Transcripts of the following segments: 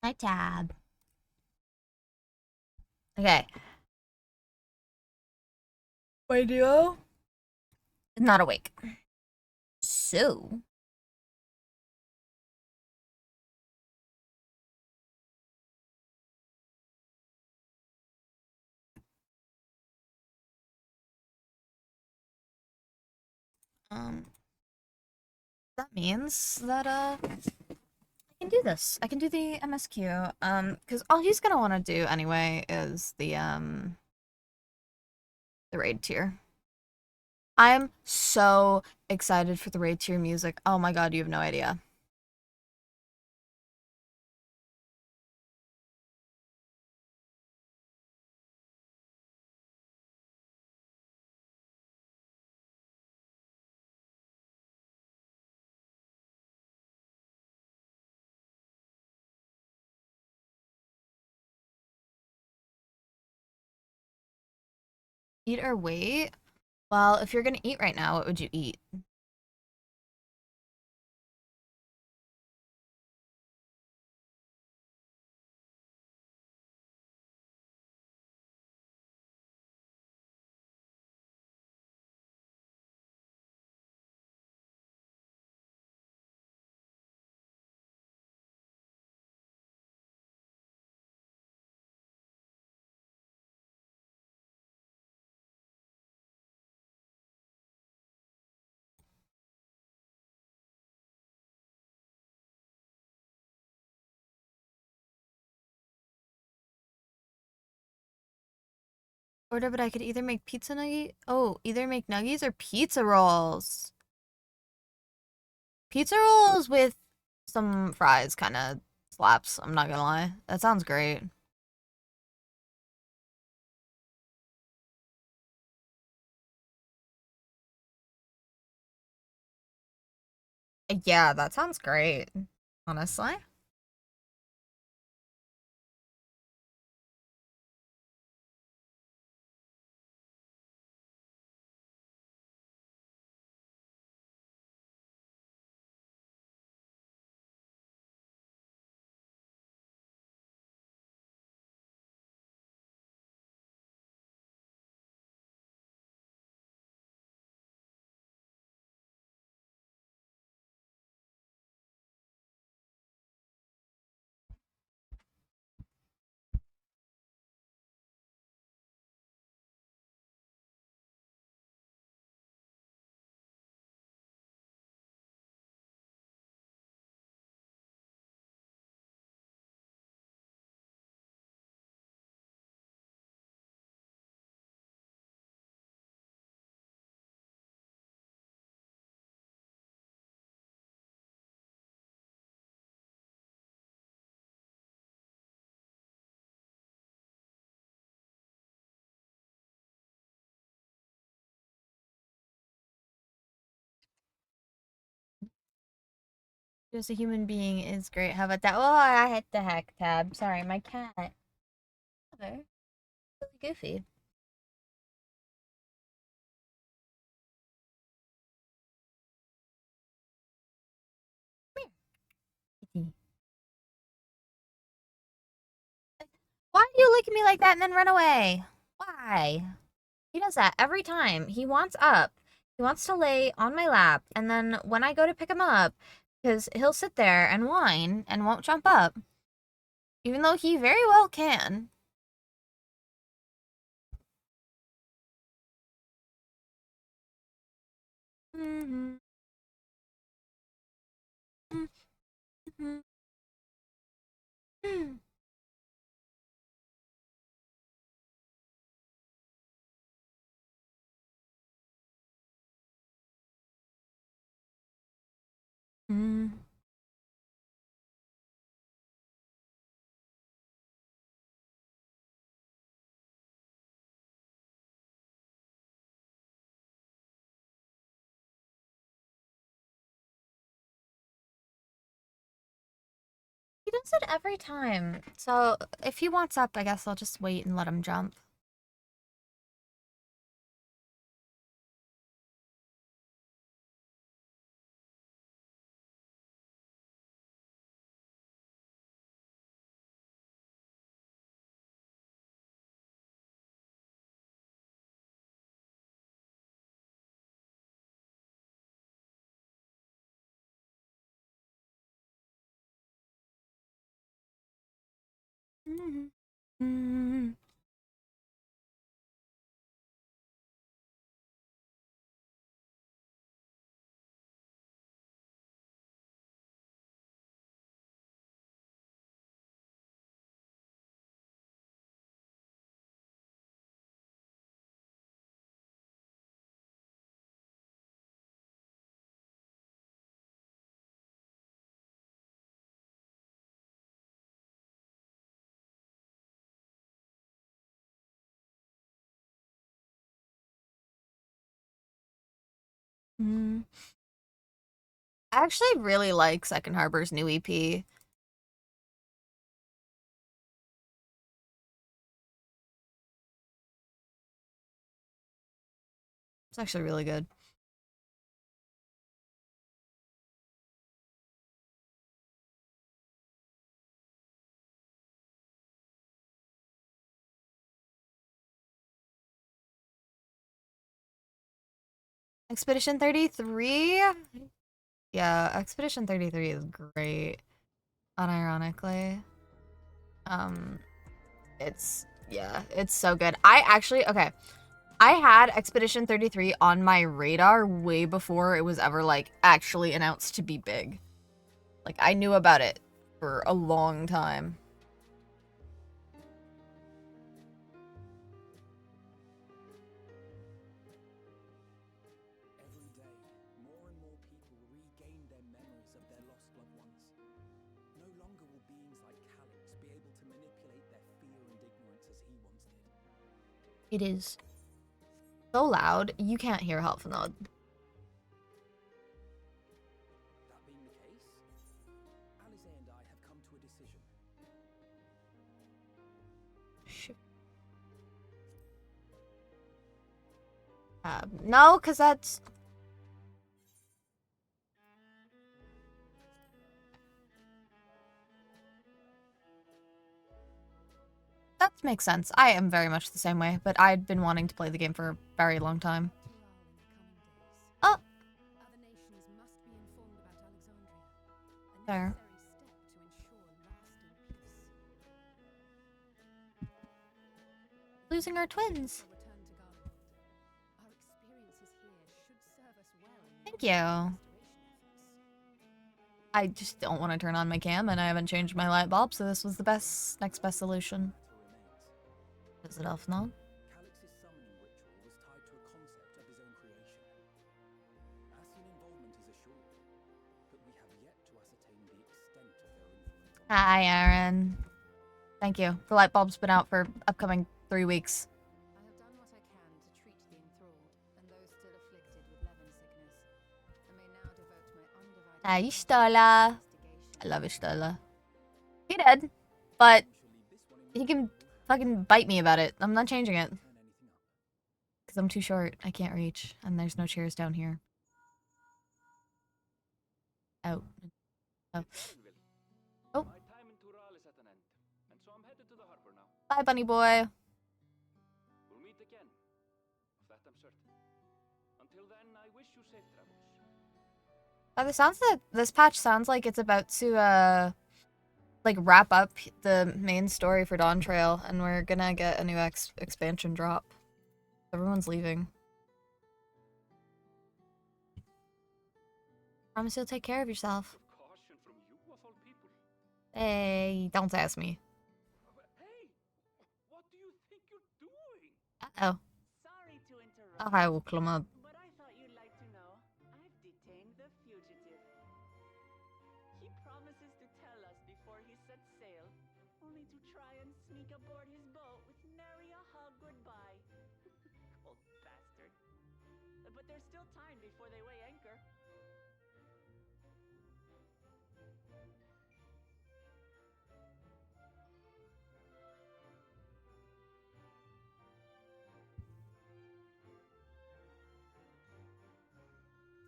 My tab. Okay. My duo is not awake. So, um, that means that, I can do this. I can do the MSQ. Because all he's gonna want to do anyway is the raid tier. I'm so excited for the raid tier music. Oh my god, you have no idea. Eat or wait? Well, if you're gonna eat right now, what would you eat? Order, but I could either make pizza nugget. Oh, either make nuggies or pizza rolls. Pizza rolls with some fries kind of slaps. I'm not gonna lie. That sounds great. Yeah, that sounds great. Honestly. Just a human being is great. How about that? Oh, I hit the heck tab. Sorry, my cat. Hello. Really goofy. Come here. Why do you look at me like that and then run away? Why? He does that every time. He wants up. He wants to lay on my lap, and then when I go to pick him up, because he'll sit there and whine and won't jump up, even though he very well can. Mm-hmm. Mm-hmm. Mm-hmm. He does it every time. So if he wants up, I guess I'll just wait and let him jump. Mm. Mm. I actually really like Second Harbor's new EP. It's actually really good. Expedition 33? Yeah, Expedition 33 is great. Unironically. Um, it's so good. Okay. I had Expedition 33 on my radar way before it was ever, like, actually announced to be big. Like, I knew about it for a long time. Every day, more and more people regain their memories of their lost loved ones. No longer will beings like Calix be able to manipulate their fear and ignorance as he once did. It is so loud, you can't hear Halfnod. That being the case, Alize and I have come to a decision. No, because that's... That makes sense. I am very much the same way, but I'd been wanting to play the game for a very long time. Oh! There. Losing our twins. Thank you. I just don't want to turn on my cam, and I haven't changed my light bulb, so this was the next best solution. Is it off now? Calix's summoning ritual was tied to a concept of his own creation. Ascian involvement is assured, but we have yet to ascertain the extent of their influence on... Hi, Aaron. Thank you. The light bulb's been out for upcoming 3 weeks. I have done what I can to treat the enthralled and those still afflicted with Levin sickness. I may now devote my undivided Hi, Stola. I love Stola. He did, but he can fucking bite me about it. I'm not changing it. Because I'm too short. I can't reach. And there's no chairs down here. Oh. Oh. Oh. Bye, bunny boy. We'll meet again. Of that I'm certain. Until then, I wish you safe travels. By the sounds that this patch sounds like it's about to like wrap up the main story for Dawntrail, and we're gonna get a new expansion drop. Everyone's leaving. Promise you'll take care of yourself. Caution from you of all people. Hey, don't ask me. Hey, what do you think you're doing? Uh-oh. Sorry to interrupt. Oh, I will climb up. But I thought you'd like to know. I've detained the fugitive. He promises to tell us before he sets sail, only to try and sneak aboard his boat with nary a hug goodbye. Old bastard. But there's still time before they weigh anchor.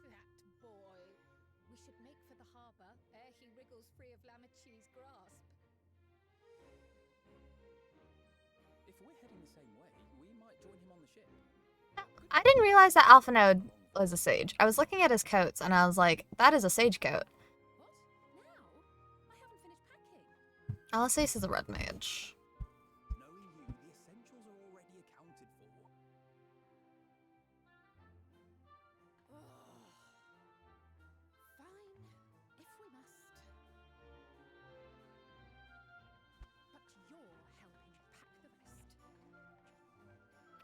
That boy. We should make for the harbor ere he wriggles free of Lamachi's grasp. If we're heading the same way, we might join him on the ship. I didn't realize that Alphanode was a sage. I was looking at his coats, and I was like, that is a sage coat. What? Now? I haven't finished packing. Alisace is a red mage. No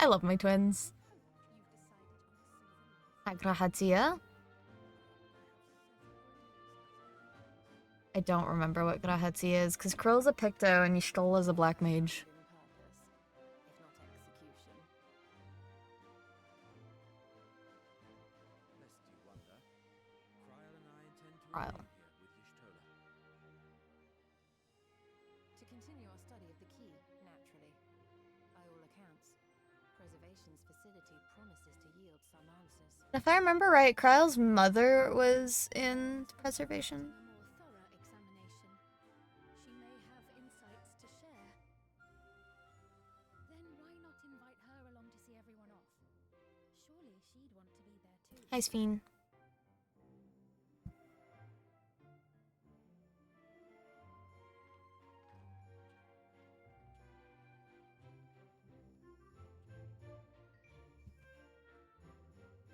love my twins. Hi, Grahatia. I don't remember what Grahatia is, because Krill's a Picto and Y'shtola is a black mage. Lest you wonder, Kryl and I intend to Kryl. remain here with Y'shtola. To continue our study of the key, naturally. By all accounts, Preservation's facility promises to yield some answers. If I remember right, Kryle's mother was in Preservation. A more thorough examination. She may have insights to share. Then why not invite her along to see everyone off? Surely she'd want to be there too. Hi, Sphene.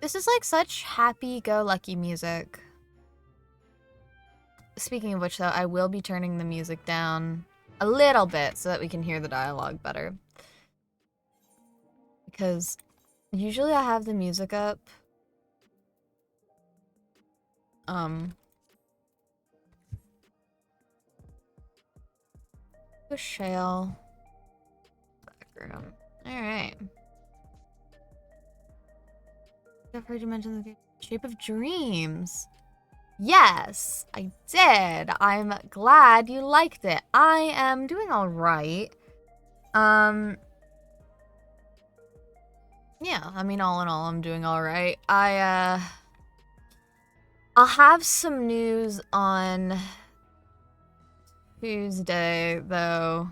This is like such happy-go-lucky music. Speaking of which, though, I will be turning the music down a little bit so that we can hear the dialogue better. Because usually I have the music up. The shale. Background. Alright. I've heard you mention the Shape of Dreams. Yes, I did. I'm glad you liked it. I am doing all right. Yeah, I mean, all in all, I'm doing all right. I'll have some news on Tuesday, though,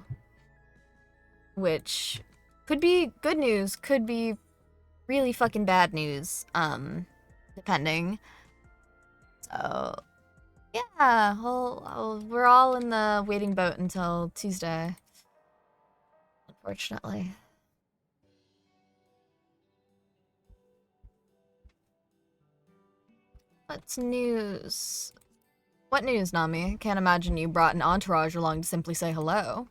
which could be good news, could be really fucking bad news, depending. So, yeah, we're all in the waiting boat until Tuesday, unfortunately. What's news? What news, Nami? Can't imagine you brought an entourage along to simply say hello.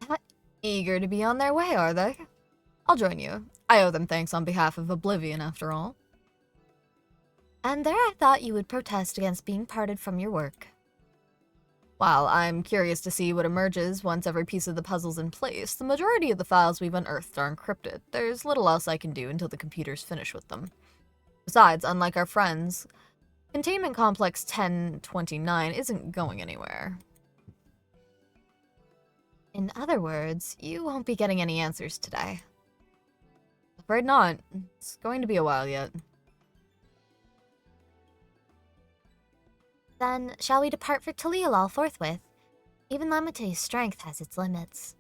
Not eager to be on their way, are they? I'll join you. I owe them thanks on behalf of Oblivion, after all. And there I thought you would protest against being parted from your work. While I'm curious to see what emerges once every piece of the puzzle's in place, the majority of the files we've unearthed are encrypted. There's little else I can do until the computers finish with them. Besides, unlike our friends, Containment Complex 1029 isn't going anywhere. In other words, you won't be getting any answers today. Afraid not. It's going to be a while yet. Then, shall we depart for Tali'Alal forthwith? Even Lamité's strength has its limits.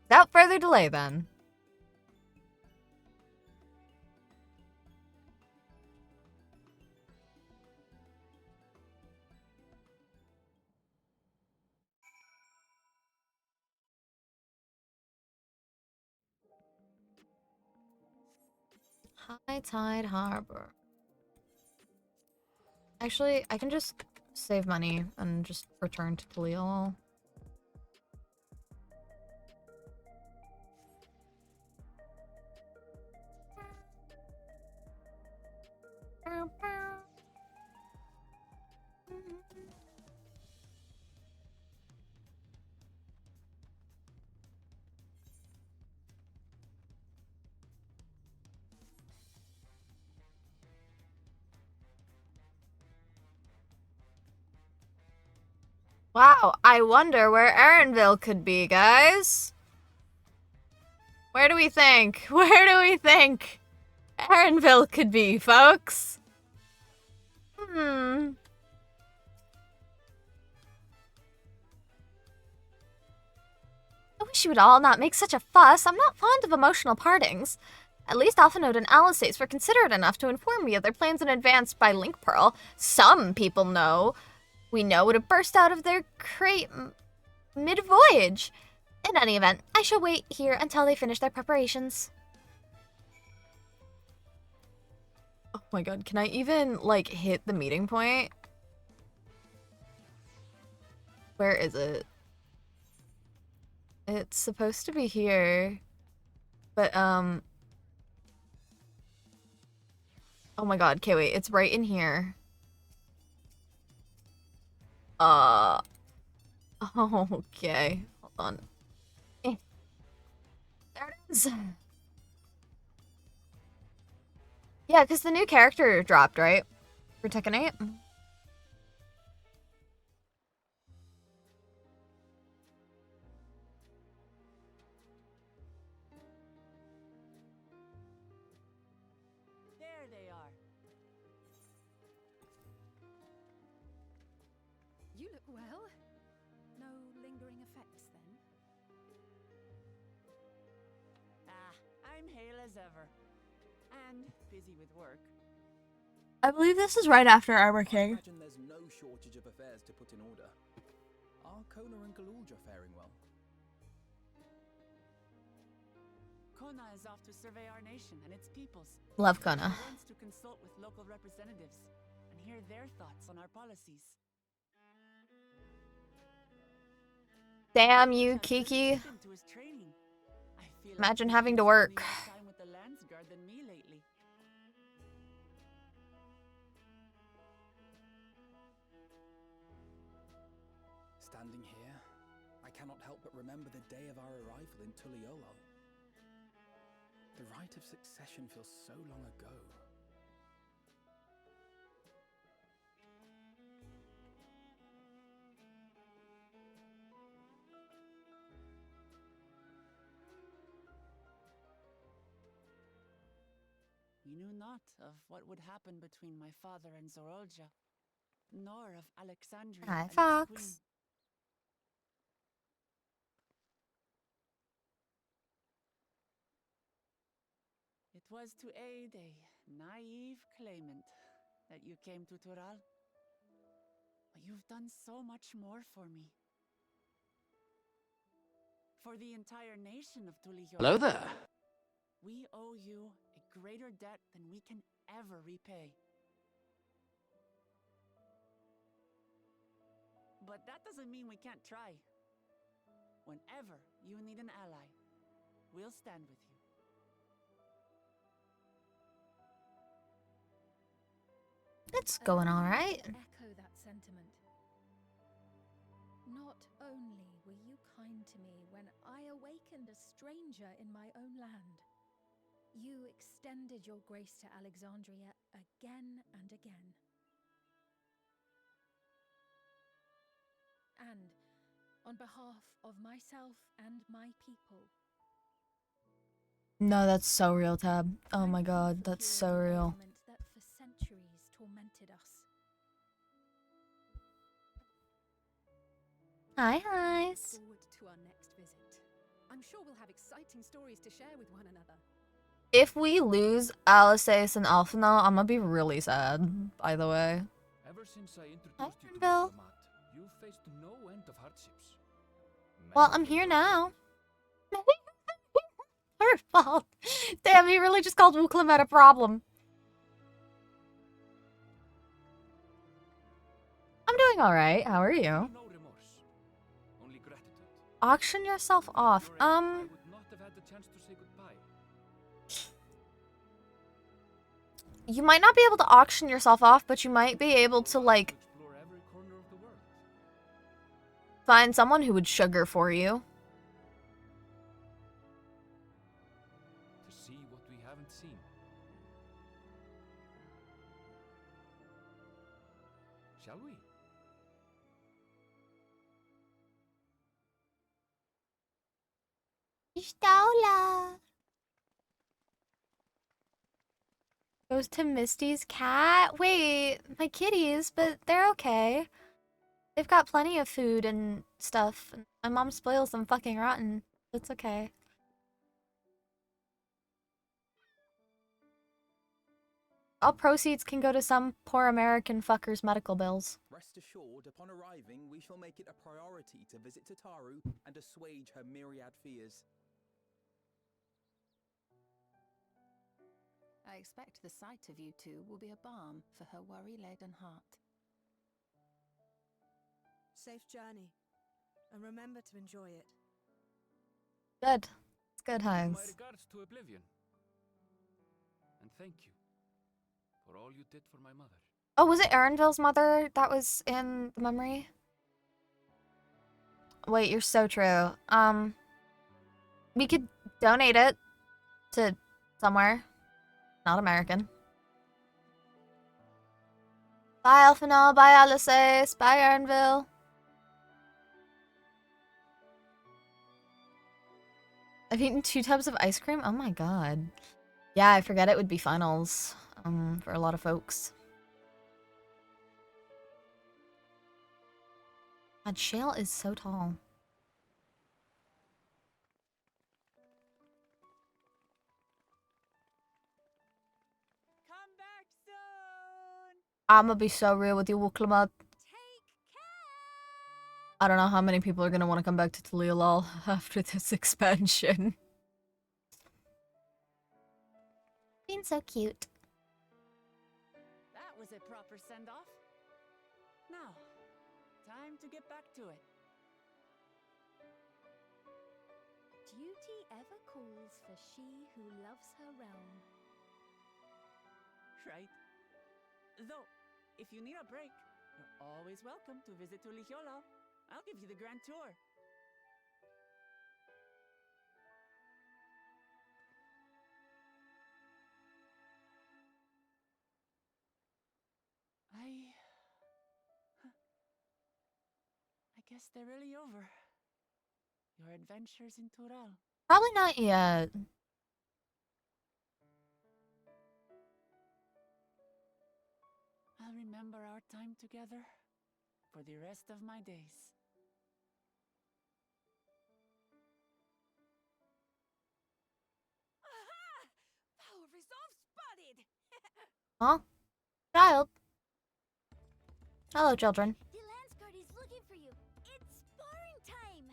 Without further delay, then. High Tide Harbor. Actually, I can just save money and just return to Tali'Alal. Wow, I wonder where Erenville could be, guys. Where do we think? Where do we think Erenville could be, folks? I wish you would all not make such a fuss. I'm not fond of emotional partings. At least Alphinaud and Alisace were considerate enough to inform me of their plans in advance by Link Pearl. Some people know. We know would have burst out of their crate mid-voyage. In any event, I shall wait here until they finish their preparations. Oh my god, can I even, like, hit the meeting point? Where is it? It's supposed to be here. But, oh my god, okay, wait, it's right in here. Okay, hold on. There it is. Yeah, because the new character dropped, right? For Tekken 8? There they are. You look well. No lingering effects then? I'm hale as ever. And busy with work. I believe this is right after Armor I King. imagine there's no shortage of affairs to put in order. Are Kona and Galulja faring well? Kona is off to survey our nation and its peoples. Love Kona. He wants to consult with local representatives and hear their thoughts on our policies. Damn you, Has Kiki. really taken to his training. I feel like Imagine he's having to been spending work. more time with the Landsguard than me lately. Standing here, I cannot help but remember the day of our arrival in Tuliolo. The rite of succession feels so long ago. We knew not of what would happen between my father and Zorolja, nor of Alexandria Hi, and its Fox. queen. It was to aid a naive claimant that you came to Tural. But you've done so much more for me. For the entire nation of Tuliyo. Hello there. We owe you a greater debt than we can ever repay. But that doesn't mean we can't try. Whenever you need an ally, we'll stand with you. It's going Allow me alright. to echo that sentiment. Not only were you kind to me when I awakened a stranger in my own land, you extended your grace to Alexandria again and again. And on behalf of myself and my people, No, that's so real, Tab. Oh thank my you god, for that's so curing an real. ailment that for centuries tormented us. Hi, highs. Forward to our next visit. I'm sure we'll have exciting stories to share with one another. If we lose Alisace and Alphino, I'm gonna be really sad, by the way. Ever since I introduced Hi, you to Bill. Diplomat, you've faced no end of hardships. Well, Many I'm of them here were now. great. Her fault. Damn, he really just called Wuklam a problem. I'm doing alright. How are you? No remorse, only gratitude. Auction yourself off. Your aid, I would not have had the chance to say goodbye. You might not be able to auction yourself off, but you might be able to, like, Explore every corner of the world. find someone who would sugar for you. To see what we haven't seen. Shall we? Pistola. Goes to Misty's cat. Wait, my kitties, but they're okay. They've got plenty of food and stuff. My mom spoils them fucking rotten. It's okay. All proceeds can go to some poor American fucker's medical bills. Rest assured, upon arriving, we shall make it a priority to visit Tataru and assuage her myriad fears. I expect the sight of you two will be a balm for her worry-laden heart. Safe journey. and remember to enjoy it. Good. It's good, My Hugs. regards to Oblivion. And thank you for all you did for my mother. Oh, was it Erenville's mother that was in the memory? Wait, you're so true. We could donate it to somewhere. Not American. Bye, Alphinaud. Bye, Alice. Bye, Erenville. I've eaten 2 tubs of ice cream? Oh my god. Yeah, I forget it would be finals. For a lot of folks. God, Shale is so tall. Come back soon. I'ma be so real with you, Wuklamad. Take care! I don't know how many people are gonna want to come back to Talia after this expansion. Being so cute. That was a proper send-off. Now, time to get back to it. Duty ever calls for she who loves her realm. Right. Though, if you need a break, you're always welcome to visit Tulichola. I'll give you the grand tour. I guess they're really over. Your adventures in Tural. Probably not yet. I'll remember our time together for the rest of my days. Aha! Power resolve spotted! Huh? Child. Hello, children. The Landsguard is looking for you. It's sparring time!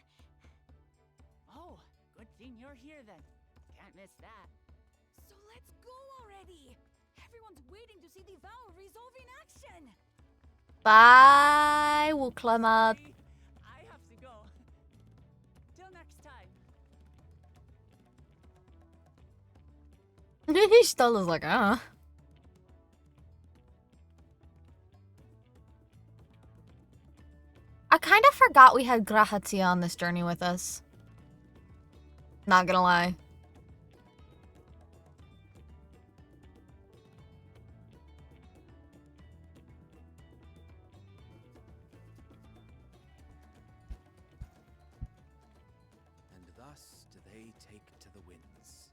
Oh, good thing you're here then. Can't miss that. So let's go already! Everyone's waiting to see the Power resolve in action! Bye, Wuklamad. Sorry, I have to go. Till next time. He still is like, I kind of forgot we had Grahatia on this journey with us. Not gonna lie. And thus do they take to the winds.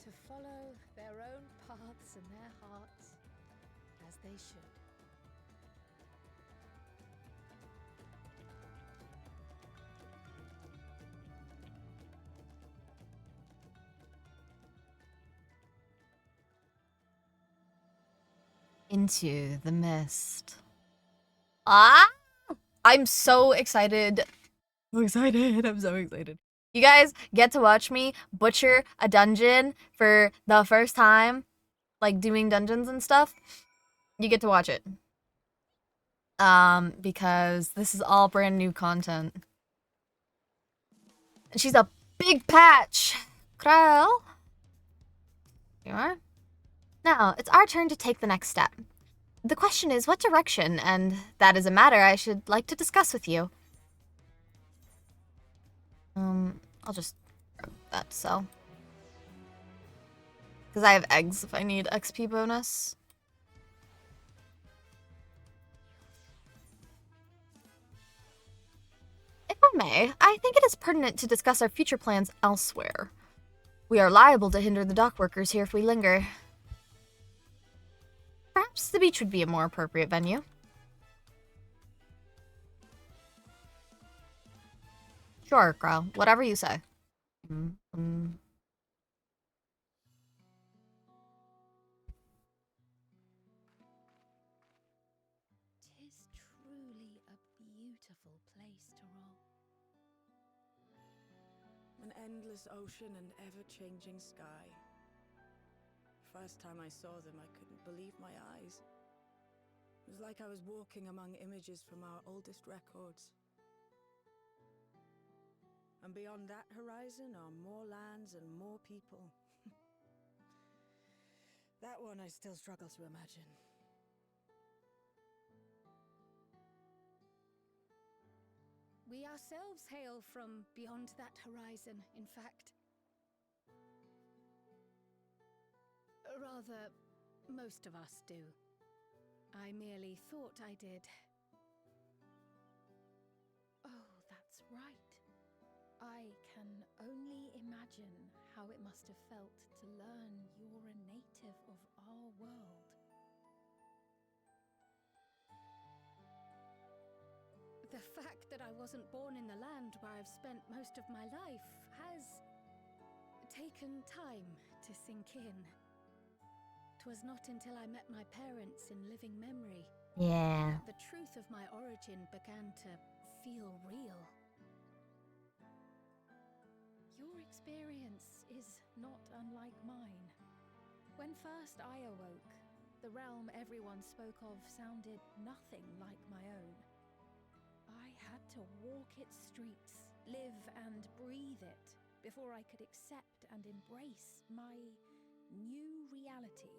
To follow their own paths and their hearts, as they should. Into the mist. Ah! I'm so excited. So excited. I'm so excited. You guys get to watch me butcher a dungeon for the first time, like doing dungeons and stuff. You get to watch it. Because this is all brand new content. And she's a big patch. Krell. You are? Now, it's our turn to take the next step. The question is, what direction? And that is a matter I should like to discuss with you. I'll just grab that cell. Because I have eggs if I need XP bonus. If I may, I think it is pertinent to discuss our future plans elsewhere. We are liable to hinder the dock workers here if we linger. Perhaps the beach would be a more appropriate venue. Sure, Grell. Whatever you say. Tis truly a beautiful place to roll. An endless ocean and ever-changing sky. First time I saw them, I couldn't believe my eyes. It was like I was walking among images from our oldest records. And beyond that horizon are more lands and more people. That one I still struggle to imagine. We ourselves hail from beyond that horizon, in fact. Rather, most of us do. I merely thought I did. Oh, that's right. I can only imagine how it must have felt to learn you're a native of our world. The fact that I wasn't born in the land where I've spent most of my life has taken time to sink in. 'Twas not until I met my parents in living memory Yeah. that the truth of my origin began to feel real. Your experience is not unlike mine. When first I awoke, the realm everyone spoke of sounded nothing like my own. I had to walk its streets, live and breathe it, before I could accept and embrace my new reality.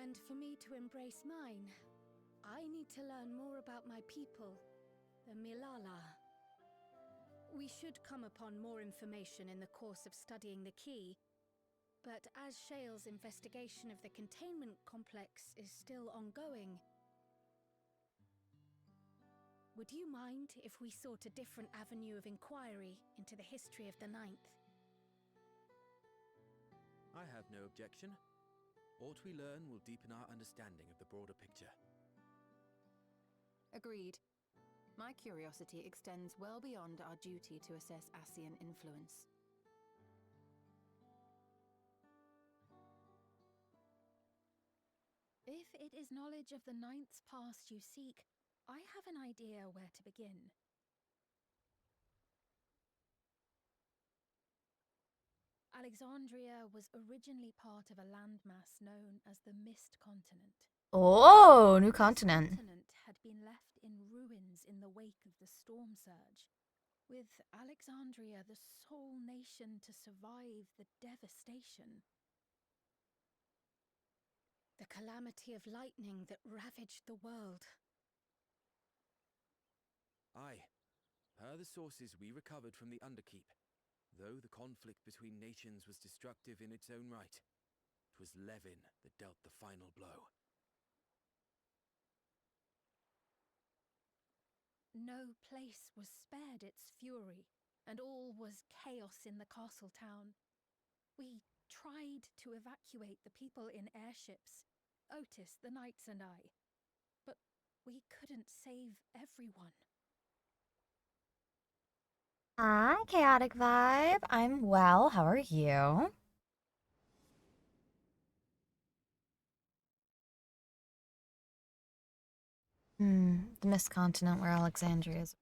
And for me to embrace mine, I need to learn more about my people, the Milala. We should come upon more information in the course of studying the key, but as Shale's investigation of the containment complex is still ongoing, would you mind if we sought a different avenue of inquiry into the history of the Ninth? I have no objection. What we learn will deepen our understanding of the broader picture. Agreed. My curiosity extends well beyond our duty to assess Ascian influence. If it is knowledge of the Ninth's past you seek, I have an idea where to begin. Alexandria was originally part of a landmass known as the Mist Continent. Oh, new continent. This continent had been left in ruins in the wake of the storm surge, with Alexandria the sole nation to survive the devastation. The calamity of lightning that ravaged the world. Aye. Per the sources we recovered from the Underkeep, though the conflict between nations was destructive in its own right, 'twas Levin that dealt the final blow. No place was spared its fury, and all was chaos in the castle town. We tried to evacuate the people in airships, Otis, the knights and I, but we couldn't save everyone. Hi, Chaotic Vibe. I'm well. How are you? The Mist Continent where Alexandria is.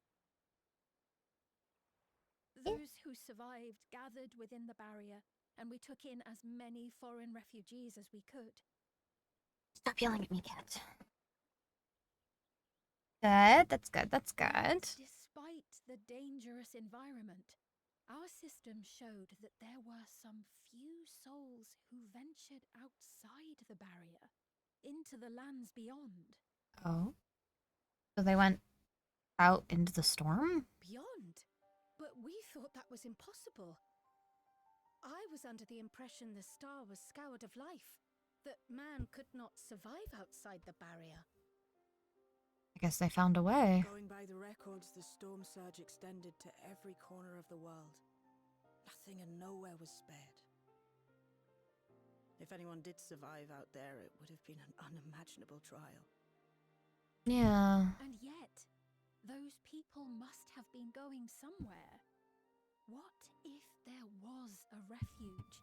Those who survived gathered within the barrier, and we took in as many foreign refugees as we could. Stop yelling at me, cat. Good, that's good, that's good. Despite the dangerous environment, our system showed that there were some few souls who ventured outside the barrier, into the lands beyond. Oh. So they went out into the storm? Beyond? But we thought that was impossible. I was under the impression the star was scoured of life, that man could not survive outside the barrier. I guess they found a way. Going by the records, the storm surge extended to every corner of the world. Nothing and nowhere was spared. If anyone did survive out there, it would have been an unimaginable trial. Yeah. And yet, those people must have been going somewhere. What if there was a refuge?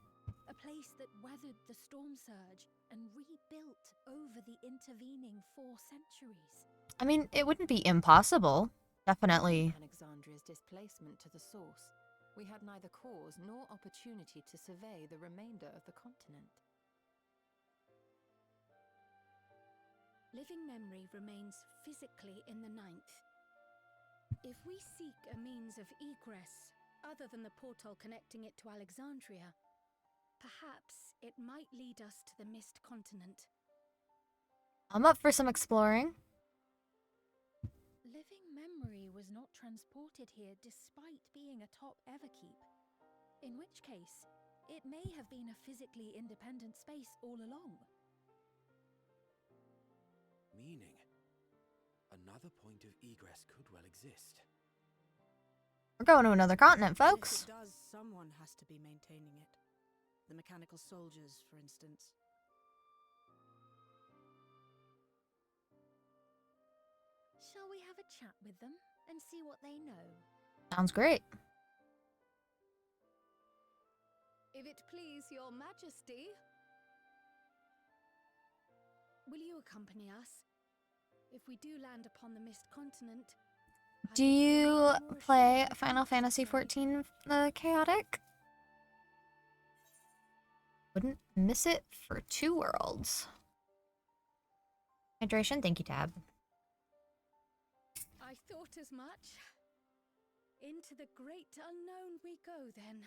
A place that weathered the storm surge and rebuilt over the intervening 4 centuries? I mean, it wouldn't be impossible. Definitely. Alexandria's displacement to the source, we had neither cause nor opportunity to survey the remainder of the continent. living memory remains physically in the ninth. If we seek a means of egress other than the portal connecting it to Alexandria, perhaps it might lead us to the Mist Continent. I'm up for some exploring. Living memory was not transported here despite being a top Everkeep. In which case, it may have been a physically independent space all along. Meaning, another point of egress could well exist. We're going to another continent, And if folks. it does, someone has to be maintaining it. The mechanical soldiers, for instance. Shall we have a chat with them and see what they know? Sounds great. If it please your majesty. Will you accompany us? If we do land upon the Mist Continent... I Do would feel you much more play assured Final of Fantasy today. XIV Chaotic? Wouldn't miss it for 2 worlds. Hydration, thank you, Tab. I thought as much. Into the great unknown we go, then.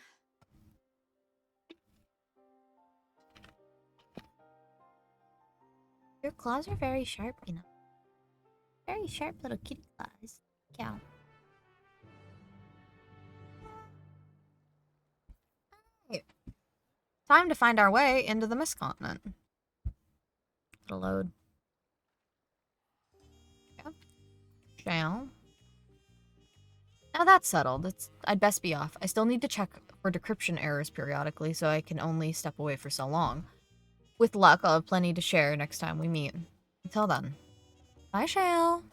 Your claws are very sharp, you know. Very sharp little kitty claws. Cow. Right. Time to find our way into the Mist Continent. It'll load. Yeah. Shall. Now that's settled. I'd best be off. I still need to check for decryption errors periodically, so I can only step away for so long. With luck, I'll have plenty to share next time we meet. Until then. Bye, Shale.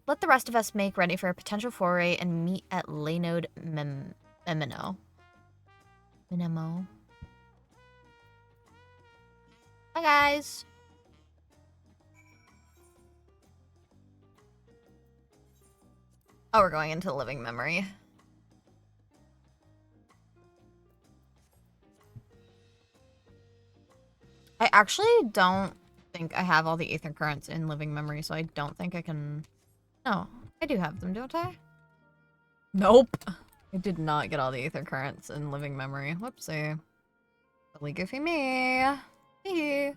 Let the rest of us make ready for a potential foray and meet at Laynode Memino. Minemo. Hi, guys. Oh, we're going into living memory. I actually don't think I have all the Aether Currents in living memory, so I don't think I can... No, I do have them, don't I? Nope. I did not get all the Aether Currents in living memory. Whoopsie. Really goofy me. Hee.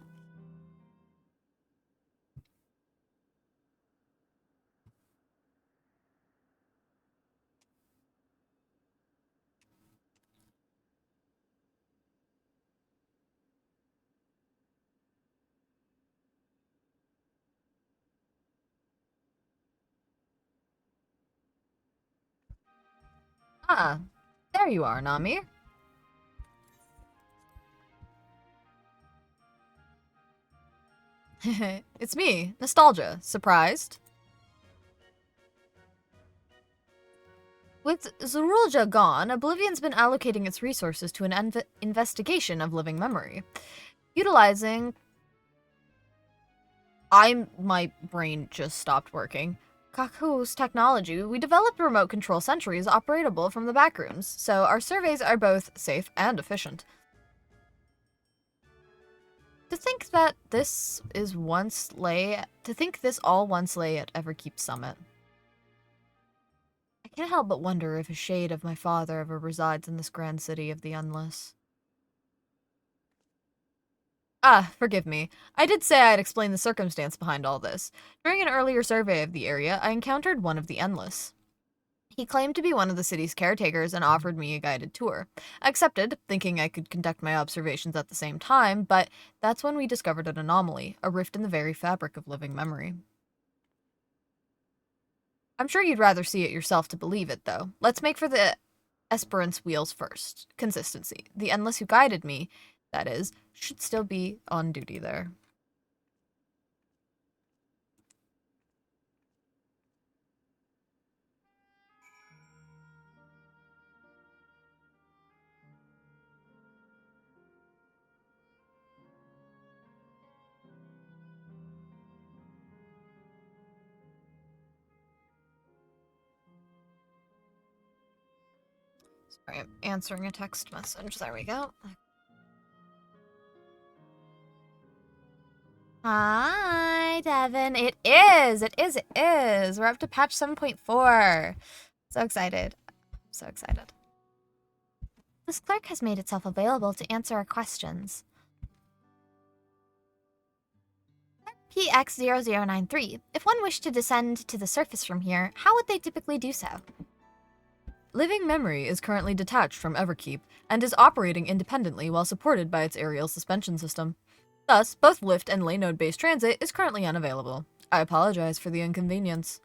Ah, there you are, Nami. It's me, Nostalgia. Surprised? With Zorulja gone, Oblivion's been allocating its resources to an investigation of living memory. Utilizing... My brain just stopped working. Kaku's technology, we developed remote control sentries operatable from the backrooms, so our surveys are both safe and efficient. To think this all once lay at Everkeep Summit. I can't help but wonder if a shade of my father ever resides in this grand city of the Endless. Ah, forgive me. I did say I'd explain the circumstance behind all this. During an earlier survey of the area, I encountered one of the Endless. He claimed to be one of the city's caretakers and offered me a guided tour. I accepted, thinking I could conduct my observations at the same time, but that's when we discovered an anomaly, a rift in the very fabric of living memory. I'm sure you'd rather see it yourself to believe it, though. Let's make for the Esperance wheels first. Consistency. The Endless who guided me, that is, should still be on duty there. Sorry, I'm answering a text message. There we go. Hi, Devin. It is. It is. It is. We're up to patch 7.4. So excited. So excited. This clerk has made itself available to answer our questions. PX0093. If one wished to descend to the surface from here, how would they typically do so? Living Memory is currently detached from Everkeep and is operating independently while supported by its aerial suspension system. Thus, both lift and lay node-based transit is currently unavailable. I apologize for the inconvenience.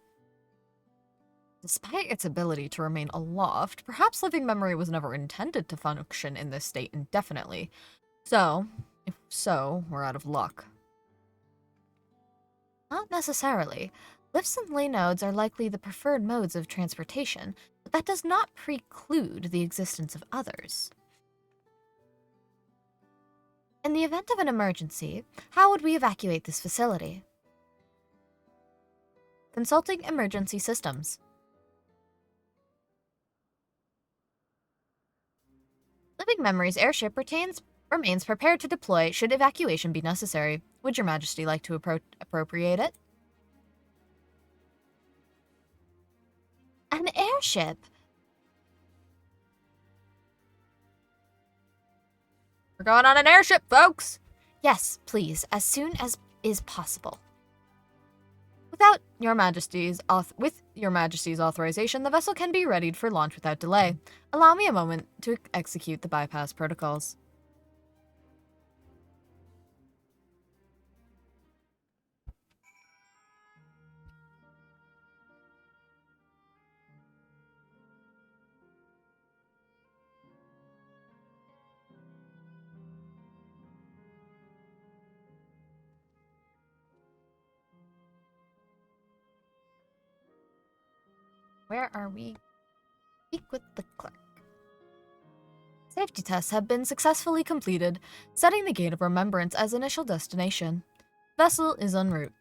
Despite its ability to remain aloft, perhaps Living Memory was never intended to function in this state indefinitely. So, if so, we're out of luck. Not necessarily. Lifts and lay nodes are likely the preferred modes of transportation, but that does not preclude the existence of others. In the event of an emergency, how would we evacuate this facility? Consulting emergency systems. Living Memory's airship remains prepared to deploy should evacuation be necessary. Would Your Majesty like to appropriate it? An airship? We're going on an airship, folks! Yes, please, as soon as is possible. With Your Majesty's authorization, the vessel can be readied for launch without delay. Allow me a moment to execute the bypass protocols. Where are we? Speak with the clerk. Safety tests have been successfully completed, Setting the Gate of Remembrance as initial destination. Vessel is en route.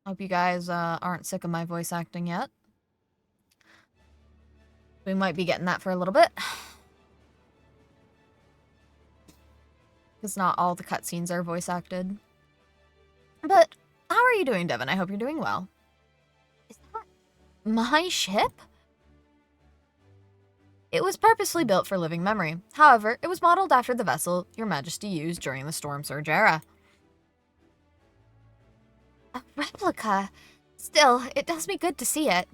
Hope you guys aren't sick of my voice acting yet. We might be getting that for a little bit. Because not all the cutscenes are voice acted. But how are you doing, Devin? I hope you're doing well. Is that my ship? It was purposely built for Living Memory. However, it was modeled after the vessel Your Majesty used during the Storm Surge era. A replica. Still, it does me good to see it.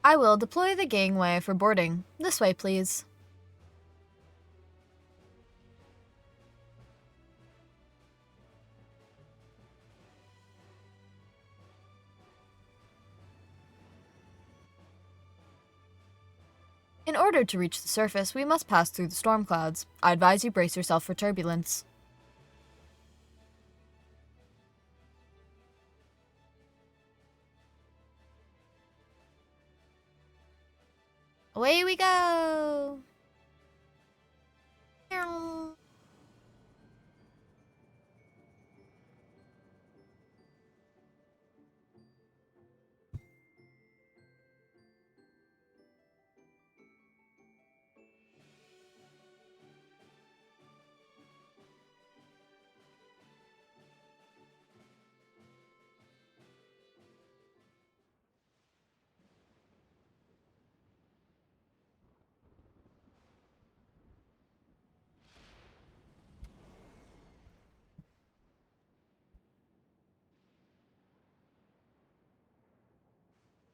I will deploy the gangway for boarding. This way, please. In order to reach the surface, we must pass through the storm clouds. I advise you brace yourself for turbulence. Away we go! Meow.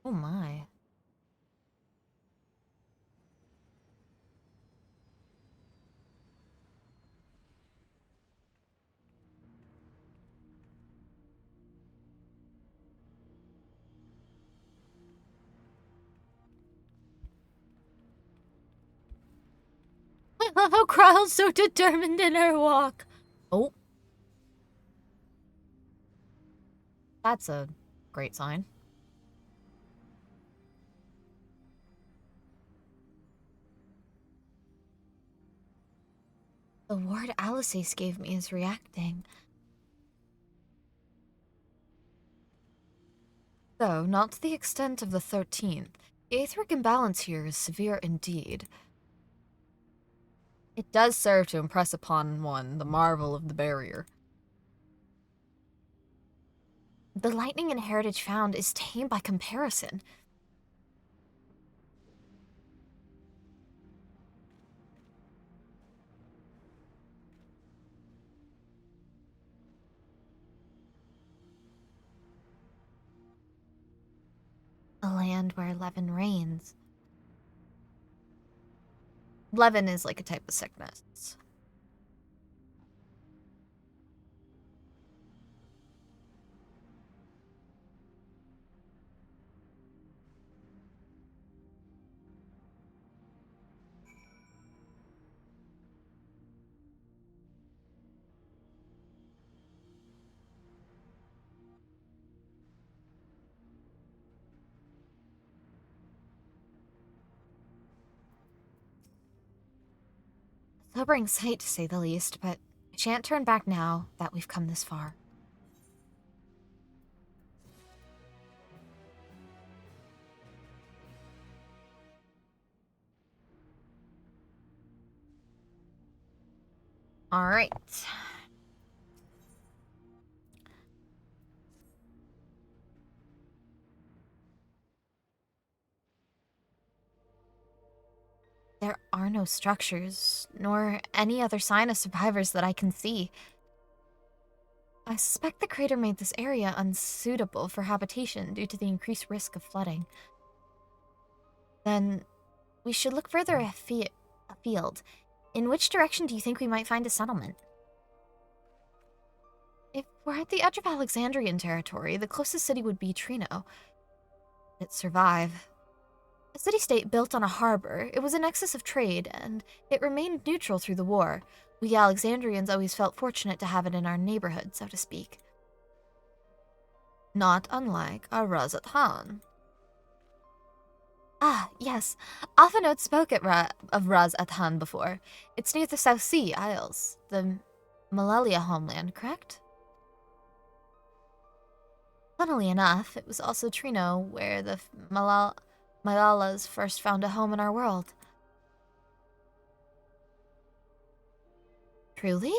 Oh my. I love how Kryle's so determined in her walk. Oh. That's a great sign. The ward Alisace gave me is reacting. Though not to the extent of the 13th, the aetheric imbalance here is severe indeed. It does serve to impress upon one the marvel of the barrier. The lightning and heritage found is tame by comparison. A land where Levin reigns. Levin is like a type of sickness. Sobering sight, to say the least, but I shan't turn back now that we've come this far. All right. There are no structures, nor any other sign of survivors that I can see. I suspect the crater made this area unsuitable for habitation due to the increased risk of flooding. Then, we should look further afield. In which direction do you think we might find a settlement? If we're at the edge of Alexandrian territory, the closest city would be Trino. It'd survive. A city-state built on a harbor, it was a nexus of trade, and it remained neutral through the war. We Alexandrians always felt fortunate to have it in our neighborhood, so to speak. Not unlike our Raz-at-Han. Ah, yes. Alphinaud spoke of Raz-at-Han before. It's near the South Sea Isles, the Malalia homeland, correct? Funnily enough, it was also Trino where the Malalas first found a home in our world. Truly?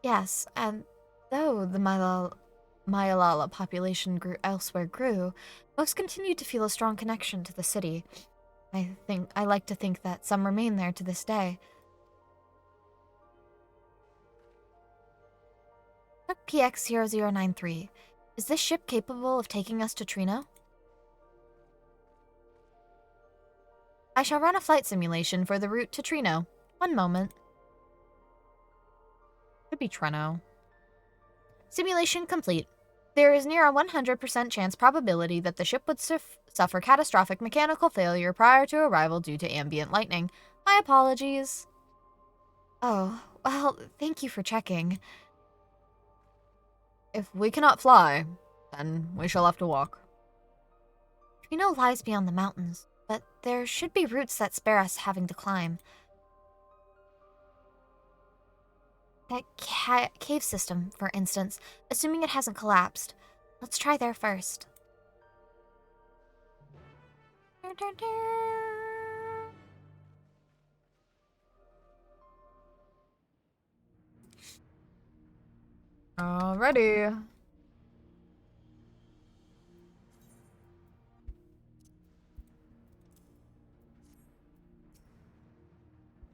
Yes, and though the Mayalala population grew, most continued to feel a strong connection to the city. I like to think that some remain there to this day. PX0093. Is this ship capable of taking us to Trino? I shall run a flight simulation for the route to Trino. One moment. Could be Treno. Simulation complete. There is near a 100% chance probability that the ship would suffer catastrophic mechanical failure prior to arrival due to ambient lightning. My apologies. Oh, well, thank you for checking. If we cannot fly, then we shall have to walk. Trino lies beyond the mountains, but there should be routes that spare us having to climb. That cave system, for instance, assuming it hasn't collapsed. Let's try there first. Alrighty.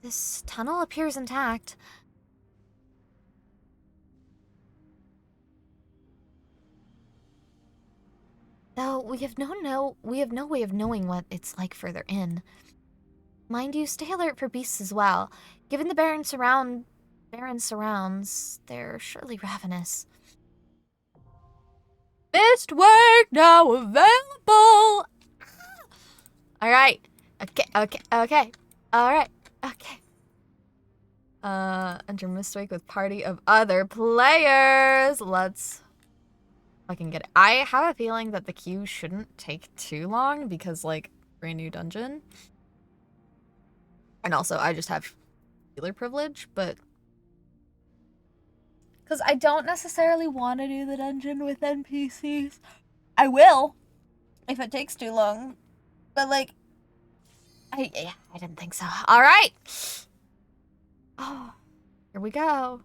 This tunnel appears intact. Though we have no way of knowing what it's like further in. Mind you, stay alert for beasts as well. Given the barren surrounds, they're surely ravenous. Mist work now available. Alright. Okay. Alright. Okay. Enter Mistwake with party of other players. Let's fucking get it. I have a feeling that the queue shouldn't take too long because, like, brand new dungeon. And also, I just have dealer privilege, but because I don't necessarily want to do the dungeon with NPCs. I will if it takes too long, but like, I didn't think so. All right. Oh, here we go.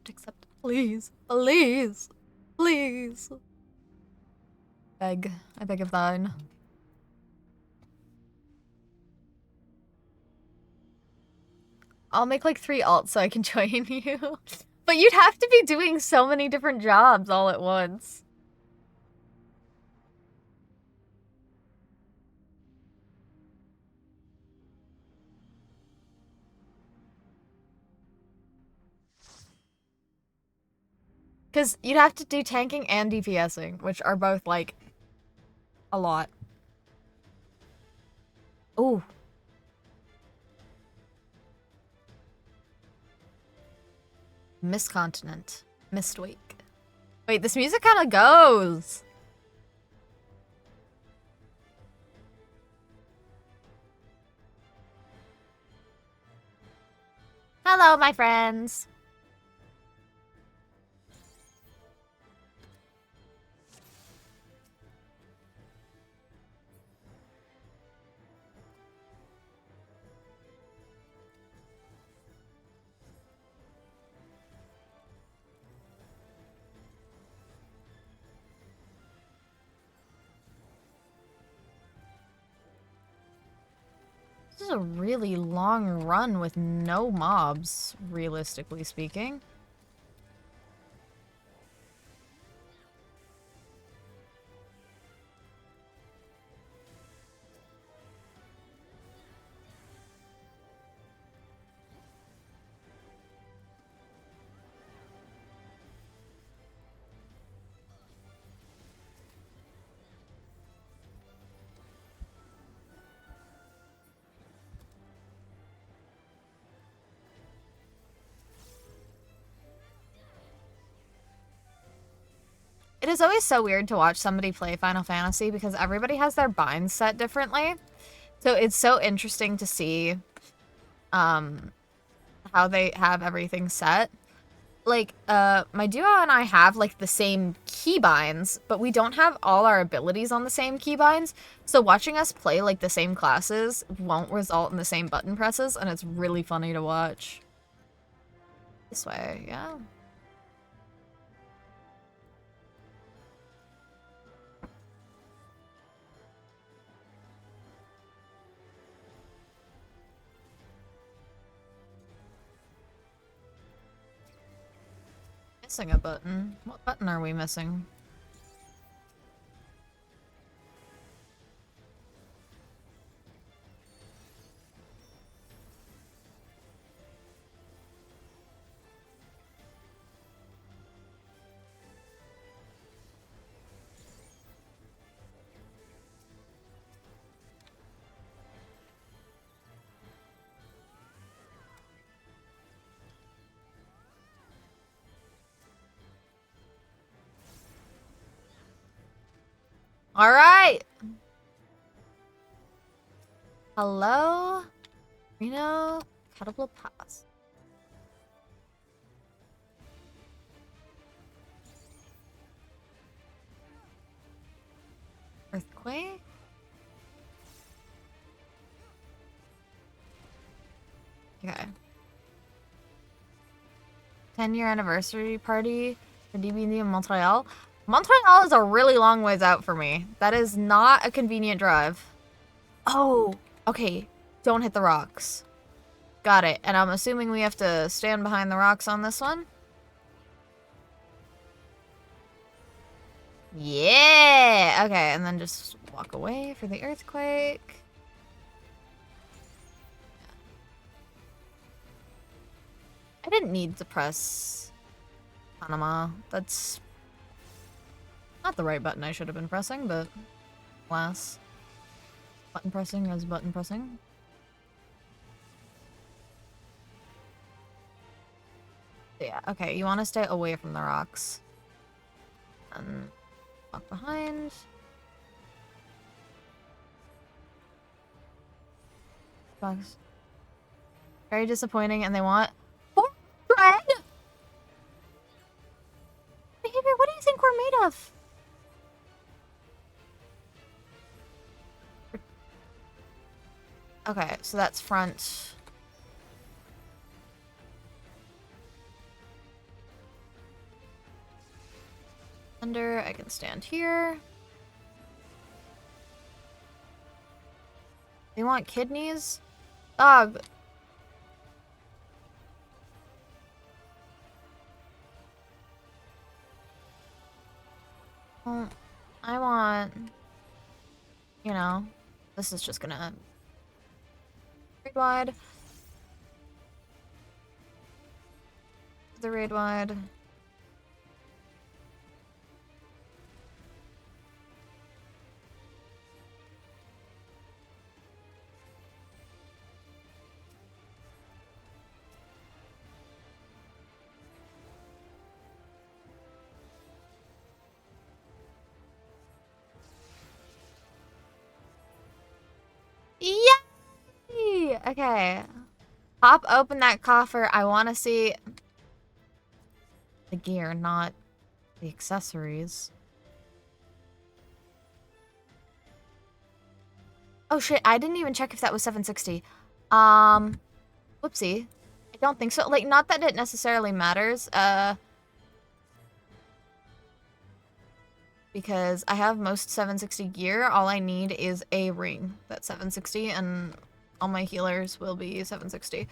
Accept, please, please, please. Beg, I beg of thine. I'll make like 3 alts so I can join you. But you'd have to be doing so many different jobs all at once. Because you'd have to do tanking and DPSing, which are both, like, a lot. Ooh. Mistcontinent. Mistweek. Wait, this music kind of goes. Hello, my friends. This is a really long run with no mobs, realistically speaking. It is always so weird to watch somebody play Final Fantasy because everybody has their binds set differently. So it's so interesting to see how they have everything set. Like, my duo and I have, like, the same keybinds, but we don't have all our abilities on the same keybinds. So watching us play, like, the same classes won't result in the same button presses, and it's really funny to watch. This way, yeah. Missing a button. What button are we missing? All right. Hello, Reno, Catapult Pass. Earthquake. Okay. 10-year anniversary party for DBD in Montreal. Montreal is a really long ways out for me. That is not a convenient drive. Oh, okay. Don't hit the rocks. Got it. And I'm assuming we have to stand behind the rocks on this one? Yeah! Okay, and then just walk away for the earthquake. I didn't need to press Panama. That's not the right button I should have been pressing, but alas. Button pressing is button pressing. Yeah, okay, you want to stay away from the rocks. And walk behind. Bugs. Very disappointing, and they want 400. Behavior, what do you think we're made of? Okay, so that's front. Under, I can stand here. They want kidneys? Dog. Well, I want, you know, this is just gonna raid wide. The raid wide. Yay! Okay. Pop open that coffer. I want to see the gear, not the accessories. Oh shit, I didn't even check if that was 760. Whoopsie. I don't think so. Like, not that it necessarily matters, because I have most 760 gear. All I need is a ring that's 760, and all my healers will be 760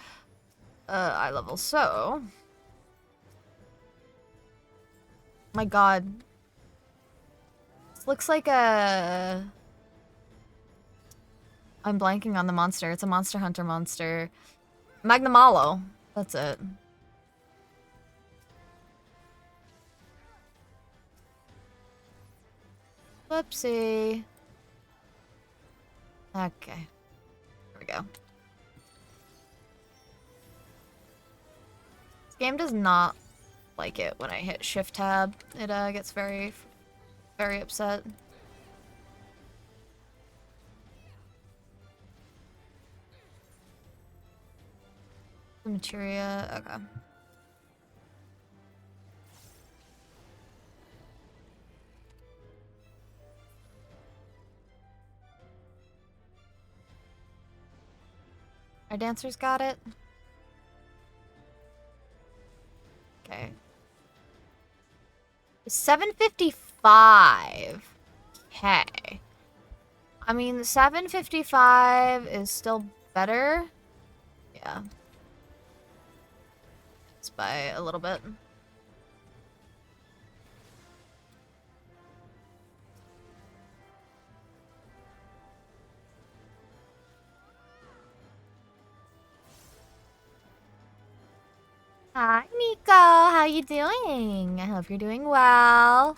eye level. So, my god, this looks like a. I'm blanking on the monster. It's a Monster Hunter monster. Magnamalo. That's it. Whoopsie. Okay. Here we go. This game does not like it when I hit Shift Tab. It gets very, very upset. The materia. Okay. Our dancers got it. Okay. 755. Okay. I mean, 755 is still better. Yeah. It's by a little bit. Hi, Nico. How you doing? I hope you're doing well.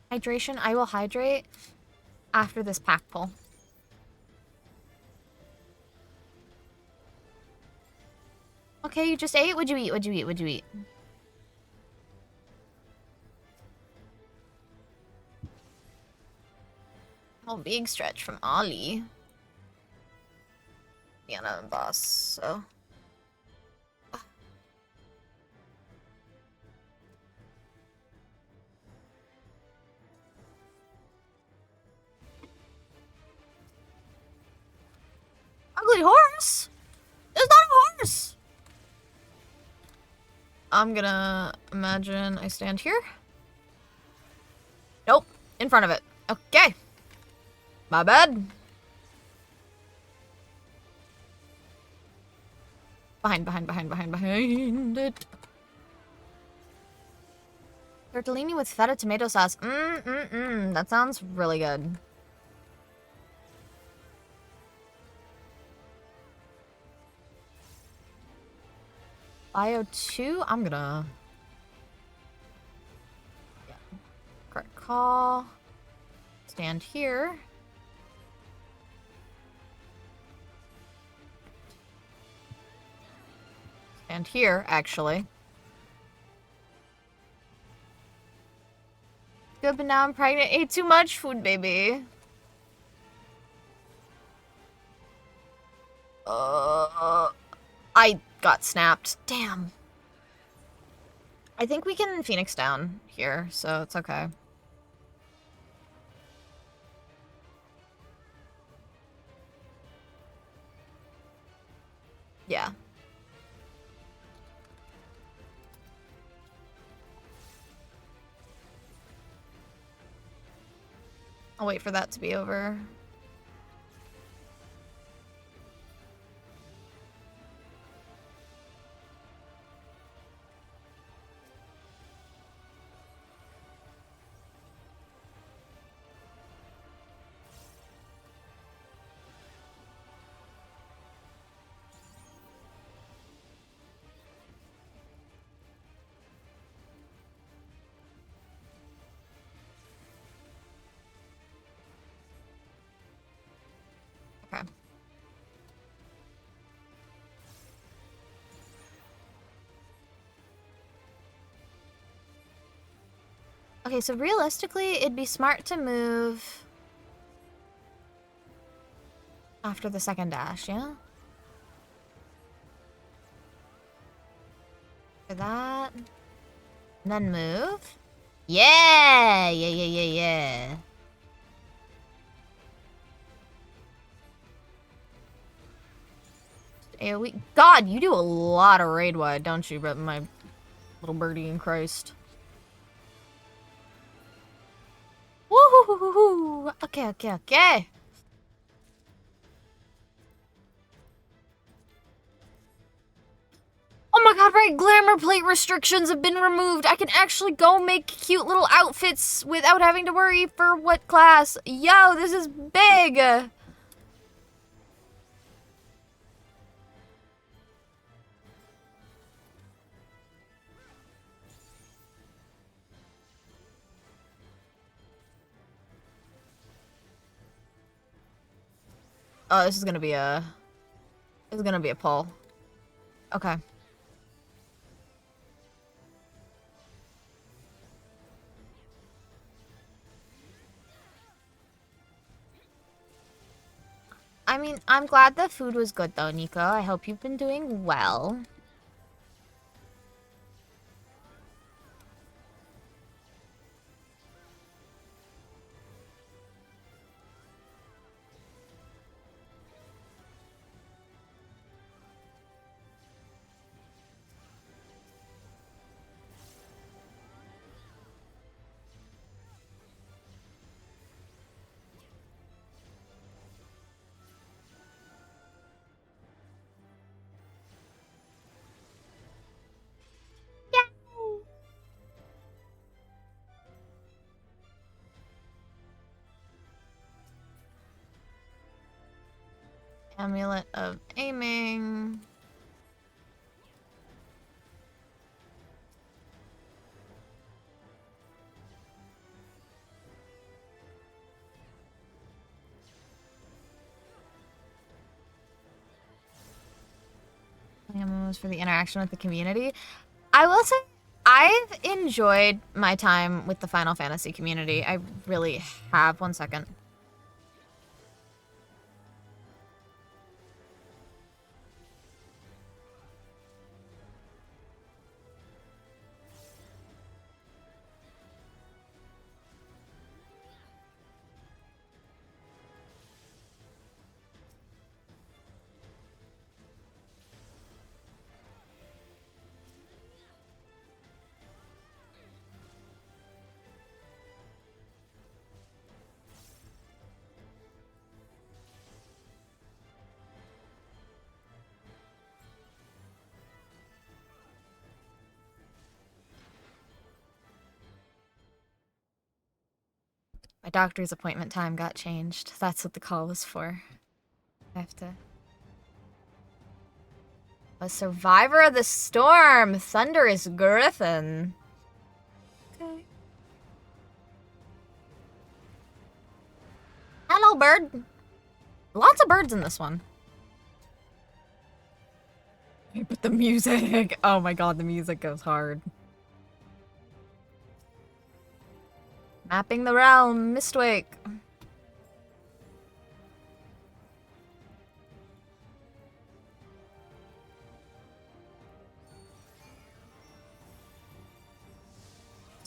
Hydration. I will hydrate after this pack pull. Okay, you just ate? What'd you eat? What'd you eat? What'd you eat? Oh, big stretch from Ollie. Diana and boss, so. Ugly horse? There's not a horse! I'm gonna imagine I stand here. Nope, in front of it. Okay. My bad. Behind it. Tortellini with feta tomato sauce. That sounds really good. Bio 2, I'm gonna... Yeah. Correct call. Stand here. Stand here, actually. good, but now I'm pregnant. Ate too much food, baby. I got snapped. Damn. I think we can Phoenix down here, so it's okay. Yeah. I'll wait for that to be over. Okay. Okay, so realistically, it'd be smart to move after the second dash, yeah? For that. And then move. Yeah! Yeah. AoE. God, you do a lot of raid wide, don't you, but my little birdie in Christ. Woohoo! Okay. Oh my god, right, glamour plate restrictions have been removed. I can actually go make cute little outfits without having to worry for what class. Yo, this is big! Oh, this is gonna be a pull. Okay. I mean, I'm glad the food was good though, Nico. I hope you've been doing well. Amulet of aiming. Amulet for the interaction with the community. I will say, I've enjoyed my time with the Final Fantasy community. I really have. 1 second. My doctor's appointment time got changed. That's what the call was for. I have to... A survivor of the storm! Thunderous Griffin. Okay. Hello, bird. Lots of birds in this one. But the music... Oh my god, the music goes hard. Mapping the realm, Mistwake.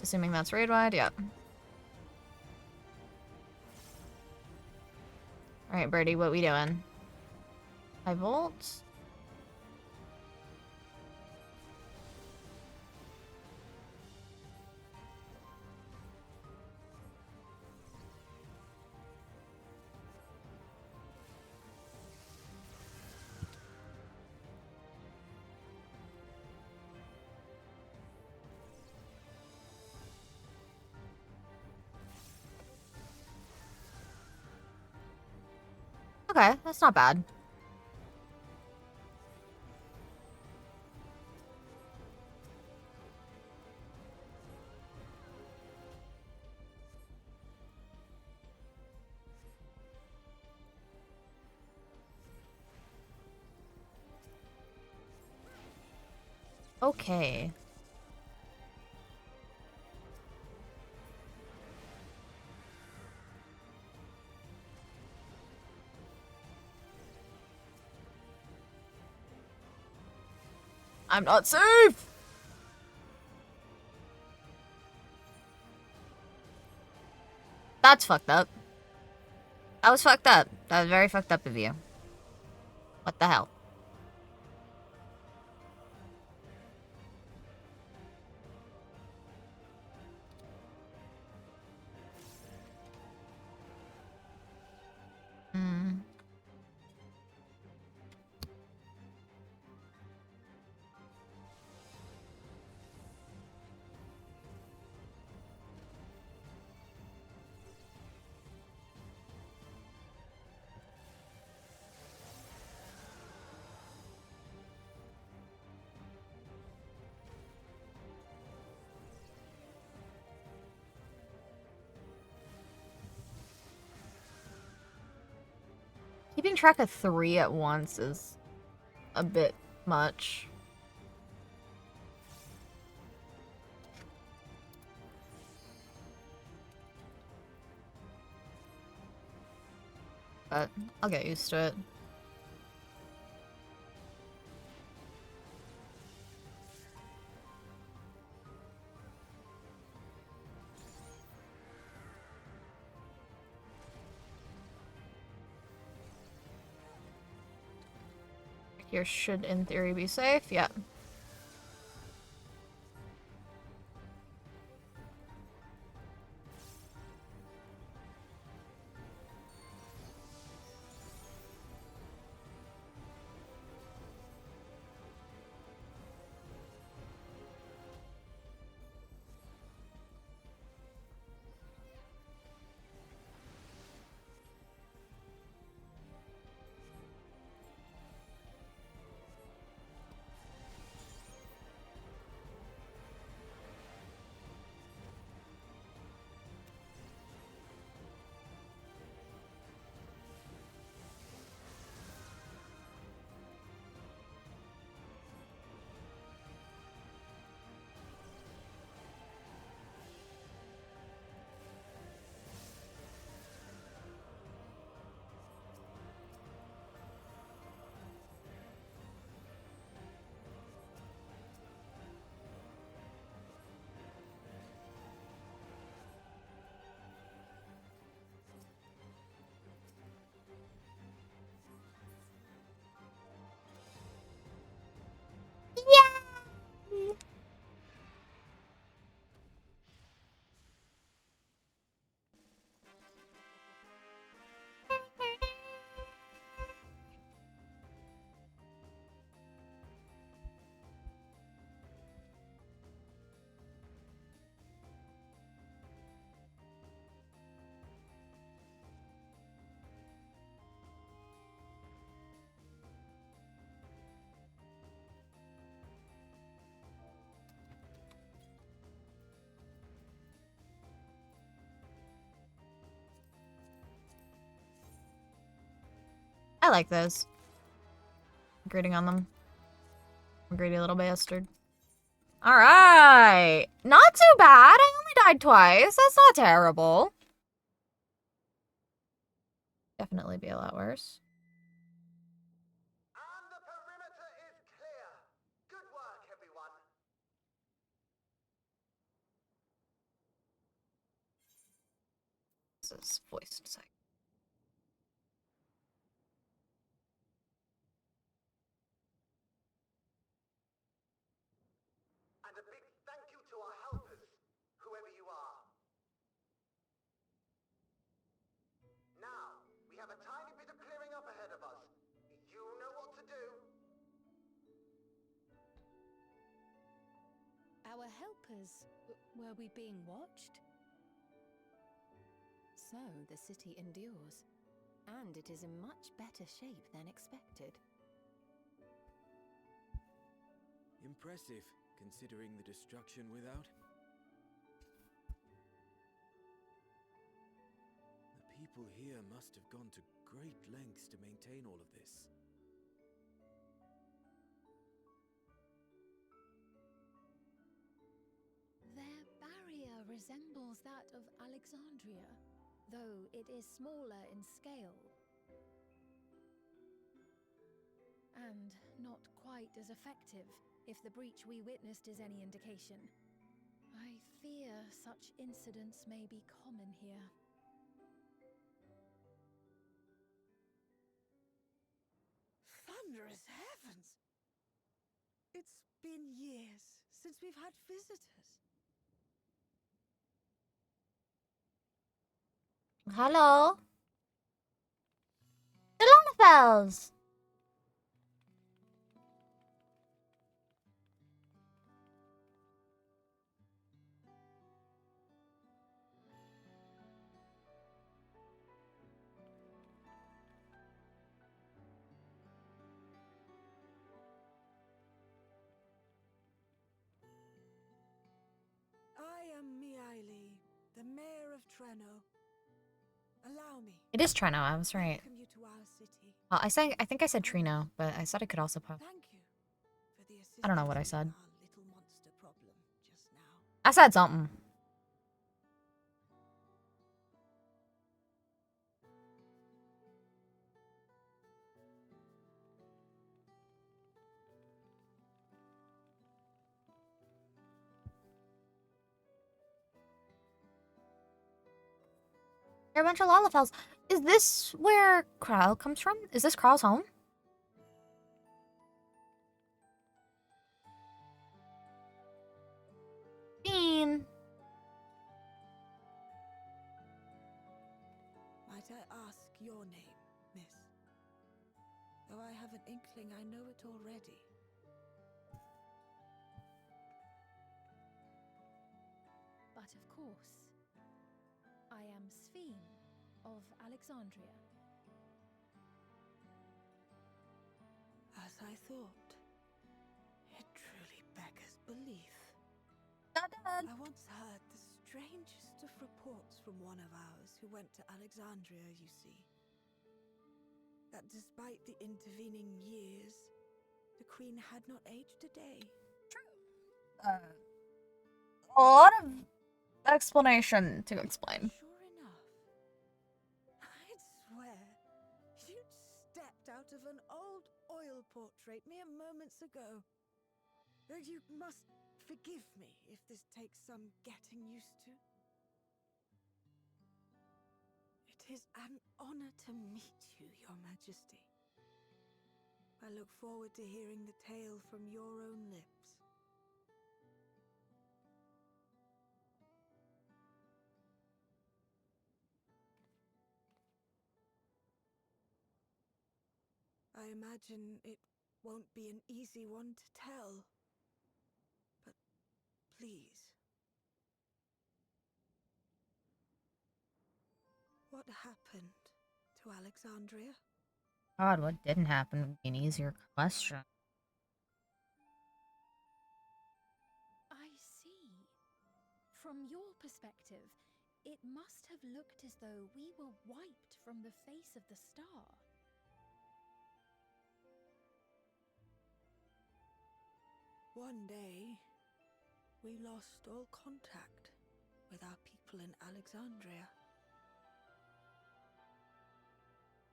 Assuming that's raid wide, yep. Alright, Birdie, what we doing? High volt? Okay, that's not bad. Okay. I'm not safe! That's fucked up. That was fucked up. That was very fucked up of you. What the hell? Hmm. Keeping track of 3 at once is a bit much. But I'll get used to it. Here should, in theory, be safe. Yeah. I like those. I'm grading on them. I'm a greedy little bastard. Alright. Not too bad. I only died twice. That's not terrible. Definitely be a lot worse. And the perimeter is clear. Good work, everyone. This is voiced psych. And a big thank you to our helpers, whoever you are. Now, we have a tiny bit of clearing up ahead of us. You know what to do. Our helpers, were we being watched? So the city endures, and it is in much better shape than expected. Impressive, considering the destruction without. The people here must have gone to great lengths to maintain all of this. Their barrier resembles that of Alexandria, though it is smaller in scale. And not quite as effective, if the breach we witnessed is any indication. I fear such incidents may be common here. Thunderous heavens! It's been years since we've had visitors. Hello? The Lonefels! I am Miaili, the mayor of Treno. Allow me. It is Treno, I was right. Welcome you to our city. Well, I think I said Trino, but I said I could also put. Thank you for the assistance I don't know what I in said. our little monster problem just now. I said something. There are a bunch of Lalafels. Is this where Kral comes from? Is this Kral's home? Bean. Might I ask your name, miss? Though I have an inkling I know it already. But of course, I am Sphene of Alexandria. As I thought. It truly beggars belief. I once heard the strangest of reports from one of ours who went to Alexandria, you see. That despite the intervening years, the Queen had not aged a day. A lot of explanation to explain. Sure enough. I'd swear you'd stepped out of an old oil portrait mere moments ago. Though you must forgive me if this takes some getting used to. It is an honor to meet you, Your Majesty. I look forward to hearing the tale from your own lips. I imagine it won't be an easy one to tell. But please. What happened to Alexandria? God, what didn't happen would be an easier question. I see. From your perspective, it must have looked as though we were wiped from the face of the star. One day, we lost all contact with our people in Alexandria.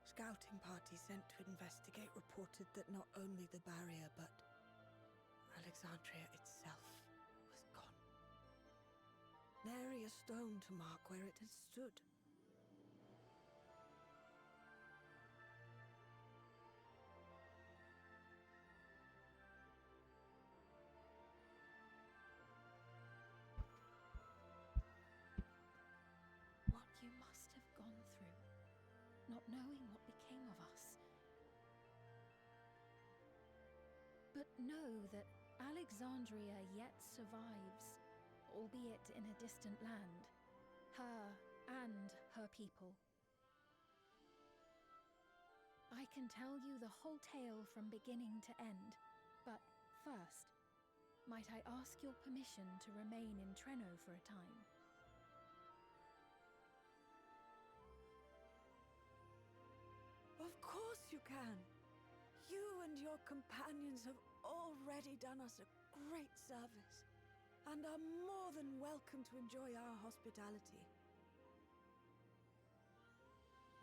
Scouting parties sent to investigate reported that not only the barrier, but Alexandria itself was gone. Nary a stone to mark where it had stood. What you must have gone through, not knowing what became of us. But know that Alexandria yet survives, albeit in a distant land. Her and her people. I can tell you the whole tale from beginning to end, but first, might I ask your permission to remain in Treno for a time? Of course you can. You and your companions have already done us a great service, and are more than welcome to enjoy our hospitality.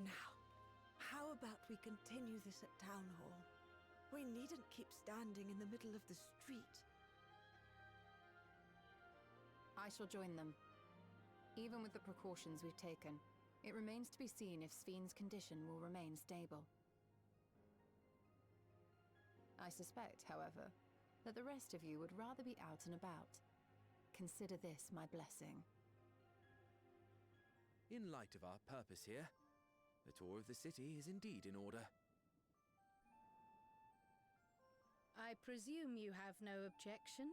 Now, how about we continue this at Town Hall? We needn't keep standing in the middle of the street. I shall join them. Even with the precautions we've taken, it remains to be seen if Sven's condition will remain stable. I suspect, however, that the rest of you would rather be out and about. Consider this my blessing. In light of our purpose here, the tour of the city is indeed in order. I presume you have no objection?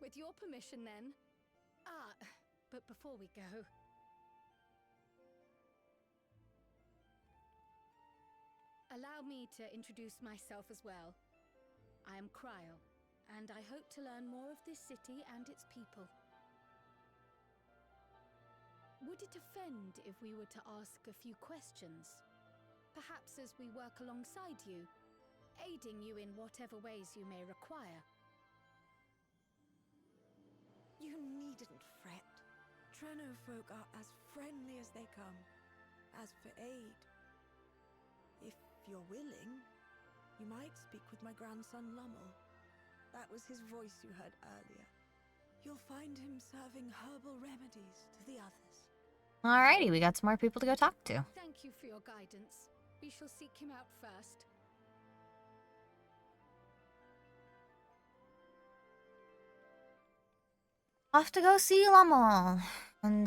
With your permission, then. But before we go... Allow me to introduce myself as well. I am Cryle, and I hope to learn more of this city and its people. Would it offend if we were to ask a few questions? Perhaps as we work alongside you, aiding you in whatever ways you may require. You needn't fret. Treno folk are as friendly as they come. As for aid, if you're willing, you might speak with my grandson Lummel. That was his voice you heard earlier. You'll find him serving herbal remedies to the others. Alrighty, we got some more people to go talk to. Thank you for your guidance. We shall seek him out first. Off to go see Lummel. And,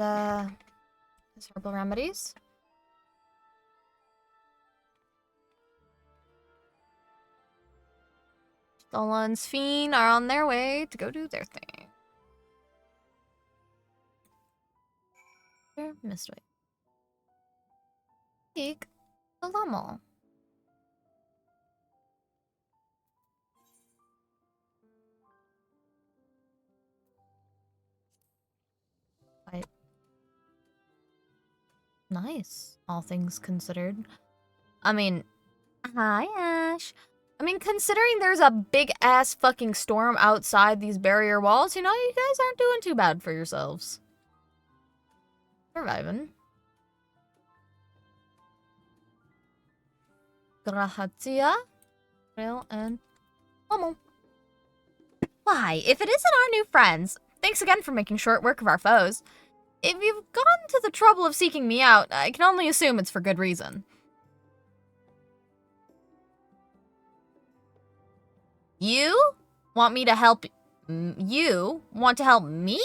his herbal remedies. Stola and Sven are on their way to go do their thing. Mistway. Seek the Lummel. Nice, all things considered. I mean, hi, Ash. I mean, considering there's a big-ass fucking storm outside these barrier walls, you know, you guys aren't doing too bad for yourselves. Surviving. Grahatia, Rail, and Lummel. Why, if it isn't our new friends, thanks again for making short work of our foes. If you've gone to the trouble of seeking me out, I can only assume it's for good reason. You want me to help... You want to help me?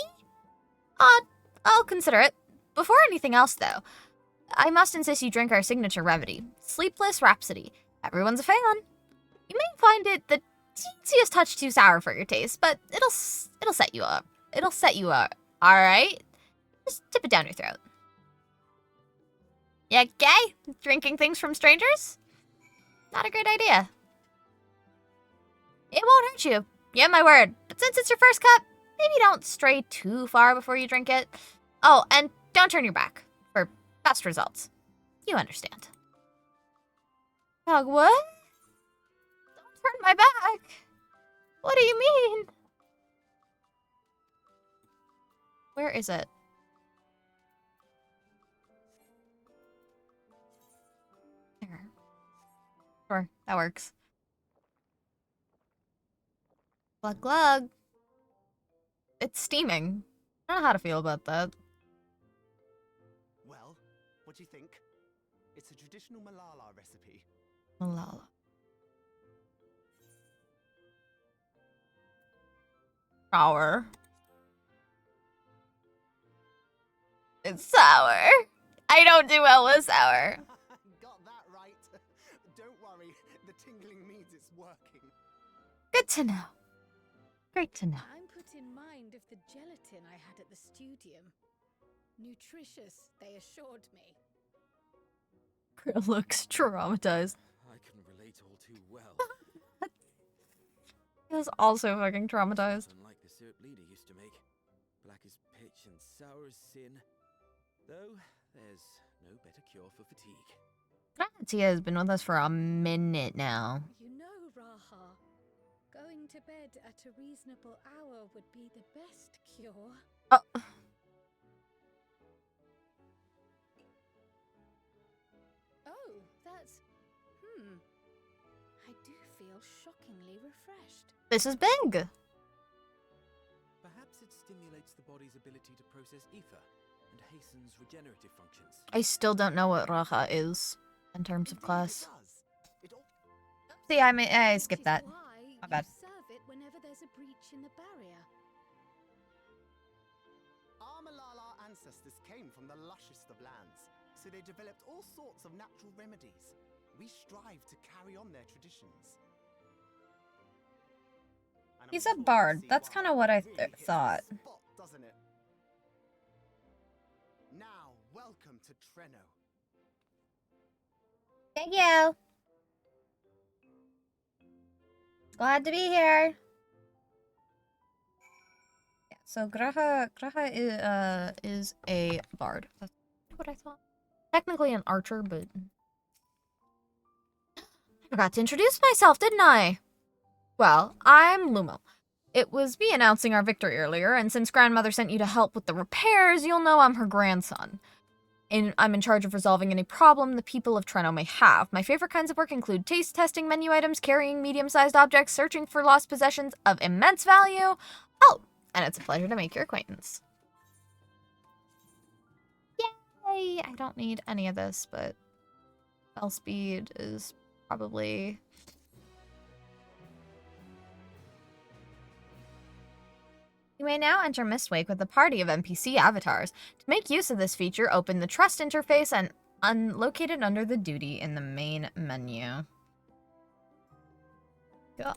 I'll consider it. Before anything else, though, I must insist you drink our signature remedy, Sleepless Rhapsody. Everyone's a fan. You may find it the teeniest touch too sour for your taste, but it'll set you up. It'll set you up, alright? Just tip it down your throat. Yeah, gay? Drinking things from strangers? Not a great idea. It won't hurt you. You have my word. But since it's your first cup, maybe don't stray too far before you drink it. Oh, and don't turn your back. For best results. You understand. Dogwood? Turn my back. What do you mean? Where is it? There. Sure, that works. Glug glug. It's steaming. I don't know how to feel about that. Well, what do you think? It's a traditional Malala recipe. Malala. Sour. It's sour. I don't do well with sour. Got that right. Don't worry, the tingling means it's working. Good to know. Great to know. I'm put in mind of the gelatin I had at the studium. Nutritious, they assured me. Krill looks traumatized. I can relate all too well. He was also fucking traumatized. Unlike the syrup leader used to make. Black as pitch and sour as sin. Though, there's no better cure for fatigue. Tia has been with us for a minute now. You know, Raha, going to bed at a reasonable hour would be the best cure. Oh. Oh, that's... I do feel shockingly refreshed. This is big. Perhaps it stimulates the body's ability to process ether and hastens regenerative functions. I still don't know what Raha is in terms of class. It all See, I skipped that. Why My bad. you serve it whenever there's a breach in the barrier. Our Malala ancestors came from the lushest of lands, so they developed all sorts of natural remedies. We strive to carry on their traditions. And I'm He's a sure you'll bard. see That's why kinda it what I really hits the thought. spot, doesn't it? Now, welcome to Treno. Thank you. Glad to be here. Yeah, so Graha is a bard. That's what I thought. Technically an archer, but I forgot to introduce myself, didn't I? Well, I'm Lumo. It was me announcing our victory earlier, and since grandmother sent you to help with the repairs, you'll know I'm her grandson. I'm in charge of resolving any problem the people of Treno may have. My favorite kinds of work include taste testing menu items, carrying medium-sized objects, searching for lost possessions of immense value. Oh, and it's a pleasure to make your acquaintance. Yay! I don't need any of this, but spell speed is probably... You may now enter Mistwake with a party of NPC avatars. To make use of this feature, open the Trust interface and located under the duty in the main menu. Go.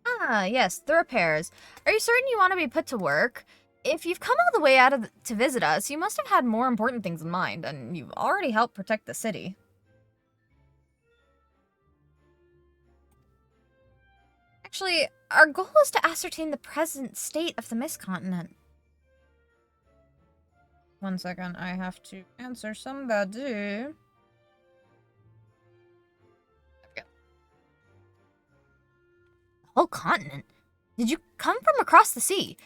Ah, yes, the repairs. Are you certain you want to be put to work? If you've come all the way out to visit us, you must have had more important things in mind, and you've already helped protect the city. Actually, our goal is to ascertain the present state of the Mist Continent. 1 second, I have to answer somebody. There we go. The whole continent? Did you come from across the sea?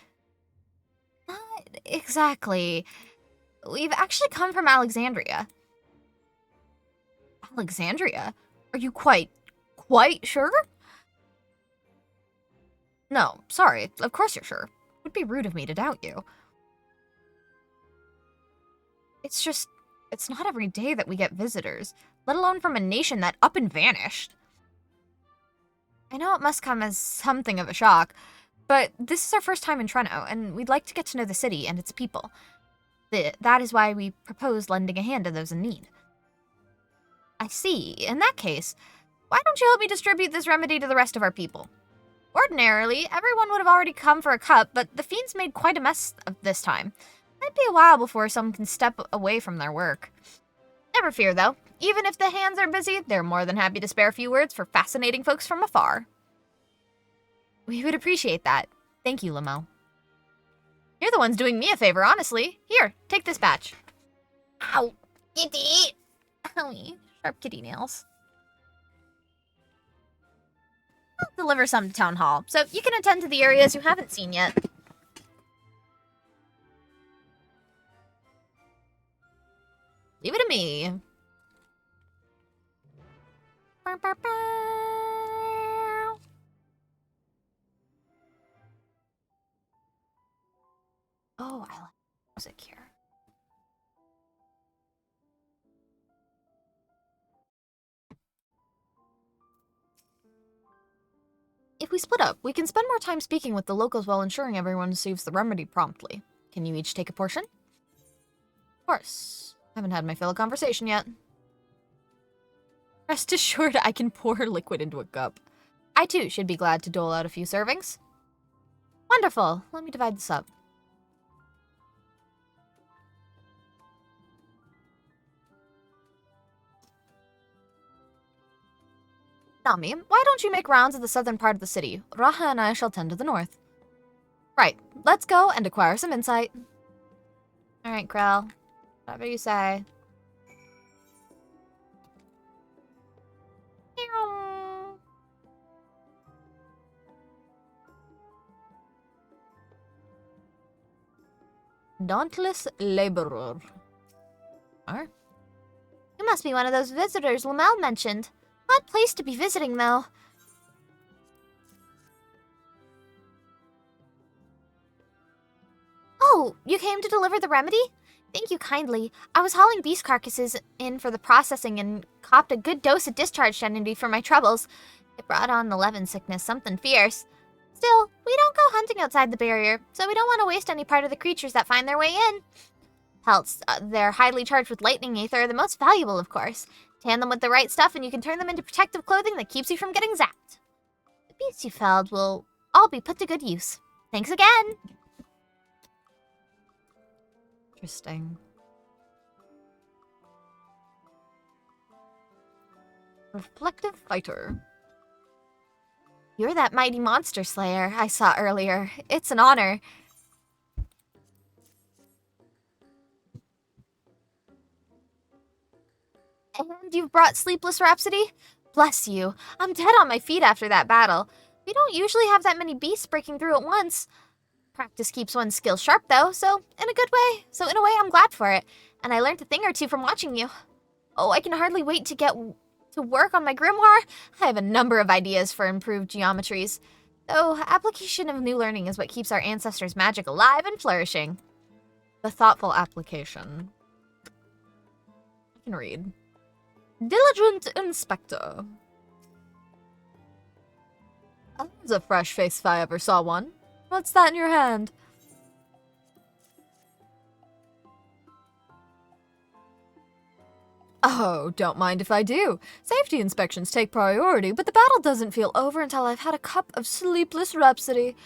Not exactly. We've actually come from Alexandria. Alexandria? Are you quite sure? No, sorry. Of course you're sure. It would be rude of me to doubt you. It's just, it's not every day that we get visitors, let alone from a nation that up and vanished. I know it must come as something of a shock, but this is our first time in Treno, and we'd like to get to know the city and its people. That is why we propose lending a hand to those in need. I see. In that case, why don't you help me distribute this remedy to the rest of our people? Ordinarily, everyone would have already come for a cup, but the fiends made quite a mess of this time. Might be a while before some can step away from their work. Never fear, though. Even if the hands are busy, they're more than happy to spare a few words for fascinating folks from afar. We would appreciate that. Thank you, Lamo. You're the ones doing me a favor, honestly. Here, take this batch. Ow! Kitty! Owie. Sharp kitty nails. I'll deliver some to Town Hall, so you can attend to the areas you haven't seen yet. Leave it to me. Bow, bow, bow. Oh, I like music here. If we split up, we can spend more time speaking with the locals while ensuring everyone receives the remedy promptly. Can you each take a portion? Of course. Haven't had my fill of conversation yet. Rest assured I can pour liquid into a cup. I too should be glad to dole out a few servings. Wonderful. Let me divide this up. Nami, why don't you make rounds of the southern part of the city? Raha and I shall tend to the north. Right, let's go and acquire some insight. Alright, Krell. Whatever you say. Dauntless Laborer. You must be one of those visitors Lamel mentioned. Odd place to be visiting, though. Oh, you came to deliver the remedy? Thank you kindly. I was hauling beast carcasses in for the processing and copped a good dose of discharge energy for my troubles. It brought on the Levin sickness, something fierce. Still, we don't go hunting outside the barrier, so we don't want to waste any part of the creatures that find their way in. Pelts, they're highly charged with lightning ether, the most valuable, of course. Tan them with the right stuff and you can turn them into protective clothing that keeps you from getting zapped. The beasts you felled will all be put to good use. Thanks again! Interesting. Reflective Fighter. You're that mighty monster slayer I saw earlier. It's an honor. And you've brought Sleepless Rhapsody? Bless you. I'm dead on my feet after that battle. We don't usually have that many beasts breaking through at once. Practice keeps one's skills sharp, though, so in a way, I'm glad for it. And I learned a thing or two from watching you. Oh, I can hardly wait to get to work on my grimoire. I have a number of ideas for improved geometries. Though, application of new learning is what keeps our ancestors' magic alive and flourishing. The thoughtful application. I can read. Diligent Inspector. That's a fresh face if I ever saw one. What's that in your hand? Oh, don't mind if I do. Safety inspections take priority, but the battle doesn't feel over until I've had a cup of Sleepless Rhapsody.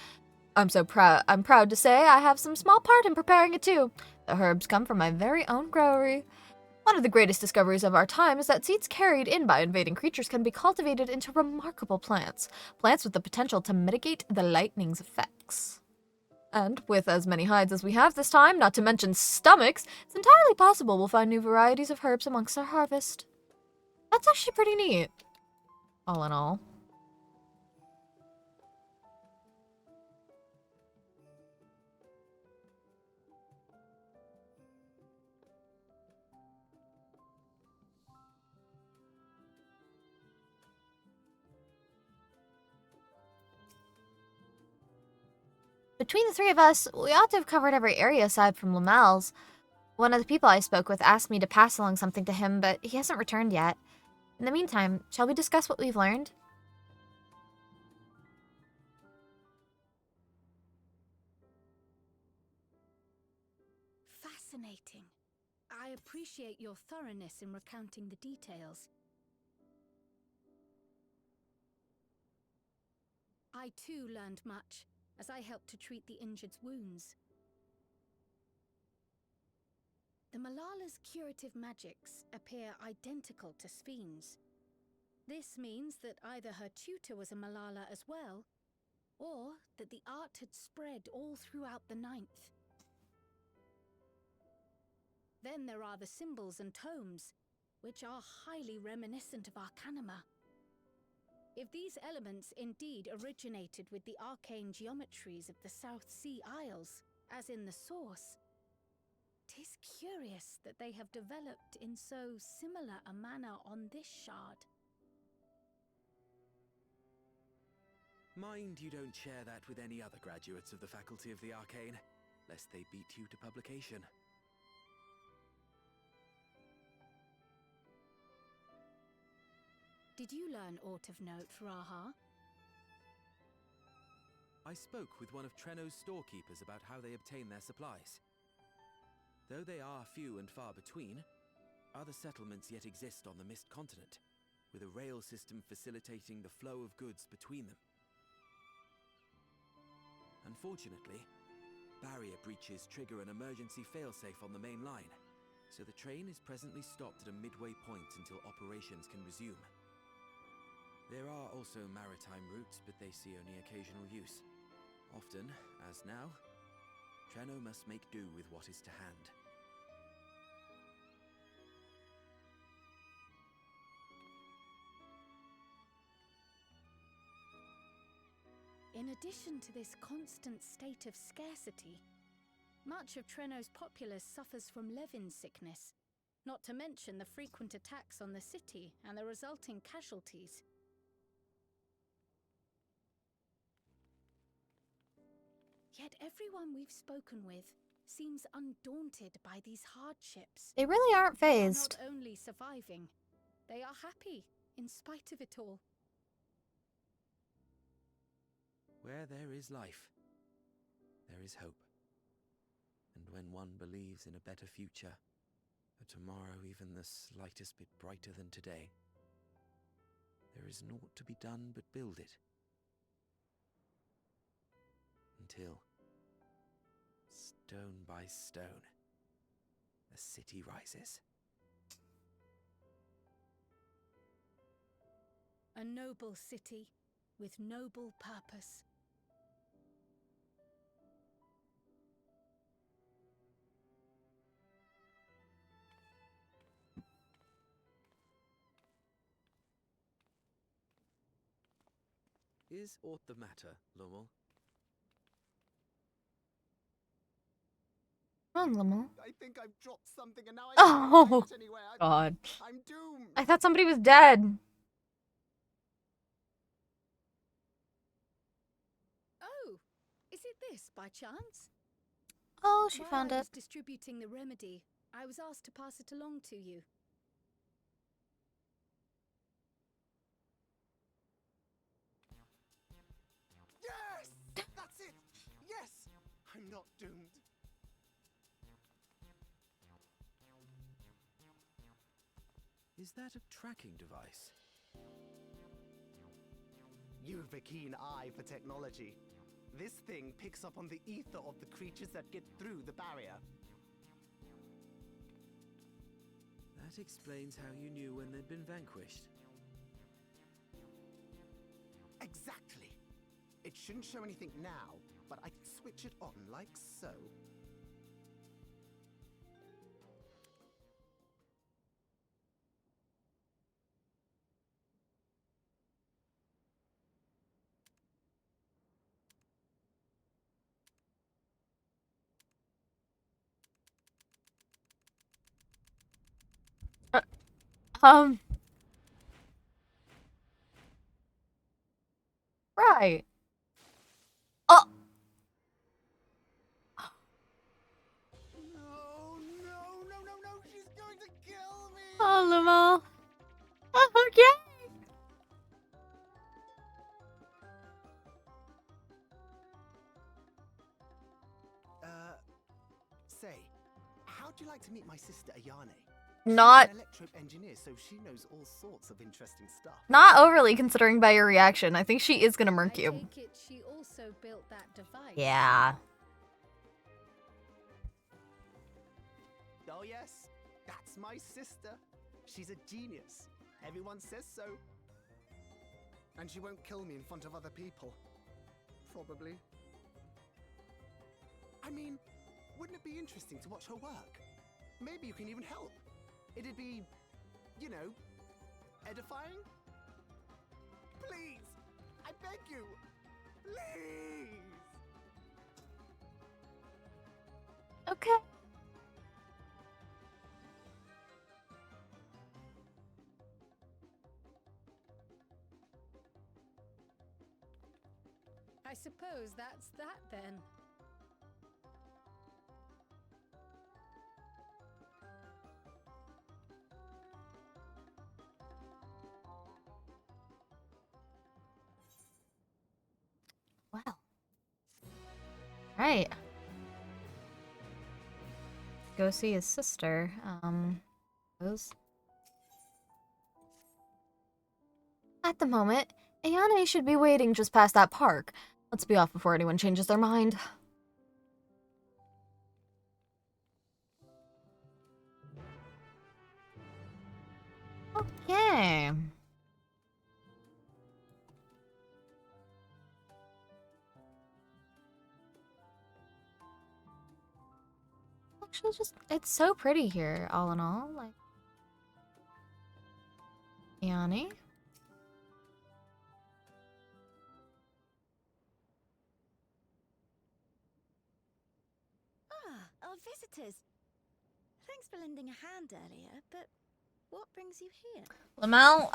I'm proud to say I have some small part in preparing it too. The herbs come from my very own growery. One of the greatest discoveries of our time is that seeds carried in by invading creatures can be cultivated into remarkable plants. Plants with the potential to mitigate the lightning's effects. And with as many hides as we have this time, not to mention stomachs, it's entirely possible we'll find new varieties of herbs amongst our harvest. That's actually pretty neat, all in all. Between the three of us, we ought to have covered every area aside from Lamel's. One of the people I spoke with asked me to pass along something to him, but he hasn't returned yet. In the meantime, shall we discuss what we've learned? Fascinating. I appreciate your thoroughness in recounting the details. I too learned much, as I helped to treat the injured's wounds. The Malala's curative magics appear identical to Spheen's. This means that either her tutor was a Malala as well, or that the art had spread all throughout the Ninth. Then there are the symbols and tomes, which are highly reminiscent of Arcanima. If these elements indeed originated with the arcane geometries of the South Sea Isles, as in the source, 'tis curious that they have developed in so similar a manner on this shard. Mind you don't share that with any other graduates of the Faculty of the Arcane, lest they beat you to publication. Did you learn aught of note, Raha? I spoke with one of Treno's storekeepers about how they obtain their supplies. Though they are few and far between, other settlements yet exist on the Mist Continent, with a rail system facilitating the flow of goods between them. Unfortunately, barrier breaches trigger an emergency failsafe on the main line, so the train is presently stopped at a midway point until operations can resume. There are also maritime routes, but they see only occasional use. Often, as now, Treno must make do with what is to hand. In addition to this constant state of scarcity, much of Treno's populace suffers from Levin sickness, not to mention the frequent attacks on the city and the resulting casualties. Yet everyone we've spoken with seems undaunted by these hardships. They really aren't They are phased. not only surviving, they are happy in spite of it all. Where there is life, there is hope. And when one believes in a better future, a tomorrow even the slightest bit brighter than today, there is naught to be done but build it. Until, stone by stone, a city rises. A noble city with noble purpose. Is aught the matter, Lummel? Come on, Lummel. I think I've dropped something and now I can't Oh, find it anywhere. God. I'm doomed. I thought somebody was dead. Oh, is it this by chance? Oh, she While found I it. was distributing the remedy, I was asked to pass it along to you. Yes! That's it! Yes! I'm not doomed. Is that a tracking device? You've a keen eye for technology. This thing picks up on the ether of the creatures that get through the barrier. That explains how you knew when they'd been vanquished. Exactly. It shouldn't show anything now, but I can switch it on like so. Right. Oh, No, no, no, no, no, she's going to kill me! oh, Lummel. Oh, okay. Say, how'd you like to meet my sister Ayane? Not, She's an electro engineer, so she knows all sorts of interesting stuff. not overly considering by your reaction. I think she is gonna murk I you. take it she also built that device. Yeah. Oh yes, that's my sister. She's a genius. Everyone says so. And she won't kill me in front of other people. Probably. I mean, wouldn't it be interesting to watch her work? Maybe you can even help. It'd be, you know, edifying? Please! I beg you! Please! Okay. I suppose that's that then. Well. Right. Go see his sister. Those. At the moment, Ayane should be waiting just past that park. Let's be off before anyone changes their mind. Okay. Actually, it's so pretty here, all in all. Like, Ayane? Ah, our visitors. Thanks for lending a hand earlier, but what brings you here? Lamel,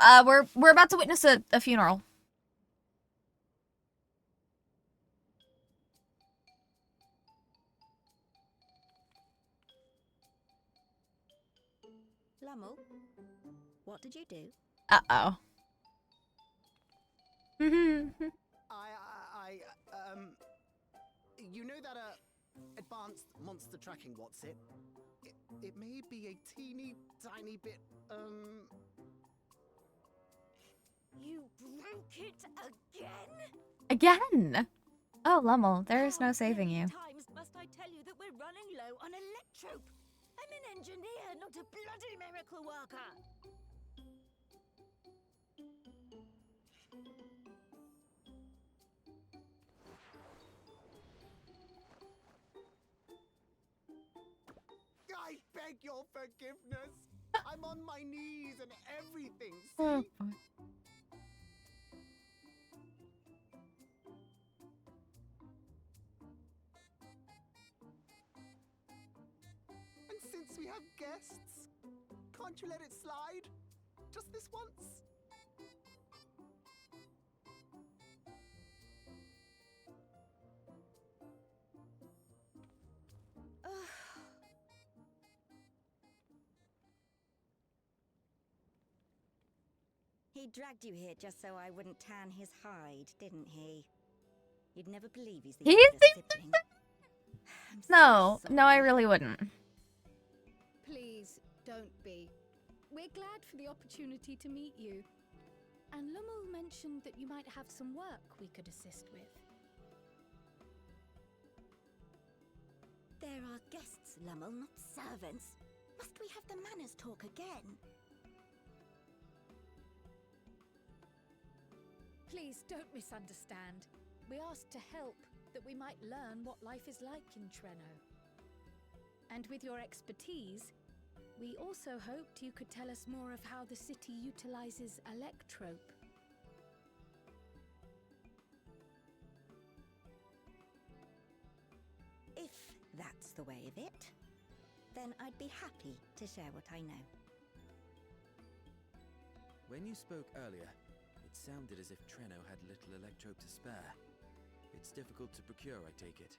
we're about to witness a funeral. Lummel, what did you do? Uh-oh. You know that, advanced monster tracking, what's it? It may be a teeny tiny bit, You broke it again? Again? Oh, Lummel, there is no saving you. How many times must I tell you that we're running low on electrope? I'm an engineer, not a bloody miracle worker. I beg your forgiveness. I'm on my knees and everything. Oh, See? boy. And since we have guests, can't you let it slide? Just this once? He dragged you here just so I wouldn't tan his hide, didn't he? You'd never believe he's the He youngest thinks sibling. I'm so No, I sorry. really wouldn't. Please, don't be. We're glad for the opportunity to meet you. And Lummel mentioned that you might have some work we could assist with. There are guests, Lummel, not servants. Must we have the manners talk again? Please don't misunderstand. We asked to help, that we might learn what life is like in Treno. And with your expertise, we also hoped you could tell us more of how the city utilizes electrope. If that's the way of it, then I'd be happy to share what I know. When you spoke earlier, it sounded as if Treno had little electrope to spare. It's difficult to procure, I take it.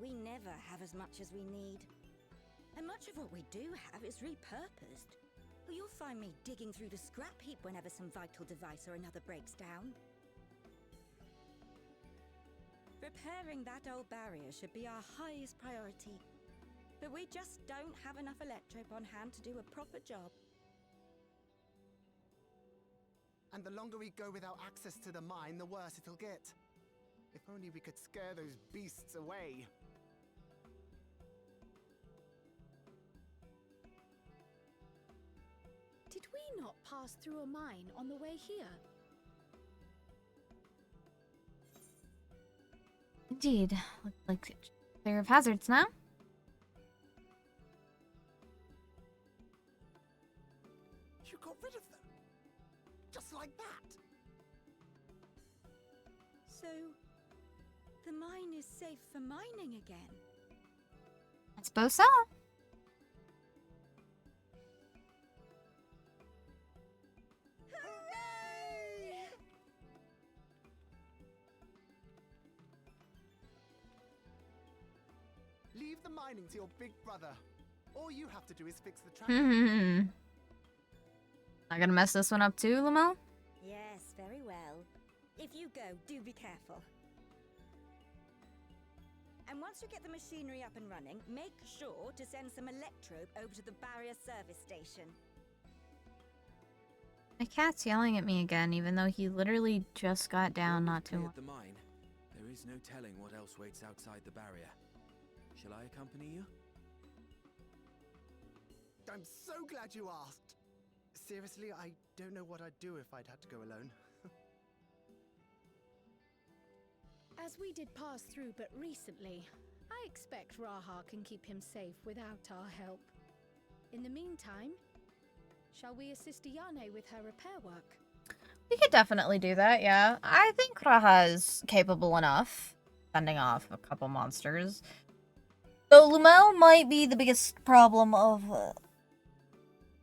We never have as much as we need. And much of what we do have is repurposed. You'll find me digging through the scrap heap whenever some vital device or another breaks down. Repairing that old barrier should be our highest priority. But we just don't have enough electrope on hand to do a proper job. And the longer we go without access to the mine, the worse it'll get. If only we could scare those beasts away. Did we not pass through a mine on the way here? Indeed. Like Clear of hazards now. You got rid of them? Just like that? So, the mine is safe for mining again? I suppose so. Hooray! Leave the mining to your big brother. All you have to do is fix the track. Not gonna mess this one up too, Lumel? Yes, very well. If you go, do be careful. And once you get the machinery up and running, make sure to send some electrobe over to the barrier service station. My cat's yelling at me again, even though he literally just got down not too long. At the mine, there is no telling what else waits outside the barrier. Shall I accompany you? I'm so glad you asked. Seriously, I don't know what I'd do if I'd had to go alone. As we did pass through but recently, I expect Raha can keep him safe without our help. In the meantime, shall we assist Ayane with her repair work? We could definitely do that, yeah. I think Raha is capable enough, fending off a couple monsters. Though Lumel might be the biggest problem of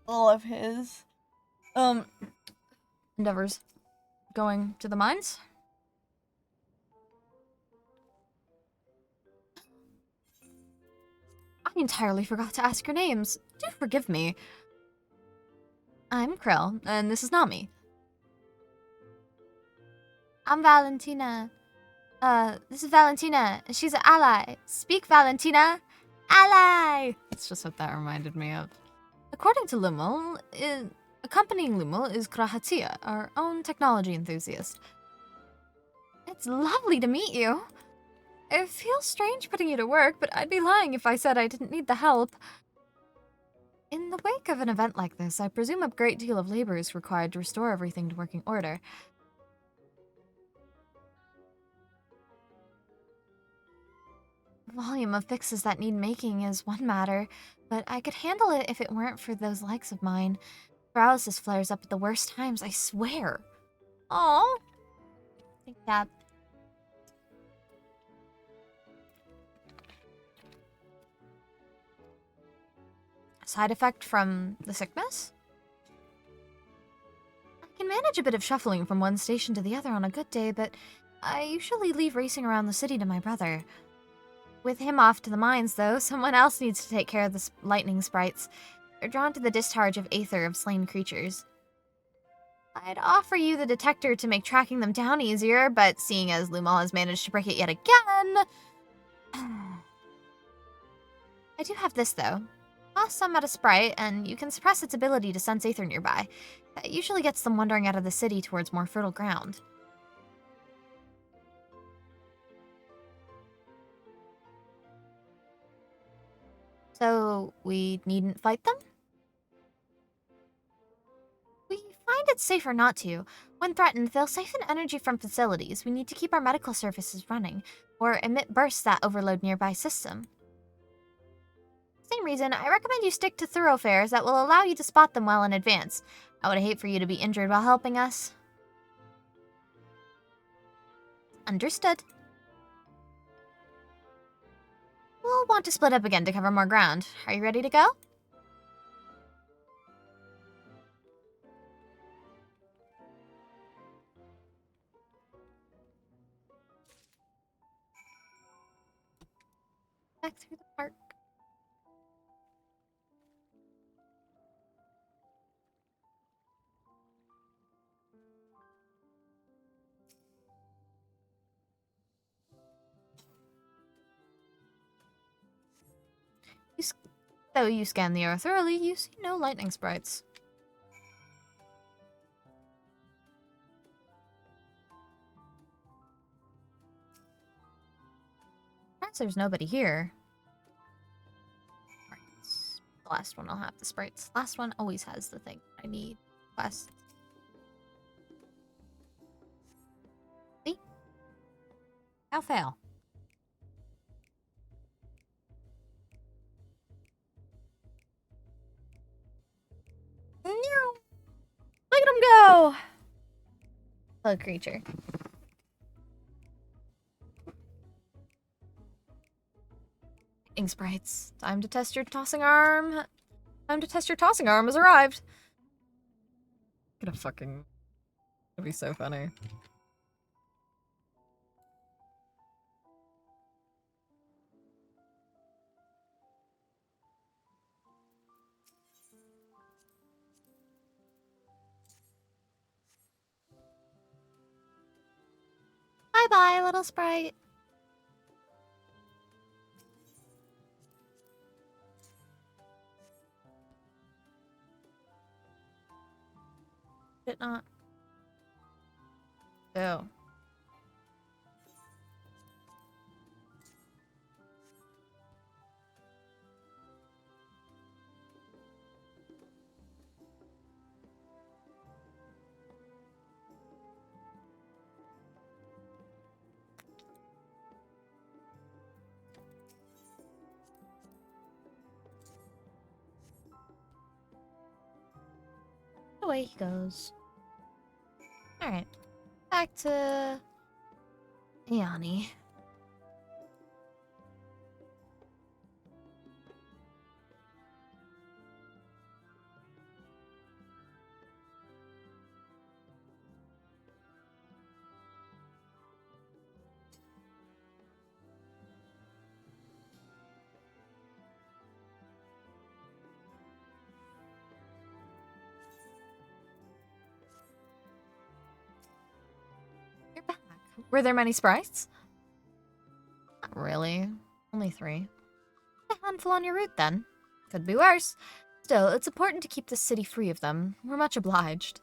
all of his endeavors. Going to the mines? I entirely forgot to ask your names. Do forgive me. I'm Krill, and this is Nami. I'm Valentina. This is Valentina. She's an ally. Speak, Valentina. Ally! That's just what that reminded me of. According to Lumel, accompanying Lumel is Krahatia, our own technology enthusiast. It's lovely to meet you. It feels strange putting you to work, but I'd be lying if I said I didn't need the help. In the wake of an event like this, I presume a great deal of labor is required to restore everything to working order. The volume of fixes that need making is one matter, but I could handle it if it weren't for those legs of mine. Paralysis flares up at the worst times, I swear. Aww. Thank Dad. Side effect from the sickness? I can manage a bit of shuffling from one station to the other on a good day, but I usually leave racing around the city to my brother. With him off to the mines, though, someone else needs to take care of the lightning sprites. They're drawn to the discharge of aether of slain creatures. I'd offer you the detector to make tracking them down easier, but seeing as Lumel has managed to break it yet again... I do have this, though. Toss some at a sprite, and you can suppress its ability to sense aether nearby. That usually gets them wandering out of the city towards more fertile ground. So, we needn't fight them? We find it safer not to. When threatened, they'll siphon energy from facilities. We need to keep our medical services running, or emit bursts that overload nearby system. Same reason, I recommend you stick to thoroughfares that will allow you to spot them well in advance. I would hate for you to be injured while helping us. Understood. We'll want to split up again to cover more ground. Are you ready to go? Back through the park. Though you scan the air thoroughly, you see no lightning sprites. Perhaps there's nobody here. Sprites. The last one will have the sprites. Last one always has the thing I need. Quest. See? I'll fail. Hello, creature. Lightning sprites. Time to test your tossing arm. Time to test your tossing arm has arrived. Gonna fucking... It'd be so funny. Bye-bye, little sprite. Did it not? Oh. Away he goes. Alright. Back to Yanni. You're back. Were there many sprites? Not really. Only 3. A handful on your route, then. Could be worse. Still, it's important to keep the city free of them. We're much obliged.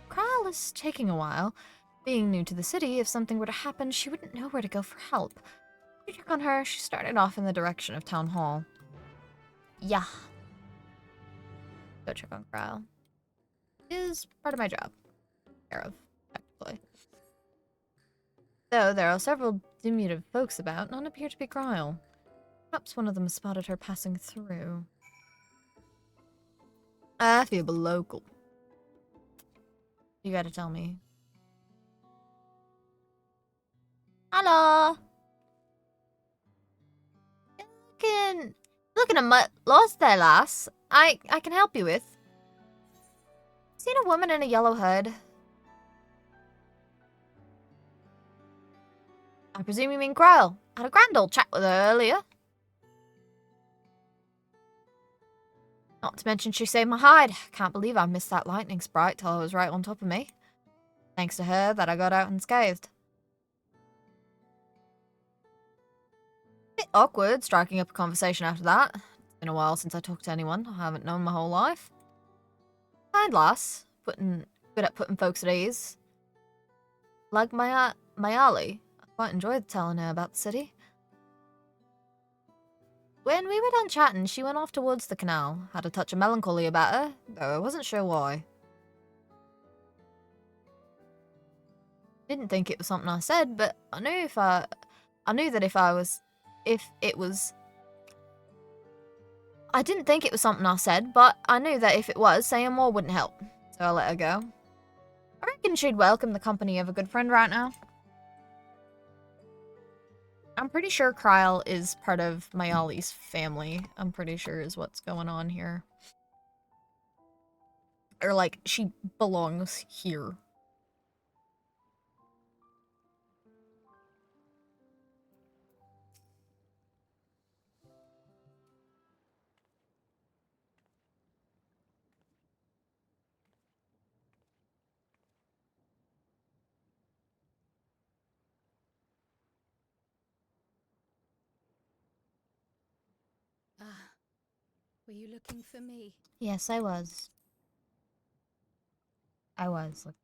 Kyle is taking a while. Being new to the city, if something were to happen, she wouldn't know where to go for help. To check on her, she started off in the direction of Town Hall. Yeah. Go check on Kyle. Is part of my job. Care of, technically. Though there are several diminutive folks about, none appear to be Gryle. Perhaps one of them spotted her passing through. I feel local. You gotta tell me. Hello. Looking a mutt lost there, lass. I can help you with. Seen a woman in a yellow hood. I presume you mean Gryle. Had a grand old chat with her earlier. Not to mention she saved my hide. Can't believe I missed that lightning sprite till I was right on top of me. Thanks to her that I got out unscathed. Bit awkward striking up a conversation after that. It's been a while since I talked to anyone I haven't known my whole life. Kind lass. Good at putting folks at ease. Like Mayali. I quite enjoyed telling her about the city. When we were done chatting, she went off towards the canal. Had a touch of melancholy about her, though I wasn't sure why. Didn't think it was something I said, but I knew that if it was... I didn't think it was something I said, but I knew that if it was, saying more wouldn't help. So I let her go. I reckon she'd welcome the company of a good friend right now. I'm pretty sure Kyle is part of Mayali's family. I'm pretty sure is what's going on here. Or like, she belongs here. Ah, were you looking for me? Yes, I was. I was looking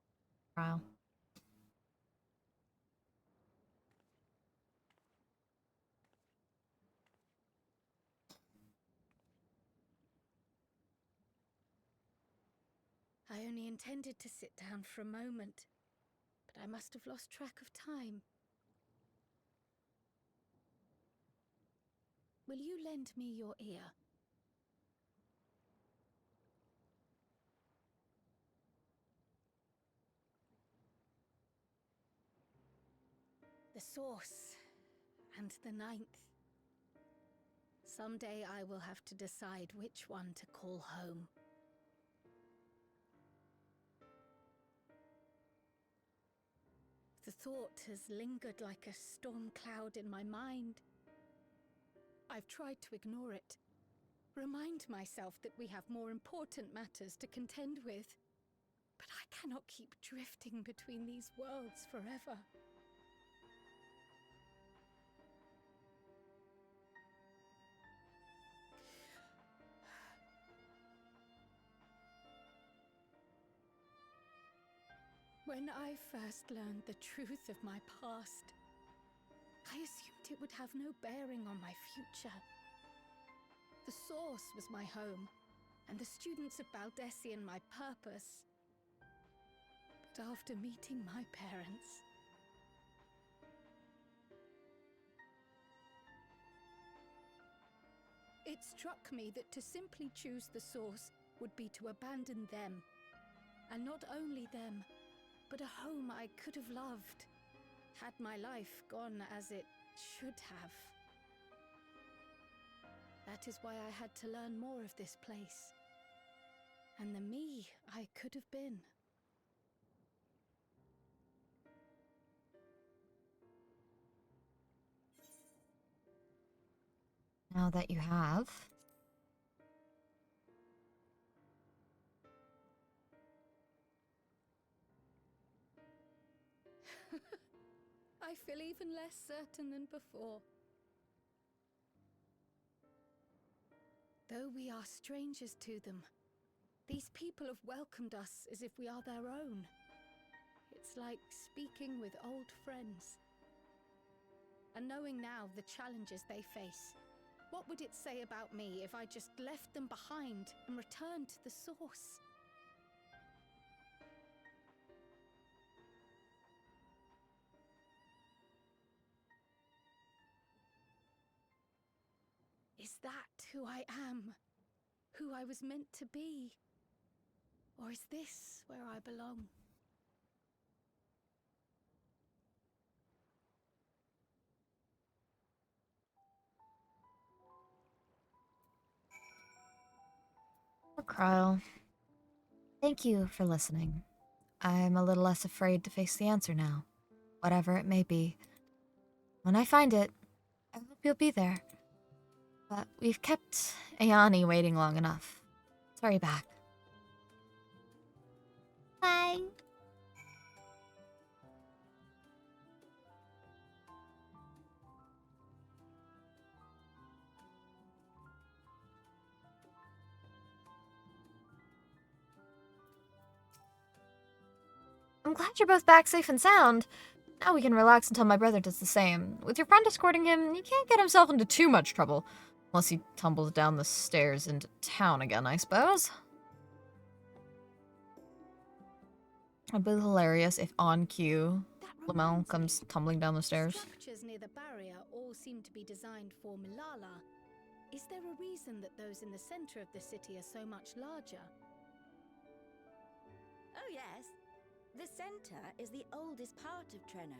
for Kyle. I only intended to sit down for a moment, but I must have lost track of time. Will you lend me your ear? The source. And the ninth. Someday I will have to decide which one to call home. The thought has lingered like a storm cloud in my mind. I've tried to ignore it, remind myself that we have more important matters to contend with. But I cannot keep drifting between these worlds forever. When I first learned the truth of my past, I assumed it would have no bearing on my future. The source was my home, and the students of Baldessian my purpose. But after meeting my parents, it struck me that to simply choose the source would be to abandon them. And not only them, but a home I could have loved, had my life gone as it should have. That is why I had to learn more of this place, and the me I could have been. Now that you have. I feel even less certain than before. Though we are strangers to them, these people have welcomed us as if we are their own. It's like speaking with old friends. And knowing now the challenges they face, what would it say about me if I just left them behind and returned to the source? Is that who I am? Who I was meant to be? Or is this where I belong? Kryl, thank you for listening. I'm a little less afraid to face the answer now, whatever it may be. When I find it, I hope you'll be there. But we've kept Ayani waiting long enough. Sorry back. Bye. I'm glad you're both back safe and sound. Now we can relax until my brother does the same. With your friend escorting him, he can't get himself into too much trouble. Unless he tumbles down the stairs into town again, I suppose. It'd be hilarious if on cue, Lamel comes tumbling down the stairs. The structures near the barrier all seem to be designed for Milala. Is there a reason that those in the center of the city are so much larger? Oh yes. The center is the oldest part of Treno,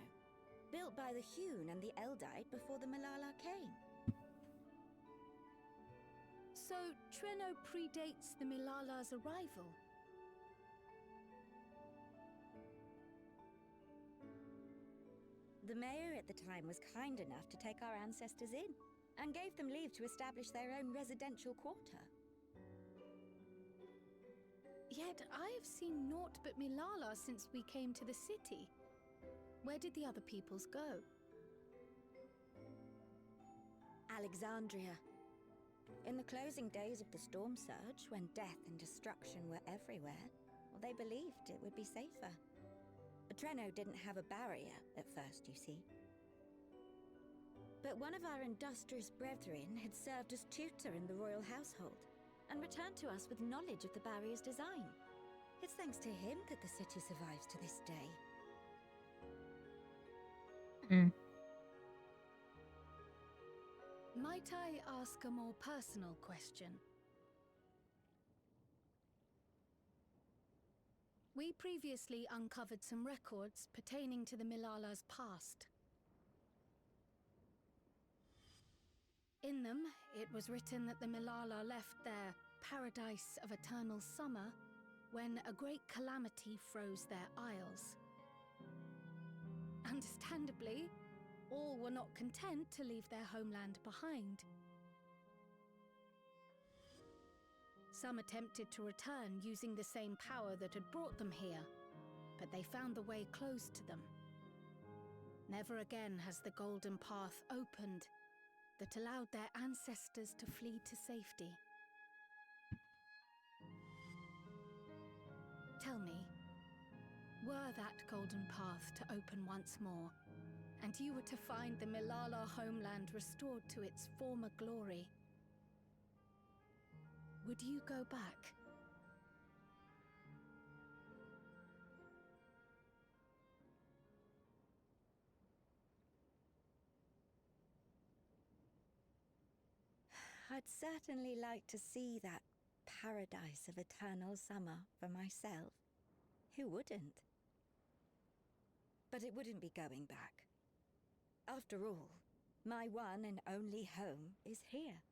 built by the Hune and the Eldite before the Milala came. So Treno predates the Milala's arrival? The mayor at the time was kind enough to take our ancestors in, and gave them leave to establish their own residential quarter. Yet I have seen naught but Milala since we came to the city. Where did the other peoples go? Alexandria. In the closing days of the Storm Surge, when death and destruction were everywhere, well, they believed it would be safer. But Treno didn't have a barrier at first, you see. But one of our industrious brethren had served as tutor in the royal household, and returned to us with knowledge of the barrier's design. It's thanks to him that the city survives to this day. Might I ask a more personal question? We previously uncovered some records pertaining to the Milala's past. In them, it was written that the Milala left their paradise of eternal summer when a great calamity froze their isles. Understandably, all were not content to leave their homeland behind. Some attempted to return using the same power that had brought them here, but they found the way closed to them. Never again has the Golden Path opened that allowed their ancestors to flee to safety. Tell me, were that Golden Path to open once more, and you were to find the Milala homeland restored to its former glory, would you go back? I'd certainly like to see that paradise of eternal summer for myself. Who wouldn't? But it wouldn't be going back. After all, my one and only home is here.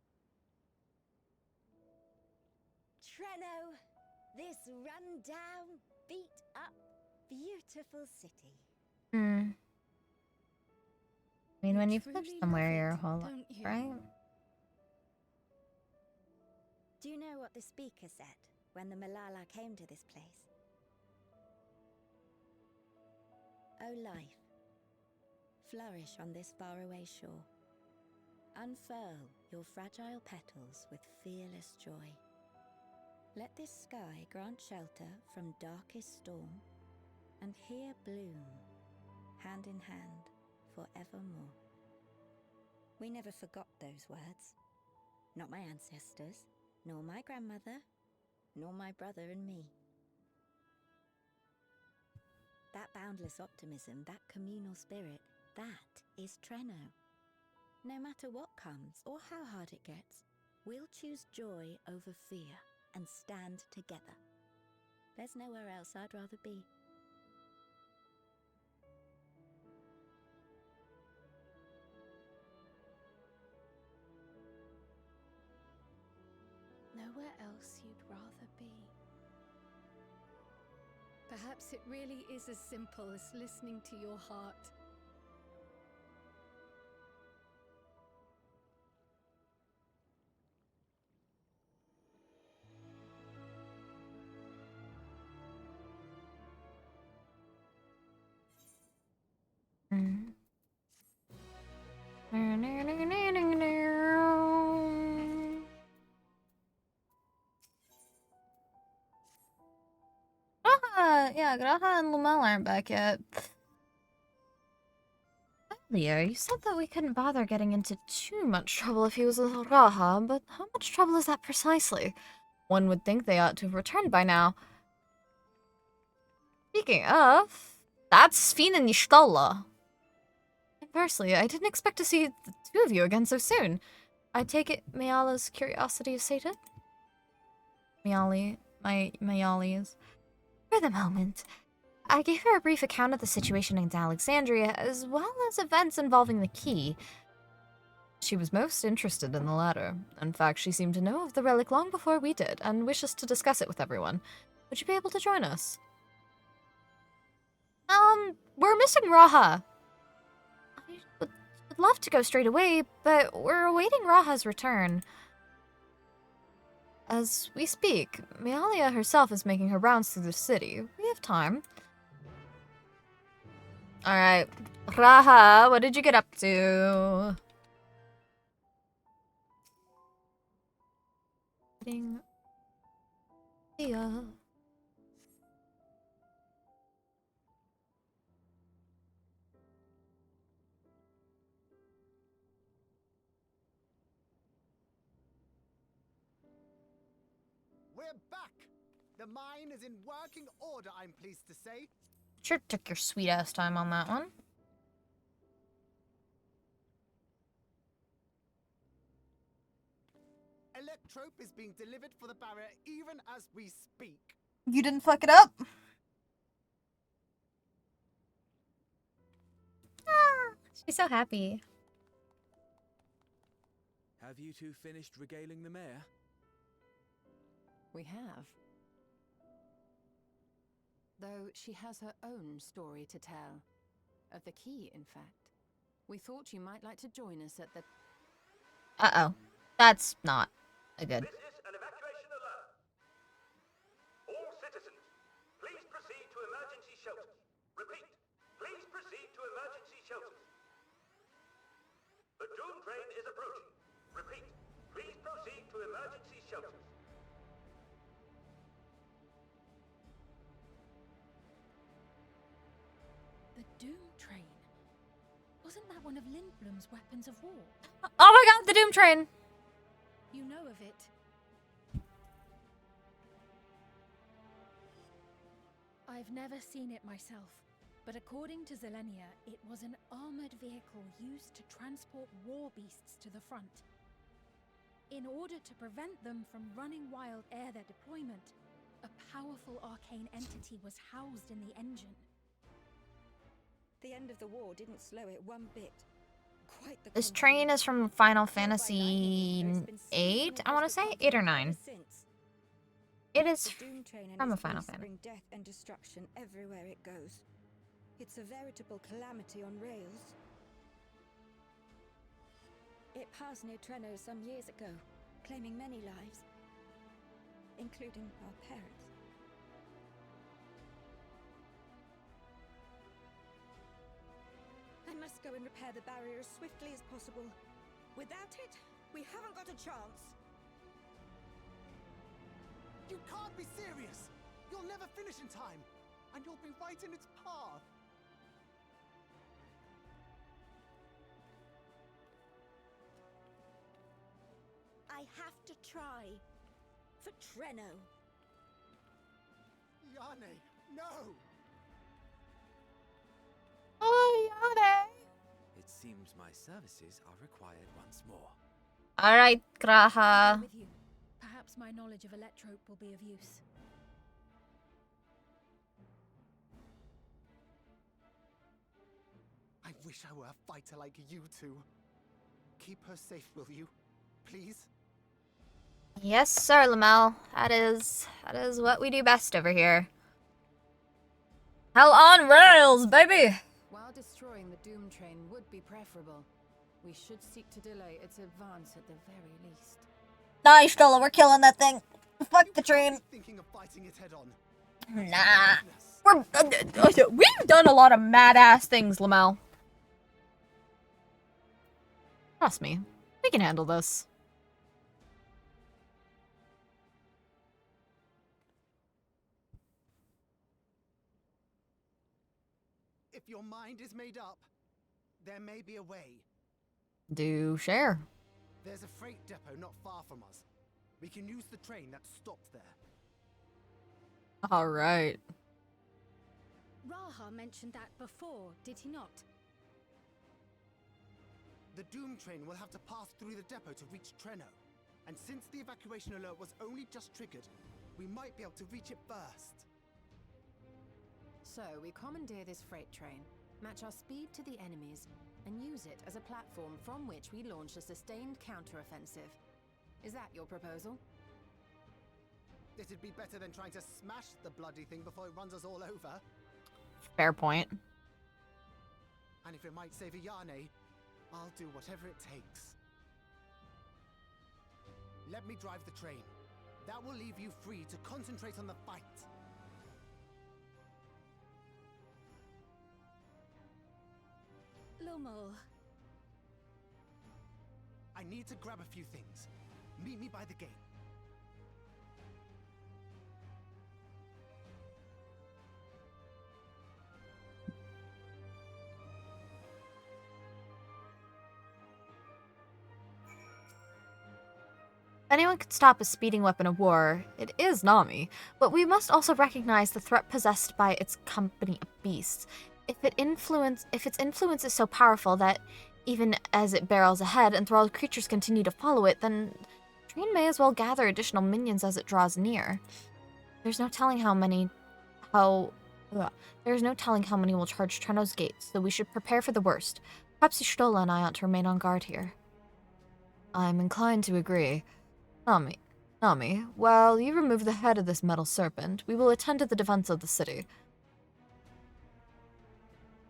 Treno, this run-down, beat-up, beautiful city. I mean, when you've lived truly somewhere love your it, whole life, don't you? right? Do you know what the speaker said when the Milala came to this place? O life, flourish on this faraway shore. Unfurl your fragile petals with fearless joy. Let this sky grant shelter from darkest storm, and here bloom, hand in hand, forevermore. We never forgot those words. Not my ancestors, nor my grandmother, nor my brother and me. That boundless optimism, that communal spirit, that is Treno. No matter what comes or how hard it gets, we'll choose joy over fear and stand together. There's nowhere else I'd rather be. Nowhere else you'd rather be. Perhaps it really is as simple as listening to your heart. Yeah, Graha and Lumel aren't back yet. Earlier, you said that we couldn't bother getting into too much trouble if he was with Graha, but how much trouble is that precisely? One would think they ought to have returned by now. Speaking of, that's Sfin and Y'shtola. Conversely, I didn't expect to see the two of you again so soon. I take it Mayala's curiosity is sated? Mayali is. For the moment, I gave her a brief account of the situation in Alexandria, as well as events involving the key. She was most interested in the latter. In fact, she seemed to know of the relic long before we did, and wishes to discuss it with everyone. Would you be able to join us? We're missing Raha. I would love to go straight away, but we're awaiting Raha's return. As we speak, Mealia herself is making her rounds through the city. We have time. Alright. Raha, what did you get up to? Yeah. We're back! The mine is in working order, I'm pleased to say. Sure took your sweet ass time on that one. Electrope is being delivered for the barrier even as we speak. You didn't fuck it up? She's so happy. Has Have you two finished regaling the mayor? We have. Though she has her own story to tell. Of the key, in fact. We thought you might like to join us at the... Uh-oh. That's not a good... This is an evacuation alert. All citizens, please proceed to emergency shelters. Repeat, please proceed to emergency shelters. The Doom train is approaching. Repeat, please proceed to emergency shelters. The Doom train. Wasn't that one of Lindblom's weapons of war? Oh my god, the Doom train! You know of it. I've never seen it myself, but according to Zelenia, it was an armored vehicle used to transport war beasts to the front. In order to prevent them from running wild ere their deployment, a powerful arcane entity was housed in the engine. The end of the war didn't slow it one bit. Quite the This contrary. train is from Final Fantasy VIII, I want to say? 8 or 9. It is The Doom train and from a its Final beasts Fantasy. bring death and destruction everywhere it goes. It's a veritable calamity on rails. It passed near Treno some years ago, claiming many lives, including our parents. I must go and repair the barrier as swiftly as possible. Without it, we haven't got a chance. You can't be serious! You'll never finish in time, and you'll be right in its path. I have to try. For Treno. Yane, no! Oh, Yane! It seems my services are required once more. Alright, Graha. With you. Perhaps my knowledge of Electrope will be of use. I wish I were a fighter like you two. Keep her safe, will you? Please? Yes, sir, Lamel. That is what we do best over here. Hell on rails, baby! While destroying the Doom train would be preferable, we should seek to delay its advance at the very least. Nice, Stola, we're killing that thing. Fuck the train. Thinking of fighting it head on. Nah. We've done a lot of mad-ass things, Lamel. Trust me. We can handle this. If your mind is made up, there may be a way. Do share. There's a freight depot not far from us. We can use the train that stopped there. Alright. Raha mentioned that before, did he not? The Doom train will have to pass through the depot to reach Treno. And since the evacuation alert was only just triggered, we might be able to reach it first. So, we commandeer this freight train, match our speed to the enemy's, and use it as a platform from which we launch a sustained counteroffensive. Is that your proposal? It'd be better than trying to smash the bloody thing before it runs us all over. Fair point. And if it might save Yane, I'll do whatever it takes. Let me drive the train. That will leave you free to concentrate on the fight. Lomol. I need to grab a few things. Meet me by the gate. If anyone could stop a speeding weapon of war, it is Nami, but we must also recognize the threat possessed by its company of beasts. If its influence is so powerful that even as it barrels ahead, enthralled creatures continue to follow it, then the train may as well gather additional minions as it draws near. There's no telling how many will charge Treno's gates, so we should prepare for the worst. Perhaps Y'shtola and I ought to remain on guard here. I'm inclined to agree. Nami, while you remove the head of this metal serpent, we will attend to the defense of the city.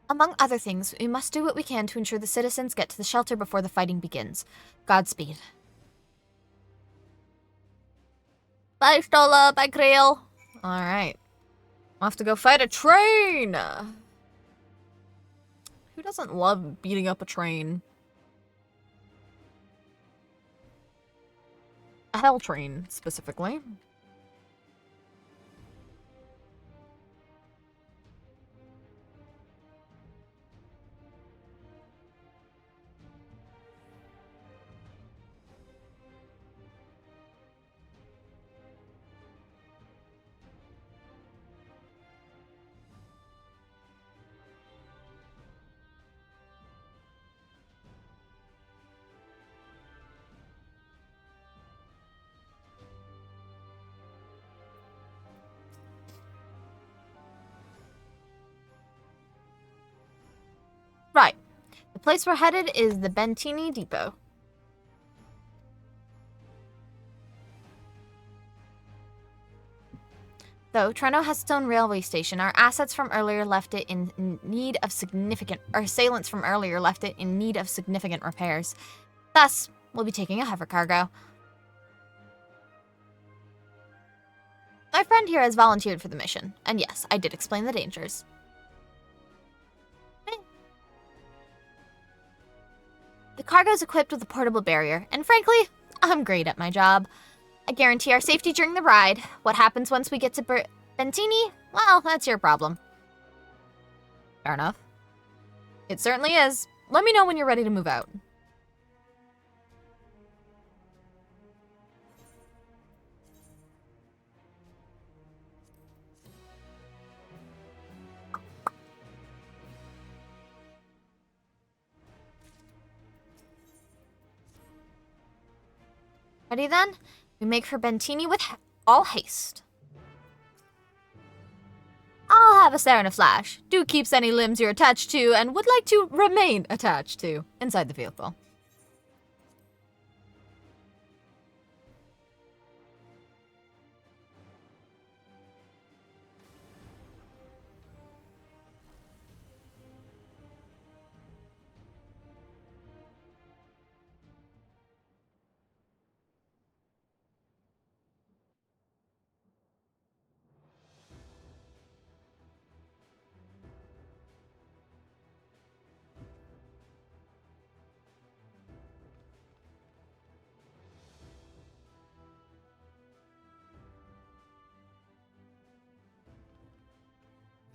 Among other things, we must do what we can to ensure the citizens get to the shelter before the fighting begins. Godspeed. Bye, Stola. Bye, Creel. Alright. Off to go fight a train! Who doesn't love beating up a train? A hell train, specifically. Right. The place we're headed is the Bentini Depot. Though Treno has its own railway station, our assets from earlier left it in need of significant... Our assailants from earlier left it in need of significant repairs. Thus, we'll be taking a heifer cargo. My friend here has volunteered for the mission, and yes, I did explain the dangers. The cargo's equipped with a portable barrier, and frankly, I'm great at my job. I guarantee our safety during the ride. What happens once we get to Bentini? Well, that's your problem. Fair enough. It certainly is. Let me know when you're ready to move out. Ready then? We make for Bentini with all haste. I'll have us there in a flash. Do keeps any limbs you're attached to and would like to remain attached to inside the vehicle.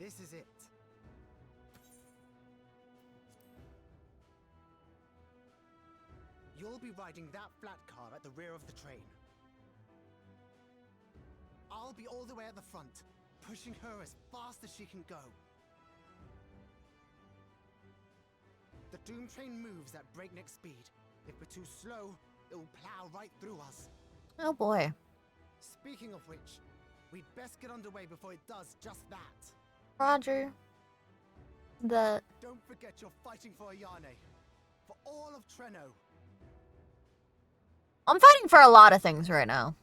This is it. You'll be riding that flat car at the rear of the train. I'll be all the way at the front, pushing her as fast as she can go. The Doom train moves at breakneck speed. If we're too slow, it will plow right through us. Oh boy. Speaking of which, we'd best get underway before it does just that. Roger. Don't forget you're fighting for Ayane. For all of Treno. I'm fighting for a lot of things right now.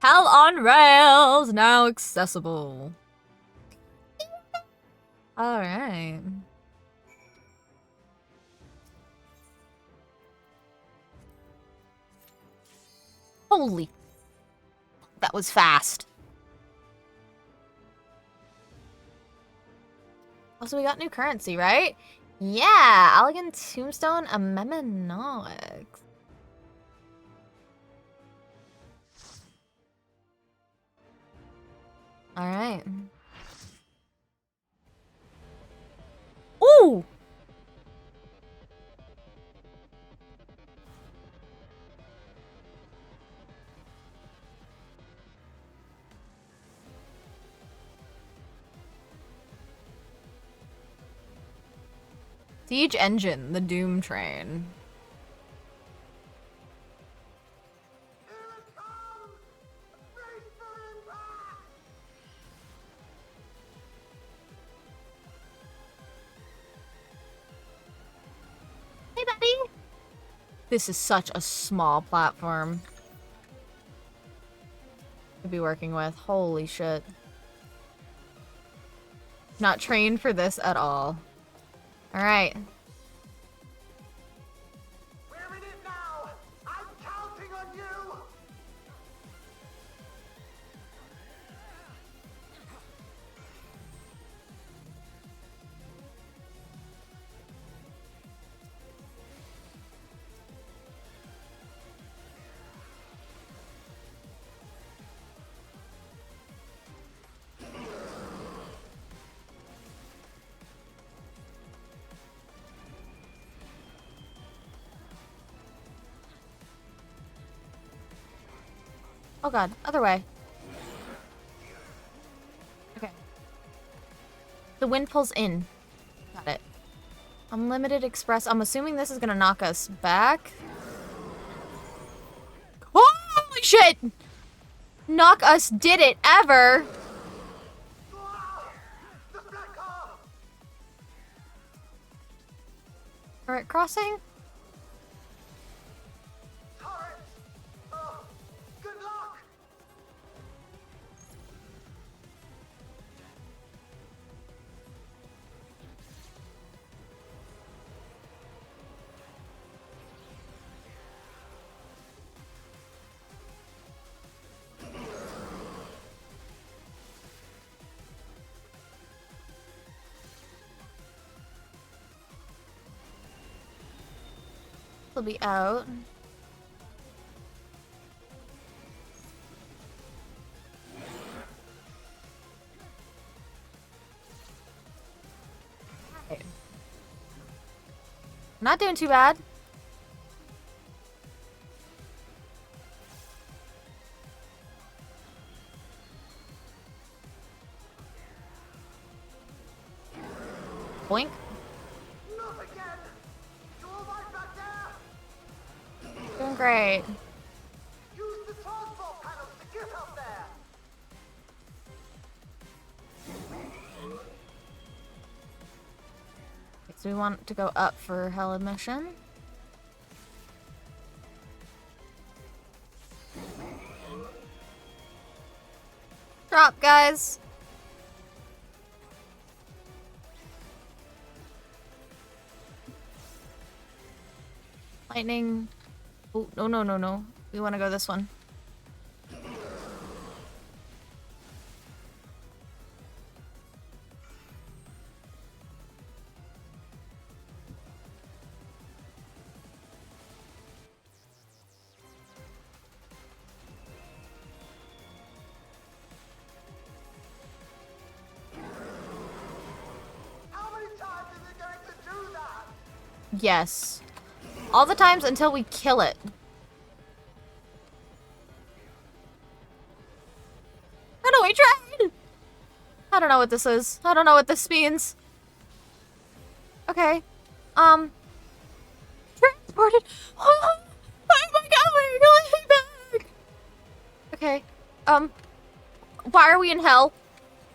Hell on Rails, now accessible. Alright. Holy. That was fast. Also, we got new currency, right? Yeah, Elegant Tombstone Amemonoics. Alright. Ooh! Siege Engine, the Doom Train. This is such a small platform to be working with. Holy shit. Not trained for this at all. Alright. We're in it now! I'm counting on you! Oh god, other way. Okay. The wind pulls in. Got it. Unlimited Express. I'm assuming this is gonna knock us back. Holy shit! Knock us did it ever! Alright, crossing. Good luck! Will be out. Okay. Not doing too bad. Boink. Not again! You're all right back there! Doing great. Use the transport panels to get up there! So we want to go up for Hella mission. Drop, guys. Lightning. Oh, no, no, no, no. We want to go this one. How many times is it going to do that? Yes. All the times until we kill it. Runaway train! I don't know what this is. I don't know what this means. Okay. Transported. Oh my god, we're going back! Okay. Why are we in hell?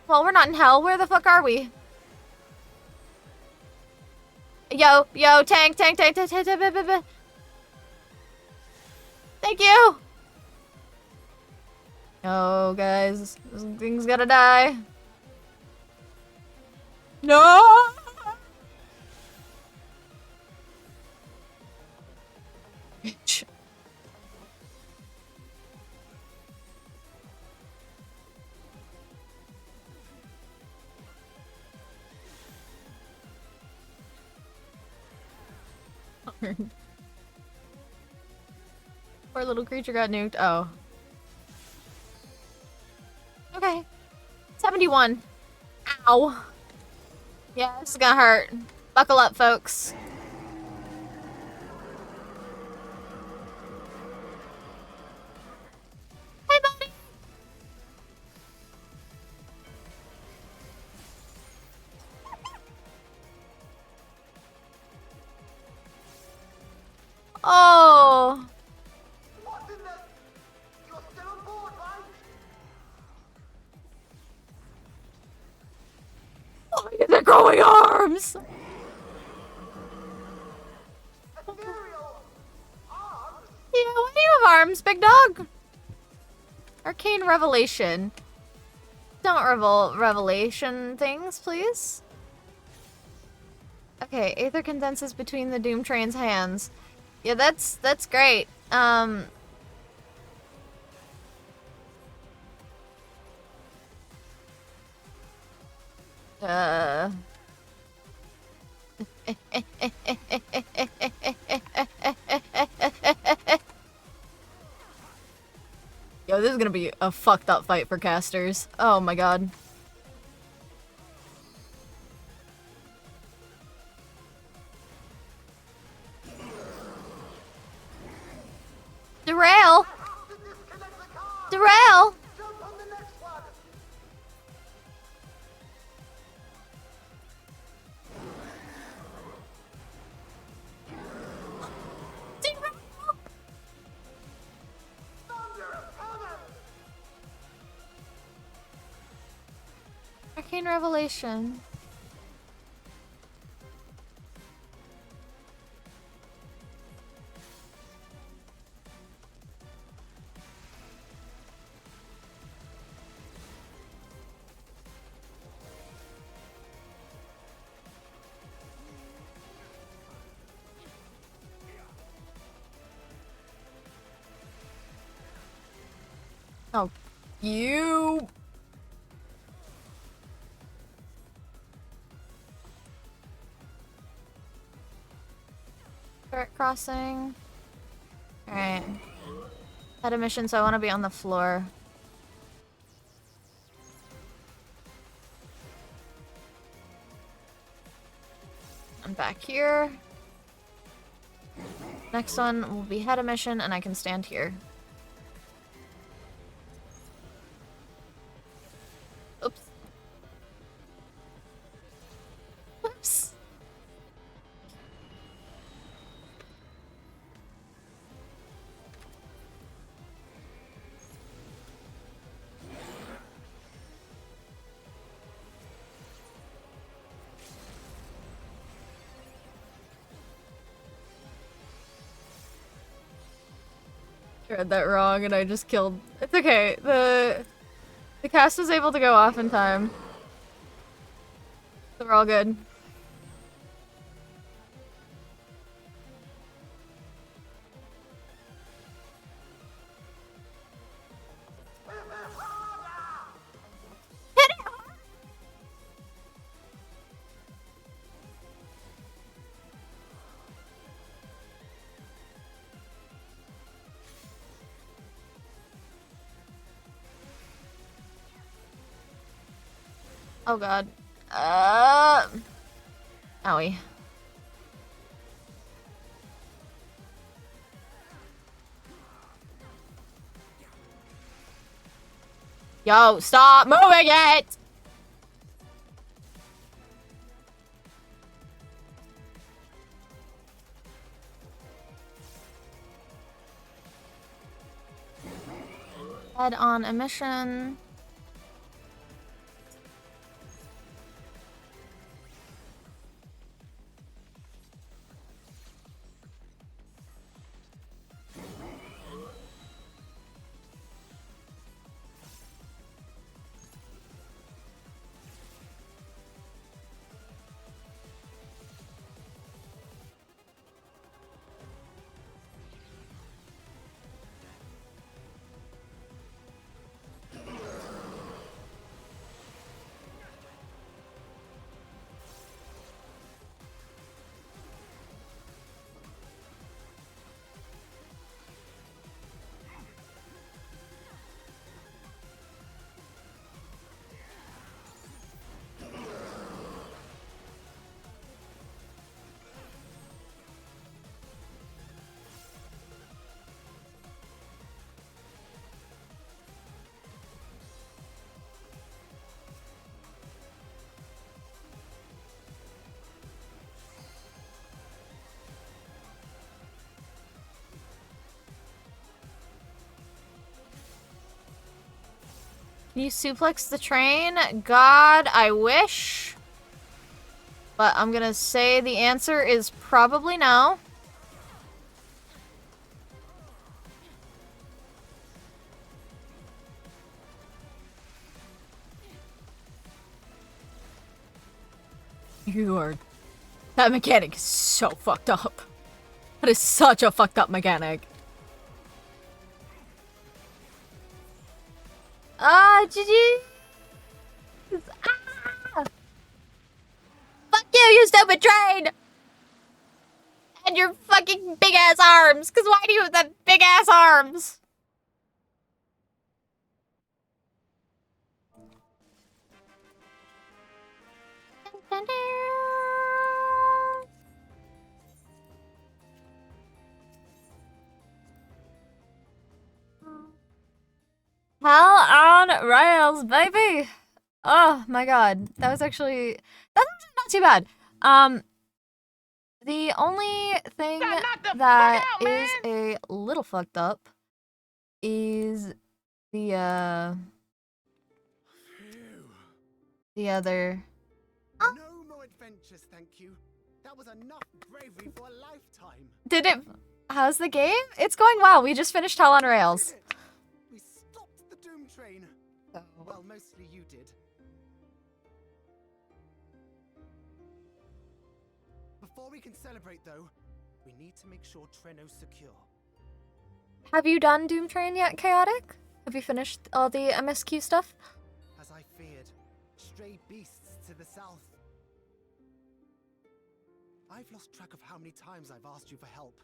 Well, we're not in hell. Where the fuck are we? Yo, tank. Thank you. Oh, guys, this thing's gotta die. No. Bitch. Poor little creature got nuked. Oh. Okay. 71. Ow. Yeah, this is gonna hurt. Buckle up, folks. Hey, buddy. Oh. What's in the... You're still on board, right? Why are there growing arms? Ethereal! arms, big dog! Arcane Revelation. Don't revelation things, please. Okay, Aether condenses between the Doom Train's hands. Yeah, that's great. Yo, this is gonna be a fucked up fight for casters. Oh my god. Derail! Derail! Arcane Revelation. Oh, you. Turret crossing. Alright. Had a mission, so I want to be on the floor. I'm back here. Next one will be head of mission, and I can stand here. Oops. Oops. Read that wrong and I just killed. It's okay. The cast was able to go off in time. So we're all good. Hit it! Oh god. Owie. Yo, stop moving it! Head on a mission. Can you suplex the train? God, I wish. But I'm gonna say the answer is probably no. You are... That mechanic is so fucked up. That is such a fucked up mechanic. Ah, GG! Ah! Fuck you stupid train! And your fucking big ass arms! Cause why do you have the big ass arms? Hell on rails, baby! Oh my god, that's actually not too bad. The only thing that is a little fucked up is the other. No more adventures, thank you. That was enough bravery for a lifetime. Did it? How's the game? It's going well. We just finished Hell on Rails. We stopped the Doom Train. Well, mostly you did. Before we can celebrate, though, we need to make sure Treno's secure. Have you done Doom Train yet, Chaotic? Have you finished all the MSQ stuff? As I feared, stray beasts to the south. I've lost track of how many times I've asked you for help,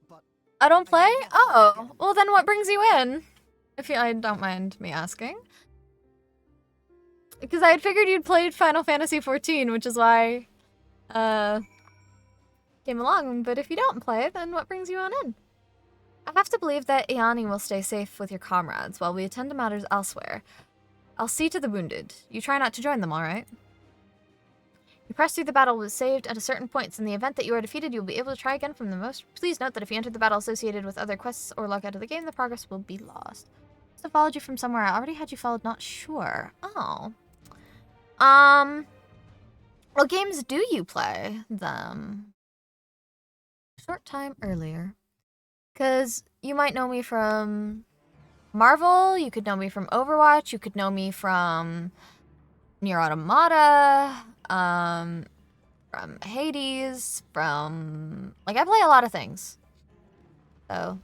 but I don't play? Oh, well then what brings you in? If I don't mind me asking. Because I had figured you'd played Final Fantasy XIV, which is why came along, but if you don't play, then what brings you on in? I have to believe that Iani will stay safe with your comrades while we attend to matters elsewhere. I'll see to the wounded. You try not to join them, alright? You press through the battle with saved at a certain points. In the event that you are defeated, you'll be able to try again from the most. Please note that if you enter the battle associated with other quests or log out of the game, the progress will be lost. So followed you from somewhere. I already had you followed, not sure. Oh. What games do you play? Them. Short time earlier. Because you might know me from Marvel, you could know me from Overwatch, you could know me from Nier Automata, from Hades, from... Like, I play a lot of things. So...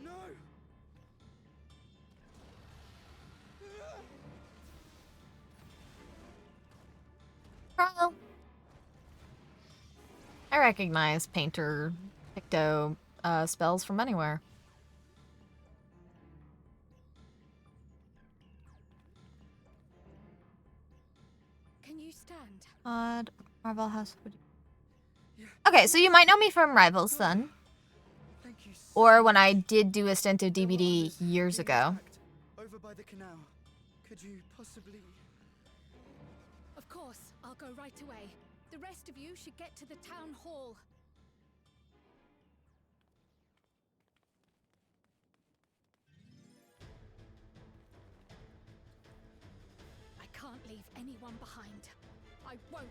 no. Carl. I recognize Painter, Picto, spells from anywhere. Can you stand? Odd Marvel House. Okay, so you might know me from Rivals then. Or when I did do a stint of DBD years ago. Over by the canal. Could you possibly... Of course, I'll go right away. The rest of you should get to the town hall. I can't leave anyone behind. I won't.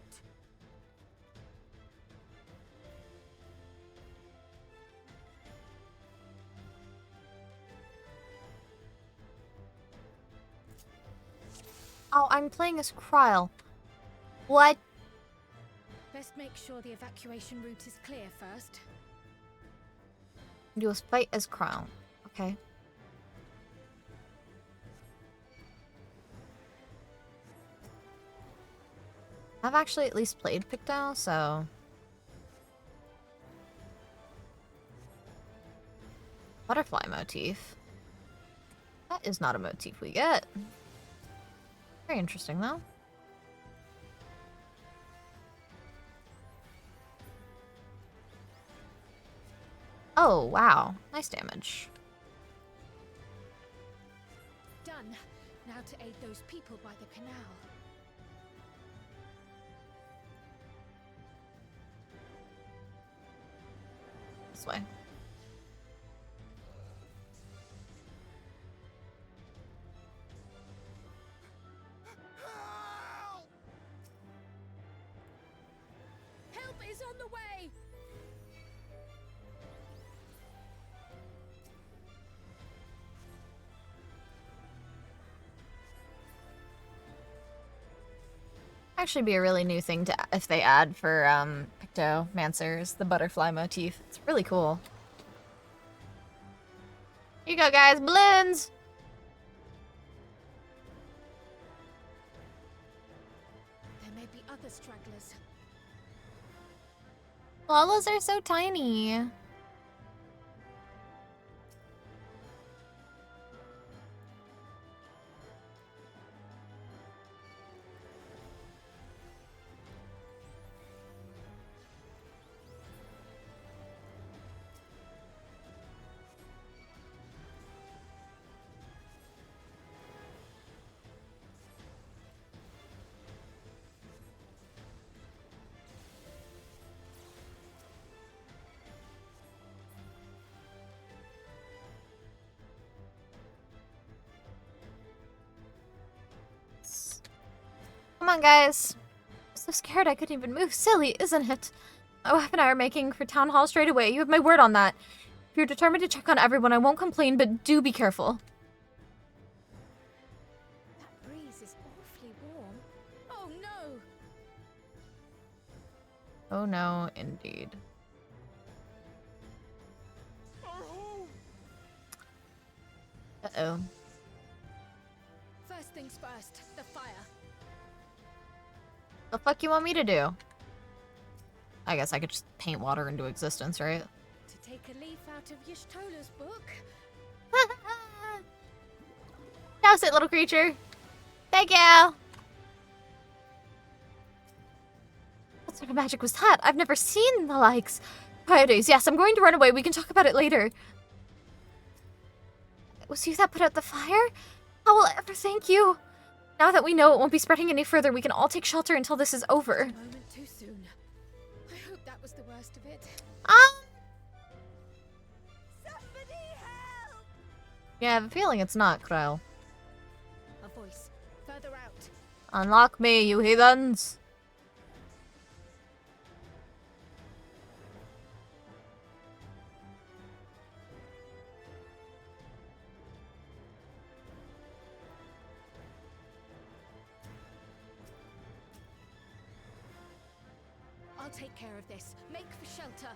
Oh, I'm playing as Kryle. What? Best make sure the evacuation route is clear first. Do a fight as Kryle. Okay. I've actually at least played Picto, so... Butterfly motif. That is not a motif we get. Very interesting, though. Oh, wow. Nice damage. Done. Now to aid those people by the canal. This way. Help is on the way! Actually be a really new thing to if they add for Pictomancers, the butterfly motif. It's really cool. Here you go, guys, balloons! There may be other stragglers. Lalas are so tiny. Come on, guys. I'm so scared I couldn't even move. Silly, isn't it? My wife and I are making for Town Hall straight away. You have my word on that. If you're determined to check on everyone, I won't complain, but do be careful. That breeze is awfully warm. Oh no! Oh no, indeed. Uh-oh. First things first, the fire. The fuck you want me to do? I guess I could just paint water into existence, right? To take a leaf out of Y'shtola's book. Now sit, little creature. Thank you. What sort of magic was that? I've never seen the likes. Coyotes, yes, I'm going to run away. We can talk about it later. It was you that put out the fire? How will I ever thank you? Now that we know it won't be spreading any further, we can all take shelter until this is over. A moment too soon. I hope that was the worst of it. Somebody help! Yeah, I have a feeling it's not, Krell. A voice. Further out. Unlock me, you heathens! I'll take care of this. Make for shelter.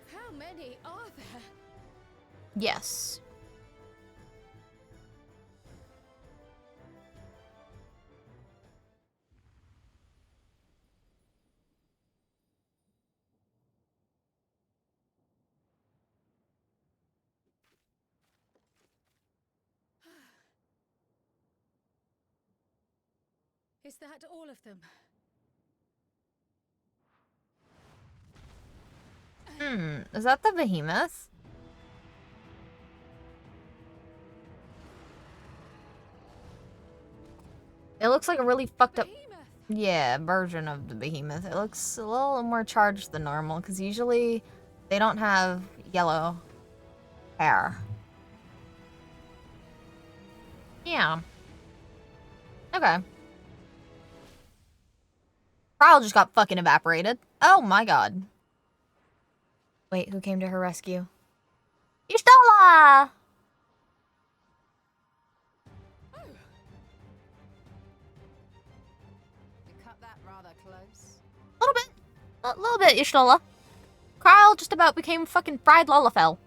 How many are there? Yes. Is that all of them? Is that the behemoth? It looks like a really fucked up, yeah, version of the behemoth. It looks a little more charged than normal, because usually they don't have yellow hair. Yeah. Okay. Prowl just got fucking evaporated. Oh my god. Wait, who came to her rescue? Y'shtola! You cut that rather close. A little bit, Y'shtola. Kyle just about became fucking fried Lalafell.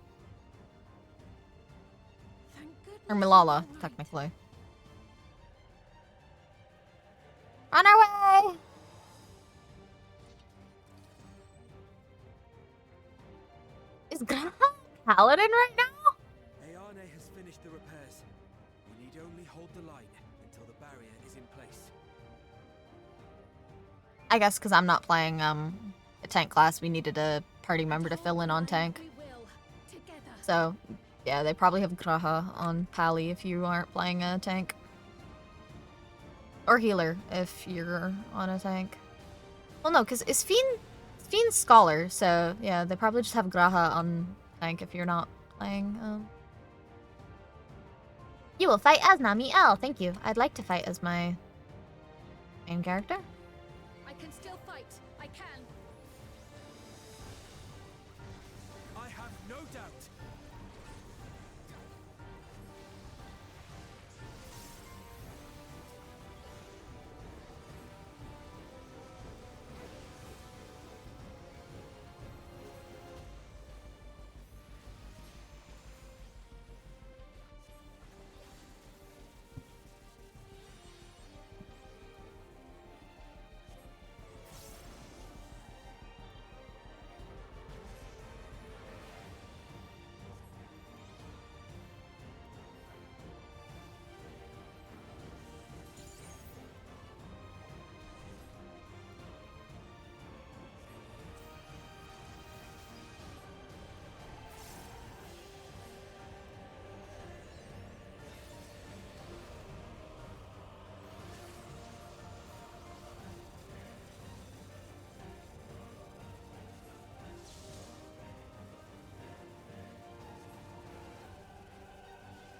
Or Malala, technically. On our way! Is Grandma Paladin right now? Ayane has finished the repairs. We need I guess because I'm not playing a tank class, we needed a party member to fill in on tank. So, yeah, they probably have Graha on Pally if you aren't playing a tank. Or healer if you're on a tank. Well, no, because is Fiend's Scholar, so yeah, they probably just have Graha on tank if you're not playing. You will fight as Nami L. Thank you. I'd like to fight as my main character. I can still fight. I can. I have no doubt.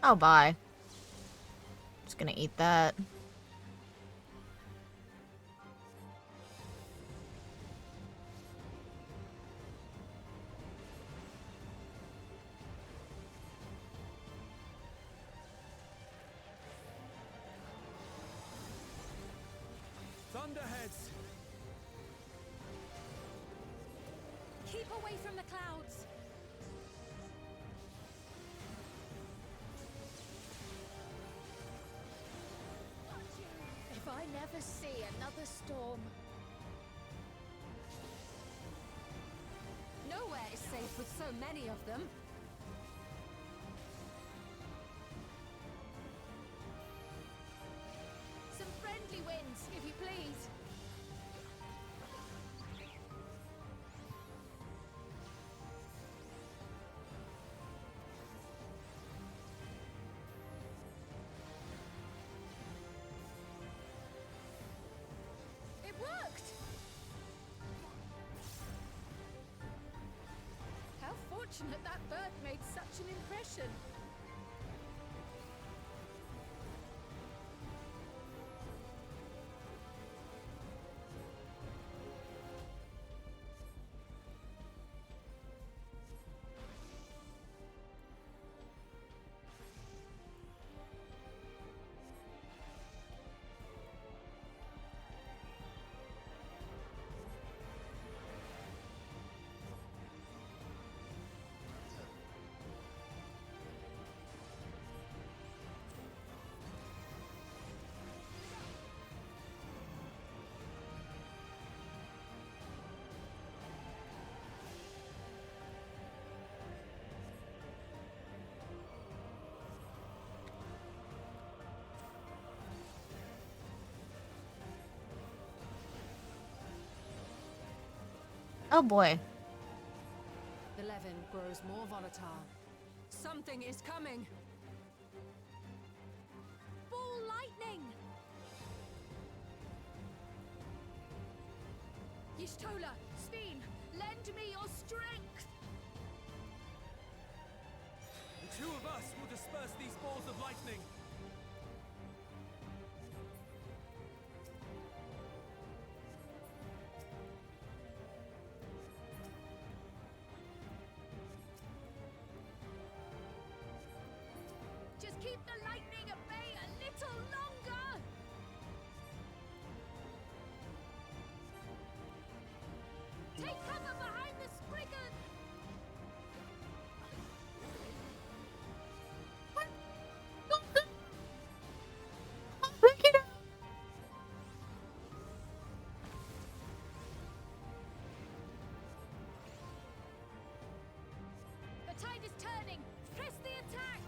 Oh, bye. Just gonna eat that. Thunderheads! Keep away from the clouds. If I never see another storm. Nowhere is safe with so many of them. Some friendly winds, if you please. It worked! How fortunate that bird made such an impression. Oh boy. The Levin grows more volatile. Something is coming. Ball lightning! Y'shtola, Speen, lend me your strength! The two of us will disperse these balls of lightning. Just keep the lightning at bay a little longer! Take cover behind the Spriggan! The tide is turning! Press the attack!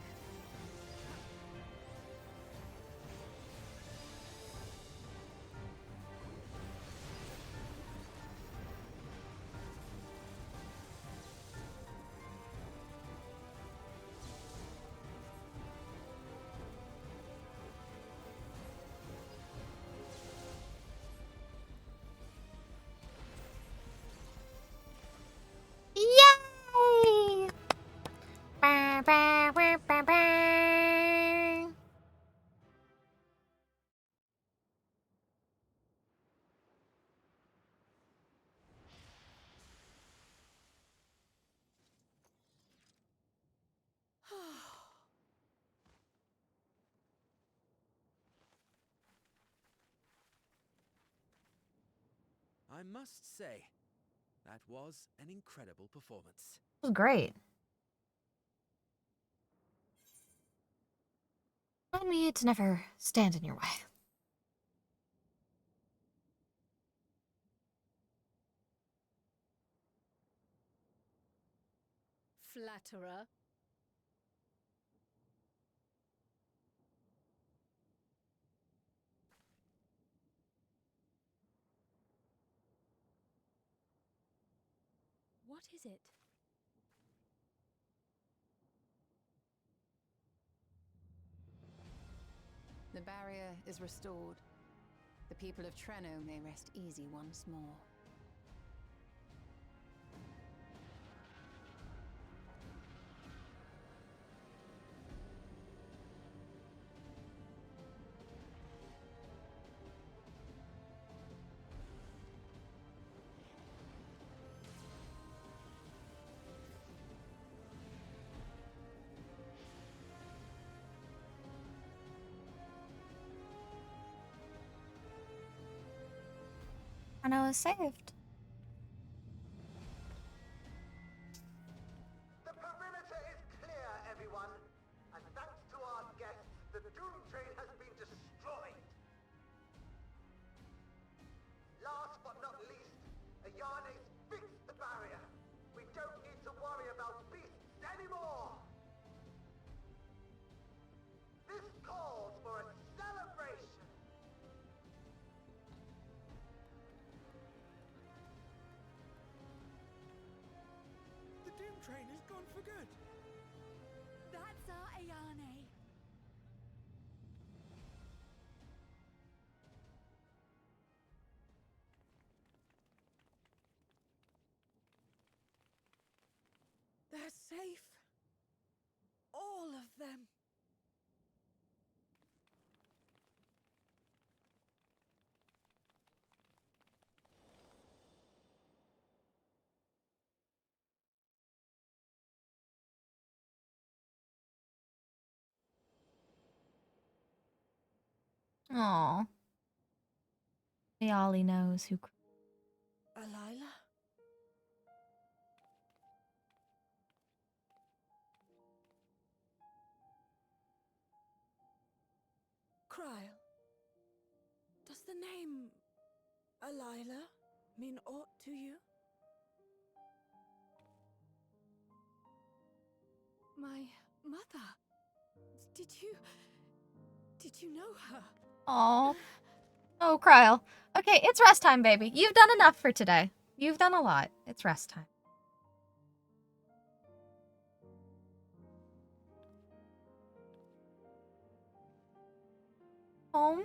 I must say, that was an incredible performance. It was great. Remind me to never stand in your way. Flatterer. What is it? The barrier is restored. The people of Treno may rest easy once more. And I was saved. The perimeter is clear, everyone. And thanks to our guests, the Doom Train has been destroyed. Last but not least, Ayane's fixed the barrier. We don't need to worry about beasts anymore. This calls for a celebration. The Doom Train is gone for good. That's our Ayane. They're safe. All of them. Aw. Ayali knows who. Alila? Kryle. Does the name Alila mean aught to you? My mother. Did you know her? Aw. Oh, Kryle. Okay, it's rest time, baby. You've done enough for today. You've done a lot. It's rest time. Home?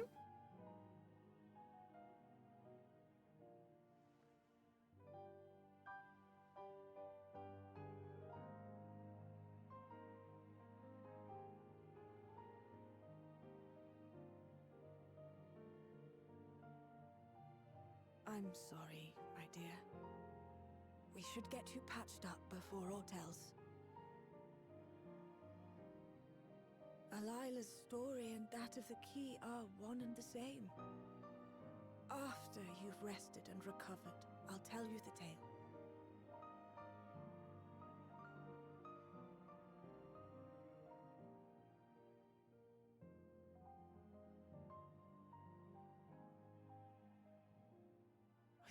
I'm sorry, my dear. We should get you patched up before aught else. Alila's story and that of the key are one and the same. After you've rested and recovered, I'll tell you the tale.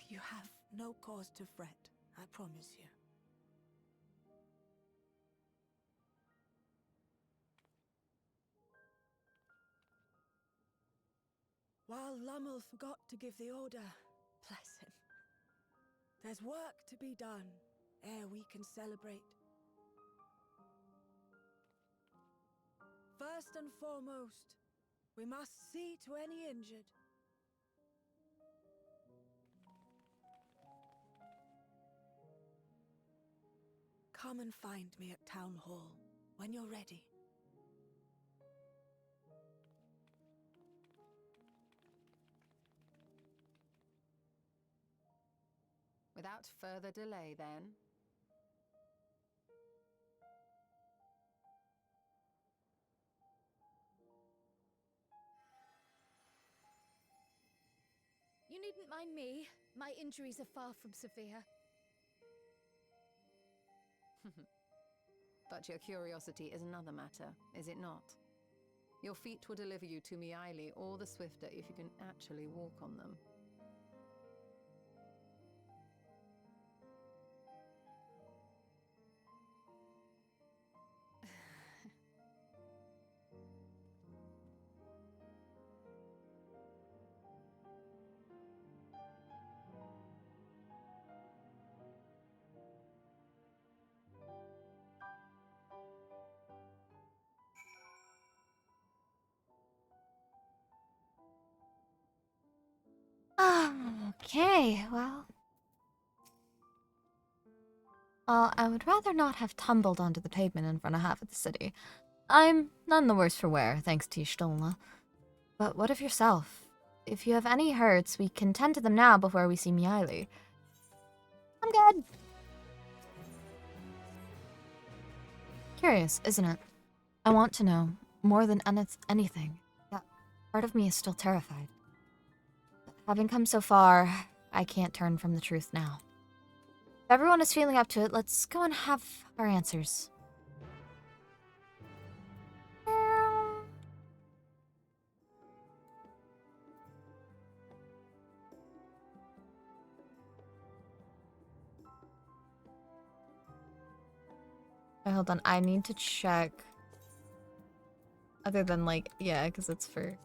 You have no cause to fret, I promise you. While Lummel forgot to give the order, bless him. There's work to be done ere we can celebrate. First and foremost, we must see to any injured. Come and find me at Town Hall when you're ready. Without further delay, then. You needn't mind me. My injuries are far from severe. But your curiosity is another matter, is it not? Your feet will deliver you to Miaili all the swifter if you can actually walk on them. Okay, well. Well, I would rather not have tumbled onto the pavement in front of half of the city. I'm none the worse for wear, thanks to Y'shtola. But what of yourself? If you have any hurts, we can tend to them now before we see Miaili. I'm good. Curious, isn't it? I want to know, more than anything, that part of me is still terrified. But having come so far, I can't turn from the truth now. If everyone is feeling up to it, let's go and have our answers. Hold on, I need to check. Other than, like, yeah, because it's for...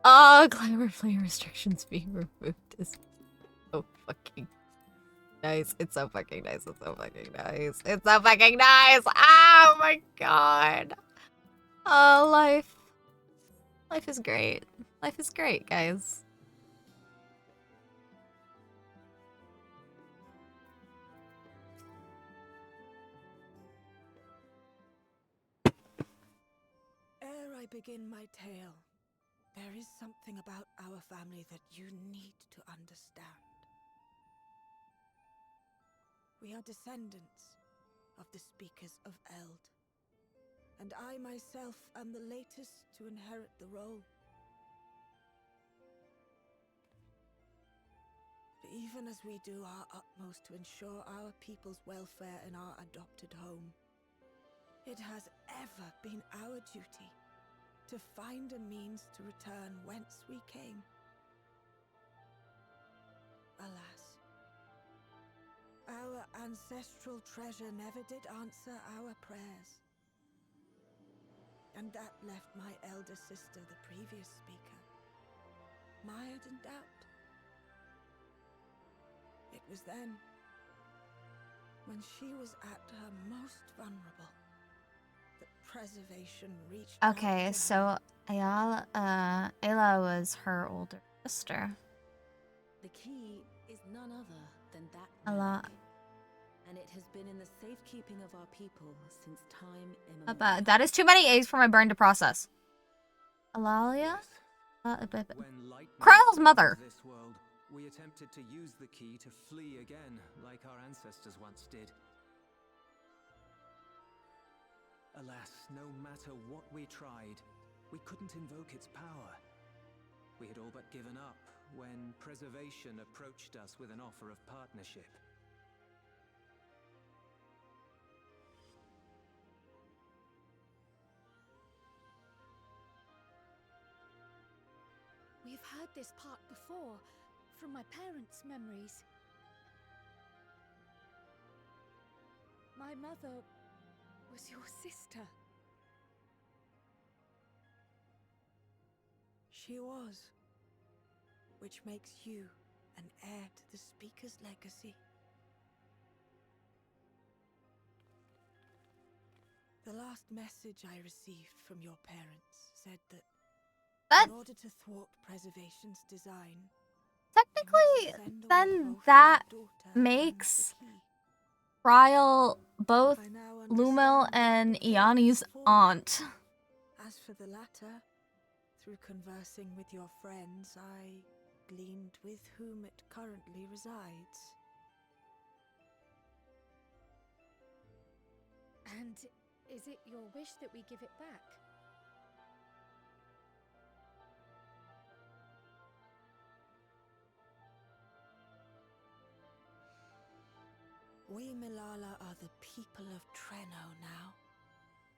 Oh, glamour play restrictions being removed is so fucking nice. It's so fucking nice. It's so fucking nice. It's so fucking nice. Oh my god. Oh, life. Life is great. Life is great, guys. Ere I begin my tale, there is something about our family that you need to understand. We are descendants of the speakers of Eld, and I myself am the latest to inherit the role. But even as we do our utmost to ensure our people's welfare in our adopted home, it has ever been our duty to find a means to return whence we came. Alas, our ancestral treasure never did answer our prayers. And that left my elder sister, the previous speaker, mired in doubt. It was then, when she was at her most vulnerable, that preservation reached out Okay, to so Ayla was her older sister. The key is none other than that Ayla. memory, and it has been in the safekeeping of our people since time immemorial. That is too many eggs for my brain to process. Alalia? Kryle's mother. This world, we attempted to use the key to flee again, like our ancestors once did. Alas, no matter what we tried, we couldn't invoke its power. We had all but given up when Preservation approached us with an offer of partnership. We've heard this part before, from my parents' memories. My mother was your sister. She was, which makes you an heir to the Speaker's legacy. The last message I received from your parents said that in order to thwart Preservation's design, Technically, then that makes Kryle both Lumel and Iani's aunt. As for the latter, through conversing with your friends, I gleaned with whom it currently resides. And is it your wish that we give it back? We Milala are the people of Treno now.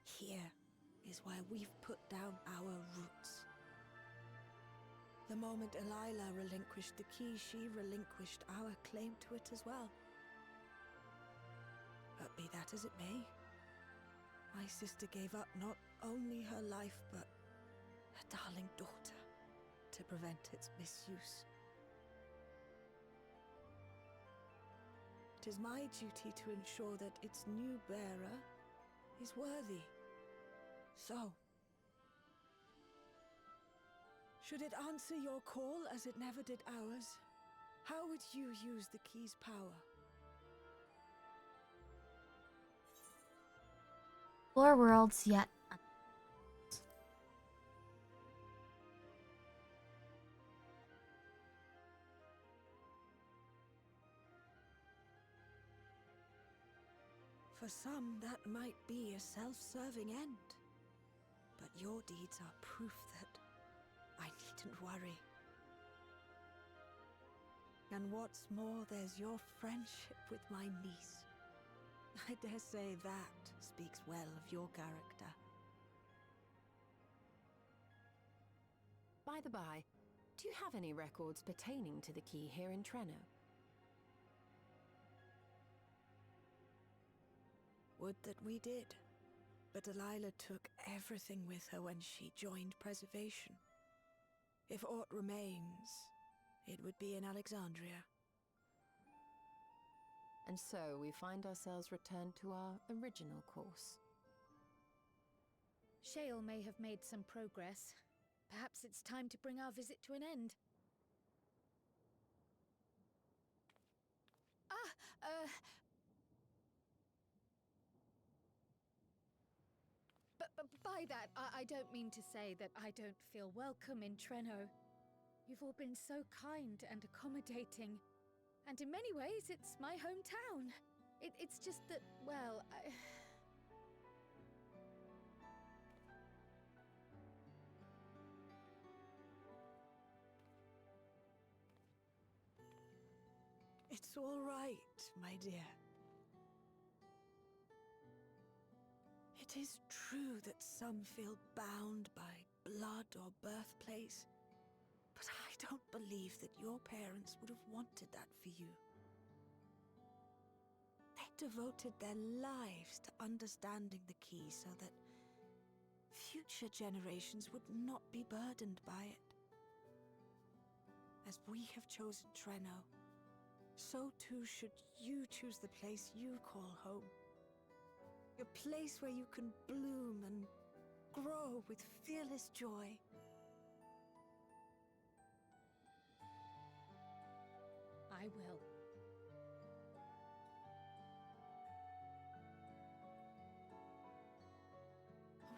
Here is where we've put down our roots. The moment Elila relinquished the key, she relinquished our claim to it as well. But be that as it may, my sister gave up not only her life, but her darling daughter to prevent its misuse. It is my duty to ensure that its new bearer is worthy. So, should it answer your call as it never did ours, how would you use the key's power? Four worlds yet. For some, that might be a self-serving end. But your deeds are proof that I needn't worry. And what's more, there's your friendship with my niece. I dare say that speaks well of your character. By the by, do you have any records pertaining to the key here in Treno? Would that we did. But Delilah took everything with her when she joined Preservation. If aught remains, it would be in Alexandria. And so we find ourselves returned to our original course. Shale may have made some progress. Perhaps it's time to bring our visit to an end. But by that, I don't mean to say that I don't feel welcome in Treno. You've all been so kind and accommodating. And in many ways, it's my hometown. It's just that, well, It's all right, my dear. It is true that some feel bound by blood or birthplace, but I don't believe that your parents would have wanted that for you. They devoted their lives to understanding the key so that future generations would not be burdened by it. As we have chosen Treno, so too should you choose the place you call home. A place where you can bloom and grow with fearless joy. I will.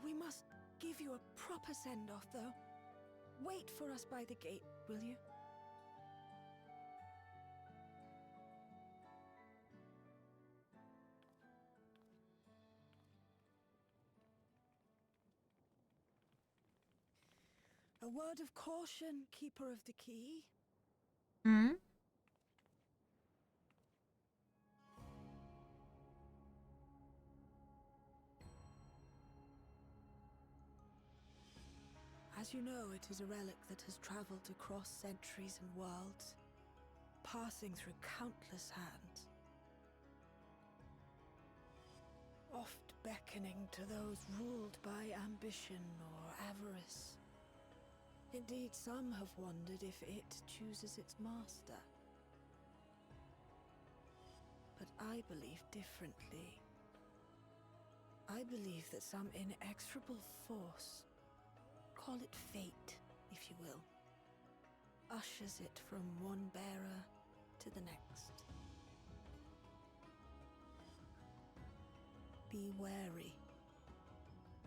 We must give you a proper send-off, though. Wait for us by the gate, will you? A word of caution, Keeper of the Key. Hmm? As you know, it is a relic that has traveled across centuries and worlds, passing through countless hands. Oft beckoning to those ruled by ambition or avarice. Indeed, some have wondered if it chooses its master. But I believe differently. I believe that some inexorable force, call it fate, if you will, ushers it from one bearer to the next. Be wary,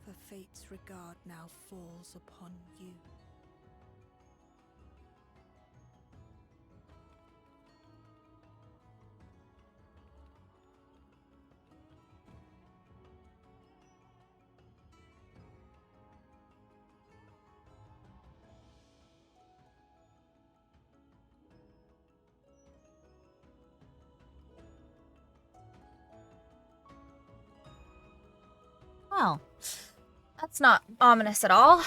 for fate's regard now falls upon you. Well, that's not ominous at all.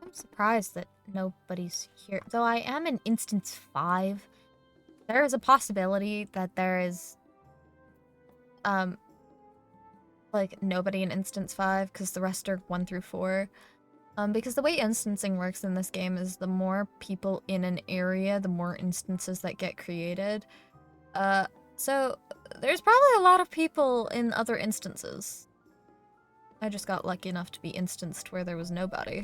I'm surprised that nobody's here. Though I am in instance 5. There is a possibility that there is like nobody in instance 5 because the rest are 1 through 4. Because the way instancing works in this game is the more people in an area, the more instances that get created. So there's probably a lot of people in other instances. I just got lucky enough to be instanced where there was nobody.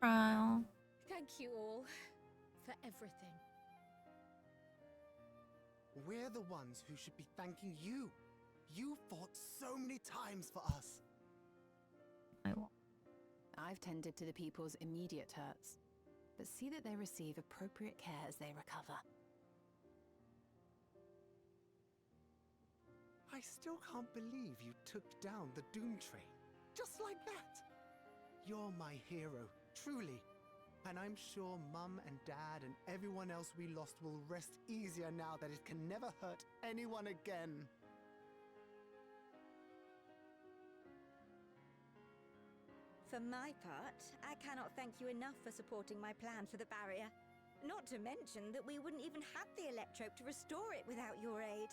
Wow. Thank you all for everything. We're the ones who should be thanking you. You fought so many times for us. I've tended to the people's immediate hurts, but see that they receive appropriate care as they recover. I still can't believe you took down the Doom Train. Just like that. You're my hero, truly. And I'm sure Mum and Dad and everyone else we lost will rest easier now that it can never hurt anyone again. For my part, I cannot thank you enough for supporting my plan for the barrier. Not to mention that we wouldn't even have the Electrope to restore it without your aid.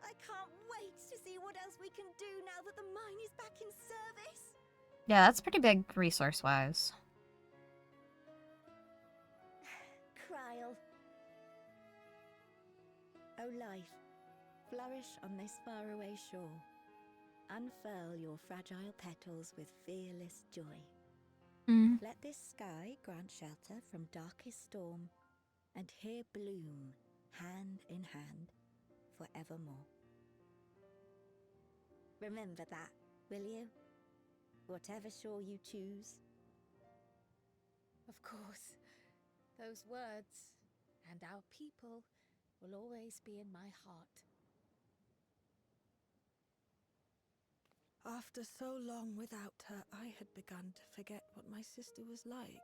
I can't wait to see what else we can do now that the mine is back in service. Yeah, that's pretty big resource-wise. Krile. O life, flourish on this faraway shore. Unfurl your fragile petals with fearless joy. Let this sky grant shelter from darkest storm, and here bloom, hand in hand, forevermore. Remember that, will you? Whatever shore you choose. Of course, those words and our people will always be in my heart. After so long without her, I had begun to forget what my sister was like.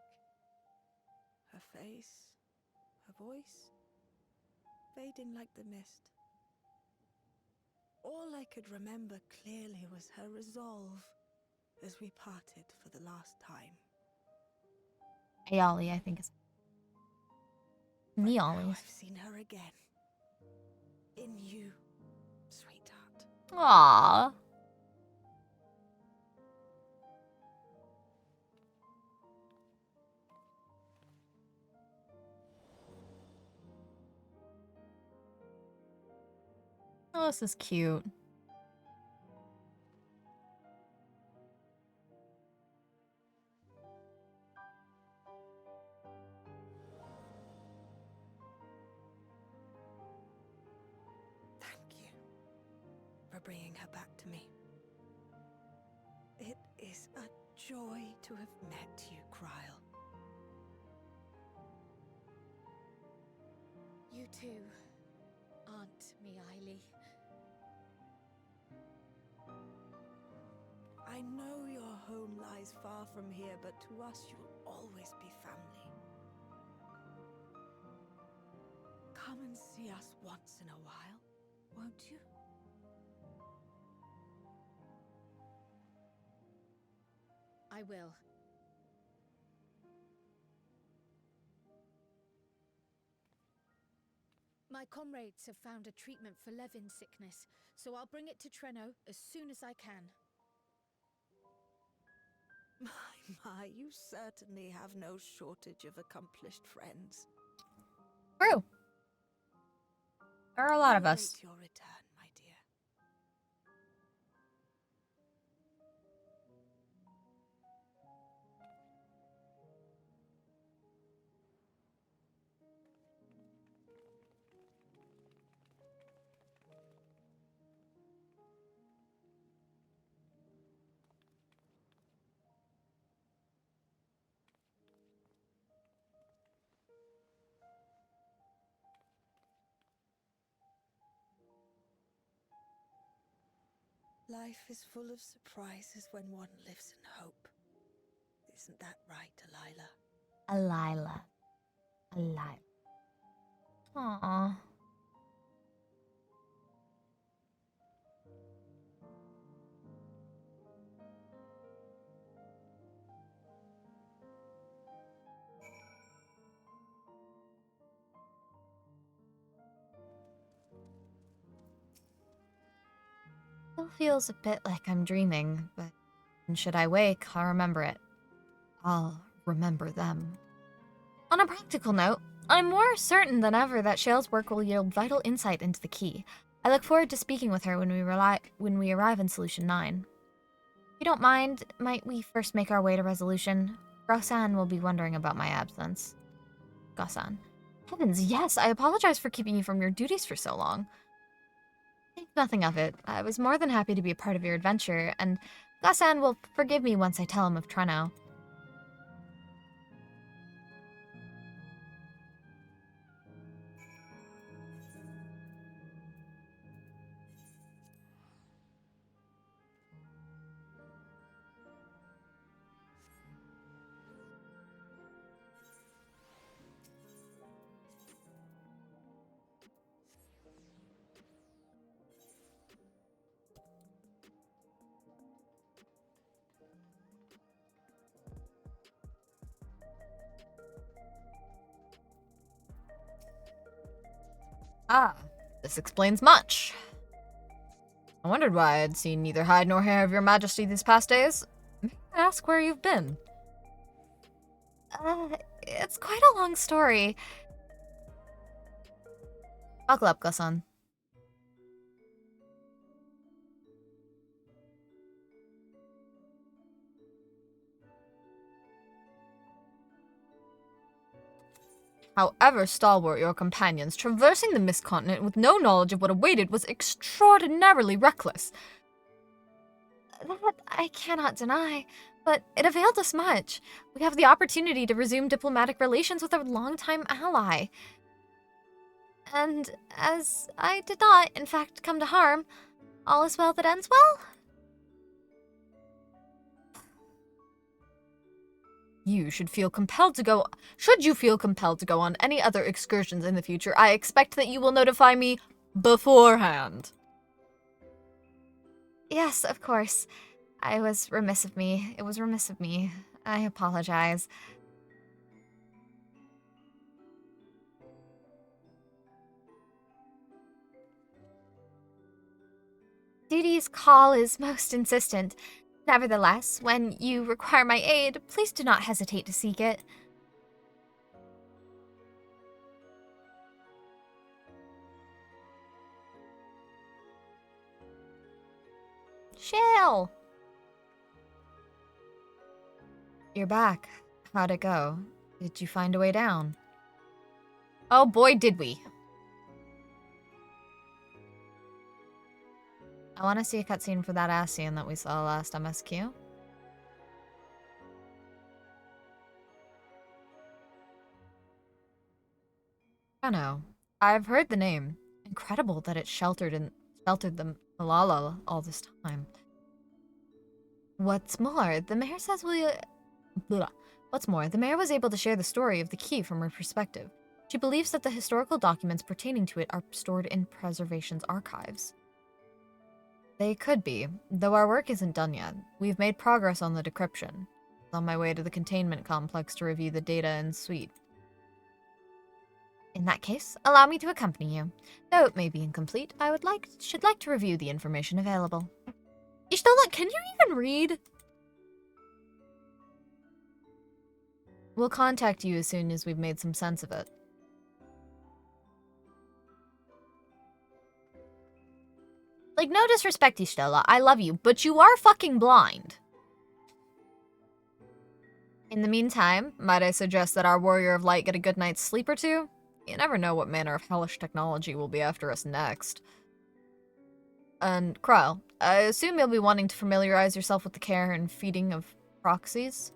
Her face, her voice, fading like the mist. All I could remember clearly was her resolve as we parted for the last time. Ayali, I think is. Neoli. I've seen her again. In you, sweetheart. Aww. Oh, this is cute. Thank you for bringing her back to me. It is a joy to have met you, Krile. You too, Aunt Miaili. I know your home lies far from here, but to us you'll always be family. Come and see us once in a while, won't you? I will. My comrades have found a treatment for Levin sickness, so I'll bring it to Treno as soon as I can. My, you certainly have no shortage of accomplished friends. True. There are a lot of I'll us. await your return, my dear. Life is full of surprises when one lives in hope. Isn't that right, Delilah? Delilah. Aww. Still feels a bit like I'm dreaming, but should I wake, I'll remember it. I'll remember them. On a practical note, I'm more certain than ever that Shale's work will yield vital insight into the key. I look forward to speaking with her when we arrive in Solution 9. If you don't mind, might we first make our way to Resolution? Gosan will be wondering about my absence. Gosan. Heavens, yes, I apologize for keeping you from your duties for so long. Think nothing of it. I was more than happy to be a part of your adventure, and Gosan will forgive me once I tell him of Treno. Ah, this explains much. I wondered why I had seen neither hide nor hair of your majesty these past days. May I ask where you've been? It's quite a long story. Buckle up, Gosan. However stalwart your companions, traversing the Mist Continent with no knowledge of what awaited was extraordinarily reckless. That I cannot deny, but it availed us much. We have the opportunity to resume diplomatic relations with our longtime ally. And as I did not, in fact, come to harm, all is well that ends well? Should you feel compelled to go on any other excursions in the future, I expect that you will notify me beforehand. Yes, of course. It was remiss of me. I apologize. Duty's call is most insistent. Nevertheless, when you require my aid, please do not hesitate to seek it. Shale! You're back. How'd it go? Did you find a way down? Oh boy, did we. I want to see a cutscene for that ass scene that we saw last MSQ. Treno. I've heard the name. Incredible that it sheltered the Malala all this time. What's more, the mayor was able to share the story of the key from her perspective. She believes that the historical documents pertaining to it are stored in Preservation's archives. They could be, though our work isn't done yet. We've made progress on the decryption. On my way to the containment complex to review the data in suite. In that case, allow me to accompany you. Though it may be incomplete, I should like to review the information available. Y'shtola, can you even read? We'll contact you as soon as we've made some sense of it. Like, no disrespect, Y'shtola, I love you, but you are fucking blind. In the meantime, might I suggest that our Warrior of Light get a good night's sleep or two? You never know what manner of hellish technology will be after us next. And, Krile, I assume you'll be wanting to familiarize yourself with the care and feeding of proxies?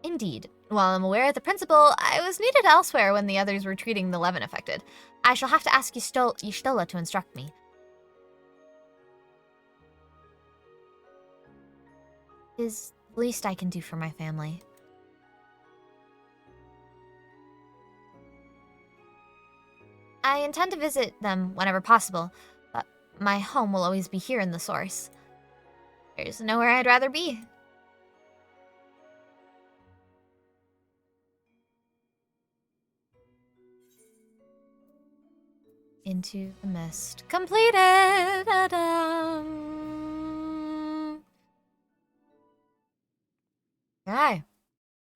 Indeed. While I'm aware of the principle, I was needed elsewhere when the others were treating the Levin affected. I shall have to ask Y'shtola to instruct me. Is the least I can do for my family. I intend to visit them whenever possible, but my home will always be here in the Source. There's nowhere I'd rather be. Into the Mist. Completed! Ta-da! Okay.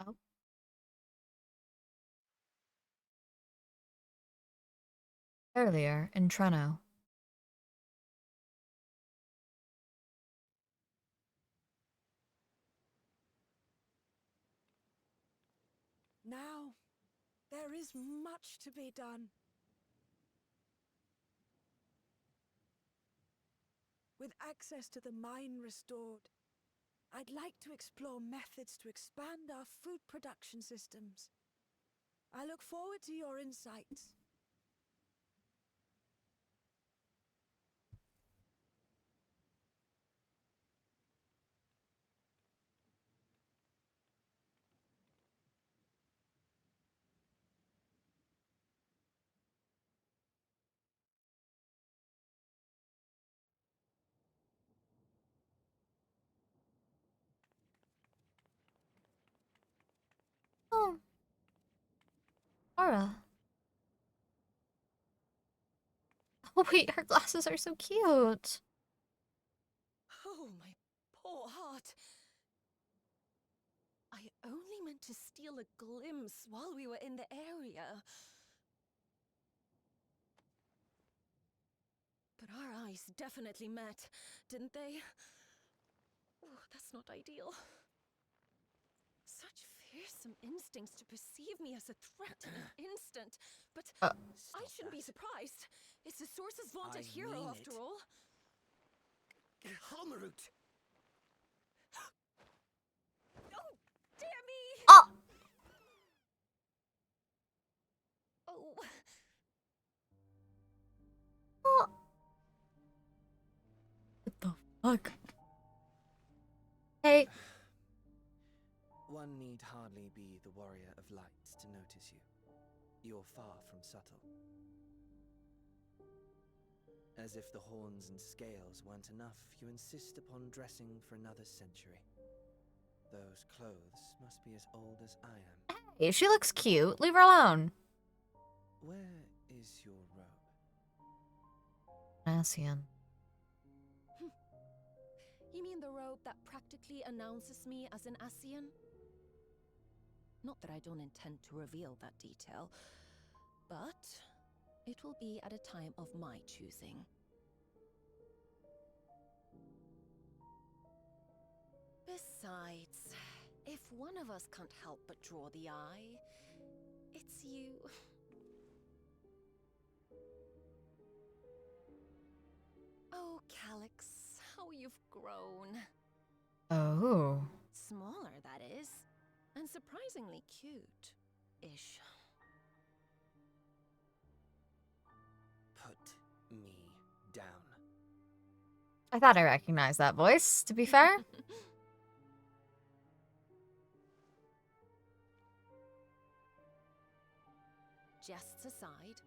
Oh. Earlier in Treno. Now, there is much to be done. With access to the mine restored, I'd like to explore methods to expand our food production systems. I look forward to your insights. Oh. Aura. Oh wait, her glasses are so cute. Oh, my poor heart. I only meant to steal a glimpse while we were in the area. But our eyes definitely met, didn't they? Oh, that's not ideal. Such fearsome instincts to perceive me as a threat in an instant. But I shouldn't be surprised. It's the Source's vaunted hero, after all. Halmarut! Oh, dear me! Oh! Oh. Oh. What the fuck? Hey. One need hardly be the Warrior of Light to notice you. You're far from subtle. As if the horns and scales weren't enough, you insist upon dressing for another century. Those clothes must be as old as I am. Hey, she looks cute. Leave her alone. Where is your robe? Ascian. You mean the robe that practically announces me as an Ascian? Not that I don't intend to reveal that detail, but it will be at a time of my choosing. Besides, if one of us can't help but draw the eye, it's you. Oh, Calyx, how you've grown. Oh. Smaller, that is. And surprisingly cute-ish. Put me down. I thought I recognized that voice, to be fair. Jests aside,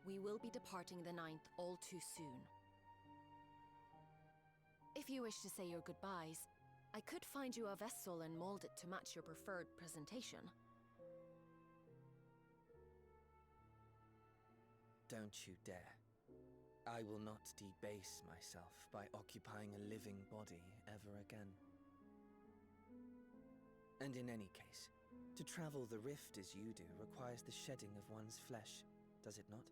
we will be departing the 9th all too soon. If you wish to say your goodbyes, I could find you a vessel and mold it to match your preferred presentation. Don't you dare. I will not debase myself by occupying a living body ever again. And in any case, to travel the rift as you do requires the shedding of one's flesh, does it not?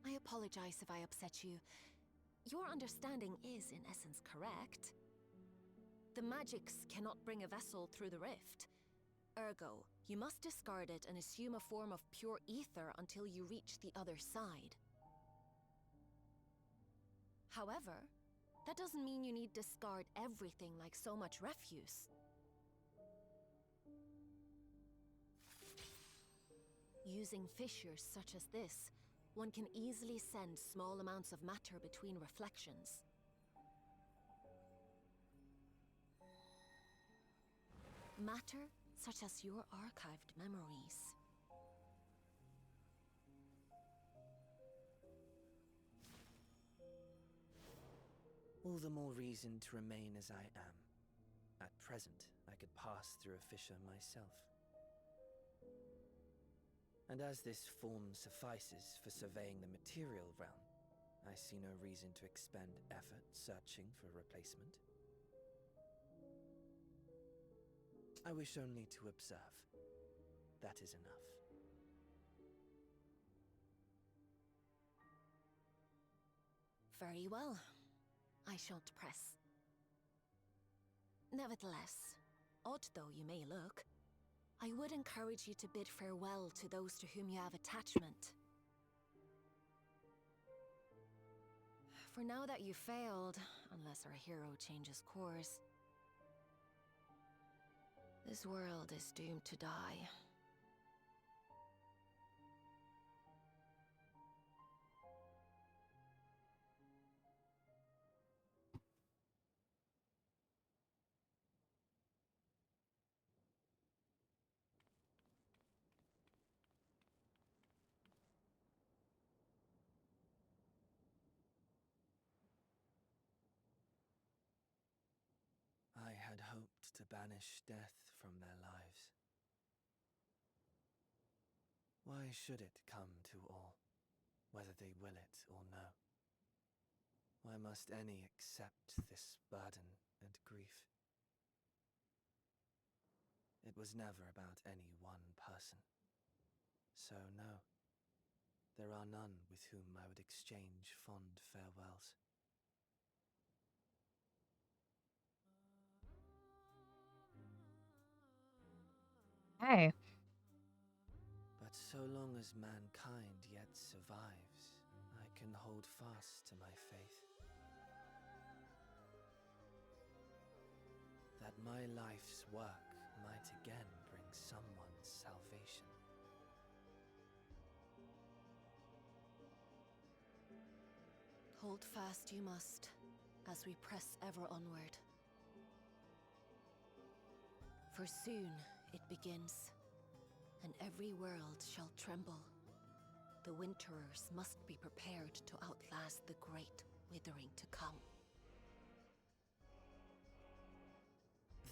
I apologize if I upset you. Your understanding is, in essence, correct. The magics cannot bring a vessel through the rift. Ergo, you must discard it and assume a form of pure ether until you reach the other side. However, that doesn't mean you need discard everything like so much refuse. Using fissures such as this, one can easily send small amounts of matter between reflections. Matter such as your archived memories. All the more reason to remain as I am. At present, I could pass through a fissure myself. And as this form suffices for surveying the material realm, I see no reason to expend effort searching for a replacement. I wish only to observe. That is enough. Very well. I shan't press. Nevertheless, odd though you may look, I would encourage you to bid farewell to those to whom you have attachment. For now that you failed, unless our hero changes course, this world is doomed to die. I had hoped to banish death from their lives. Why should it come to all, whether they will it or no? Why must any accept this burden and grief? It was never about any one person. So no, there are none with whom I would exchange fond farewells. Hey. But so long as mankind yet survives, I can hold fast to my faith. That my life's work might again bring someone's salvation. Hold fast you must, as we press ever onward. For soon it begins, and every world shall tremble. The Winterers must be prepared to outlast the great withering to come.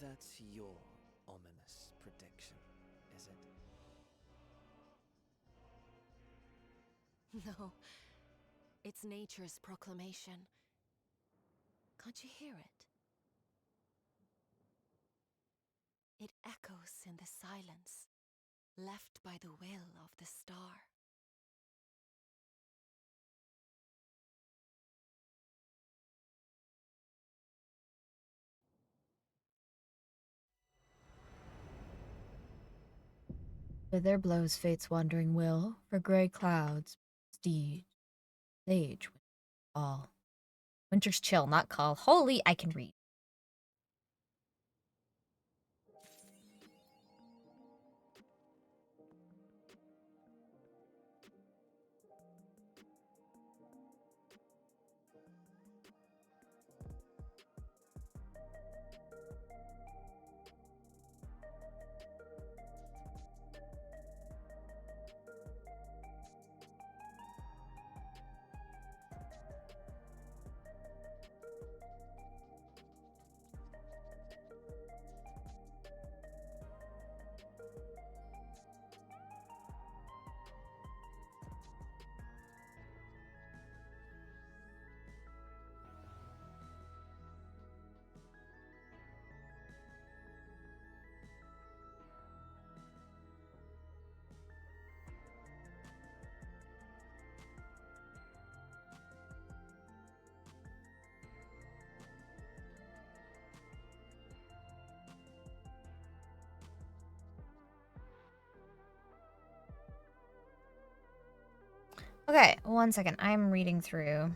That's your ominous prediction, is it? No, it's nature's proclamation. Can't you hear it? It echoes in the silence, left by the will of the star. Thither blows fate's wandering will, for grey clouds, stage all. Winter's chill, not call. Holy, I can read. Okay, one second. I'm reading through.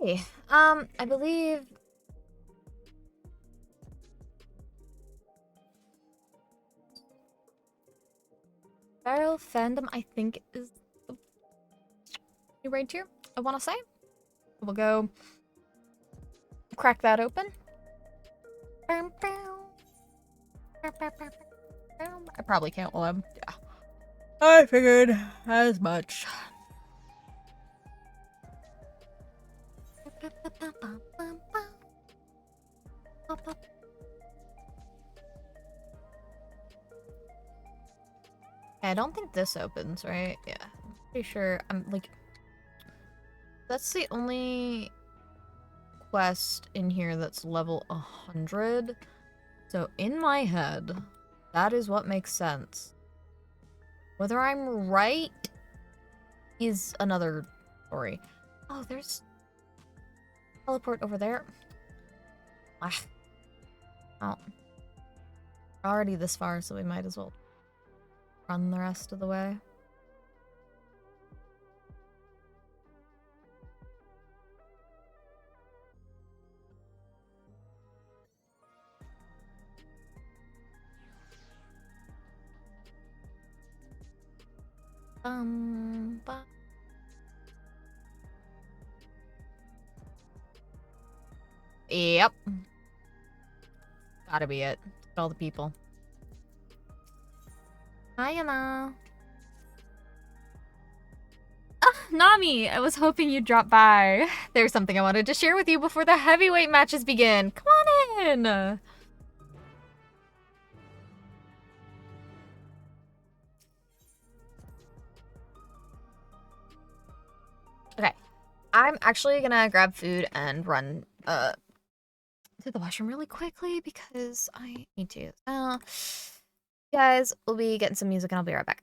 Okay, I believe Barrel Fandom, I think, is the right here, I want to say. We'll go crack that open. I probably can't while I'm... Yeah. I figured as much. I don't think this opens, right? Yeah. I'm pretty sure. I'm like... That's the only quest in here that's level 100. So in my head, that is what makes sense. Whether I'm right is another story. Oh, there's teleport over there. Ah. Oh. We're already this far, so we might as well run the rest of the way. Ba. Yep. Gotta be it. All the people. Hi, Anna. Ah, Nami! I was hoping you'd drop by. There's something I wanted to share with you before the heavyweight matches begin. Come on in! Okay. I'm actually gonna grab food and run to the washroom really quickly because I need to. Guys, we'll be getting some music and I'll be right back.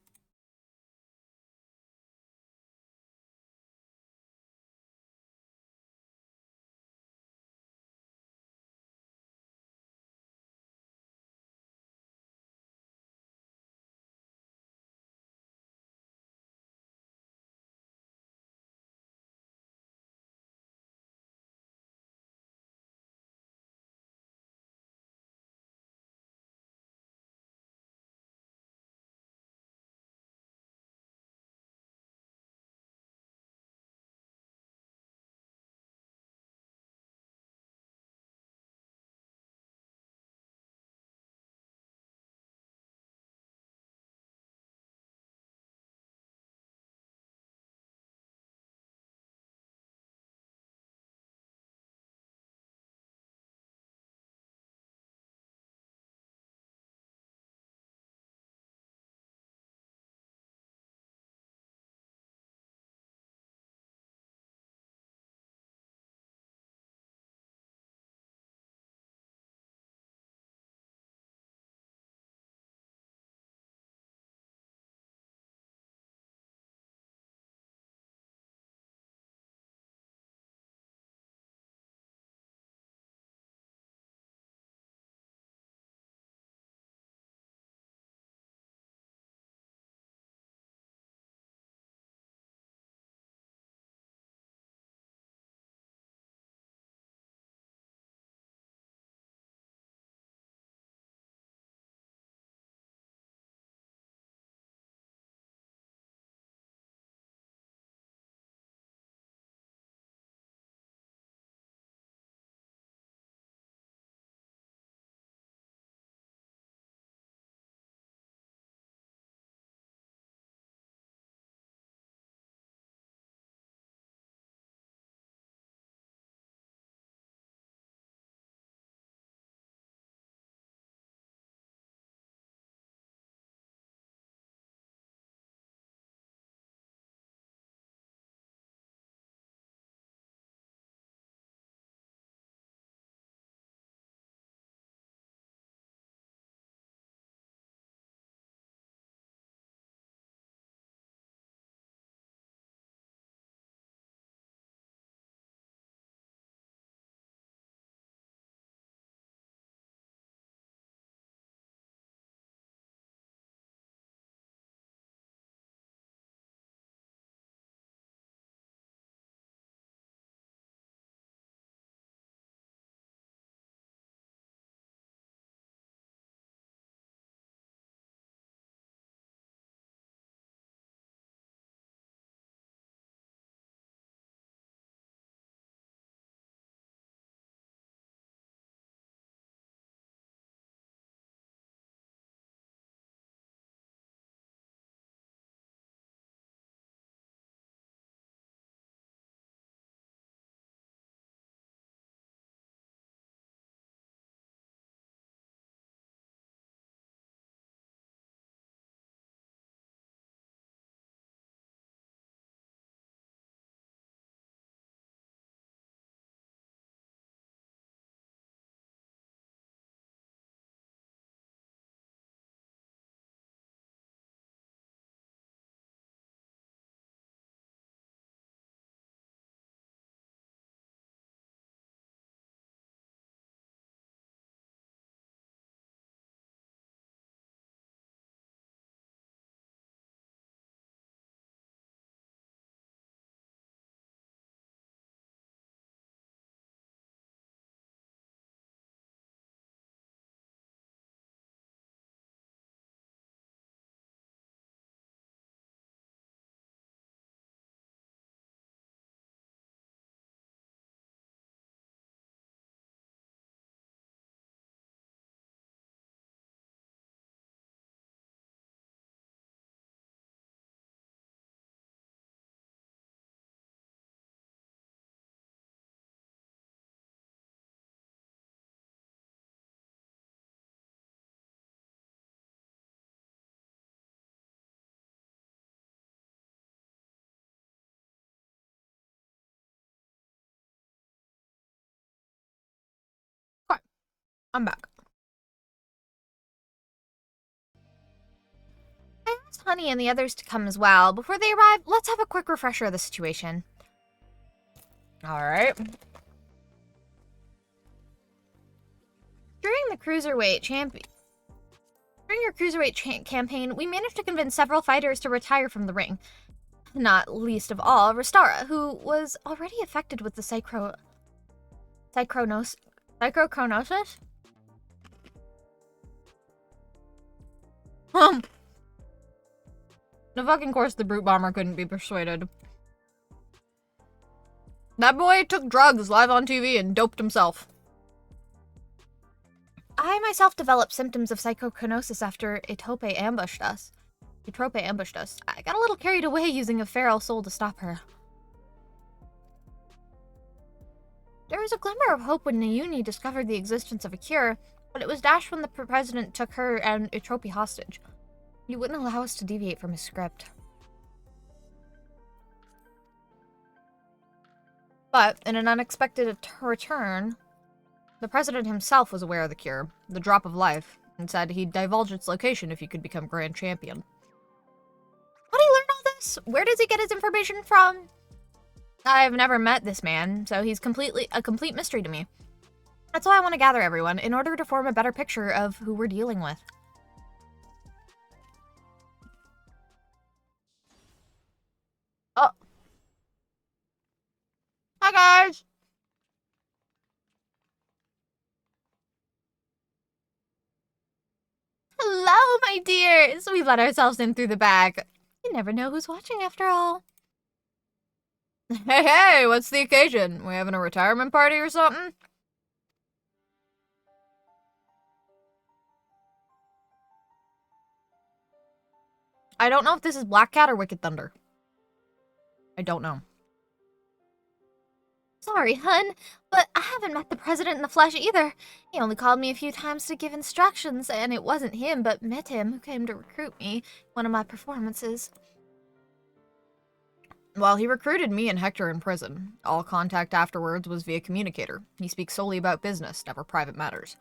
I'm back. I asked Honey and the others to come as well. Before they arrive, let's have a quick refresher of the situation. Alright. During your cruiserweight campaign, we managed to convince several fighters to retire from the ring. Not least of all, Restara, who was already affected with the psychronosis? The fucking course the Brute Bomber couldn't be persuaded. That boy took drugs live on TV and doped himself. I myself developed symptoms of psychokinesis after Etrope ambushed us. I got a little carried away using a feral soul to stop her. There was a glimmer of hope when Nayuni discovered the existence of a cure, but it was dashed when the president took her and Etrope hostage. He wouldn't allow us to deviate from his script. But, in an unexpected return, the president himself was aware of the cure, the drop of life, and said he'd divulge its location if he could become grand champion. How did he learn all this? Where does he get his information from? I've never met this man, so he's a complete mystery to me. That's why I want to gather everyone, in order to form a better picture of who we're dealing with. Oh. Hi, guys! Hello, my dears! We let ourselves in through the back. You never know who's watching after all. Hey, what's the occasion? We having a retirement party or something? I don't know if this is Black Cat or Wicked Thunder. I don't know. Sorry, hun, but I haven't met the president in the flesh either. He only called me a few times to give instructions, and it wasn't him, but Metim, who came to recruit me one of my performances. Well, he recruited me and Hector in prison. All contact afterwards was via communicator. He speaks solely about business, never private matters.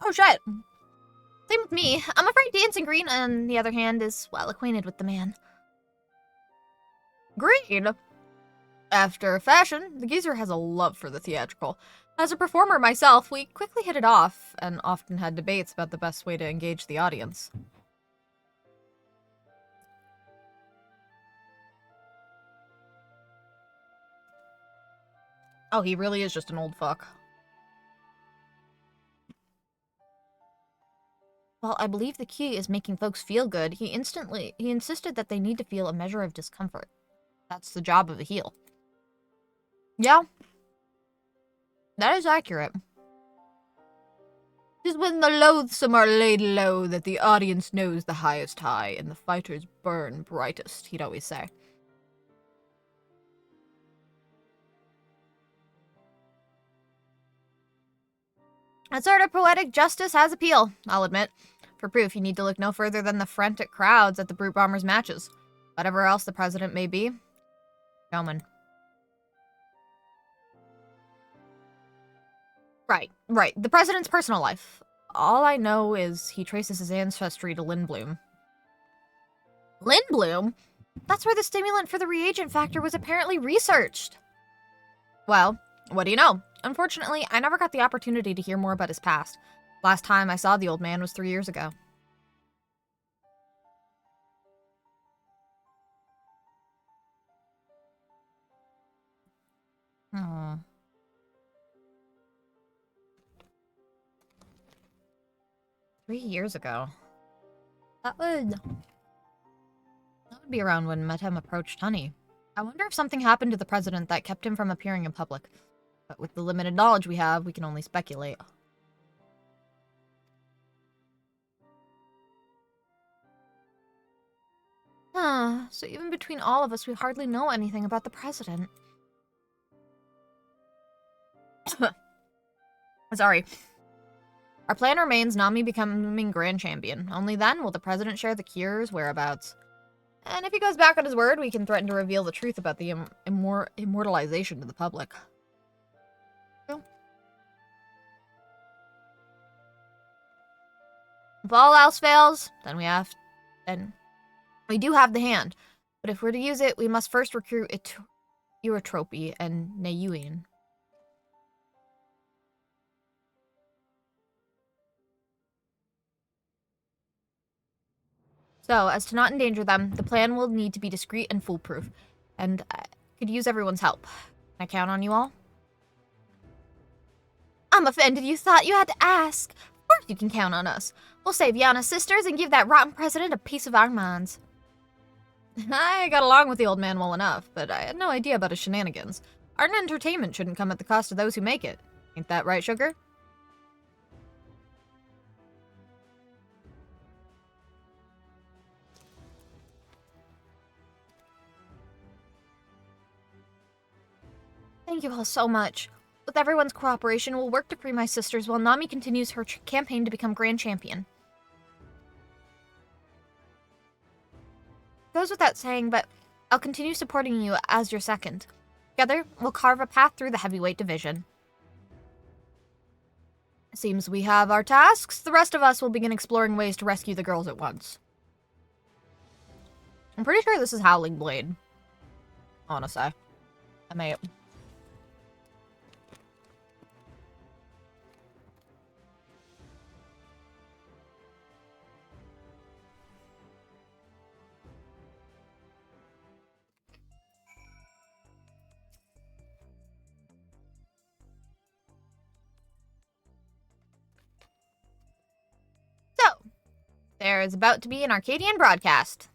Oh, shit. Same with me. I'm afraid Dancing Green, on the other hand, is well acquainted with the man. Green? After a fashion, the geezer has a love for the theatrical. As a performer myself, we quickly hit it off, and often had debates about the best way to engage the audience. Oh, he really is just an old fuck. Well, I believe the key is making folks feel good. He insisted that they need to feel a measure of discomfort. That's the job of a heel. Yeah. That is accurate. 'Tis when the loathsome are laid low that the audience knows the highest high and the fighters burn brightest, he'd always say. That sort of poetic justice has appeal, I'll admit. For proof, you need to look no further than the frantic crowds at the Brute Bombers matches. Whatever else the president may be, showman. Right. The president's personal life. All I know is he traces his ancestry to Lindblom. Lindblom? That's where the stimulant for the reagent factor was apparently researched. Well, what do you know? Unfortunately, I never got the opportunity to hear more about his past. Last time I saw the old man was 3 years ago. Hmm. 3 years ago. That would be around when Metem approached Honey. I wonder if something happened to the president that kept him from appearing in public. But with the limited knowledge we have, we can only speculate. So even between all of us, we hardly know anything about the president. Sorry. Our plan remains Nami becoming grand champion. Only then will the president share the cure's whereabouts. And if he goes back on his word, we can threaten to reveal the truth about the immortalization to the public. If all else fails, then we do have the hand. But if we're to use it, we must first recruit Eurytrope and Nayuin. So, as to not endanger them, the plan will need to be discreet and foolproof. And I could use everyone's help. Can I count on you all? I'm offended you thought you had to ask. Of course you can count on us. We'll save Yana's sisters and give that rotten president a piece of our minds. I got along with the old man well enough, but I had no idea about his shenanigans. Art and entertainment shouldn't come at the cost of those who make it. Ain't that right, Sugar? Thank you all so much. With everyone's cooperation, we'll work to free my sisters while Nami continues her campaign to become Grand Champion. Goes without saying, but I'll continue supporting you as your second. Together, we'll carve a path through the heavyweight division. Seems we have our tasks. The rest of us will begin exploring ways to rescue the girls at once. I'm pretty sure this is Howling Blade. Honestly. I may... There is about to be an Arcadian broadcast.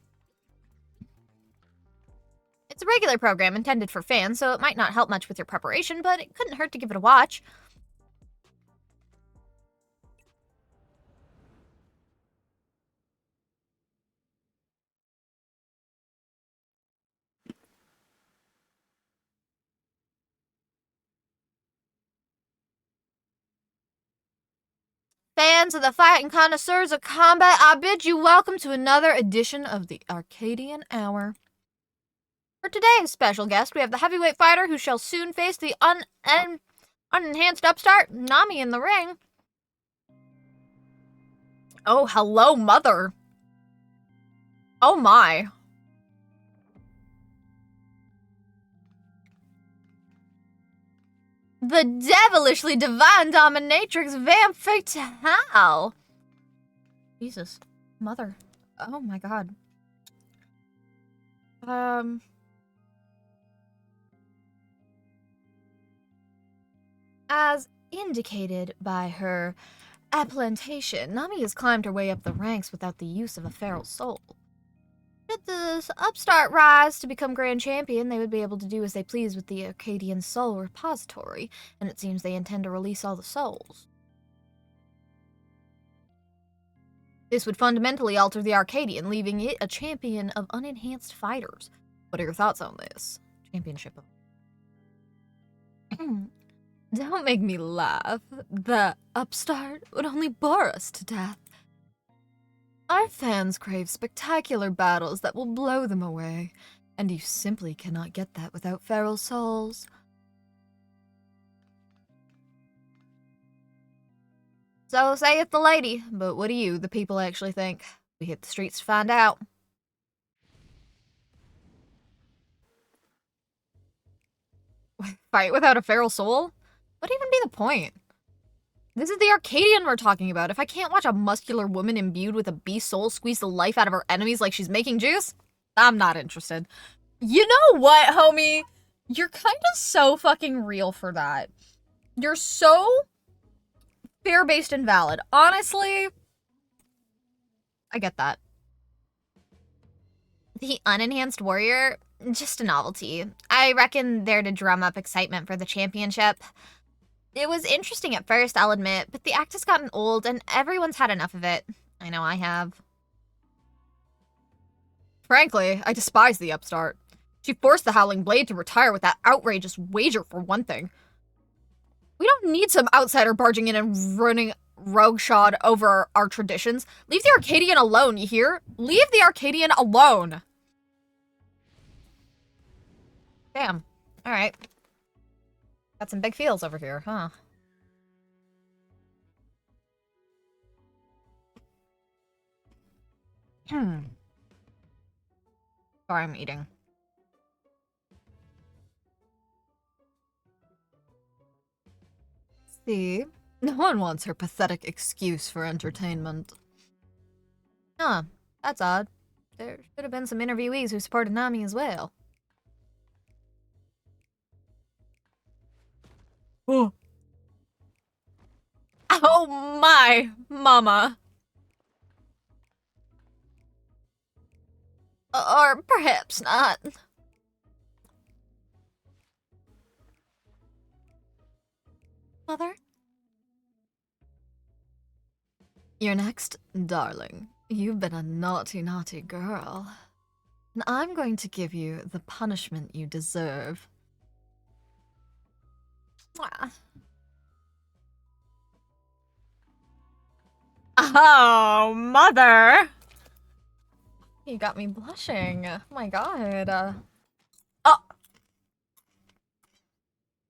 It's a regular program intended for fans, so it might not help much with your preparation, but it couldn't hurt to give it a watch. Fans of the fight and connoisseurs of combat, I bid you welcome to another edition of the Arcadian Hour. For today's special guest, we have the heavyweight fighter who shall soon face the unenhanced upstart, Nami, in the ring. Oh, hello, mother. Oh my. The devilishly divine dominatrix Vamp Fatale. Jesus. Mother. Oh my god. As indicated by her applantation, Nami has climbed her way up the ranks without the use of a feral soul. Should the upstart rise to become Grand Champion, they would be able to do as they please with the Arcadian Soul Repository, and it seems they intend to release all the souls. This would fundamentally alter the Arcadian, leaving it a champion of unenhanced fighters. What are your thoughts on this? Championship of... Don't make me laugh. The upstart would only bore us to death. Our fans crave spectacular battles that will blow them away, and you simply cannot get that without feral souls. So saith the lady, but what do you, the people, actually think? We hit the streets to find out. Fight without a feral soul? What'd even be the point? This is the Arcadian we're talking about. If I can't watch a muscular woman imbued with a beast soul squeeze the life out of her enemies like she's making juice, I'm not interested. You know what, homie? You're kind of so fucking real for that. You're so fear-based and valid. Honestly, I get that. The unenhanced warrior, just a novelty. I reckon they're to drum up excitement for the championship. It was interesting at first, I'll admit, but the act has gotten old and everyone's had enough of it. I know I have. Frankly, I despise the upstart. She forced the Howling Blade to retire with that outrageous wager, for one thing. We don't need some outsider barging in and running roughshod over our traditions. Leave the Arcadian alone, you hear? Leave the Arcadian alone! Damn. Alright. Got some big feels over here, huh? Sorry, I'm eating. See? No one wants her pathetic excuse for entertainment. Huh, that's odd. There should have been some interviewees who supported Nami as well. Oh. Oh my, mama. Or perhaps not. Mother? You're next, darling. You've been a naughty, naughty girl. And I'm going to give you the punishment you deserve. Mwah. Oh, mother! You got me blushing. Oh my god. Oh!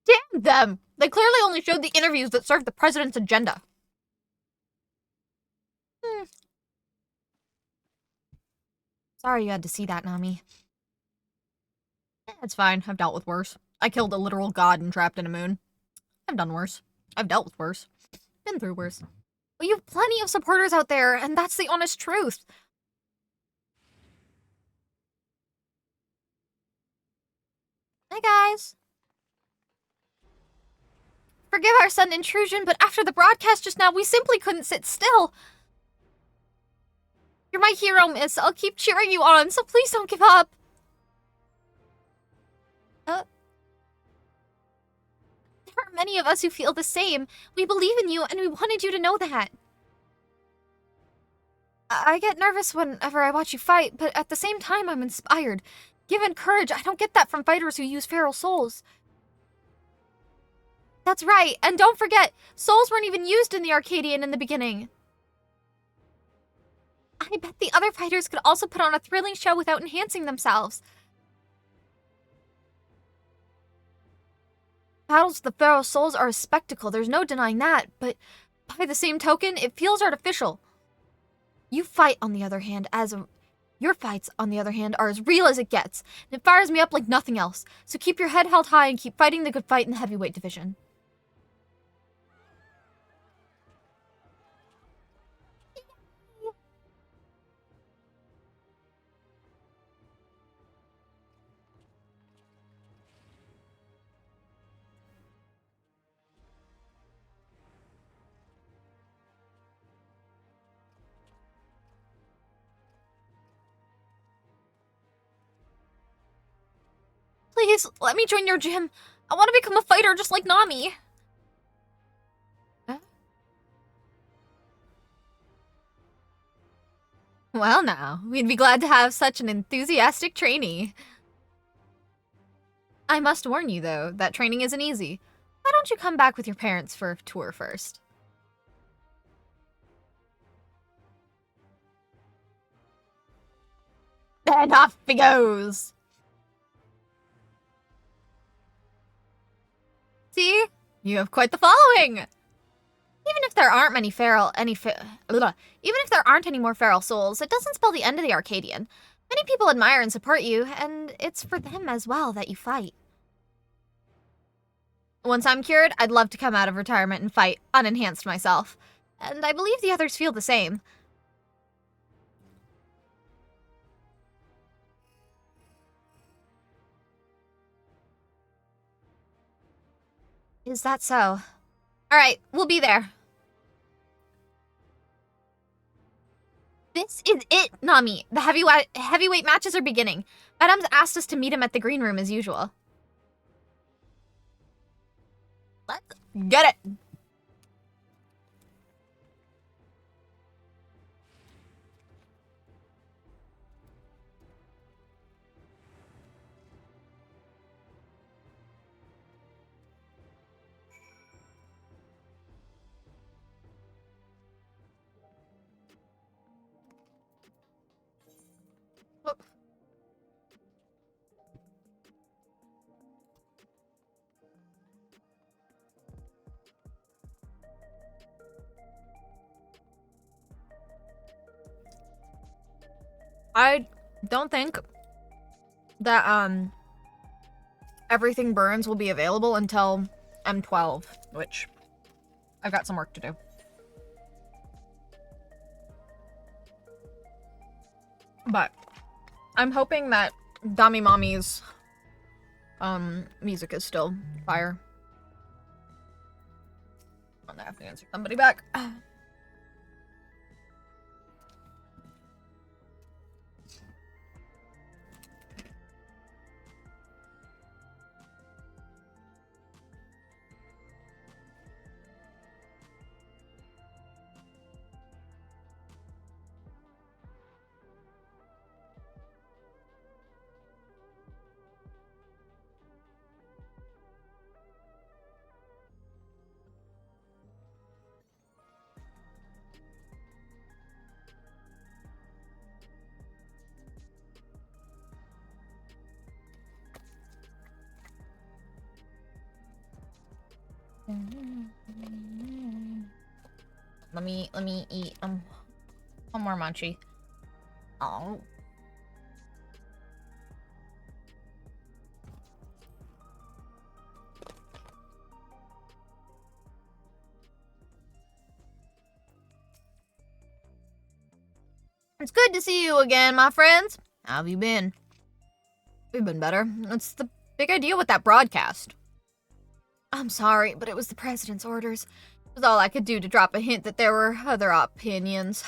Damn them! They clearly only showed the interviews that served the president's agenda. Sorry you had to see that, Nami. It's fine. I've dealt with worse. I killed a literal god and trapped in a moon. I've done worse. I've dealt with worse. Been through worse. But you have plenty of supporters out there, and that's the honest truth. Hi, guys. Forgive our sudden intrusion, but after the broadcast just now, we simply couldn't sit still. You're my hero, miss. I'll keep cheering you on, so please don't give up. There are many of us who feel the same. We believe in you, and we wanted you to know that. I get nervous whenever I watch you fight, but at the same time, I'm inspired. Given courage, I don't get that from fighters who use feral souls. That's right, and don't forget, souls weren't even used in the Arcadian in the beginning. I bet the other fighters could also put on a thrilling show without enhancing themselves. Battles with the feral souls are a spectacle, there's no denying that, but by the same token, it feels artificial. Your fights, on the other hand, are as real as it gets, and it fires me up like nothing else. So keep your head held high and keep fighting the good fight in the heavyweight division. Please, let me join your gym. I want to become a fighter just like Nami. Huh? Well now, we'd be glad to have such an enthusiastic trainee. I must warn you, though, that training isn't easy. Why don't you come back with your parents for a tour first? Then off he goes! See? You have quite the following! Even if there aren't any more feral souls, it doesn't spell the end of the Arcadian. Many people admire and support you, and it's for them as well that you fight. Once I'm cured, I'd love to come out of retirement and fight, unenhanced myself. And I believe the others feel the same. Is that so? Alright, we'll be there. This is it, Nami. The heavyweight matches are beginning. Madame's asked us to meet him at the green room as usual. Let's get it! I don't think that Everything Burns will be available until M12, which I've got some work to do. But I'm hoping that Dami Mommy's music is still fire. I'm gonna have to answer somebody back. Let me eat one more munchie. Oh. It's good to see you again, my friends. How have you been? We've been better. What's the big idea with that broadcast? I'm sorry, but it was the president's orders. It was all I could do to drop a hint that there were other opinions.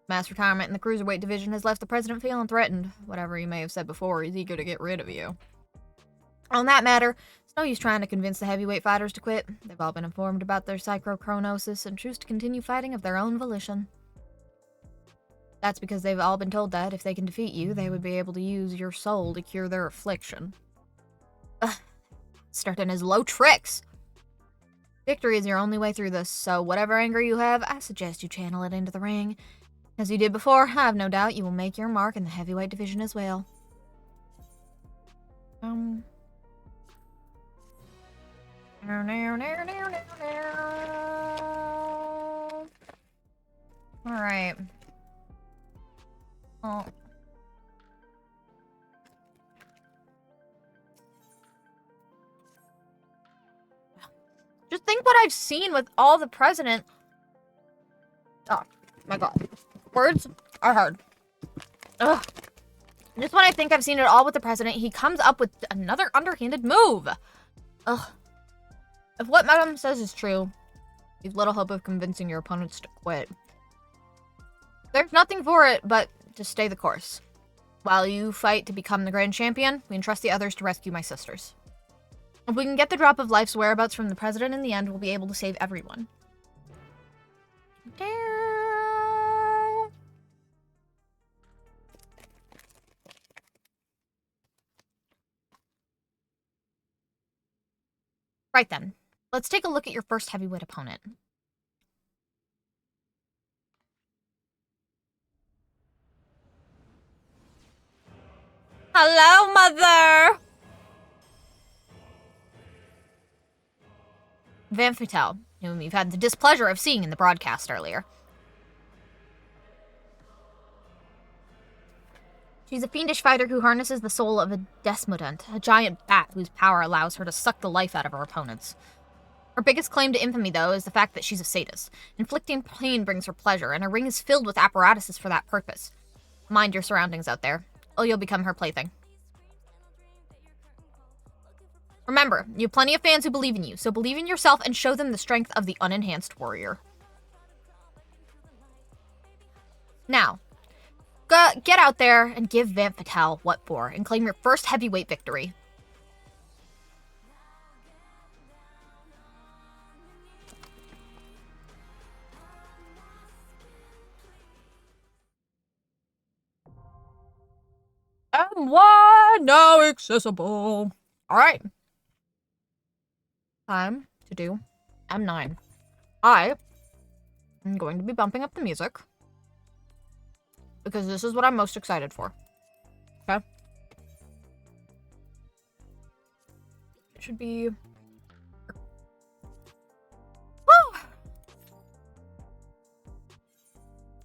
Mass retirement in the cruiserweight division has left the president feeling threatened. Whatever he may have said before, he's eager to get rid of you. On that matter, it's no use trying to convince the heavyweight fighters to quit. They've all been informed about their psychochronosis and choose to continue fighting of their own volition. That's because they've all been told that if they can defeat you, they would be able to use your soul to cure their affliction. Ugh. Starting his low tricks. Victory is your only way through this, so whatever anger you have, I suggest you channel it into the ring. As you did before, I have no doubt you will make your mark in the heavyweight division as well. Alright. Oh. Just think what I've seen with all the president. Oh, my God. Words are hard. Ugh. Just when I think I've seen it all with the president, he comes up with another underhanded move. Ugh. If what Madam says is true, you've little hope of convincing your opponents to quit. There's nothing for it but to stay the course. While you fight to become the grand champion, we entrust the others to rescue my sisters. If we can get the drop of life's whereabouts from the president in the end, we'll be able to save everyone. Right then, let's take a look at your first heavyweight opponent. Hello, Mother! Van Futel, whom you've had the displeasure of seeing in the broadcast earlier. She's a fiendish fighter who harnesses the soul of a Desmodent, a giant bat whose power allows her to suck the life out of her opponents. Her biggest claim to infamy, though, is the fact that she's a sadist. Inflicting pain brings her pleasure, and her ring is filled with apparatuses for that purpose. Mind your surroundings out there, or you'll become her plaything. Remember, you have plenty of fans who believe in you, so believe in yourself and show them the strength of the unenhanced warrior. Now, get out there and give Van Futel what for, and claim your first heavyweight victory. And why now accessible? Alright. Time to do M9. I am going to be bumping up the music, because this is what I'm most excited for. Okay? It should be... Woo!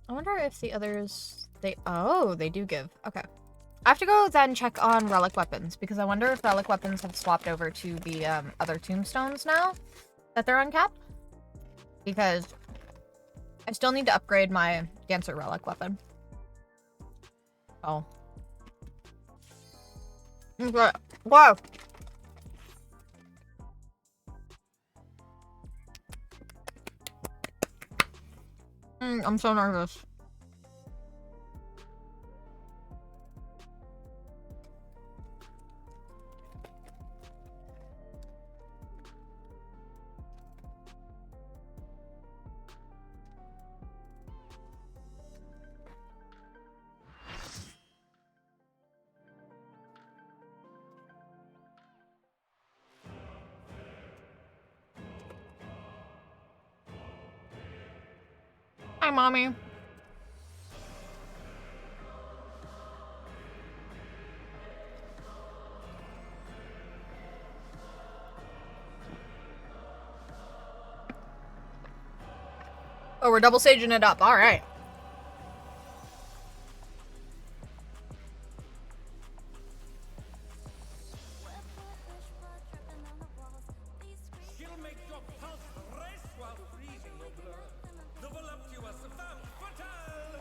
I wonder if the others They do give. Okay. I have to go then check on relic weapons because I wonder if relic weapons have swapped over to the other tombstones now that they're uncapped. Because I still need to upgrade my dancer relic weapon. Oh. Okay. Wow. I'm so nervous. Hi, Mommy. Oh, we're double saging it up. All right. She'll make your pulse race while freezing your blood. The voluptuous femme fatale!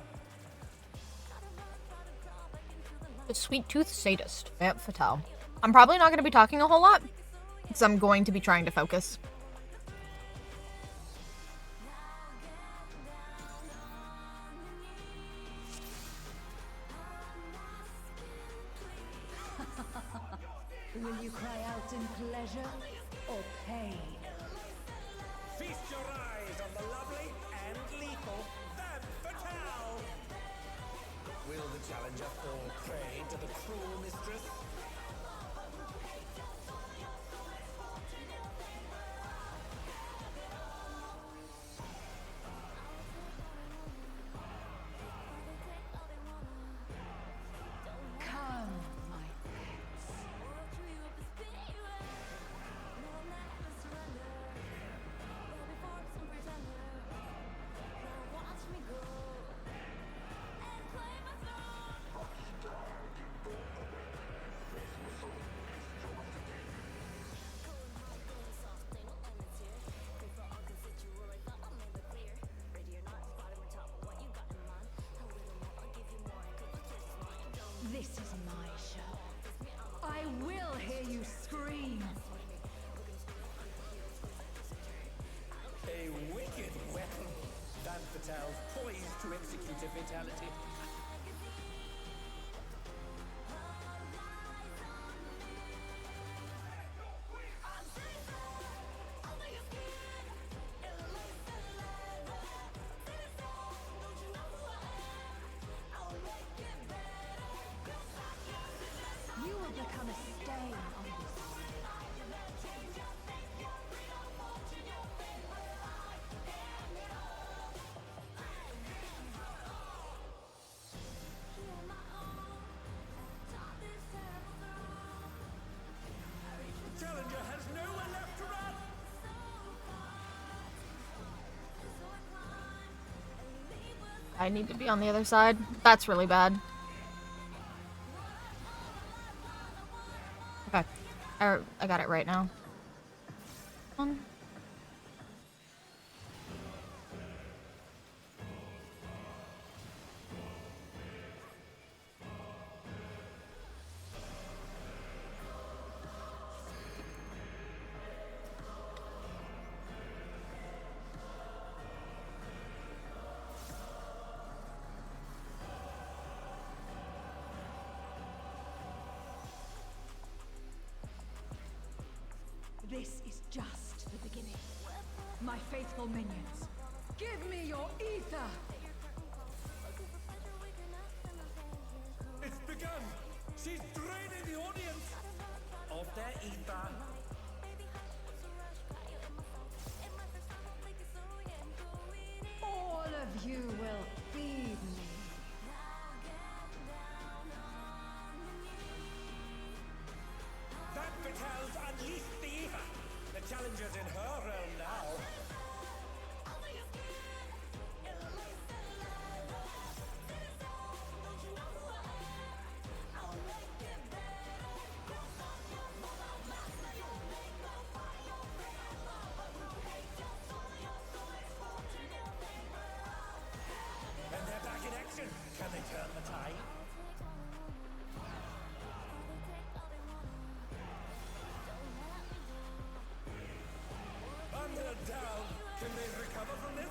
The sweet tooth sadist, Vamp Fatale. I'm probably not going to be talking a whole lot because I'm going to be trying to focus. Will you cry out in pleasure or pain? Feast your eyes on the lovely and lethal Femme Fatale! Will the challenger fall prey to the cruel mistress? Come, my pets. This is my show. I will hear you scream. A wicked weapon. Femme Fatale poised to execute a fatality. You will become a stain on this. The challenger has nowhere left to run! I need to be on the other side. That's really bad. Okay. I got it right now. One. This is just the beginning. My faithful minions, give me your ether! It's begun! She's draining the audience of their ether. All of you will feed me. Femme Fatale's unleashed the ether. The challenger's in her realm now. recover from this?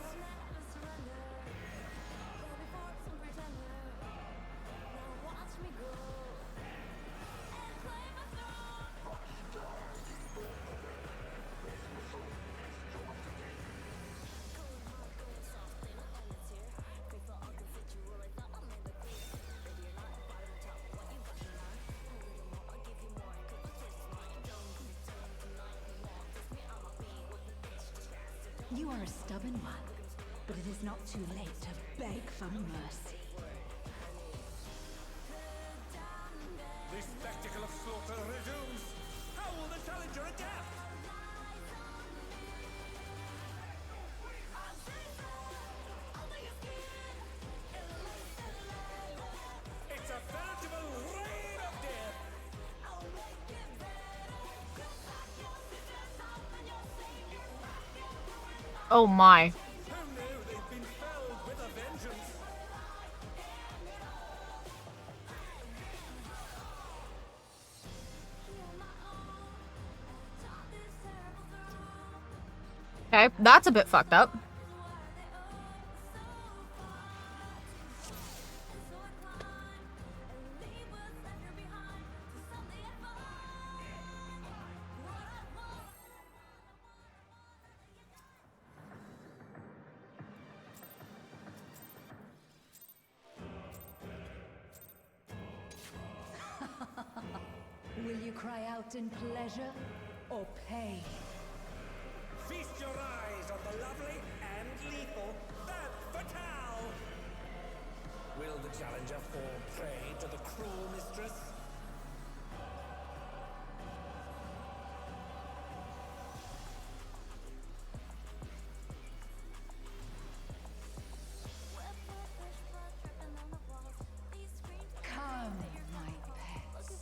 You are a stubborn one, but it is not too late to beg for mercy. The spectacle of slaughter resumes. How will the challenger adapt? It's a veritable reign of death. Oh my. Who knew they've been felled with a vengeance? Okay, that's a bit fucked up. Will you cry out in pleasure or pain? Feast your eyes on the lovely and lethal Femme Fatale! Will the challenger fall prey to the cruel mistress? Come, my pets.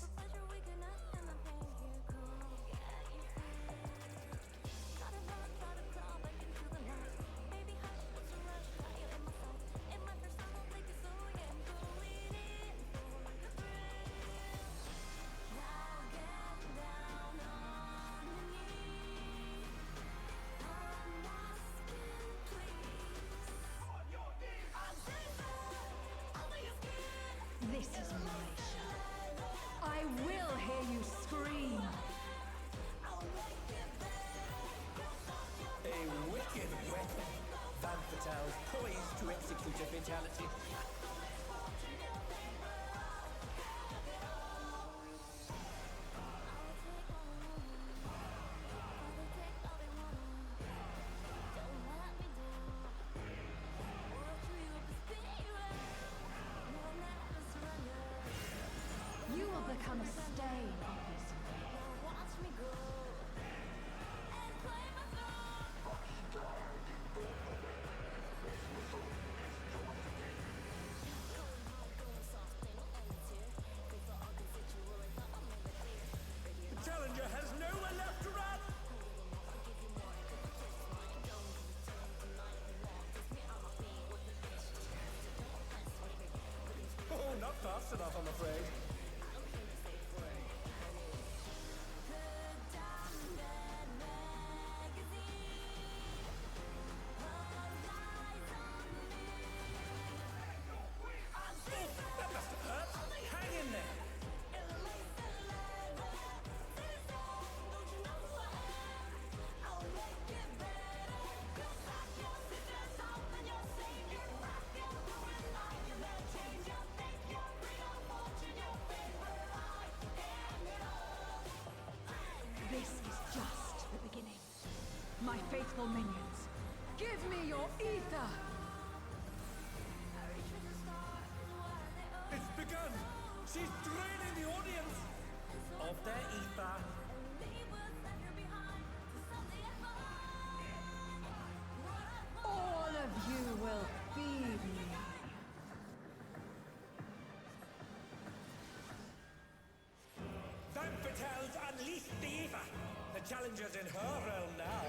This is my show. I will hear you scream. A wicked weapon. Femme Fatale's poised to execute a fatality. You will become a stain on this world. The challenger has nowhere left to run! Oh, not fast enough, I'm afraid. That must have hurt. Hang in there. This is just the beginning. My faithful minions, give me your ether! It's begun! She's draining the audience of their ether. All of you will feed me. Femme Fatale's unleashed the ether. The challenger's in her realm now.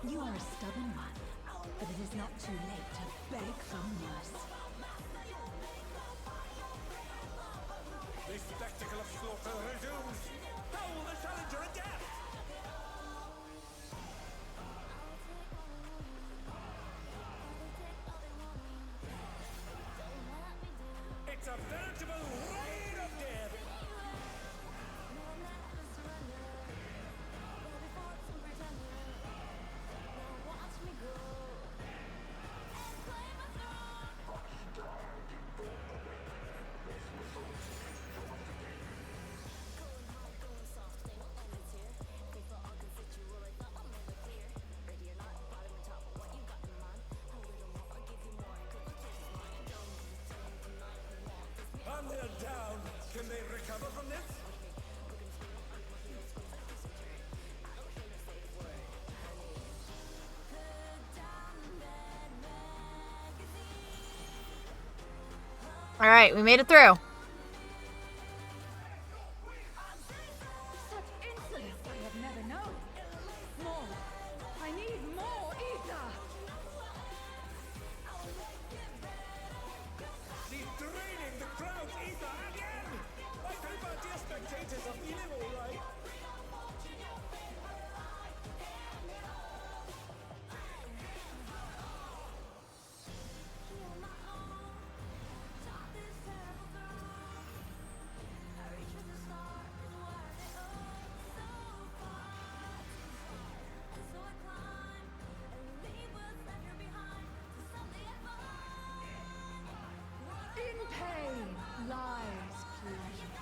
You are a stubborn one, but it is not too late to beg for mercy. The spectacle of slaughter resumes! Howl the challenger again! It's a veritable rain of death! And they're down! Can they recover from this? All right, we made it through. Such insolence I have never known. More. I need more ether. She's draining the crowd's ether again! I hope our dear spectators are feeling alright. In pain lies pleasure.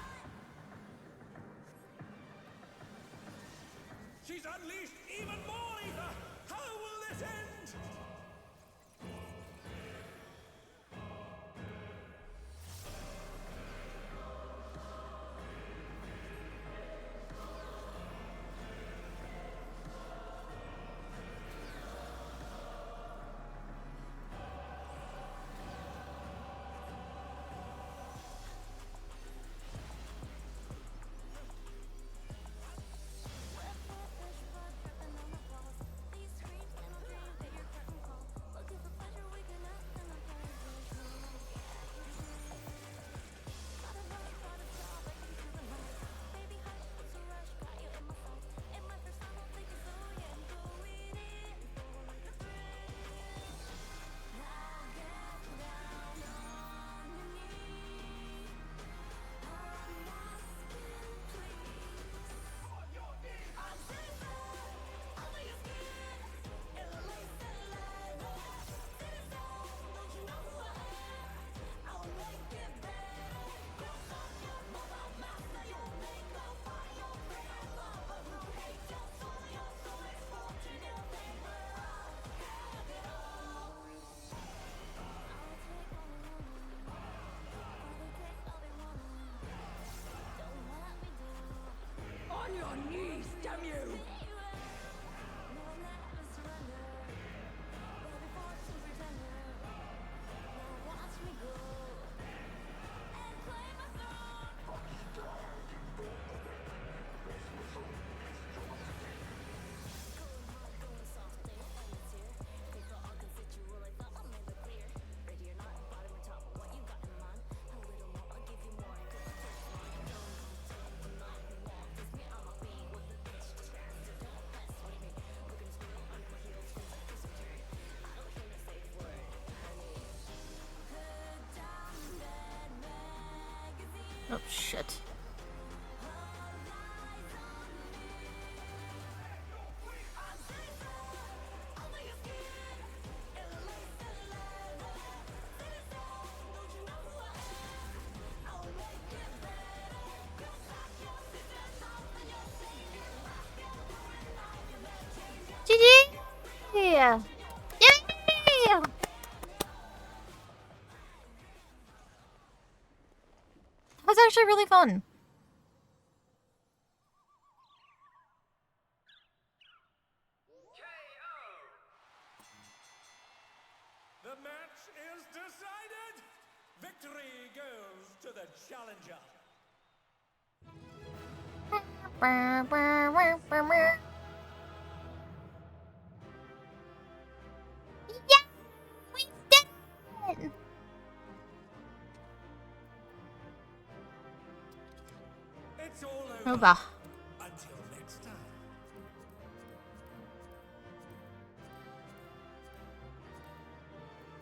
She's unleashed even more ether! How will this end? On your knees, damn you! Oh, shit. GG! Yeah. Yeah! That was actually really fun. The match is decided! Victory goes to the challenger! It's all over. Over. Until next time.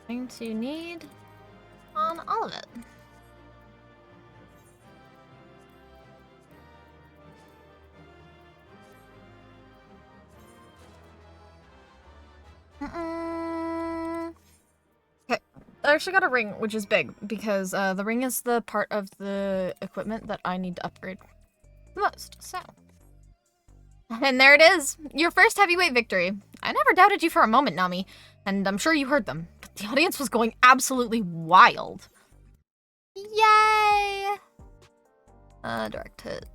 Going to need on all of it. Okay, I actually got a ring, which is big, because the ring is the part of the equipment that I need to upgrade the most, so. And there it is, your first heavyweight victory. I never doubted you for a moment, Nami, and I'm sure you heard them. But the audience was going absolutely wild. Yay! Direct hit.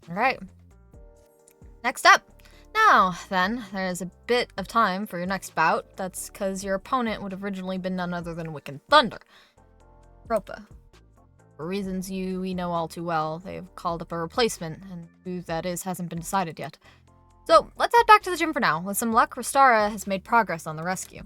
Alright. Next up! Now, then, there's a bit of time for your next bout. That's because your opponent would have originally been none other than Wicked Thunder. Ropa. For reasons we know all too well, they've called up a replacement, and who that is hasn't been decided yet. So, let's head back to the gym for now. With some luck, Restara has made progress on the rescue.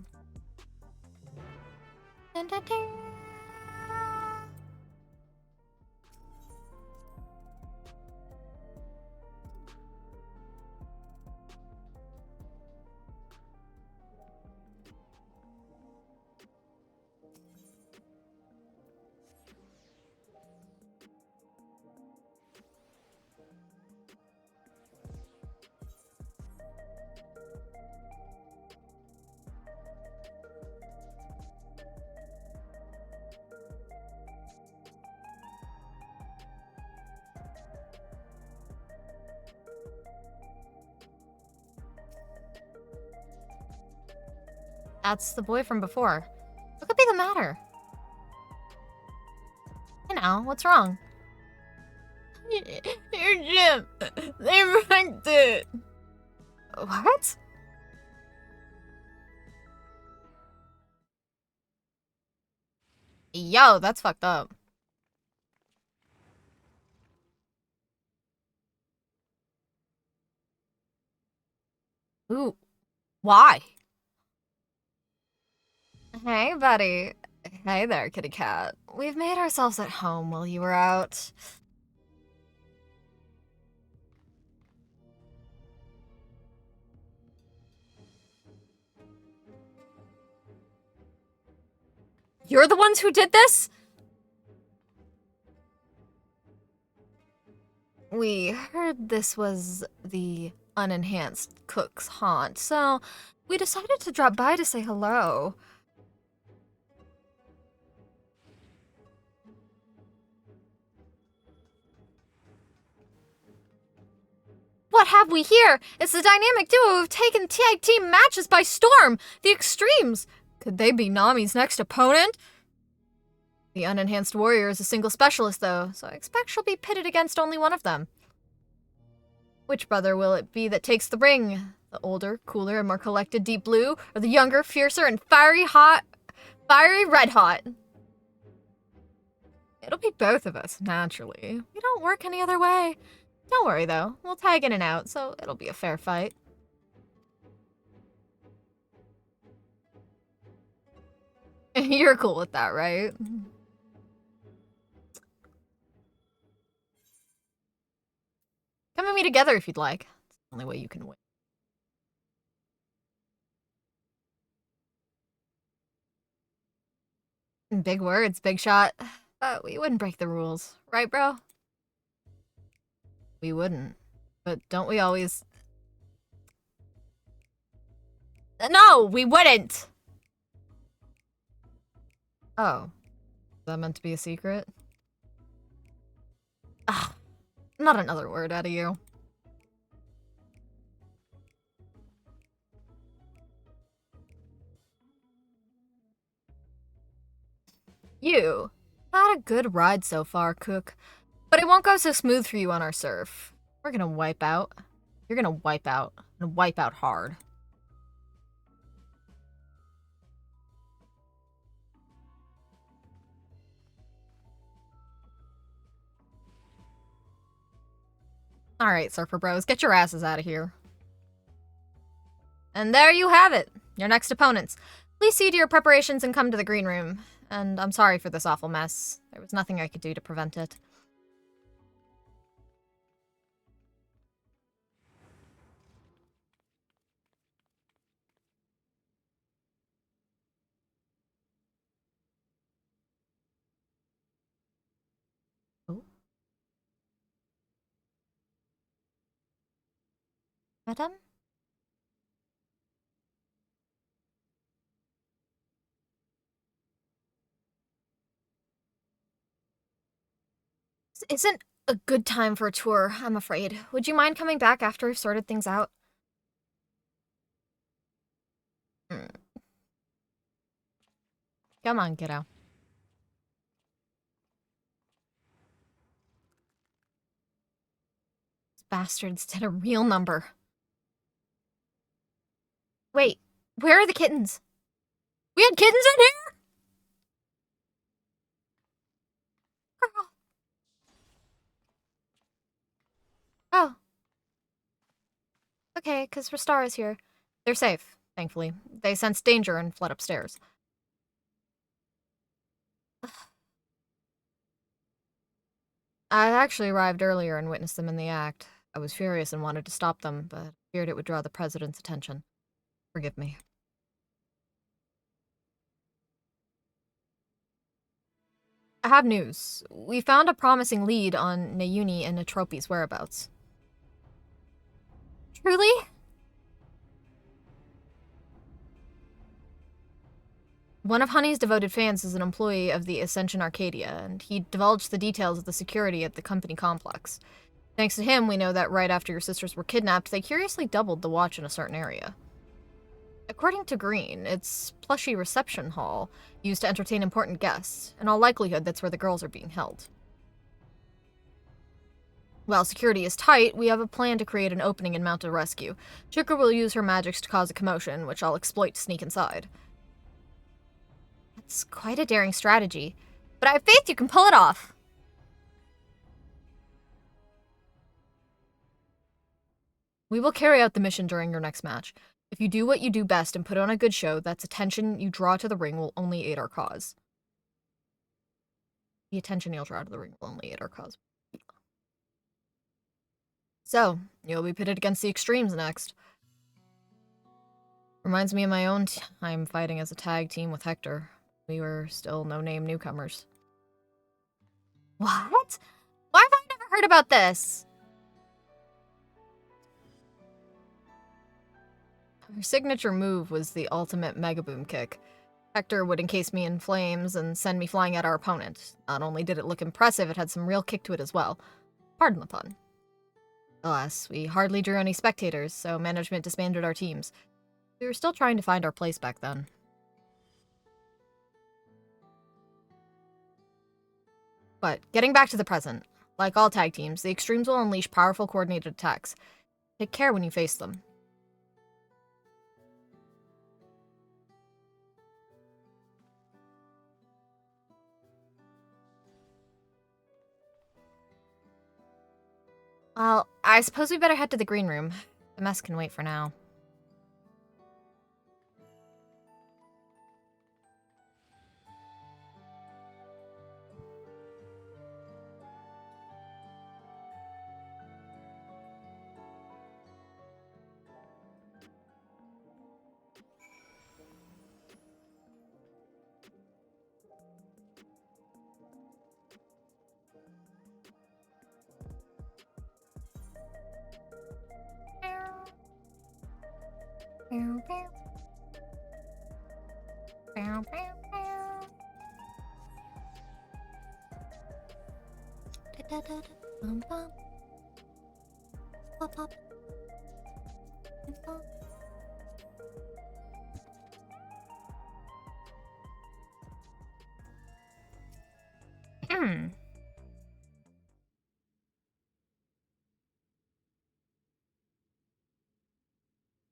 That's the boy from before. What could be the matter? Hey now, what's wrong? Your gym. They wrecked it. What? Yo, that's fucked up. Ooh. Why? Hey, buddy. Hey there, kitty cat. We've made ourselves at home while you were out. You're the ones who did this? We heard this was the unenhanced cook's haunt, so we decided to drop by to say hello. What have we here? It's the dynamic duo who've taken tag team matches by storm! The Extremes! Could they be Nami's next opponent? The unenhanced warrior is a single specialist, though, so I expect she'll be pitted against only one of them. Which brother will it be that takes the ring? The older, cooler, and more collected Deep Blue, or the younger, fiercer, and fiery Red Hot? It'll be both of us, naturally. We don't work any other way. Don't worry, though. We'll tag in and out, so it'll be a fair fight. You're cool with that, right? Come and meet together if you'd like. It's the only way you can win. Big words, big shot. But we wouldn't break the rules. Right, bro? We wouldn't. But don't we always... No, we wouldn't! Oh. Is that meant to be a secret? Ah, not another word out of you. You had a good ride so far, Cook. But it won't go so smooth for you on our surf. We're gonna wipe out. You're gonna wipe out. And wipe out hard. Alright, surfer bros, get your asses out of here. And there you have it, your next opponents. Please see to your preparations and come to the green room. And I'm sorry for this awful mess. There was nothing I could do to prevent it. Oh. Madam? This isn't a good time for a tour, I'm afraid. Would you mind coming back after we've sorted things out? Come on, kiddo. These bastards did a real number. Wait, where are the kittens? We had kittens in here? Girl. Oh. Okay, because Rastar is here. They're safe, thankfully. They sensed danger and fled upstairs. I actually arrived earlier and witnessed them in the act. I was furious and wanted to stop them, but feared it would draw the President's attention. Forgive me. I have news. We found a promising lead on Nayuni and Natropi's whereabouts. Truly? One of Honey's devoted fans is an employee of the Ascension Arcadia, and he divulged the details of the security at the company complex. Thanks to him, we know that right after your sisters were kidnapped, they curiously doubled the watch in a certain area. According to Green, it's Plushy Reception Hall, used to entertain important guests. In all likelihood, that's where the girls are being held. While security is tight, we have a plan to create an opening and mount a rescue. Chikra will use her magics to cause a commotion, which I'll exploit to sneak inside. That's quite a daring strategy, but I have faith you can pull it off. We will carry out the mission during your next match. If you do what you do best and put on a good show, that's attention you draw to the ring will only aid our cause. The attention you'll draw to the ring will only aid our cause. So, you'll be pitted against the extremes next. Reminds me of my own time fighting as a tag team with Hector. We were still no-name newcomers. What? Why have I never heard about this? Her signature move was the ultimate Mega Boom kick. Hector would encase me in flames and send me flying at our opponent. Not only did it look impressive, it had some real kick to it as well. Pardon the pun. Alas, we hardly drew any spectators, so management disbanded our teams. We were still trying to find our place back then. But, getting back to the present, like all tag teams, the Extremes will unleash powerful coordinated attacks. Take care when you face them. Well, I suppose we better head to the green room. The mess can wait for now.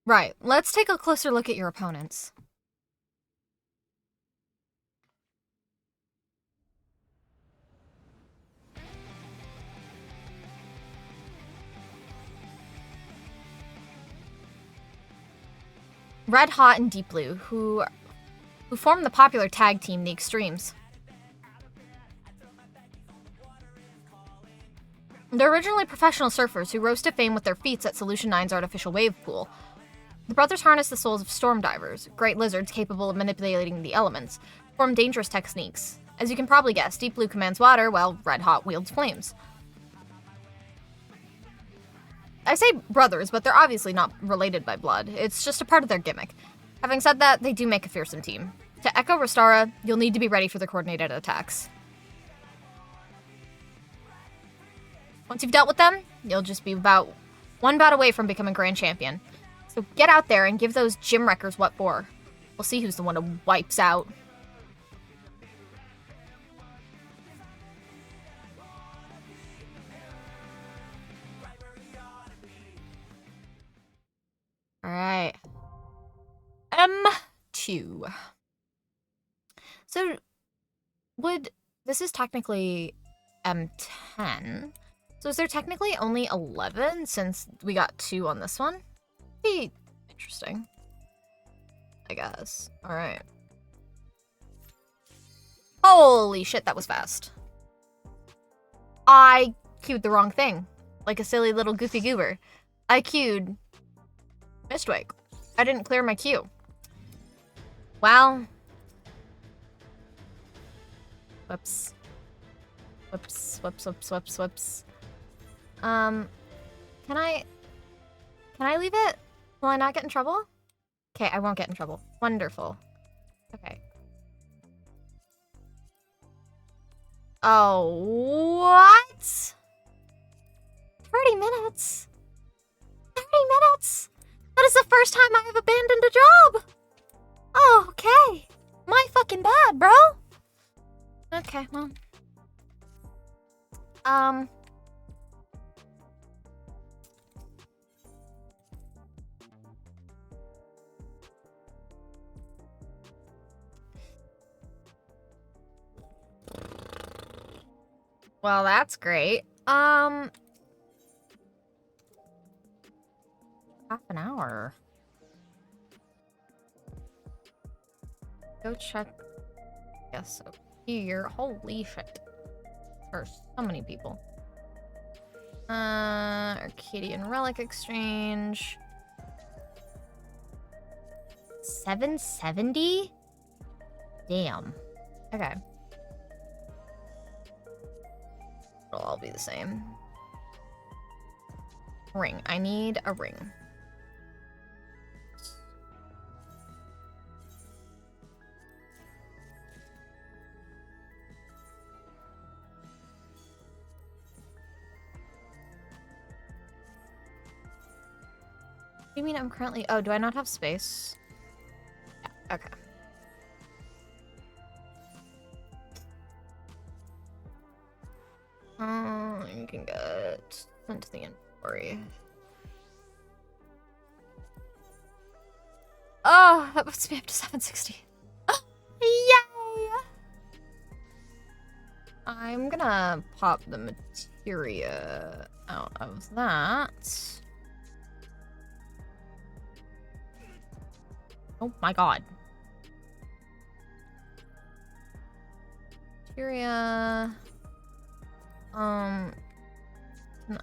Right, let's take a closer look at your opponents. Red Hot and Deep Blue, who formed the popular tag team, The Extremes. They're originally professional surfers who rose to fame with their feats at Solution 9's artificial wave pool. The brothers harness the souls of storm divers, great lizards capable of manipulating the elements, perform dangerous techniques. As you can probably guess, Deep Blue commands water, while Red Hot wields flames. I say brothers, but they're obviously not related by blood. It's just a part of their gimmick. Having said that, they do make a fearsome team. To echo Restara, you'll need to be ready for the coordinated attacks. Once you've dealt with them, you'll just be about one bout away from becoming Grand Champion. So get out there and give those gym wreckers what for. We'll see who's the one who wipes out. Alright. M2. So, this is technically M10. So is there technically only 11 since we got 2 on this one? Be interesting, I guess. Alright. Holy shit, that was fast. I queued the wrong thing. Like a silly little goofy goober. I queued Mistwake. I didn't clear my queue. Well. Whoops. Whoops, whoops, whoops, whoops, whoops. Can I leave it? Will I not get in trouble? Okay, I won't get in trouble. Wonderful. Okay. Oh, what? 30 minutes? 30 minutes? That is the first time I have abandoned a job! Oh, okay. My fucking bad, bro. Okay, well. Well, that's great. Half an hour. Go check. Yes, so here. Holy shit. There's so many people. Arcadian Relic Exchange. 770? Damn. Okay. It'll all be the same. Ring. I need a ring. What do you mean I'm currently... Oh, do I not have space? Yeah, okay. You can get sent to the inventory. Oh, that puts me up to 760. Oh, yay! I'm gonna pop the materia out of that. Oh my god. Materia. Can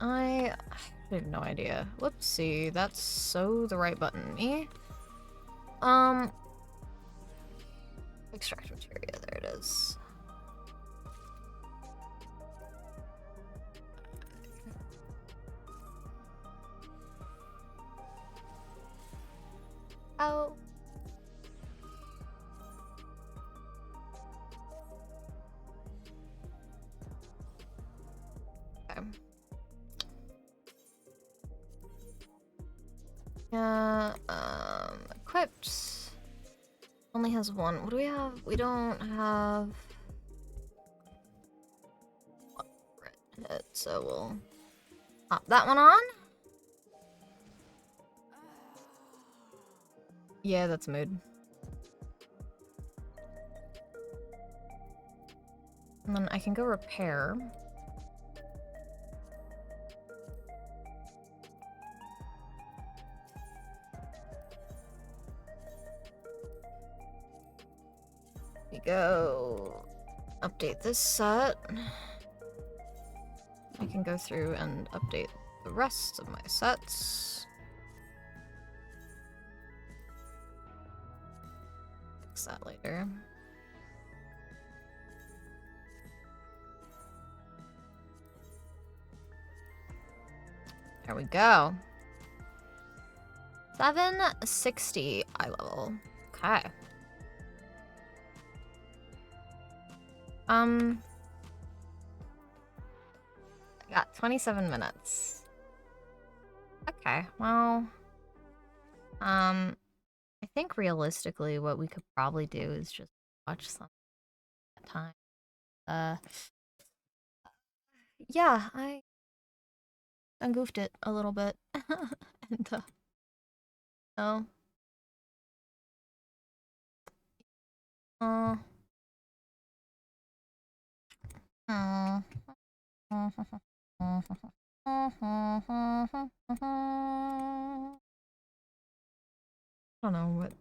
I have no idea. Whoopsie, that's so the right button. Me? Extract materia, there it is. Oh. Okay. Yeah, equipped. Only has one. What do we have? We don't have it, so we'll pop that one on. Yeah, that's mood. And then I can go repair. go update this set. I can go through and update the rest of my sets. Fix that later. There we go. 760 eye level. Okay. I got 27 minutes. Okay, well, I think realistically what we could probably do is just watch some at a time. Yeah, I goofed it a little bit. And, no. Oh. I don't know what.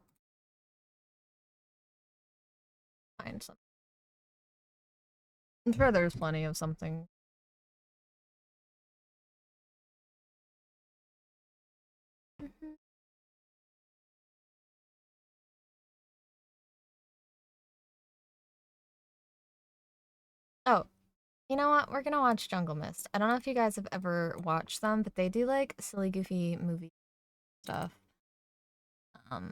Find something. I'm sure there's plenty of something. Oh, you know what? We're gonna watch Jungle Mist. I don't know if you guys have ever watched them, but they do like silly, goofy movie stuff. Oh.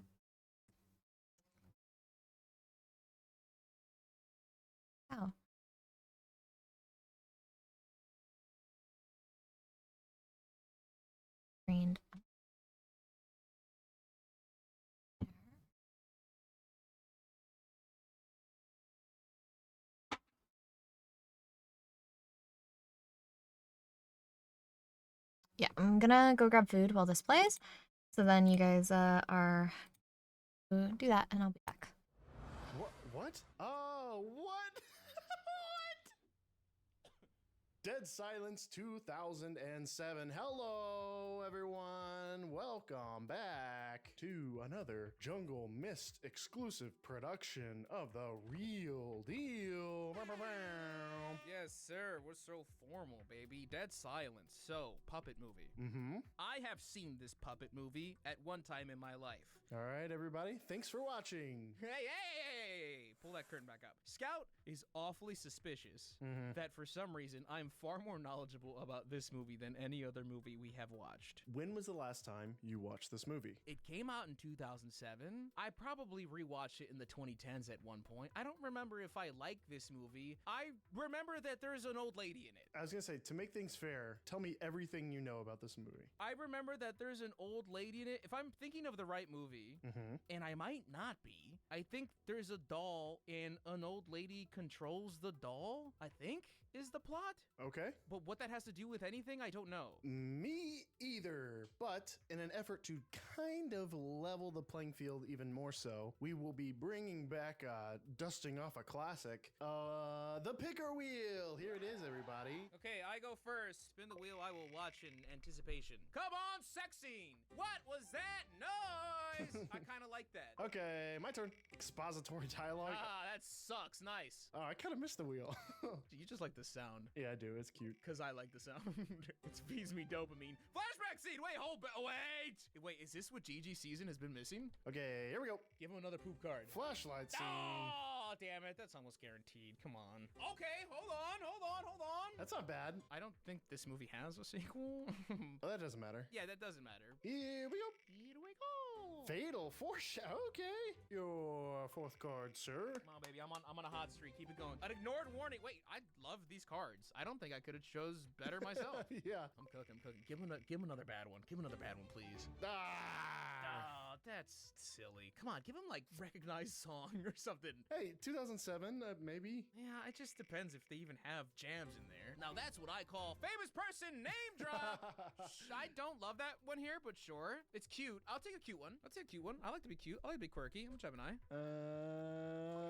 Trained. Yeah, I'm gonna go grab food while this plays. So then you guys are do that and I'll be back. What? Oh, what? Dead Silence 2007. Hello, everyone. Welcome back to another Jungle Mist exclusive production of The Real Deal. Yes, sir. We're so formal, baby. Dead Silence. So, puppet movie. Mm-hmm. I have seen this puppet movie at one time in my life. All right, everybody. Thanks for watching. Hey! Pull that curtain back up. Scout is awfully suspicious that for some reason I'm far more knowledgeable about this movie than any other movie we have watched. When was the last time you watched this movie? It came out in 2007. I probably rewatched it in the 2010s at one point. I don't remember if I like this movie. I remember that there's an old lady in it. I was gonna say, to make things fair, tell me everything you know about this movie. I remember that there's an old lady in it. If I'm thinking of the right movie, and I might not be, I think there's a doll and an old lady controls the doll, I think is the plot. Okay. But what that has to do with anything, I don't know. Me either. But in an effort to kind of level the playing field even more so, we will be bringing back, dusting off a classic, the picker wheel. Here it is, everybody. Okay, I go first. Spin the wheel, I will watch in anticipation. Come on, sex scene! What was that noise? I kind of like that. Okay, my turn. Expository dialogue. Ah, that sucks. Nice. Oh, I kind of missed the wheel. You just like the sound. Yeah, I do. It's cute. Because I like the sound. It feeds me dopamine. Flashback scene! Wait, wait! Wait, is this what Gigi season has been missing? Okay, here we go. Give him another poop card. Flashlight scene. Oh, damn it. That's almost guaranteed. Come on. Okay, hold on. That's not bad. I don't think this movie has a sequel. Oh, that doesn't matter. Yeah, that doesn't matter. Here we go. Here we go. Fatal foreshadow. Okay. Your fourth card, sir. Come on, baby. I'm on a hot streak. Keep it going. An ignored warning. Wait, I love these cards. I don't think I could have chose better myself. Yeah. I'm cooking. Give him another bad one. Give him another bad one, please. Oh, that's silly. Come on, give him like recognized song or something. Hey, 2007, maybe. Yeah, it just depends if they even have jams in there. Now that's what I call famous person name drop. I don't love that one here, but sure. It's cute. I'll take a cute one. I like to be cute. I like to be quirky. I'm Gemini.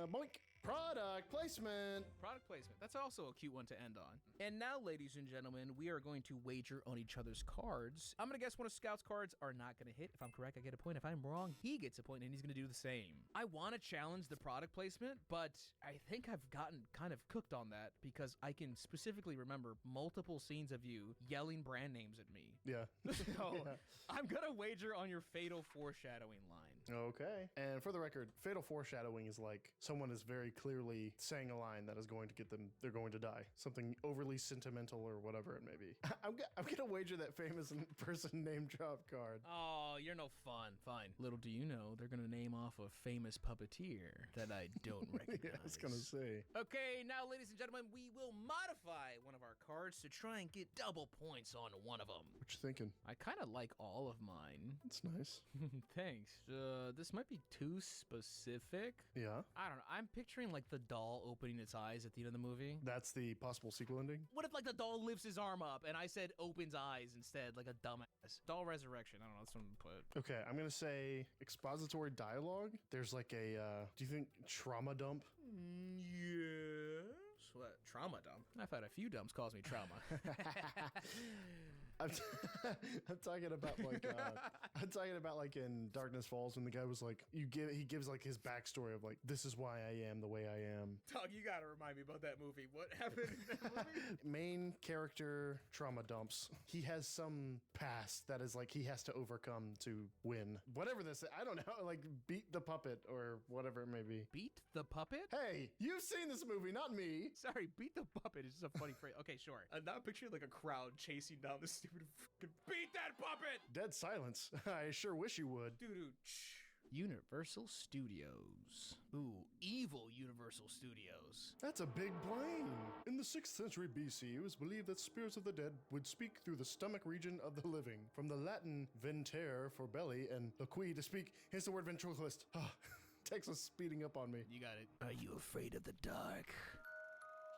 Boink. Product placement. Product placement. That's also a cute one to end on. And now, ladies and gentlemen, we are going to wager on each other's cards. I'm going to guess one of Scout's cards are not going to hit. If I'm correct, I get a point. If I'm wrong, he gets a point, and he's going to do the same. I want to challenge the product placement, but I think I've gotten kind of cooked on that because I can specifically remember multiple scenes of you yelling brand names at me. Yeah. So Yeah. I'm going to wager on your fatal foreshadowing line. Okay. And for the record, fatal foreshadowing is like someone is very clearly saying a line that is going to get them, they're going to die. Something overly sentimental or whatever it may be. I'm going to wager that famous person name drop card. Oh, you're no fun. Fine. Little do you know, they're going to name off a famous puppeteer that I don't recognize. Yeah, I was going to say. Okay, now, ladies and gentlemen, we will modify one of our cards to try and get double points on one of them. What you thinking? I kind of like all of mine. That's nice. Thanks. This might be too specific. Yeah. I don't know. I'm picturing like the doll opening its eyes at the end of the movie. That's the possible sequel ending? What if like the doll lifts his arm up and I said opens eyes instead, like a dumbass? Doll resurrection. I don't know. That's what I'm gonna put. Okay, I'm going to say expository dialogue. There's like a, do you think trauma dump? Yes. What? Trauma dump? I've had a few dumps cause me trauma. I'm talking about like I'm talking about like in Darkness Falls when the guy was like he gives like his backstory of like this is why I am the way I am. Dog, you gotta remind me about that movie. What happened in that movie? Main character trauma dumps. He has some past that is like he has to overcome to win. Whatever this, I don't know, like beat the puppet or whatever it may be. Beat the puppet? Hey, you've seen this movie, not me. Sorry, beat the puppet is just a funny phrase. Okay, sure. I'm now picturing like a crowd chasing down this stupid fucking beat that puppet. Dead silence. I sure wish you would. Doo-doo. Universal Studios. Ooh, evil Universal Studios. That's a big blame. In the 6th century BC, it was believed that spirits of the dead would speak through the stomach region of the living. From the Latin ventere for belly and loqui to speak, hence the word ventriloquist. Texas speeding up on me. You got it. Are you afraid of the dark?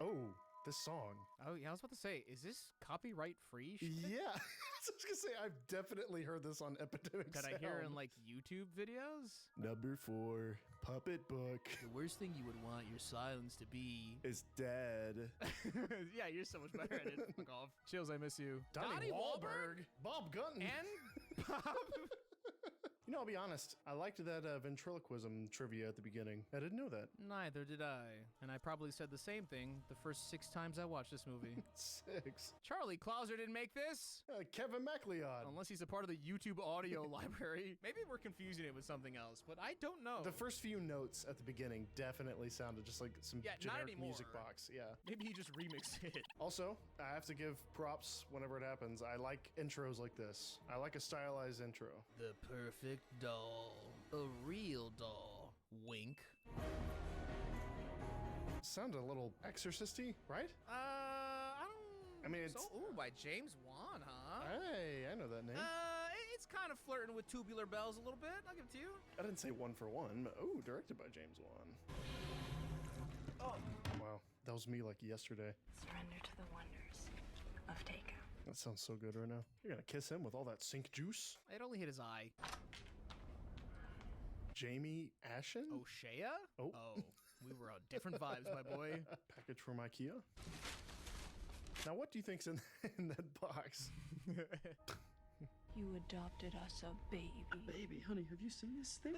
Oh, this song. Oh, yeah, I was about to say, is this copyright free? Yeah, I was gonna say, I've definitely heard this on Epidemic Could Sound. I hear it in like YouTube videos? Number 4, Puppet Book. The worst thing you would want your silence to be is dead. Yeah, you're so much better at it. Fuck off. Chills, I miss you. Donnie Wahlberg. Bob Gunton. And Bob. You know, I'll be honest. I liked that ventriloquism trivia at the beginning. I didn't know that. Neither did I. And I probably said the same thing the first 6 times I watched this movie. 6. Charlie Clouser didn't make this. Kevin MacLeod. Unless he's a part of the YouTube audio library. Maybe we're confusing it with something else, but I don't know. The first few notes at the beginning definitely sounded just like some not generic anymore. music box. Yeah. Maybe he just remixed it. Also, I have to give props whenever it happens. I like intros like this. I like a stylized intro. The perfect doll. A real doll. Wink. Sounded a little exorcisty, right? I mean, it's... Ooh, by James Wan, huh? Hey, I know that name. It's kind of flirting with Tubular Bells a little bit. I'll give it to you. I didn't say one for one, but oh, directed by James Wan. Oh. Wow, that was me like yesterday. Surrender to the wonders of takeout. That sounds so good right now. You're gonna kiss him with all that sink juice? It only hit his eye. Jamie Ashen? O'Shea? Oh. We were on different vibes, my boy. Package from IKEA. Now, what do you think's in that box? You adopted us a baby. Baby, honey, have you seen this thing?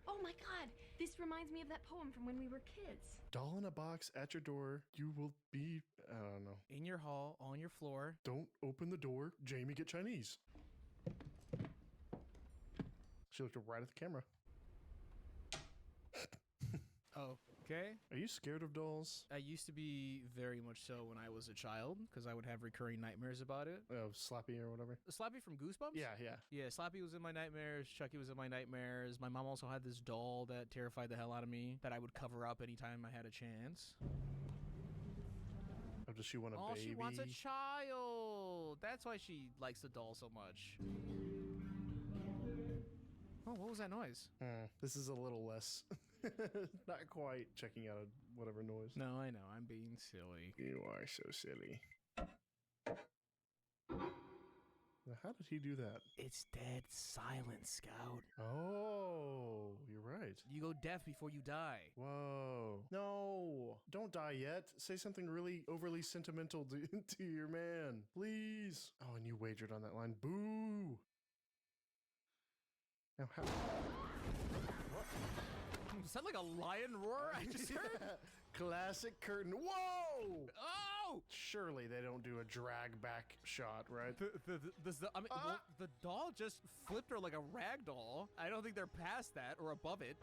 Oh my god, this reminds me of that poem from when we were kids. Doll in a box at your door. You will be, I don't know. In your hall, on your floor. Don't open the door. Jamie, get Chinese. She looked right at the camera. Oh, okay. Are you scared of dolls? I used to be very much so when I was a child, because I would have recurring nightmares about it. Oh, Slappy or whatever? Slappy from Goosebumps? Yeah. Yeah, Slappy was in my nightmares, Chucky was in my nightmares. My mom also had this doll that terrified the hell out of me that I would cover up anytime I had a chance. Oh, does she want a baby? Oh, she wants a child! That's why she likes the doll so much. Oh, what was that noise? This is a little less... Not quite checking out whatever noise. No, I know. I'm being silly. You are so silly. How did he do that? It's dead silent, Scout. Oh, you're right. You go deaf before you die. Whoa. No, don't die yet. Say something really overly sentimental to your man. Please. Oh, and you wagered on that line. Boo. Now, how... Was that like a lion roar I just heard? Classic curtain. Whoa! Oh! Surely they don't do a drag back shot, right? The doll just flipped her like a rag doll. I don't think they're past that or above it.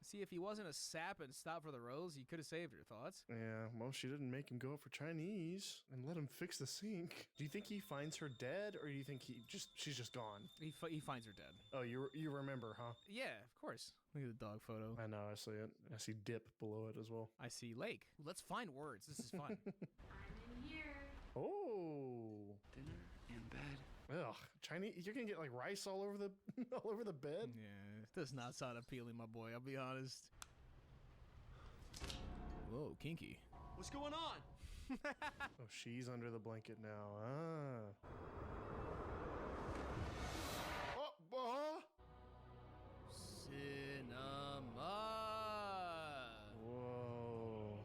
See, if he wasn't a sap and stopped for the rose, he could have saved her. Thoughts? Yeah, well, she didn't make him go up for Chinese and let him fix the sink. Do you think he finds her dead, or do you think she's just gone? He finds her dead. Oh, you remember, huh? Yeah, of course. Look at the dog photo. I know, I see it. I see dip below it as well. I see lake. Let's find words. This is fun. I'm in here. Oh. Dinner in bed. Ugh, Chinese. You're gonna get like rice all over the bed. Yeah, it does not sound appealing, my boy. I'll be honest. Whoa, kinky. What's going on? Oh, she's under the blanket now. Ah. Oh, Cinema. Whoa.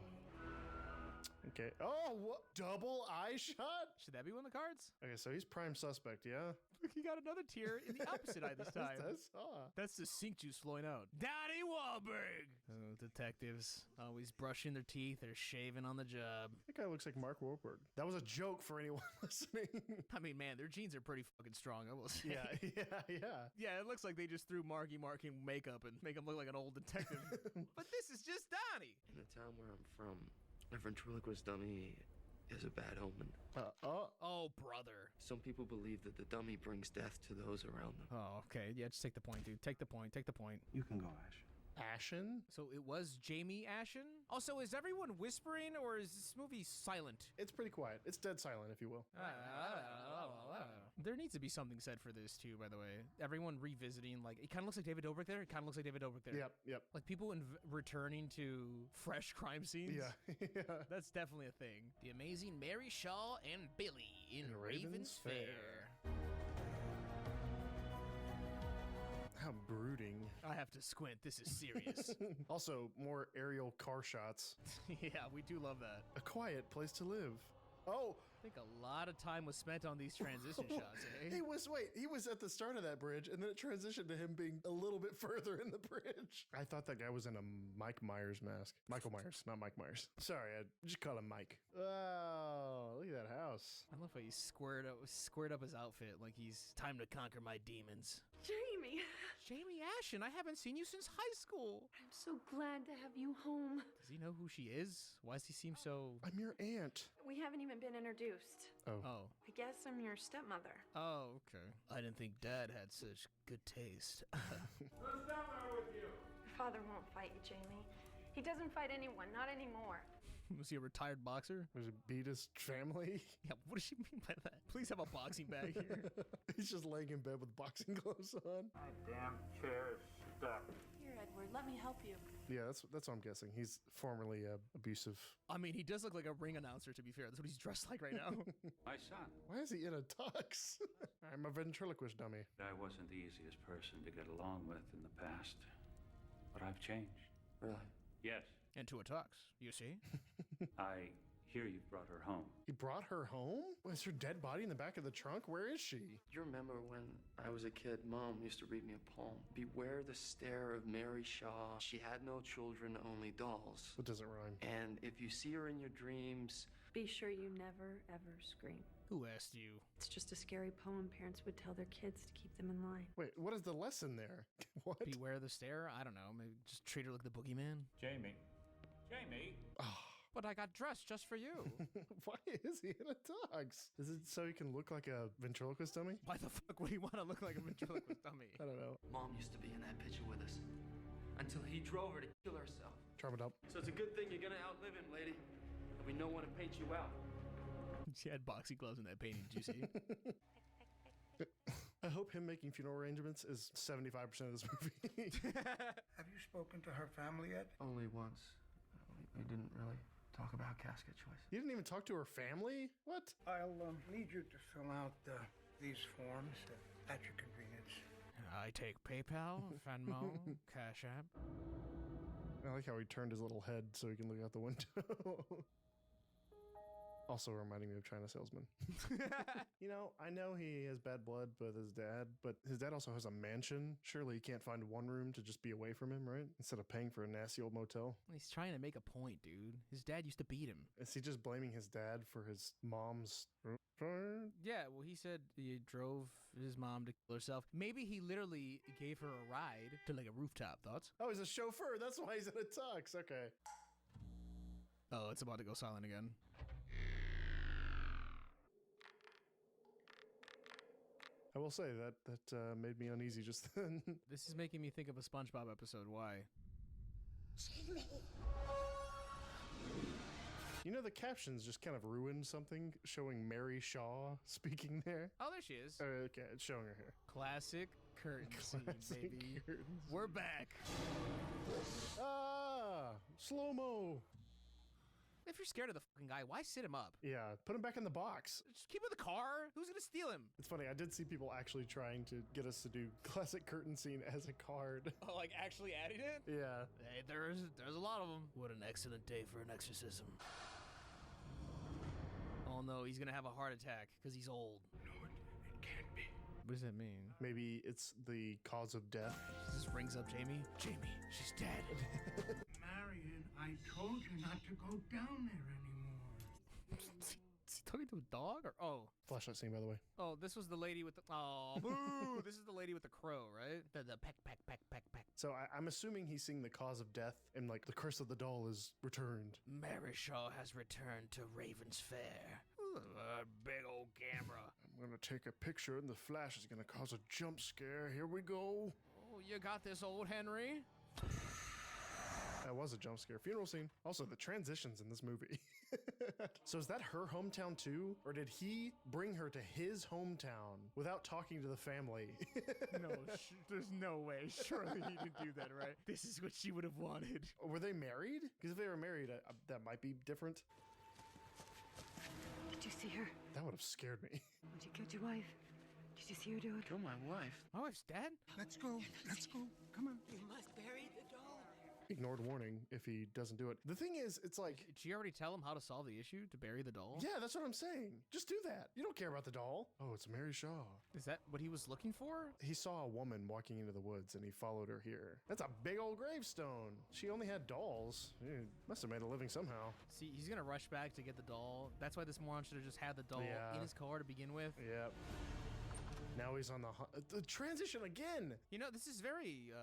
Okay. Oh, what? Double eye shot? Should that be one of the cards? Okay, so he's prime suspect, yeah? Look, he got another tear in the opposite eye this time. I saw. That's the sink juice flowing out. Donnie Wahlberg! Oh, detectives. Always brushing their teeth or shaving on the job. That guy looks like Mark Wahlberg. That was a joke for anyone listening. I mean, man, their genes are pretty fucking strong, I will say. Yeah. Yeah, it looks like they just threw Marky Mark in makeup and make him look like an old detective. But this is just Donnie! In the town where I'm from, a ventriloquist dummy is a bad omen. Oh, brother. Some people believe that the dummy brings death to those around them. Oh, okay. Yeah, just take the point, dude. Take the point. Take the point. You can go, Ash. Ashen? So it was Jamie Ashen? Also, is everyone whispering or is this movie silent? It's pretty quiet. It's dead silent, if you will. There needs to be something said for this, too, by the way. Everyone revisiting, like, it kind of looks like David Dobrik there. It kind of looks like David Dobrik there. Yep. Like, people returning to fresh crime scenes. Yeah. That's definitely a thing. The amazing Mary Shaw and Billy in Raven's Fair. How brooding. I have to squint. This is serious. Also, more aerial car shots. Yeah, we do love that. A quiet place to live. Oh! I think a lot of time was spent on these transition shots, eh? He was at the start of that bridge, and then it transitioned to him being a little bit further in the bridge. I thought that guy was in a Mike Myers mask. Michael Myers, not Mike Myers. Sorry, I just called him Mike. Oh, look at that house. I love how he squared up his outfit like he's time to conquer my demons. Jamie! Jamie Ashen, I haven't seen you since high school. I'm so glad to have you home. Does he know who she is? Why does he seem so... I'm your aunt. We haven't even been introduced. Oh. I guess I'm your stepmother. Oh, okay. I didn't think Dad had such good taste. Who's down there with you? Your father won't fight you, Jamie. He doesn't fight anyone, not anymore. Was he a retired boxer? Was it beat his family? Yeah, what does she mean by that? Please have a boxing bag here. He's just laying in bed with boxing gloves on. My damn chair is stuck. Here, Edward, let me help you. Yeah, that's what I'm guessing. He's formerly abusive. I mean, he does look like a ring announcer, to be fair. That's what he's dressed like right now. My son. Why is he in a tux? I'm a ventriloquist dummy. I wasn't the easiest person to get along with in the past, but I've changed. Really? Yes. Into a tux, you see? I hear you brought her home. He brought her home? Was her dead body in the back of the trunk? Where is she? You remember when I was a kid, Mom used to read me a poem. Beware the stare of Mary Shaw. She had no children, only dolls. What doesn't rhyme? And if you see her in your dreams... Be sure you never, ever scream. Who asked you? It's just a scary poem parents would tell their kids to keep them in line. Wait, what is the lesson there? What? Beware the stare? I don't know. Maybe just treat her like the boogeyman. Jamie. Oh. But I got dressed just for you. Why is he in a tux? Is it so he can look like a ventriloquist dummy? Why the fuck would he want to look like a ventriloquist dummy? I don't know. Mom used to be in that picture with us. Until he drove her to kill herself. Chop it up. So it's a good thing you're gonna outlive him, lady. And we know when to paint you out. She had boxing gloves in that painting, did you see? I hope him making funeral arrangements is 75% of this movie. Have you spoken to her family yet? Only once. We didn't really talk about casket choice. You didn't even talk to her family? What? I'll need you to fill out these forms at your convenience. I take PayPal, Venmo, Cash App. I like how he turned his little head so he can look out the window. Also reminding me of China Salesman. You know, I know he has bad blood with his dad, but his dad also has a mansion. Surely he can't find one room to just be away from him, right? Instead of paying for a nasty old motel. He's trying to make a point, dude. His dad used to beat him. Is he just blaming his dad for his mom's... Yeah, well, he said he drove his mom to kill herself. Maybe he literally gave her a ride to like a rooftop. Thoughts? Oh, he's a chauffeur. That's why he's in a tux. Okay. Oh, it's about to go silent again. I will say that made me uneasy just then. This is making me think of a SpongeBob episode. Why? Jamie. You know, the captions just kind of ruined something, showing Mary Shaw speaking there. Oh, there she is. Okay, it's showing her here. Classic curtain scene, baby. We're back. Ah, slow-mo. If you're scared of the fucking guy, why sit him up? Yeah, put him back in the box. Just keep him in the car. Who's gonna steal him? It's funny, I did see people actually trying to get us to do classic curtain scene as a card. Oh, like actually adding it? Yeah. Hey, there's a lot of them. What an excellent day for an exorcism. Oh no, he's gonna have a heart attack because he's old. No, it can't be. What does that mean? Maybe it's the cause of death. This rings up Jamie. Jamie, she's dead. Marion, I told you not to go down there anymore. Is he talking to a dog or Flashlight scene, by the way. Oh, this was the lady with the boo! This is the lady with the crow, right? The peck. So I'm assuming he's seeing the cause of death and like the curse of the doll is returned. Mary Shaw has returned to Raven's Fair. Big old camera. I'm gonna take a picture and the flash is gonna cause a jump scare. Here we go. Oh, you got this, old Henry. That was a jump scare. Funeral scene. Also, the transitions in this movie. So is that her hometown too? Or did he bring her to his hometown without talking to the family? No, there's no way. Surely he didn't do that, right? This is what she would have wanted. Were they married? Because if they were married, that might be different. Did you see her? That would have scared me. When she killed your wife? Did you see her do it? Kill my wife? My wife's dead? Let's go. Let's go. Come on. You must bury the doll. Ignored warning if he doesn't do it. The thing is, it's like... Did she already tell him how to solve the issue? To bury the doll? Yeah, that's what I'm saying. Just do that. You don't care about the doll. Oh, it's Mary Shaw. Is that what he was looking for? He saw a woman walking into the woods and he followed her here. That's a big old gravestone. She only had dolls. Must have made a living somehow. See, he's gonna rush back to get the doll. That's why this moron should have just had the doll in his car to begin with. Yep. Now he's on the transition again. You know, this is very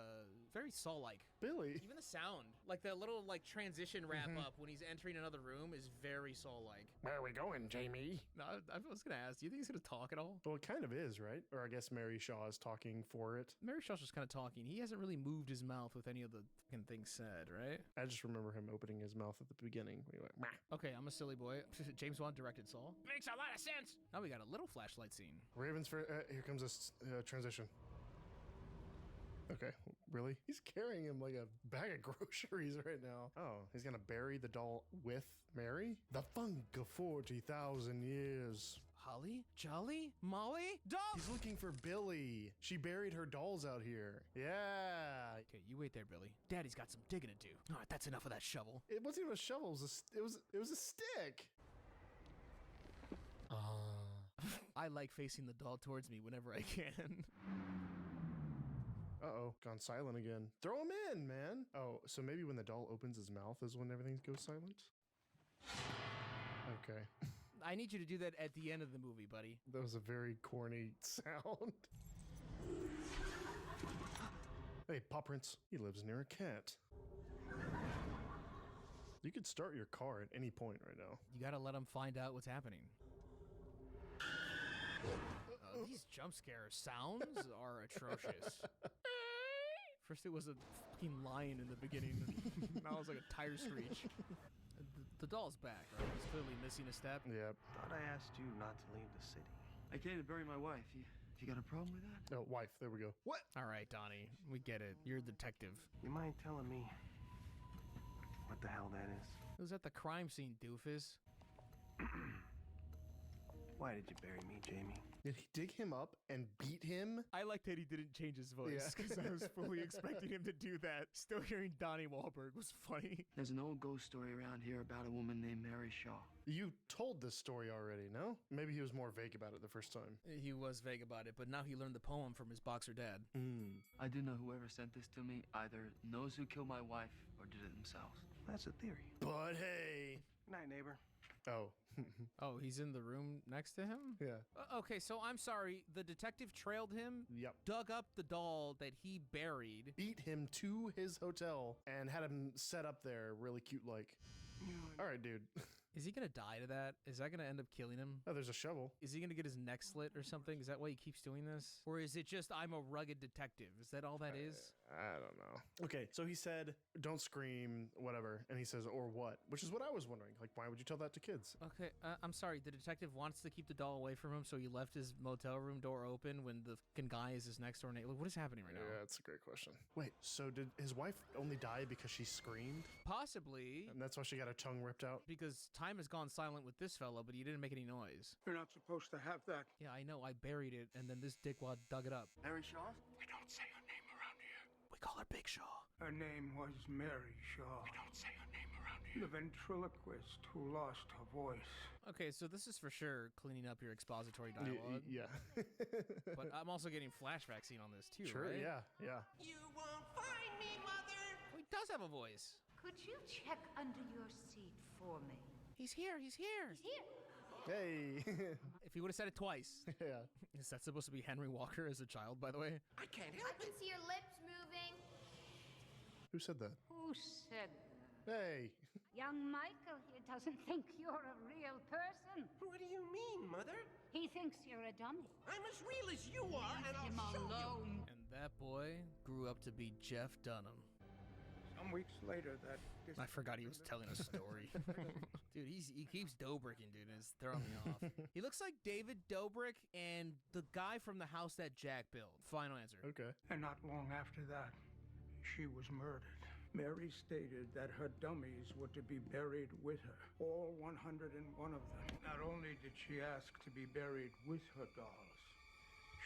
Saw-like. Billy. Even the sound, like the little transition wrap up when he's entering another room is very Saw-like. Where are we going, Jamie? No, I was gonna ask, do you think he's gonna talk at all? Well, it kind of is, right? Or I guess Mary Shaw is talking for it. Mary Shaw's just kind of talking. He hasn't really moved his mouth with any of the fucking things said, right? I just remember him opening his mouth at the beginning. He went, Mah. Okay, I'm a silly boy. James Wan directed Saw. Makes a lot of sense. Now we got a little flashlight scene. Ravens for here comes this transition. Okay, really? He's carrying him like a bag of groceries right now. Oh, he's gonna bury the doll with Mary? The funk of 40,000 years. Holly? Jolly? Molly? Dog? He's looking for Billy. She buried her dolls out here. Yeah. Okay, you wait there, Billy. Daddy's got some digging to do. All right, that's enough of that shovel. It wasn't even a shovel. It was a stick. I like facing the doll towards me whenever I can. Uh-oh, gone silent again. Throw him in, man. Oh, so maybe when the doll opens his mouth is when everything goes silent? Okay. I need you to do that at the end of the movie, buddy. That was a very corny sound. Hey, Paw Prince. He lives near a cat. You could start your car at any point right now. You gotta let him find out what's happening. These jump scare sounds are atrocious. First it was a fucking lion in the beginning, now it's like a tire screech. The doll's back, right? He's clearly missing a step. Yep. Thought I asked you not to leave the city. I came to bury my wife. You got a problem with that? Oh, wife. There we go. What? All right, Donnie. We get it. You're a detective. You mind telling me what the hell that is. It was at the crime scene, doofus. Why did you bury me, Jamie? Did he dig him up and beat him? I like that he didn't change his voice because I was fully expecting him to do that. Still hearing Donnie Wahlberg was funny. There's an old ghost story around here about a woman named Mary Shaw. You told this story already, no? Maybe he was more vague about it the first time. He was vague about it, but now he learned the poem from his boxer dad. I do know whoever sent this to me either knows who killed my wife or did it themselves. That's a theory. But hey. Good night, neighbor. Oh. Oh, he's in the room next to him? Yeah. Okay, so I'm sorry. The detective trailed him, dug up the doll that he buried, beat him to his hotel, and had him set up there really cute like. All right, dude. Is he gonna die to that? Is that gonna end up killing him? Oh, there's a shovel. Is he gonna get his neck slit or something? Is that why he keeps doing this? Or is it just I'm a rugged detective? Is that all that is? I don't know. Okay, so he said, don't scream, whatever. And he says, or what? Which is what I was wondering. Like, why would you tell that to kids? Okay, I'm sorry. The detective wants to keep the doll away from him, so he left his motel room door open when the fucking guy is his next door neighbor. What is happening right now? Yeah, that's a great question. Wait, so did his wife only die because she screamed? Possibly. And that's why she got her tongue ripped out? Because time has gone silent with this fella, but he didn't make any noise. You're not supposed to have that. Yeah, I know. I buried it, and then this dickwad dug it up. Mary Shaw? We don't say her name around here. We call her Big Shaw. Her name was Mary Shaw. We don't say her name around here. The ventriloquist who lost her voice. Okay, so this is for sure cleaning up your expository dialogue. Yeah. But I'm also getting flashback scene on this too, Sure, right? yeah. You won't find me, Mother! Oh, he does have a voice. Could you check under your seat for me? He's here. He's here. He's here. Hey. If he would have said it twice. Yeah. Is that supposed to be Henry Walker as a child, by the way? I can't I can see your lips moving. Who said that? Who said that? Hey. Young Michael here doesn't think you're a real person. What do you mean, Mother? He thinks you're a dummy. I'm as real as you are, and Leave him I'll show alone. And that boy grew up to be Jeff Dunham. Some weeks later, that... I forgot he was telling a story. Dude, he keeps Dobricking, dude, and it's throwing me off. He looks like David Dobrik and the guy from the house that Jack built. Final answer. Okay. And not long after that, she was murdered. Mary stated that her dummies were to be buried with her, all 101 of them. Not only did she ask to be buried with her dolls,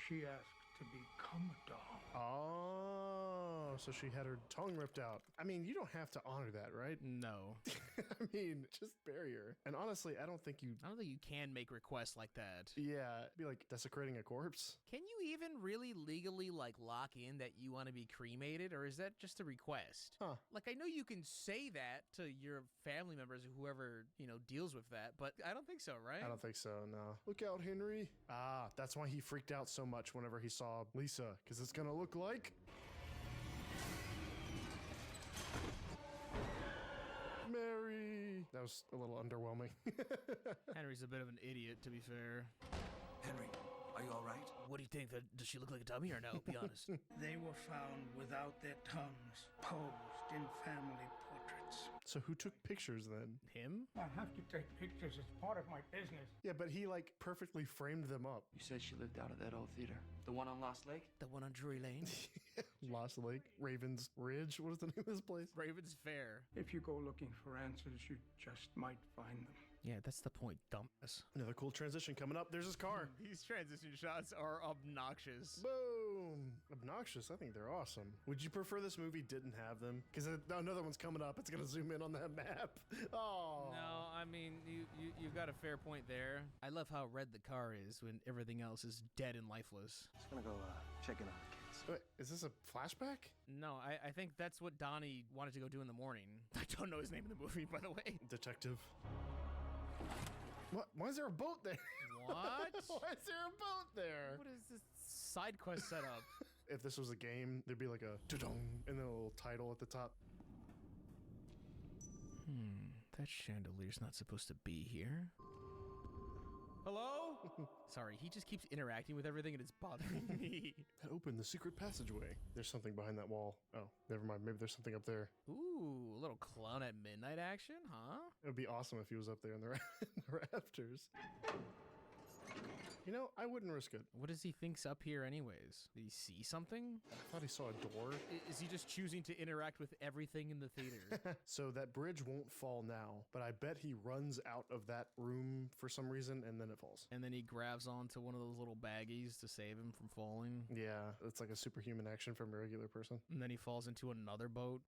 she asked to become a doll. Oh, so she had her tongue ripped out. I mean, you don't have to honor that, right? No. I mean, just bury her. And honestly, I don't think you can make requests like that. Yeah, it'd be like desecrating a corpse. Can you even really legally like lock in that you want to be cremated, or is that just a request? Huh. Like, I know you can say that to your family members or whoever, deals with that, but I don't think so, right? I don't think so, no. Look out, Henry. Ah, that's why he freaked out so much whenever he saw Lisa, because it's gonna look like... Mary. That was a little underwhelming. Henry's a bit of an idiot, to be fair. Henry, are you all right? What do you think? Does she look like a dummy or no? Be honest. They were found without their tongues, posed in family portraits. So who took pictures then? Him? I have to take pictures as part of my business. Yeah, but he like perfectly framed them up. You said she lived out at that old theater. The one on Lost Lake? The one on Drury Lane? Lost Lake? Ravens Ridge? What is the name of this place? Ravens Fair. If you go looking for answers, you just might find them. Yeah, that's the point, dumbass. Another cool transition coming up. There's his car. These transition shots are obnoxious. Boom! Obnoxious. I think they're awesome. Would you prefer this movie didn't have them? Because another one's coming up. It's going to zoom in on that map. Oh. No, I mean, you've got a fair point there. I love how red the car is when everything else is dead and lifeless. Just gonna go check in on the kids. Wait, is this a flashback? No, I think that's what Donnie wanted to go do in the morning. I don't know his name in the movie, by the way. Detective. What? Why is there a boat there? What? Why is there a boat there? What is this side quest setup? If this was a game, there'd be like a da-dong and then a little title at the top. That chandelier's not supposed to be here. Hello? Sorry, he just keeps interacting with everything and it's bothering me. That opened the secret passageway. There's something behind that wall. Oh, never mind. Maybe there's something up there. Ooh, a little clown at midnight action, huh? It would be awesome if he was up there in the rafters. You know, I wouldn't risk it. What does he think's up here anyways? Did he see something? I thought he saw a door. Is he just choosing to interact with everything in the theater? So that bridge won't fall now, but I bet he runs out of that room for some reason and then it falls. And then he grabs onto one of those little baggies to save him from falling. Yeah, it's like a superhuman action from a regular person. And then he falls into another boat.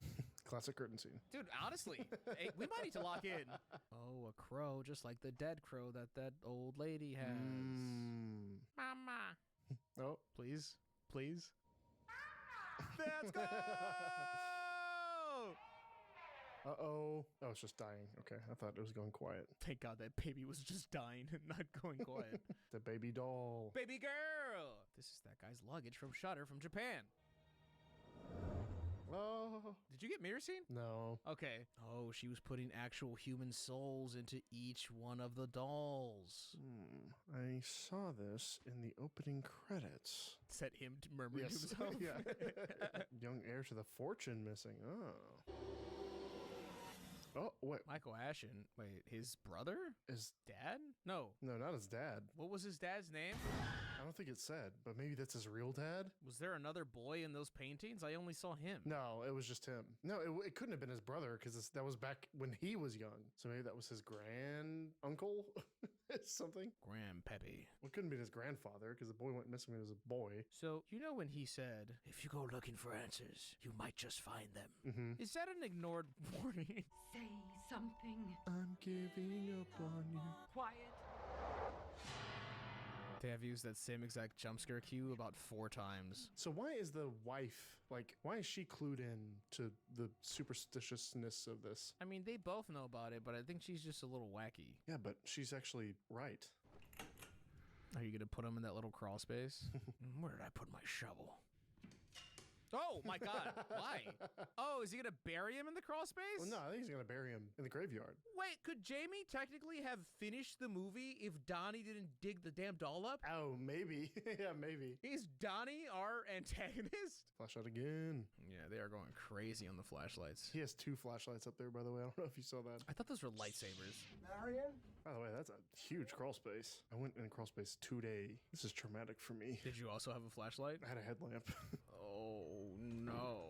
Classic curtain scene. Dude, honestly, hey, we might need to lock in. Oh, a crow, just like the dead crow that old lady has. Mama. Oh, please, please. Let's go! Uh-oh. Oh, it's just dying. Okay, I thought it was going quiet. Thank God that baby was just dying and not going quiet. The baby doll. Baby girl! This is that guy's luggage from Shudder from Japan. Oh. Did you get mirror scene? No. Okay. Oh, she was putting actual human souls into each one of the dolls. I saw this in the opening credits. Set him to murmuring to himself. Yeah. Young heir to the fortune missing. Oh. Oh, wait. Michael Ashton. Wait, his brother? His dad? No. No, not his dad. What was his dad's name? I don't think it said, but maybe that's his real dad? Was there another boy in those paintings? I only saw him. No, it was just him. No, it couldn't have been his brother because that was back when he was young. So maybe that was his grand uncle? Something? Grandpappy. Well, it couldn't be his grandfather because the boy went missing when he was a boy. So, you know when he said, if you go looking for answers, you might just find them. Mm-hmm. Is that an ignored warning? Say something. I'm giving up on you. Quiet. They have used that same exact jump scare cue about 4 times. So why is the wife, why is she clued in to the superstitiousness of this? I mean, they both know about it, but I think she's just a little wacky. Yeah, but she's actually right. Are you gonna put him in that little crawl space? Where did I put my shovel? Oh my God, why? Oh, is he gonna bury him in the crawl space? Well, no, I think he's gonna bury him in the graveyard. Wait, could Jamie technically have finished the movie if Donnie didn't dig the damn doll up? Oh, maybe. Yeah, maybe. Is Donnie our antagonist? Flashlight again. Yeah, they are going crazy on the flashlights. He has 2 flashlights up there, by the way. I don't know if you saw that. I thought those were lightsabers. Marion? By the way, that's a huge crawl space. I went in crawl space today. This is traumatic for me. Did you also have a flashlight? I had a headlamp. Oh, no.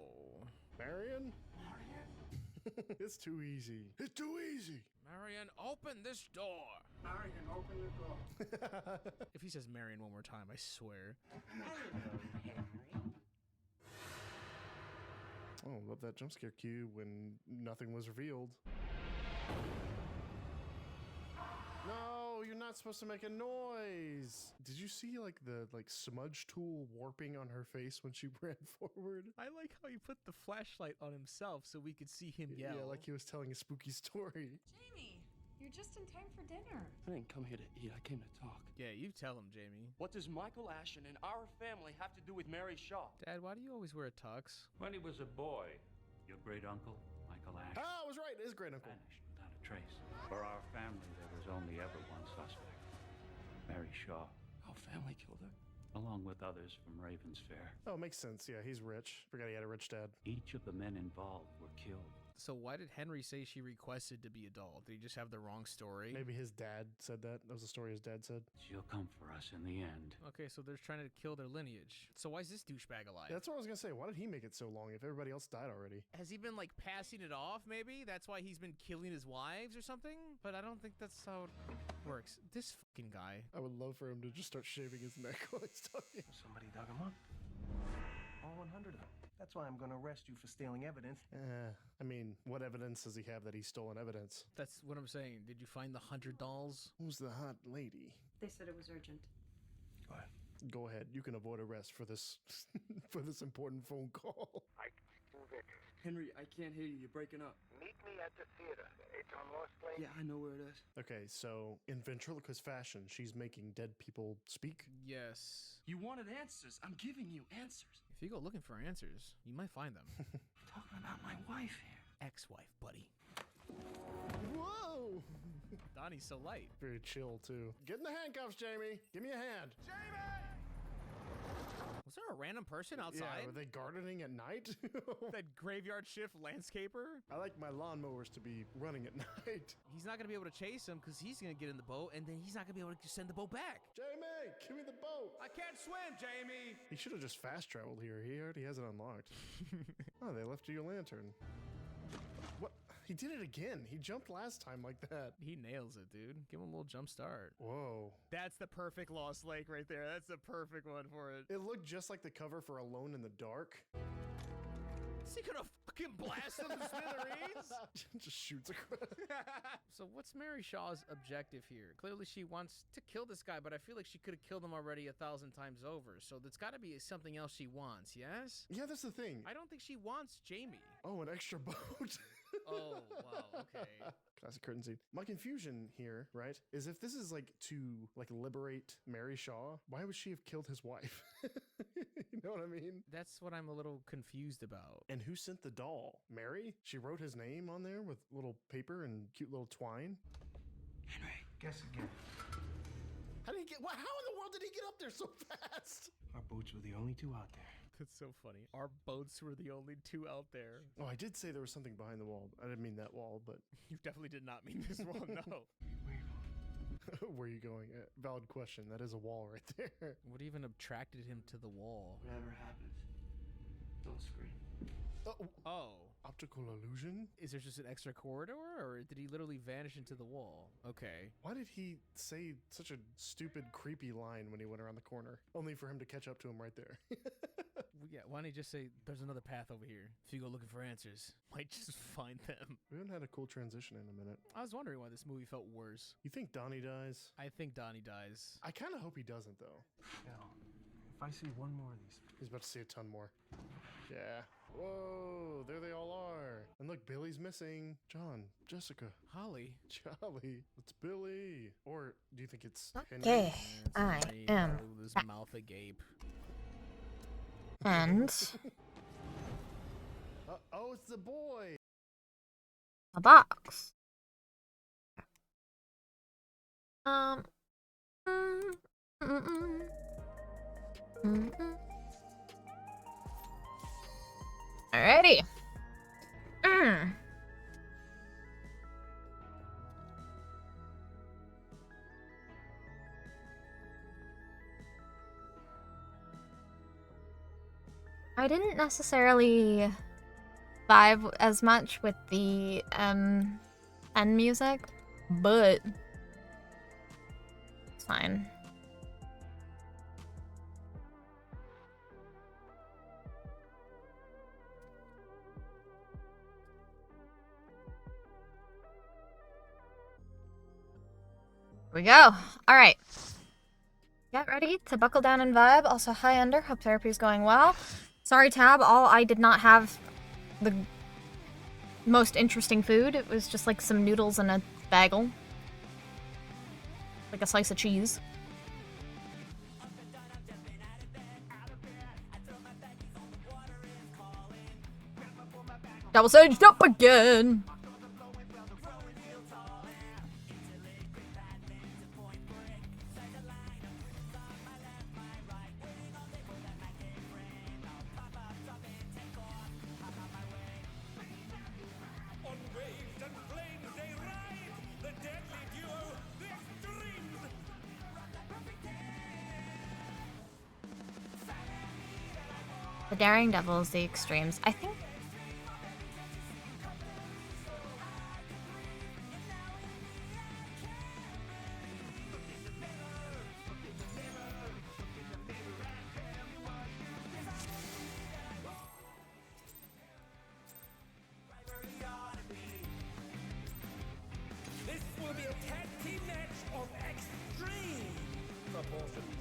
Marion? It's too easy. It's too easy. Marion, open this door. Marion, open the door. If he says Marion one more time, I swear. Hello, Henry. Oh, love that jump scare cue when nothing was revealed. No, you're not supposed to make a noise. Did you see the smudge tool warping on her face when she ran forward? I like how he put the flashlight on himself so we could see him yell. Yeah, like he was telling a spooky story. Jamie, you're just in time for dinner. I didn't come here to eat, I came to talk. Yeah, you tell him, Jamie. What does Michael Ashton and our family have to do with Mary Shaw? Dad, why do you always wear a tux? When he was a boy, your great uncle, Michael Ashton, I was right, it is great uncle. vanished without a trace. For our family, there was only ever one suspect, Mary Shaw, Our family killed her. along with others from Ravensfair. Oh, makes sense. Yeah, he's rich. Forgot he had a rich dad. Each of the men involved were killed. So why did Henry say she requested to be a doll? Did he just have the wrong story? Maybe his dad said that. That was the story his dad said. She'll come for us in the end. Okay, so they're trying to kill their lineage. So why is this douchebag alive? Yeah, that's what I was gonna say. Why did he make it so long if everybody else died already? Has he been like passing it off maybe? That's why he's been killing his wives or something? But I don't think that's how it works. This fucking guy. I would love for him to just start shaving his neck while he's talking. Somebody dug him up. All 100 of them. That's why I'm gonna arrest you for stealing evidence. I mean, what evidence does he have that he's stolen evidence? That's what I'm saying. Did you find the 100 dolls? Who's the hot lady? They said it was urgent. Go ahead. Go ahead. You can avoid arrest for this for this important phone call. I can Vic. Henry, I can't hear you. You're breaking up. Meet me at the theater. It's on Lost Lane. Yeah, I know where it is. Okay, so in ventriloquist fashion, she's making dead people speak? Yes. You wanted answers. I'm giving you answers. If you go looking for answers, you might find them. Talking about my wife here. Ex-wife, buddy. Whoa! Donnie's so light. Very chill, too. Get in the handcuffs, Jamie. Give me a hand. Was Was there a random person Yeah, outside? were they gardening at night? That graveyard shift landscaper? I like my lawnmowers to be running at night. He's not gonna be able to chase him because he's gonna get in the boat, and then he's not gonna be able to send the boat back. Jamie, give me the boat. I can't swim, Jamie. He should have just fast traveled here. He already has it unlocked. Oh, they left you your lantern. What? He did it again. He jumped last time like that. He nails it, dude. Give him a little jump start. Whoa. That's the perfect Lost Lake right there. That's the perfect one for it. It looked just like the cover for Alone in the Dark. Is he gonna fucking blast him to smithereens? Just shoots across. So what's Mary Shaw's objective here? Clearly she wants to kill this guy, but I feel like she could have killed him already 1,000 times over. So there's got to be something else she wants, yes? Yeah, that's the thing. I don't think she wants Jamie. Oh, an extra boat. Oh, wow, okay. Classic curtain scene. My confusion here, right, is if this is like to like liberate Mary Shaw, why would she have killed his wife? You know what I mean? That's what I'm a little confused about. And who sent the doll? Mary? She wrote his name on there with little paper and cute little twine. Henry, guess again. How did he get? How in the world did he get up there so fast? Our boats were the only two out there. That's so funny. Our boats were the only two out there. Oh, I did say there was something behind the wall. I didn't mean that wall, but You definitely did not mean this wall, no. where are you going? Valid question. That is a wall right there. What even attracted him to the wall? Whatever happens, don't scream. Oh. Optical illusion? Is there just an extra corridor, or did he literally vanish into the wall? Okay. Why did he say such a stupid, creepy line when he went around the corner? Only for him to catch up to him right there. Yeah, why don't you just say, there's another path over here. If you go looking for answers, might just find them. We haven't had a cool transition in a minute. I was wondering why this movie felt worse. You think Donnie dies? I think Donnie dies. I kind of hope he doesn't, though. Hell, if I see one more of these... He's about to see a ton more. Yeah. Whoa, there they all are. And look, Billy's missing. John, Jessica, Holly, Charlie. It's Billy. Or do you think it's Henry? Okay, I am This back. mouth agape. And Oh, it's the boy. a box. Alrighty. I didn't necessarily vibe as much with the end music, but it's fine. Here we go. All right. Get ready to buckle down and vibe. Also, hi, Ender. Hope therapy is going well. Sorry, Tab. I did not have the most interesting food. It was just like some noodles and a bagel. Like a slice of cheese. Double saged up again. On waves and flames they ride, the deadly duo, the extremes. The Daring Devils, the Extremes. I think. This will be a tag team match of extreme proportions.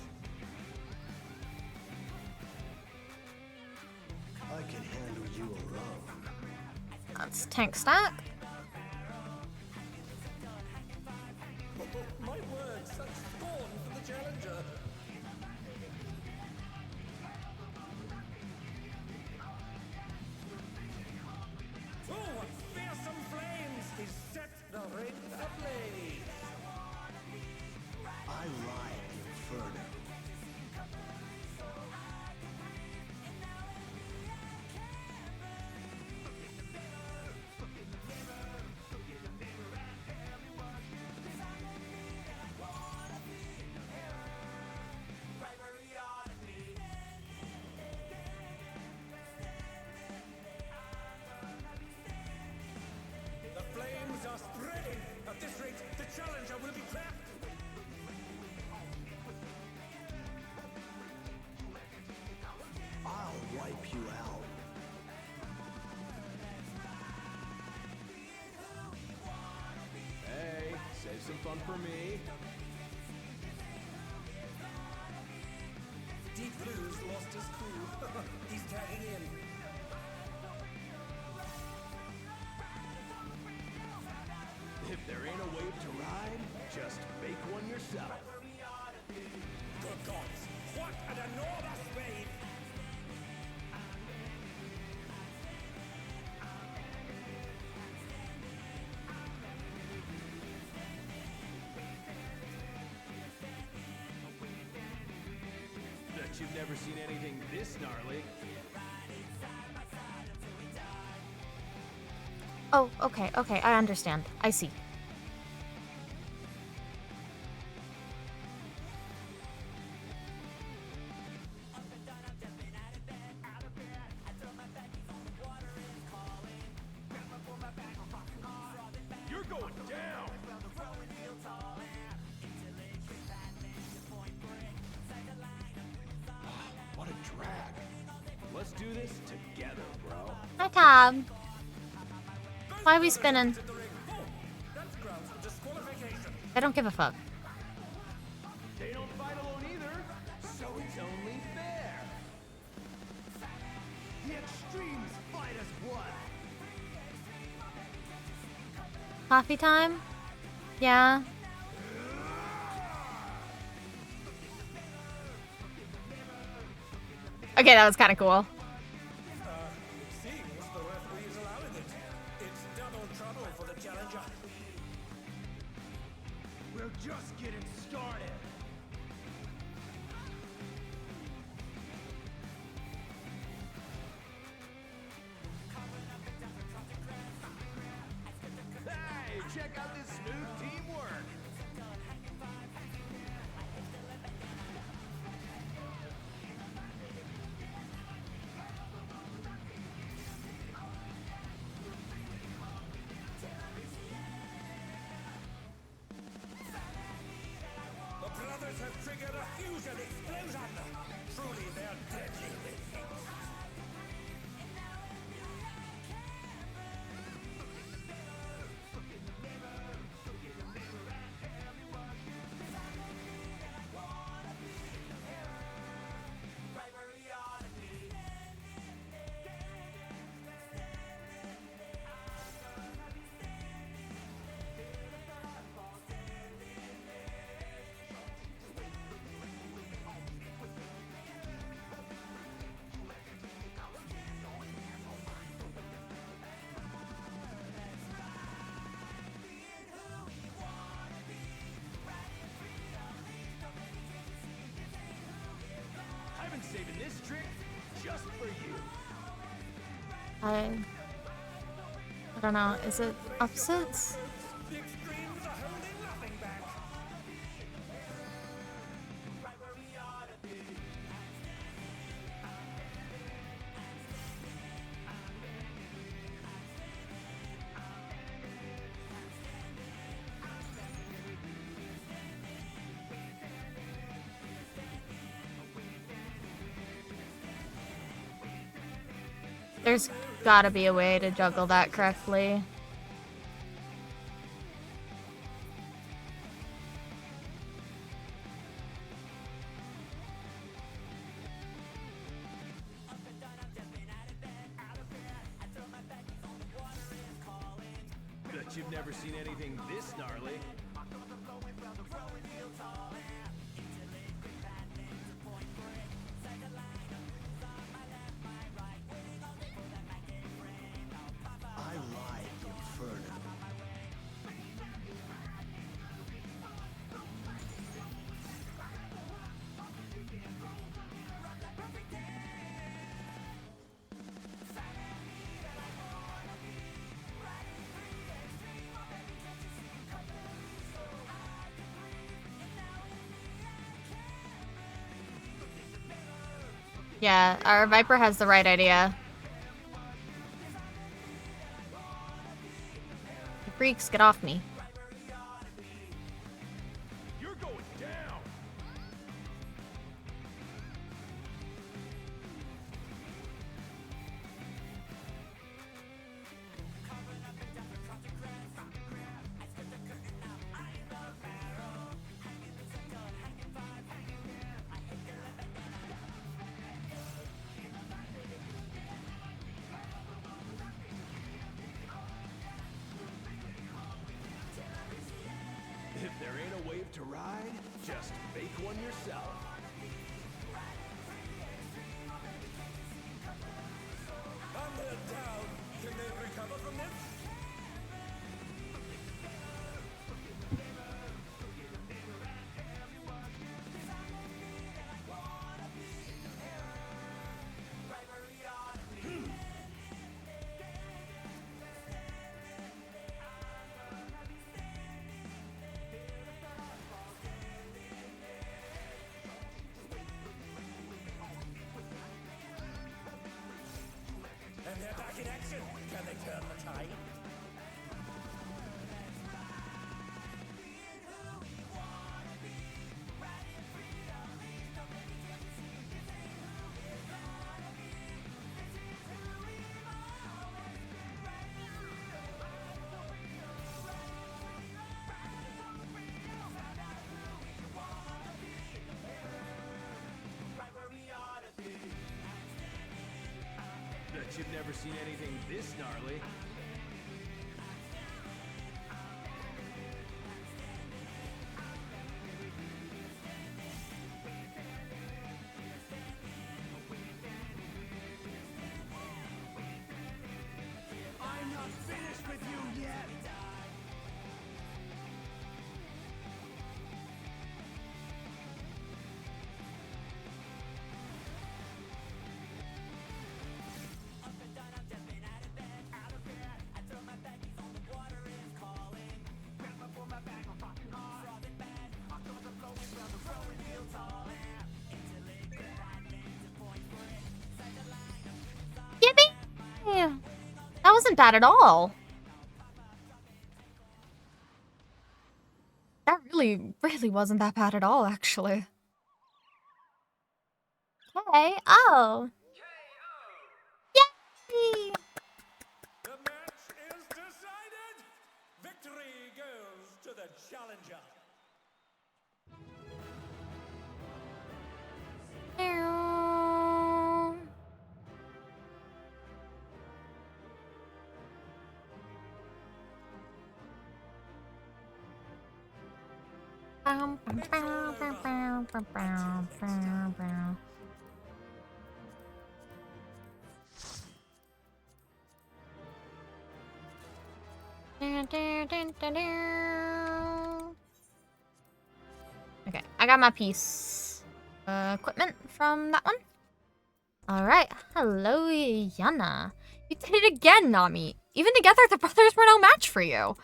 I can handle you alone. That's Tank Stack. My word, such scorn for the challenger. Oh, what fearsome flames! He set the ring ablaze. I ride the inferno. Save some fun for me. Deep Blue's lost his cool. He's tagging in. If there ain't a wave to ride, just make one yourself. Good gods, what an enormous wave! Bet you've never seen anything this gnarly. Oh, okay, I understand. I see. You're going down! What a drag. Let's do this together, bro. Hi, Tom. Why are we spinning? I don't give a fuck. They don't fight alone either, so it's only fair. The extremes fight as one. Coffee time? Yeah. Okay, that was kind of cool. It seems the referee is allowing it. It's double trouble for the challenger. We're just getting started. Hey, check out this smooth teamwork. The brothers have triggered a fusion explosion. Truly, they're deadly with things. I've been saving this trick just for you. I don't know. Is it opposites? The extremes are holding nothing back. There's gotta be a way to juggle that correctly. Bet you've never seen anything this gnarly. I ride the inferno. Yeah, our Viper has the right idea. You freaks, get off me. You're going down. If there ain't a wave to ride, just make one yourself. I'm head down. Can they recover from this? And they're back in action. Can they turn the tide? Bet you've never seen anything this gnarly. I'm not finished with you yet! Yeah, that wasn't bad at all. That really wasn't that bad at all, actually. Okay. Oh. Yay! The match is decided! Victory goes to the challenger! Okay, I got my piece. Equipment from that one. Alright, hello Yana. You did it again, Nami. Even together, the brothers were no match for you.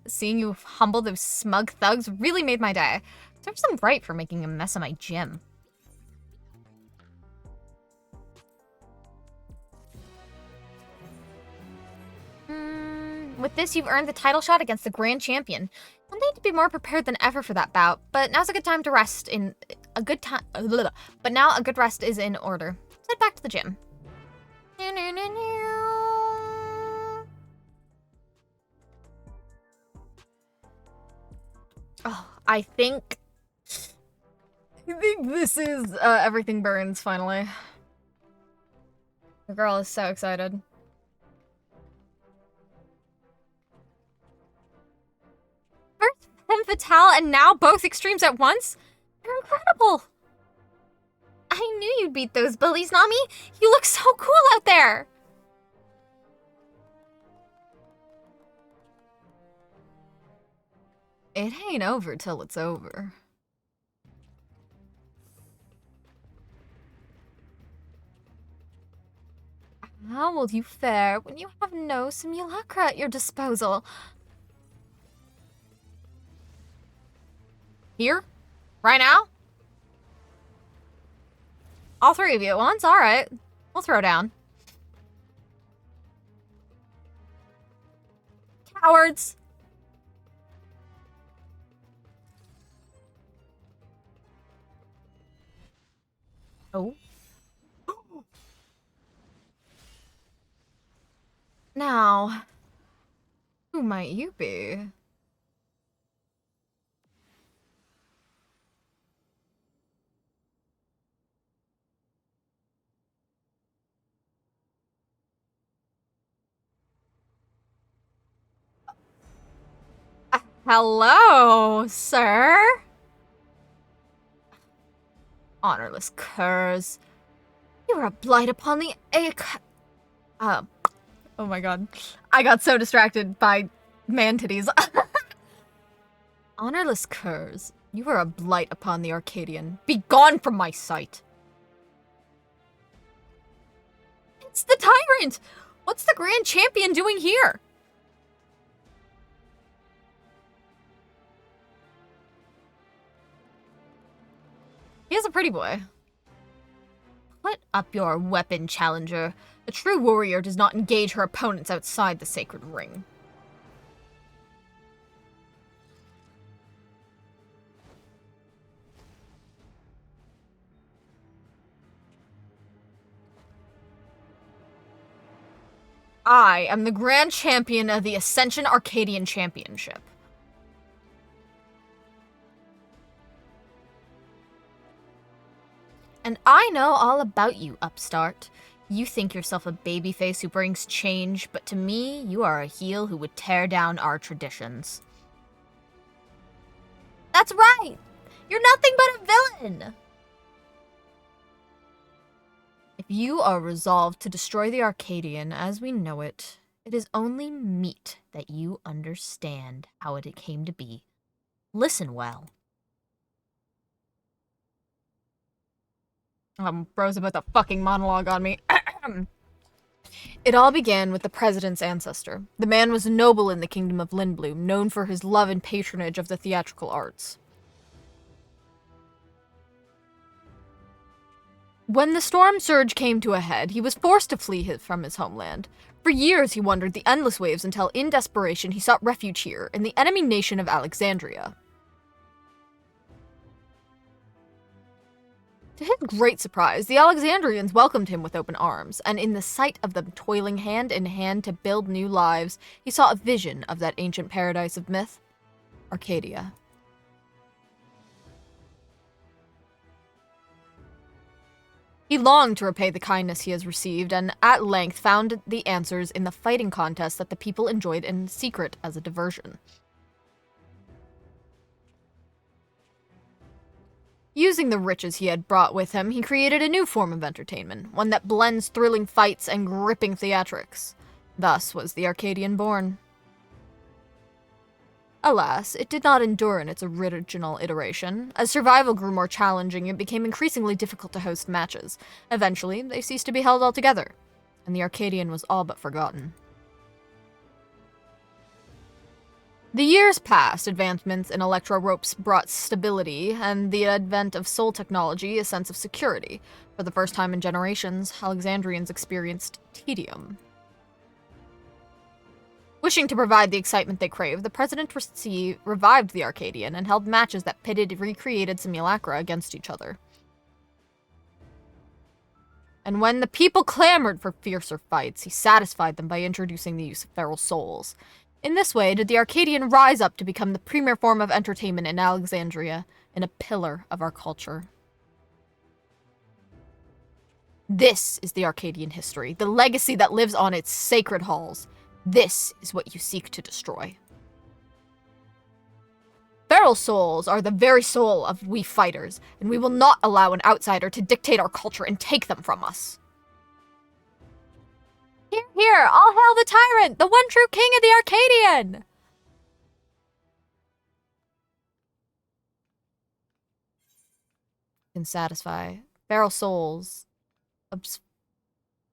Seeing you humble those smug thugs really made my day. Serves them right for making a mess of my gym. With this, you've earned the title shot against the Grand Champion. You'll need to be more prepared than ever for that bout, but now's a good time to rest in a good time. But now a good rest is in order. Let's head back to the gym. Oh, I think this is Everything Burns, finally. The girl is so excited. First Femme Fatale and now both extremes at once? You're incredible! I knew you'd beat those bullies, Nami! You look so cool out there! It ain't over till it's over. How will you fare when you have no simulacra at your disposal? Here? Right now? All three of you at once? Alright. We'll throw down. Cowards! Oh. Now, who might you be? Hello, sir? Honorless curs. You are a blight upon the oh my god. I got so distracted by man titties. Honorless curs. You are a blight upon the Arcadian. Be gone from my sight! It's the tyrant! What's the Grand Champion doing here? He is a pretty boy. Put up your weapon, challenger. A true warrior does not engage her opponents outside the sacred ring. I am the Grand Champion of the Ascension Arcadian Championship. And I know all about you, upstart. You think yourself a babyface who brings change, but to me, you are a heel who would tear down our traditions. That's right! You're nothing but a villain! If you are resolved to destroy the Arcadian as we know it, it is only meet that you understand how it came to be. Listen well. Bro's about to fucking monologue on me. It all began with the president's ancestor. The man was a noble in the kingdom of Lindblum, known for his love and patronage of the theatrical arts. When the storm surge came to a head, he was forced to flee from his homeland. For years he wandered the endless waves until, in desperation, he sought refuge here, in the enemy nation of Alexandria. To his great surprise, the Alexandrians welcomed him with open arms, and in the sight of them toiling hand in hand to build new lives, he saw a vision of that ancient paradise of myth, Arcadia. He longed to repay the kindness he has received, and at length found the answers in the fighting contest that the people enjoyed in secret as a diversion. Using the riches he had brought with him, he created a new form of entertainment, one that blends thrilling fights and gripping theatrics. Thus was the Arcadian born. Alas, it did not endure in its original iteration. As survival grew more challenging, it became increasingly difficult to host matches. Eventually, they ceased to be held altogether, and the Arcadian was all but forgotten. The years passed, advancements in electro-ropes brought stability, and the advent of soul technology a sense of security. For the first time in generations, Alexandrians experienced tedium. Wishing to provide the excitement they craved, the president revived the Arcadian and held matches that pitted recreated simulacra against each other. And when the people clamored for fiercer fights, he satisfied them by introducing the use of feral souls. In this way did the Arcadian rise up to become the premier form of entertainment in Alexandria, and a pillar of our culture. This is the Arcadian history, the legacy that lives on its sacred halls. This is what you seek to destroy. Feral souls are the very soul of we fighters, and we will not allow an outsider to dictate our culture and take them from us. Hear, hear! All hail the tyrant, the one true king of the Arcadian! Can satisfy. Feral souls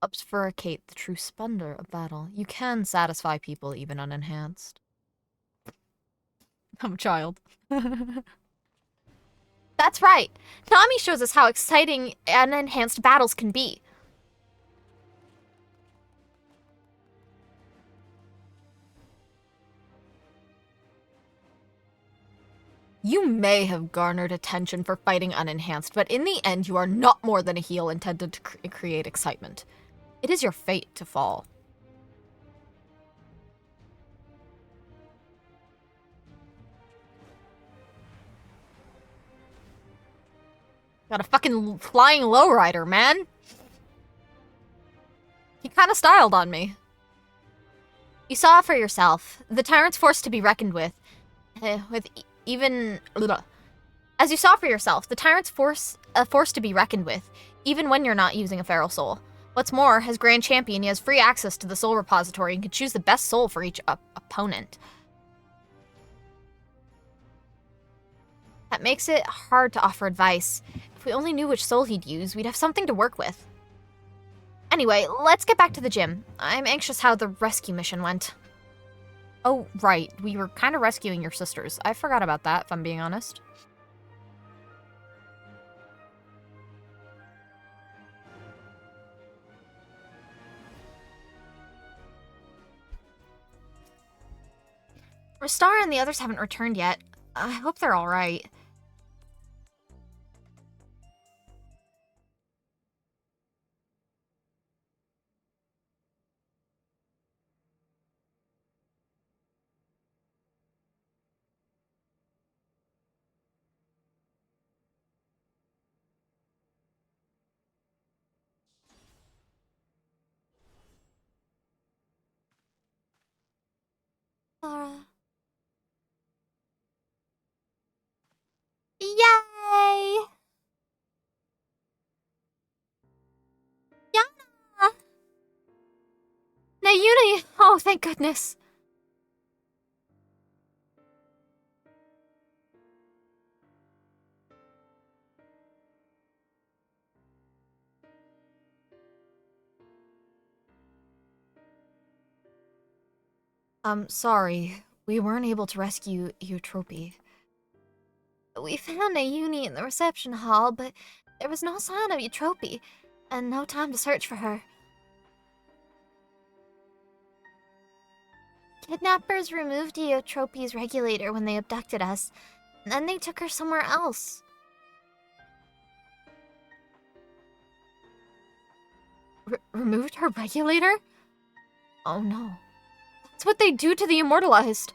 obfuscate the true splendor of battle. You can satisfy people even unenhanced. I'm a child. That's right. Nami shows us how exciting unenhanced battles can be. You may have garnered attention for fighting unenhanced, but in the end you are not more than a heel intended to create excitement. It is your fate to fall. Got a fucking flying lowrider, man. He kinda styled on me. You saw for yourself. The tyrant's force to be reckoned with. even... As you saw for yourself, the Tyrant's a force to be reckoned with, even when you're not using a feral soul. What's more, as Grand Champion, he has free access to the soul repository and can choose the best soul for each opponent. That makes it hard to offer advice. If we only knew which soul he'd use, we'd have something to work with. Anyway, let's get back to the gym. I'm anxious how the rescue mission went. Oh, right. We were kind of rescuing your sisters. I forgot about that, if I'm being honest. Rastar and the others haven't returned yet. I hope they're alright. Yay! Yana! Nayuni! Oh, thank goodness. Sorry. We weren't able to rescue Eutrope. We found Nayuni in the reception hall, but there was no sign of Eutrope, and no time to search for her. Kidnappers removed Eutrope's regulator when they abducted us, and then they took her somewhere else. Removed her regulator? Oh no. That's what they do to the immortalized.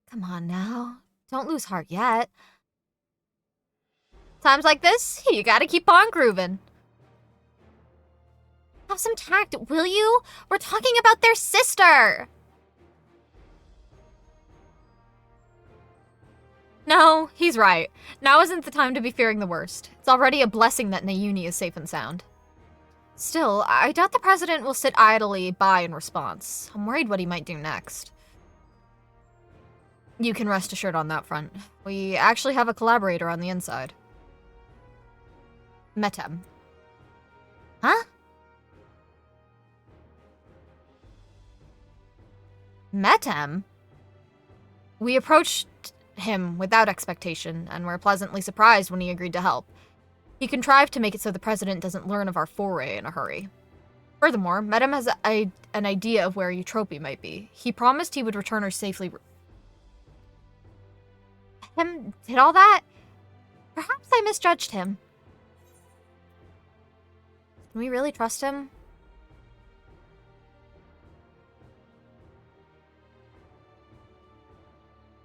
Come on now. Don't lose heart yet. Times like this, you gotta keep on grooving. Have some tact, will you? We're talking about their sister! No, he's right. Now isn't the time to be fearing the worst. It's already a blessing that Nayuni is safe and sound. Still, I doubt the president will sit idly by in response. I'm worried what he might do next. You can rest assured on that front. We actually have a collaborator on the inside. Metem. Huh? Metem? We approached him without expectation, and were pleasantly surprised when he agreed to help. He contrived to make it so the president doesn't learn of our foray in a hurry. Furthermore, Metem has an idea of where Eutrope might be. He promised he would return her safely. Him did all that? Perhaps I misjudged him. Can we really trust him?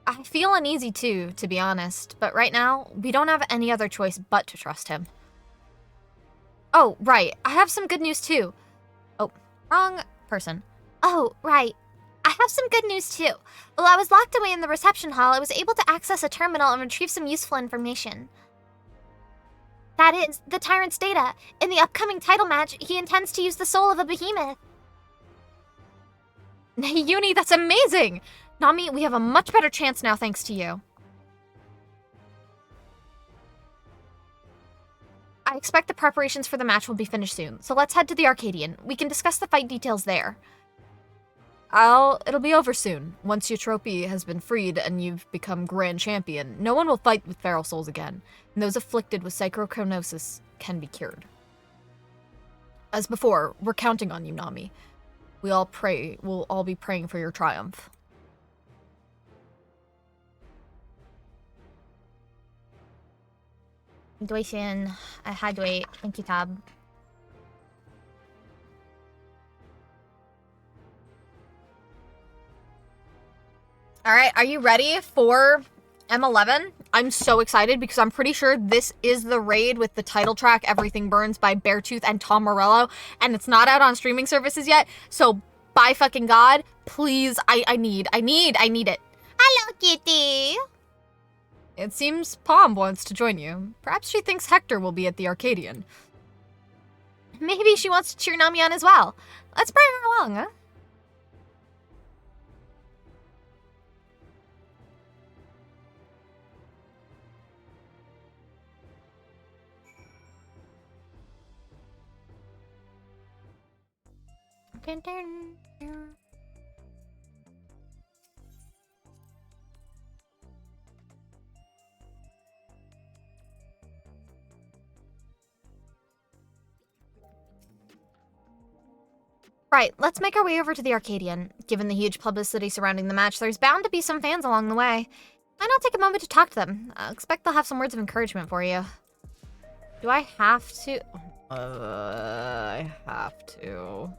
I feel uneasy too, to be honest, but right now, we don't have any other choice but to trust him. Oh, right, I have some good news too. Oh, wrong person. Oh, right. I have some good news too. While I was locked away in the reception hall, I was able to access a terminal and retrieve some useful information. That is, the Tyrant's data. In the upcoming title match, he intends to use the soul of a behemoth. Nayuni, that's amazing! Nami, we have a much better chance now thanks to you. I expect the preparations for the match will be finished soon, so let's head to the Arcadian. We can discuss the fight details there. It'll be over soon. Once Eutrope has been freed and you've become Grand Champion, no one will fight with feral souls again, and those afflicted with psychochronosis can be cured. As before, we're counting on you, Nami. We'll all be praying for your triumph. Duishin, I had to wait. Thank you, Tab. Alright, are you ready for M11? I'm so excited because I'm pretty sure this is the raid with the title track Everything Burns by Beartooth and Tom Morello, and it's not out on streaming services yet. So by fucking God, please, I need it. Hello, kitty. It seems Pom wants to join you. Perhaps she thinks Hector will be at the Arcadian. Maybe she wants to cheer Nami on as well. Let's bring her along, huh? Right, let's make our way over to the Arcadian. Given the huge publicity surrounding the match, there's bound to be some fans along the way. Why not take a moment to talk to them? I expect they'll have some words of encouragement for you. Do I have to? I have to.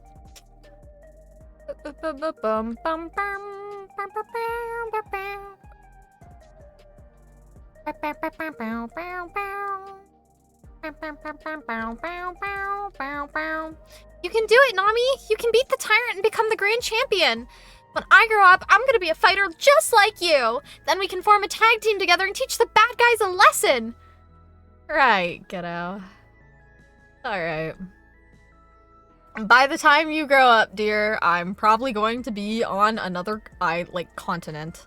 You can do it, Nami! You can beat the tyrant and become the grand champion! When I grow up, I'm gonna be a fighter just like you! Then we can form a tag team together and teach the bad guys a lesson! Right, kiddo. Alright. By the time you grow up, dear, I'm probably going to be on another, continent.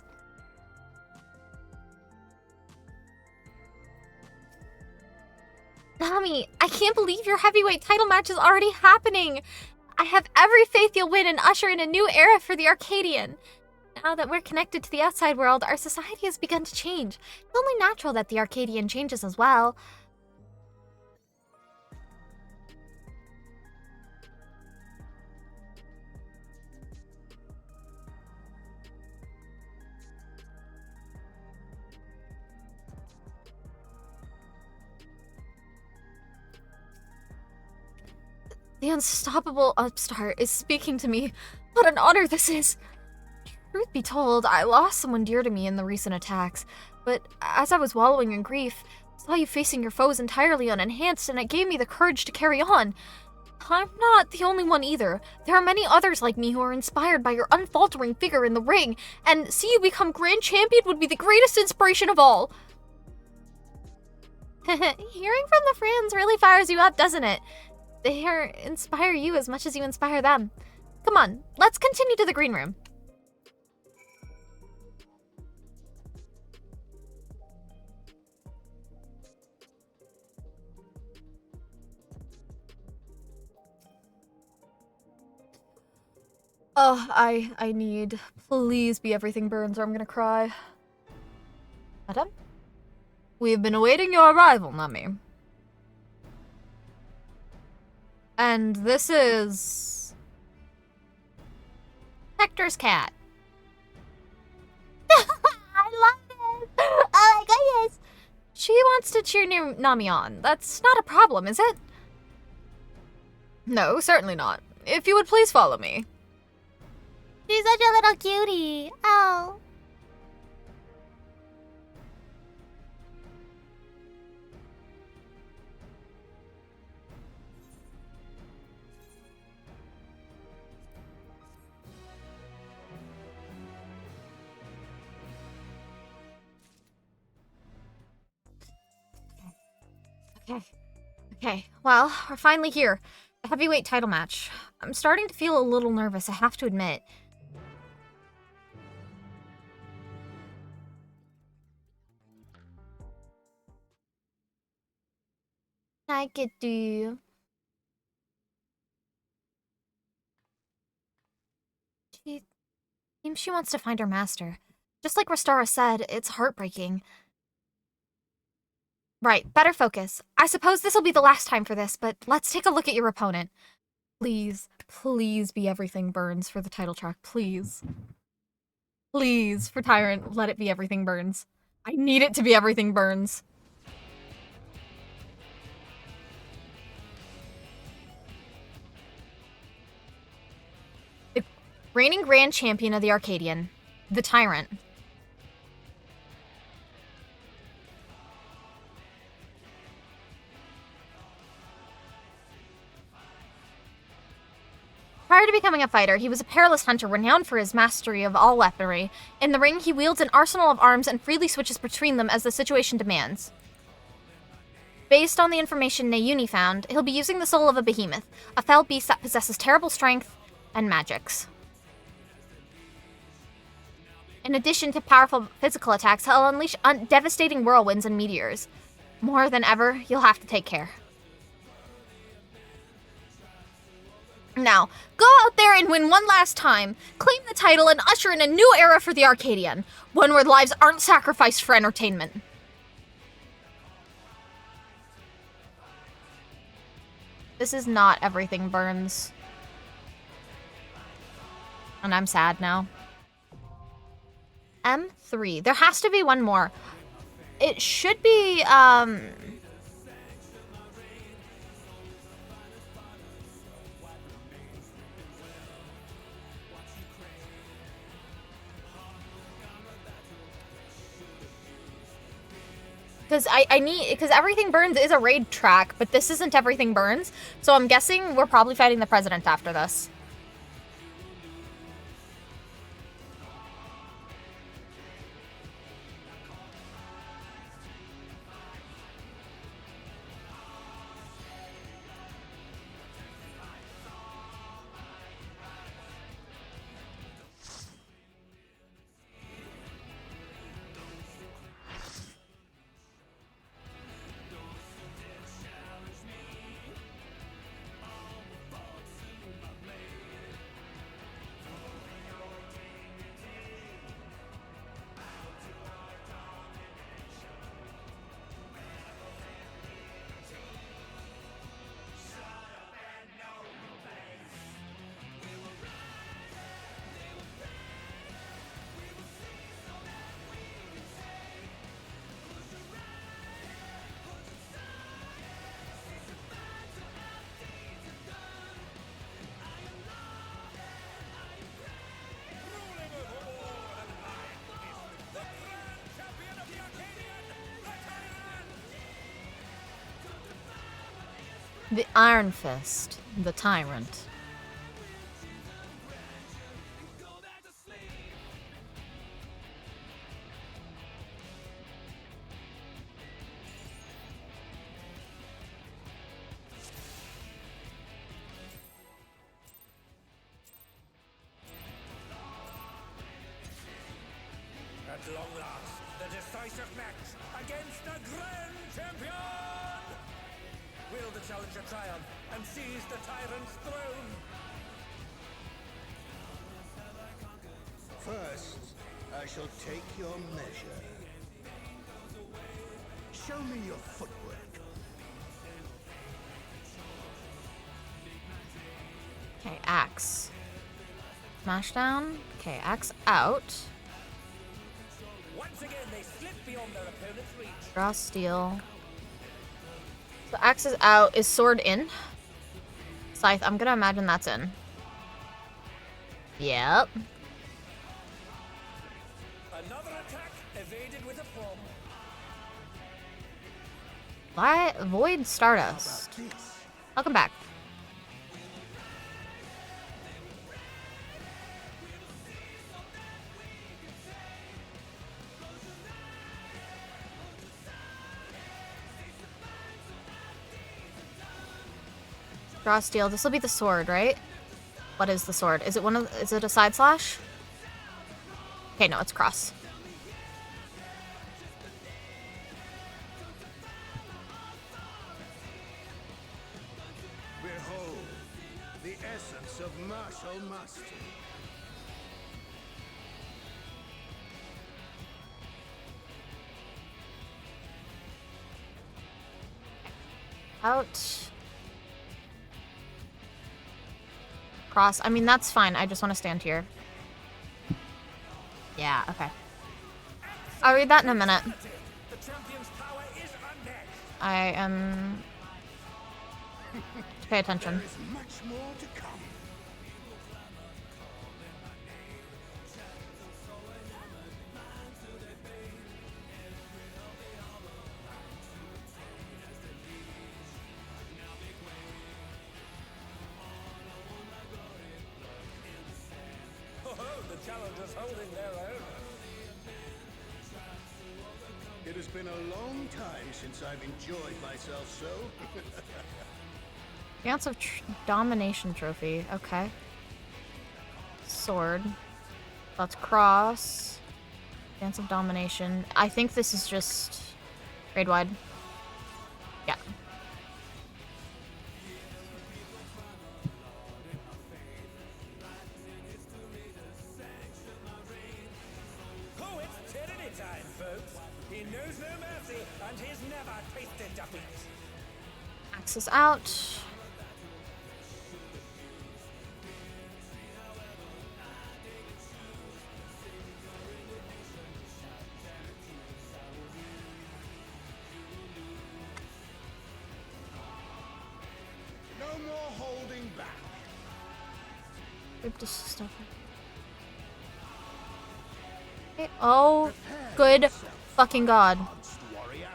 Nami, I can't believe your heavyweight title match is already happening! I have every faith you'll win and usher in a new era for the Arcadian. Now that we're connected to the outside world, our society has begun to change. It's only natural that the Arcadian changes as well. The unstoppable upstart is speaking to me. What an honor this is! Truth be told, I lost someone dear to me in the recent attacks, but as I was wallowing in grief, I saw you facing your foes entirely unenhanced, and it gave me the courage to carry on. I'm not the only one either. There are many others like me who are inspired by your unfaltering figure in the ring, and see you become grand champion would be the greatest inspiration of all. Hearing from the friends really fires you up, doesn't it? They inspire you as much as you inspire them. Come on, let's continue to the green room. Oh, I need. Please be Everything Burns or I'm gonna cry. Madam? We've been awaiting your arrival, Nami. And this is... Hector's cat. I love it! Oh my goodness! She wants to cheer Nami on. That's not a problem, is it? No, certainly not. If you would please follow me. She's such a little cutie. Oh. Okay, well, we're finally here. A heavyweight title match. I'm starting to feel a little nervous, I have to admit. I get to. She seems she wants to find her master. Just like Restara said, it's heartbreaking. Right, better focus. I suppose this'll be the last time for this, but let's take a look at your opponent. Please, please be Everything Burns for the title track, please. Please, for Tyrant, let it be Everything Burns. I need it to be Everything Burns. The reigning grand champion of the Arcadian, the Tyrant. Prior to becoming a fighter, he was a perilous hunter renowned for his mastery of all weaponry. In the ring, he wields an arsenal of arms and freely switches between them as the situation demands. Based on the information Nayuni found, he'll be using the soul of a behemoth, a fell beast that possesses terrible strength and magics. In addition to powerful physical attacks, he'll unleash devastating whirlwinds and meteors. More than ever, you'll have to take care. Now, go out there and win one last time, claim the title, and usher in a new era for the Arcadian, one where lives aren't sacrificed for entertainment. This is not Everything Burns. And I'm sad now. M3. There has to be one more. It should be, because Everything Burns is a raid track, but this isn't Everything Burns, so I'm guessing we're probably fighting the president after this. The Iron Fist, the Tyrant. At long last, the decisive match against the Grand Champion! Will the challenger triumph and seize the tyrant's throne? First, I shall take your measure. Show me your footwork. Okay, axe. Smashdown. Okay, axe out. Once again, they slip beyond their opponent's reach. Draw steel. So axe is out. Is sword in? Scythe, I'm gonna imagine that's in. Yep. Another attack evaded with a bomb. Why? Void Stardust. Welcome back. Draw steel. This will be the sword, right? What is the sword? Is it is it a side slash? Okay, no, it's cross. Behold, the essence of martial mastery. Out. Cross. I mean, that's fine. I just want to stand here. Yeah, okay. I'll read that in a minute. I am... Pay attention. There is much more to come. the challengers holding their own. It has been a long time since I've enjoyed myself so. Dance of Domination trophy. Okay. Sword. That's cross. Dance of Domination. I think this is just grade wide. Yeah. Oh, it's tyranny time, folks. He knows no mercy, and he's never tasted defeat. Axis out. No more holding back. Rip this stuff. Okay. Oh, good fucking god. Warrior.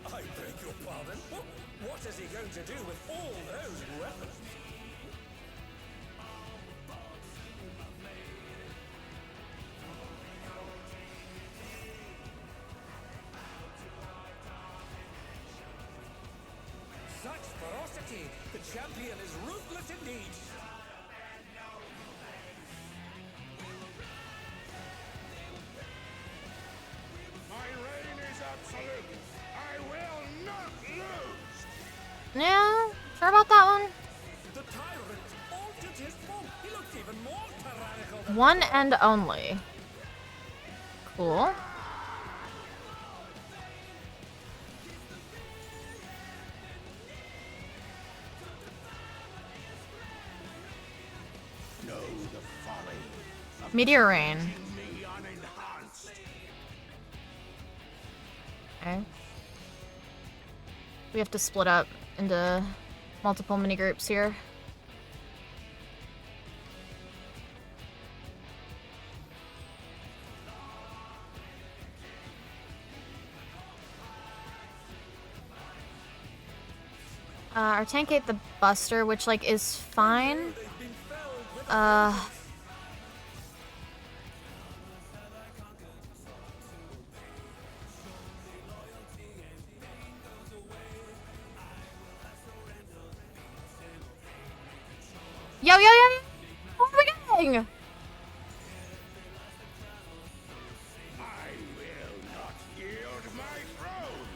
I beg your pardon? What is he going to do with all those weapons? Such ferocity! The champion is ruthless indeed! My reign is absolute. I will not lose. Yeah, sure about that one. The tyrant altered his form. He looks even more tyrannical than One and only. Cool. Know the folly of Meteor Rain. me unenhanced. Okay. We have to split up into multiple mini groups here. Our tank ate the Buster, which like is fine. Yo, yo, yo! What are we doing? I will not yield my throne.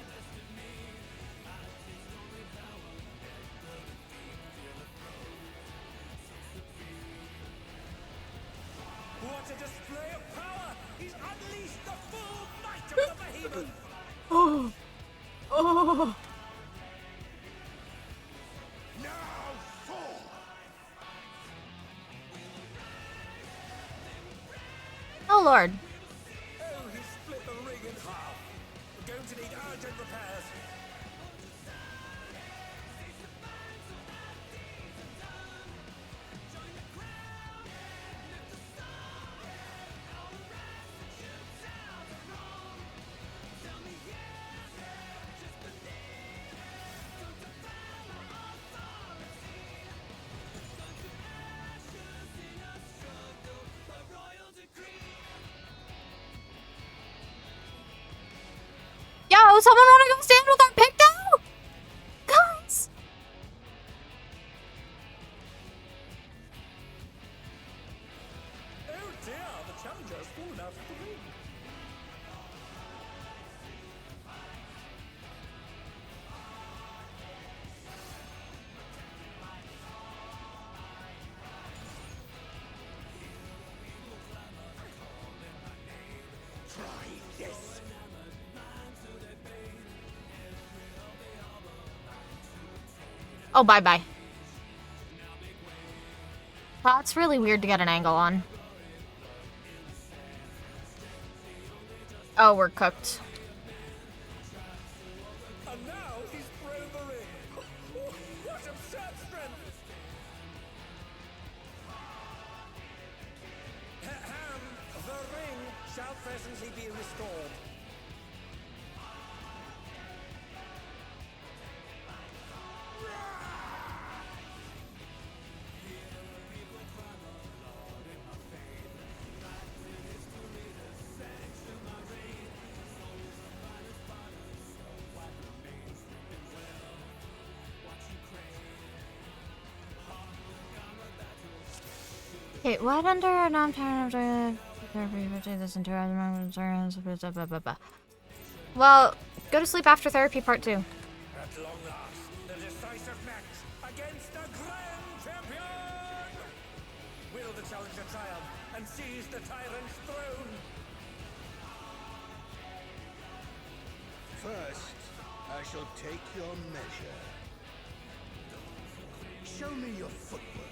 What a display of power! He's unleashed the full might of the behemoth! Oh. Oh. Now fall. Oh lord. Oh, he split the ring in half. We're going to need urgent repairs. Yo, someone wanna go stand with our pick now? Guys! Oh dear, the challenger has fallen out of the ring. Try this. Oh, bye-bye. That's really weird to get an angle on. Oh, we're cooked. And now he's thrown the ring. What absurd strength! The ring shall presently be restored. Okay, what under no, I'm tired of this entire well, go to sleep after therapy part 2. At long last, the decisive match against the Grand Champion! Will the challenger triumph and seize the tyrant's throne? First, I shall take your measure. Show me your footwork.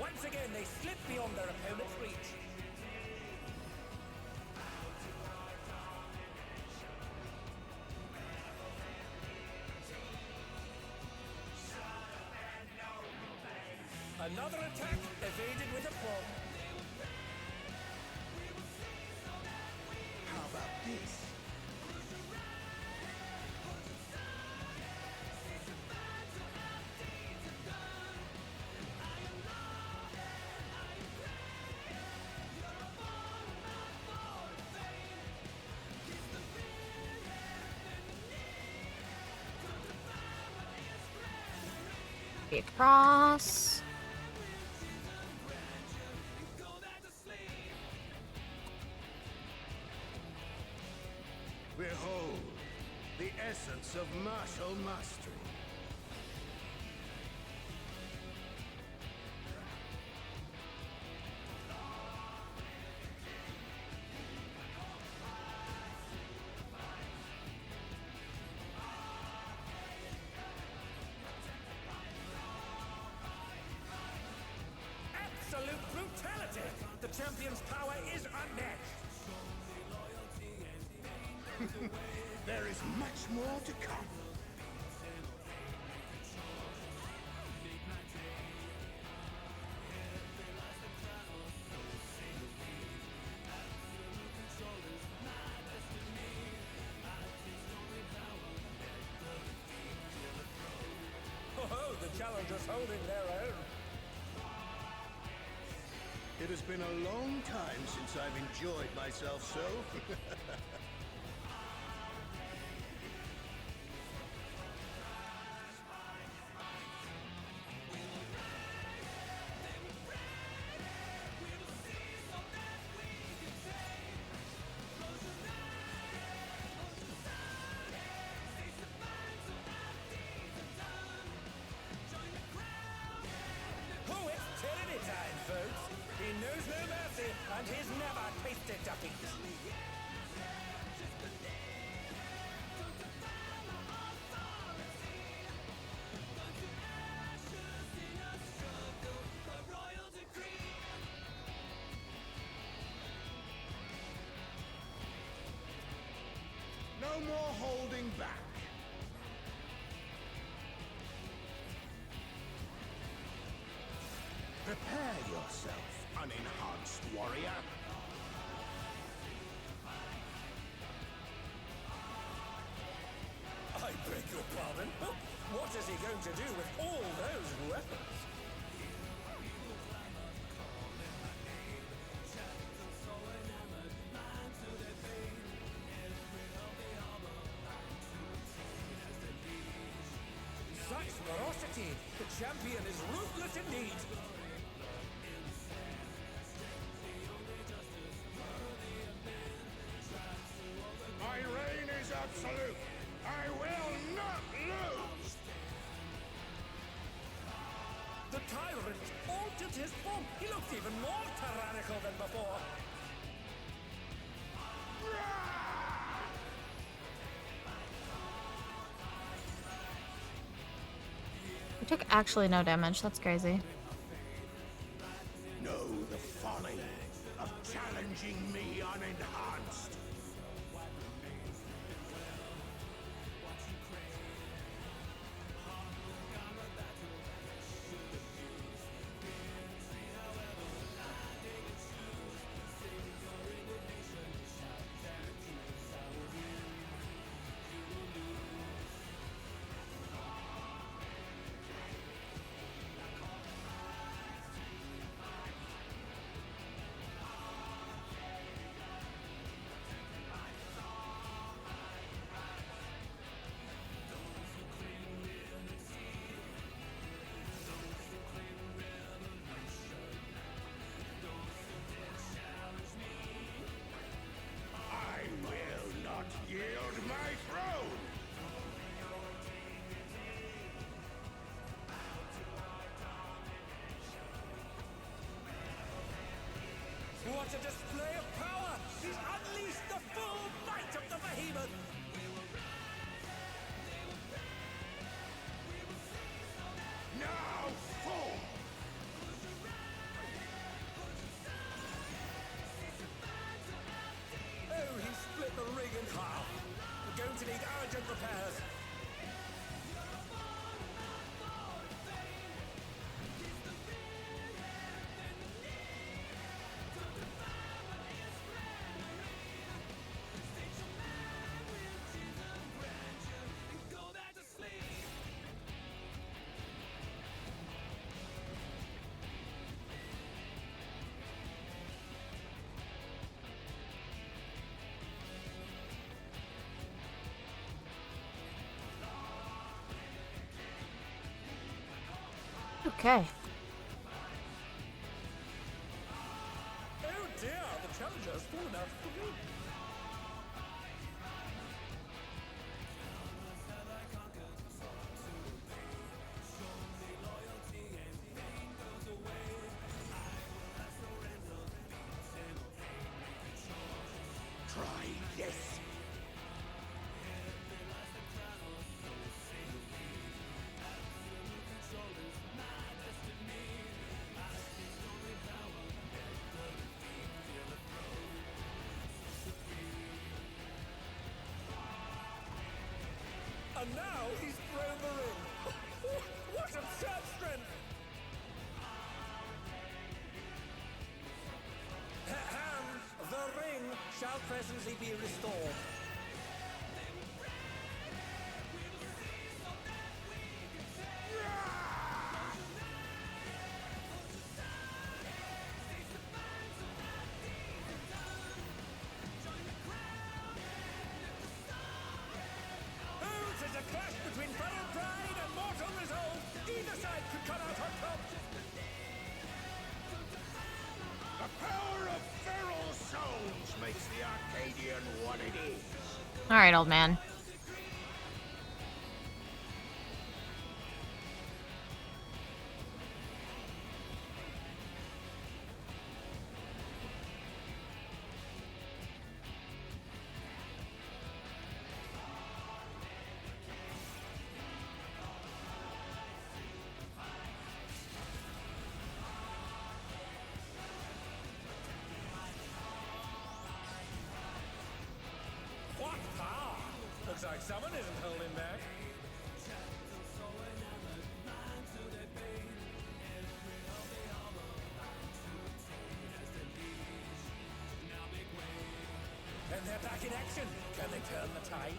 Once again, they slip beyond their opponent's reach. Another attack evaded with a palm. How about this? Cross. Behold, the essence of martial mastery. Absolute brutality! The champion's power is unmatched! There is much more to come. Oh, the challengers holding their own. It has been a long time since I've enjoyed myself so. Oh, it's tyranny time, folks. He knows no mercy, and he's never tasted defeat. No more holding back. Prepare yourself, unenhanced warrior. I beg your pardon? What is he going to do with all those weapons? Such ferocity! The champion is ruthless indeed! My reign is absolute. I will not lose. The tyrant altered his form. He looked even more tyrannical than before. We took actually no damage. That's crazy. Know the folly of challenging me unenhanced. such a display of power! He's unleashed the full might of the behemoth! Now, fall! Oh, he split the ring in half. We're going to need urgent repairs. Okay. Oh dear, the challenger has fallen out of the ring. Try this! And now he's thrown the ring. What absurd strength! Hand, the ring shall presently be restored. Oh, 'tis a clash between feral pride and mortal resolve. Either side could come out on top. The power of feral souls makes the Arcadian what it is. All right, old man. What power! Looks like someone isn't holding back. And they're back in action. Can they turn the tide?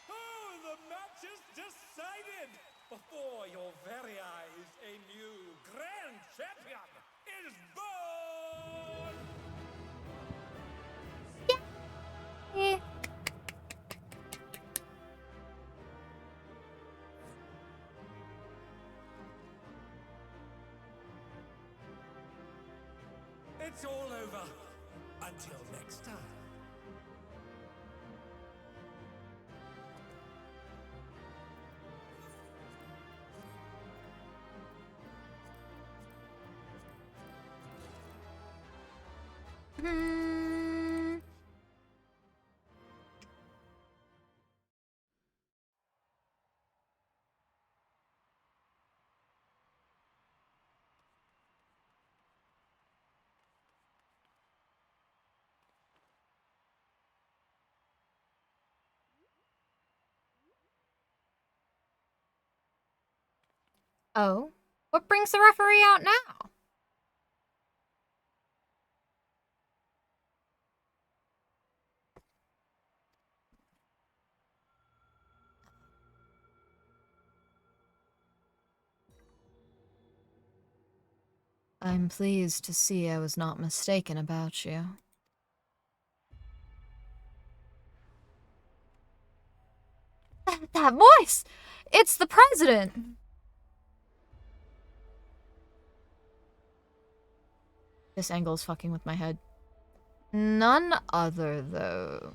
Oh, the match is decided! Before your very eyes, a new grand champion is born! Eh. It's all over. Until next time. Hmm. Oh, what brings the referee out now? I'm pleased to see I was not mistaken about you. that voice? It's the president. This angle is fucking with my head. None other, though.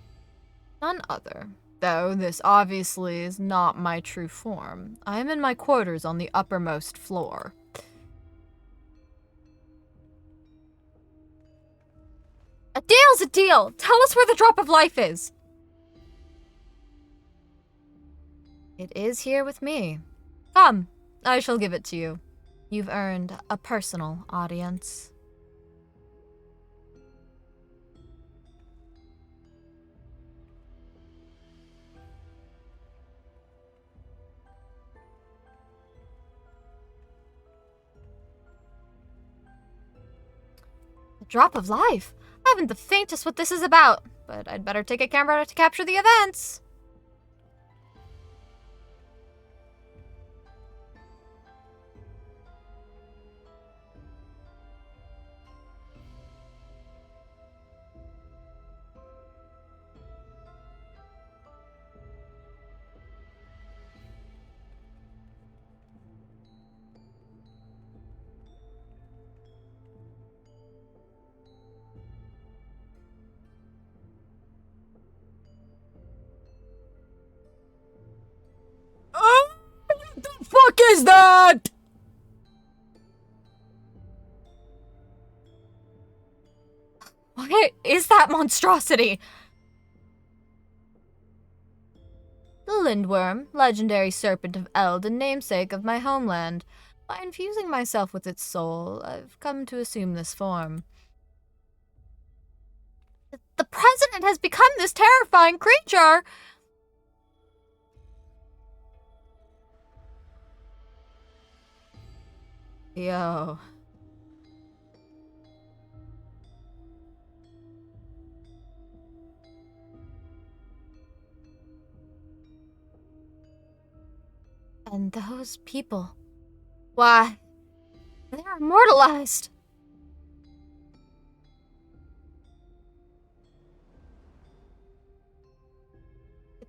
None other. Though this obviously is not my true form. I am in my quarters on the uppermost floor. A deal's a deal! Tell us where the drop of life is! It is here with me. Come, I shall give it to you. You've earned a personal audience. A drop of life? I haven't the faintest what this is about, but I'd better take a camera to capture the events. What the fuck is that? What is that monstrosity? The Lindworm, legendary serpent of Eld and namesake of my homeland. By infusing myself with its soul, I've come to assume this form. The president has become this terrifying creature! Yo. And those people. Why, they're immortalized.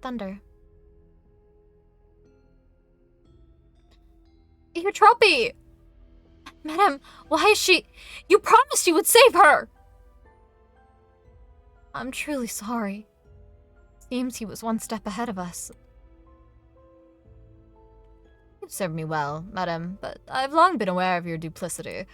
Thunder. Eutrope! Madam, why is she... You promised you would save her! I'm truly sorry. Seems he was one step ahead of us. You've served me well, madam, but I've long been aware of your duplicity.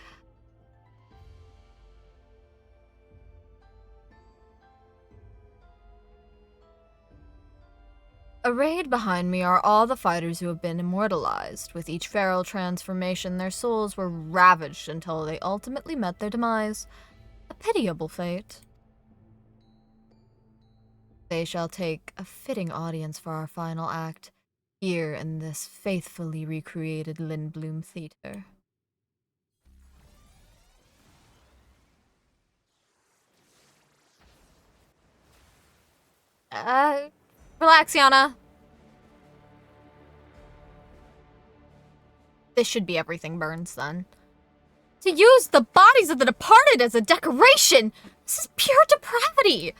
Arrayed behind me are all the fighters who have been immortalized. With each feral transformation, their souls were ravaged until they ultimately met their demise. A pitiable fate. They shall take a fitting audience for our final act, here in this faithfully recreated Lindblum Theater. Relax, Yana. This should be everything burns, then. To use the bodies of the departed as a decoration! This is pure depravity!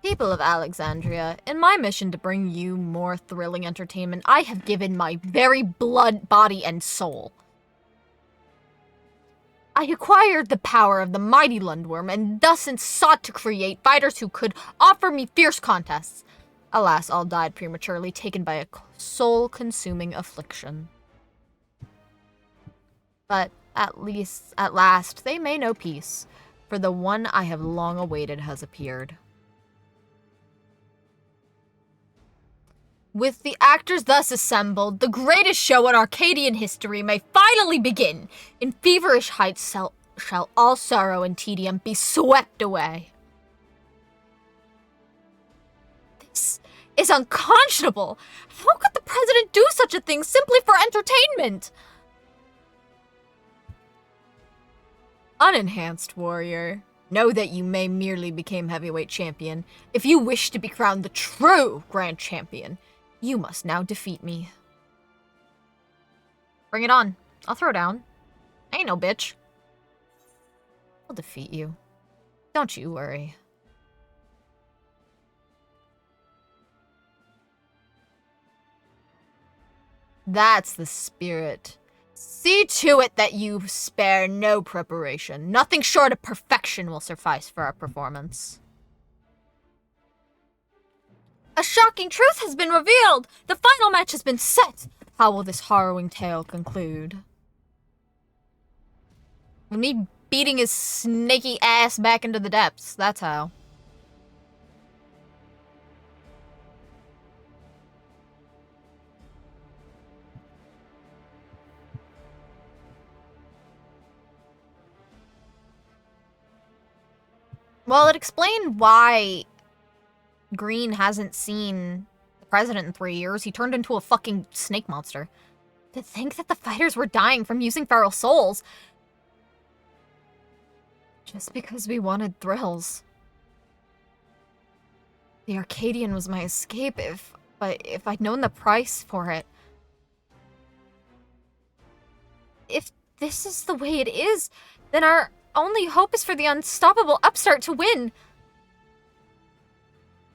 People of Alexandria, in my mission to bring you more thrilling entertainment, I have given my very blood, body, and soul. I acquired the power of the mighty Lundworm, and thus sought to create fighters who could offer me fierce contests. Alas, all died prematurely, taken by a soul-consuming affliction. But at last, they may know peace, for the one I have long awaited has appeared. With the actors thus assembled, the greatest show in Arcadian history may finally begin. In feverish heights shall all sorrow and tedium be swept away. This is unconscionable! How could the president do such a thing simply for entertainment? Unenhanced warrior, know that you may merely become heavyweight champion. If you wish to be crowned the true grand champion, you must now defeat me. Bring it on. I'll throw down. I ain't no bitch. I'll defeat you. Don't you worry. That's the spirit. See to it that you spare no preparation. Nothing short of perfection will suffice for our performance. A shocking truth has been revealed! The final match has been set! How will this harrowing tale conclude? With me beating his snaky ass back into the depths, that's how. Well, it explained why Green hasn't seen the president in 3 years. He turned into a fucking snake monster. To think that the fighters were dying from using feral souls. Just because we wanted thrills. The Arcadian was my escape if I'd known the price for it. If this is the way it is, then our only hope is for the unstoppable upstart to win.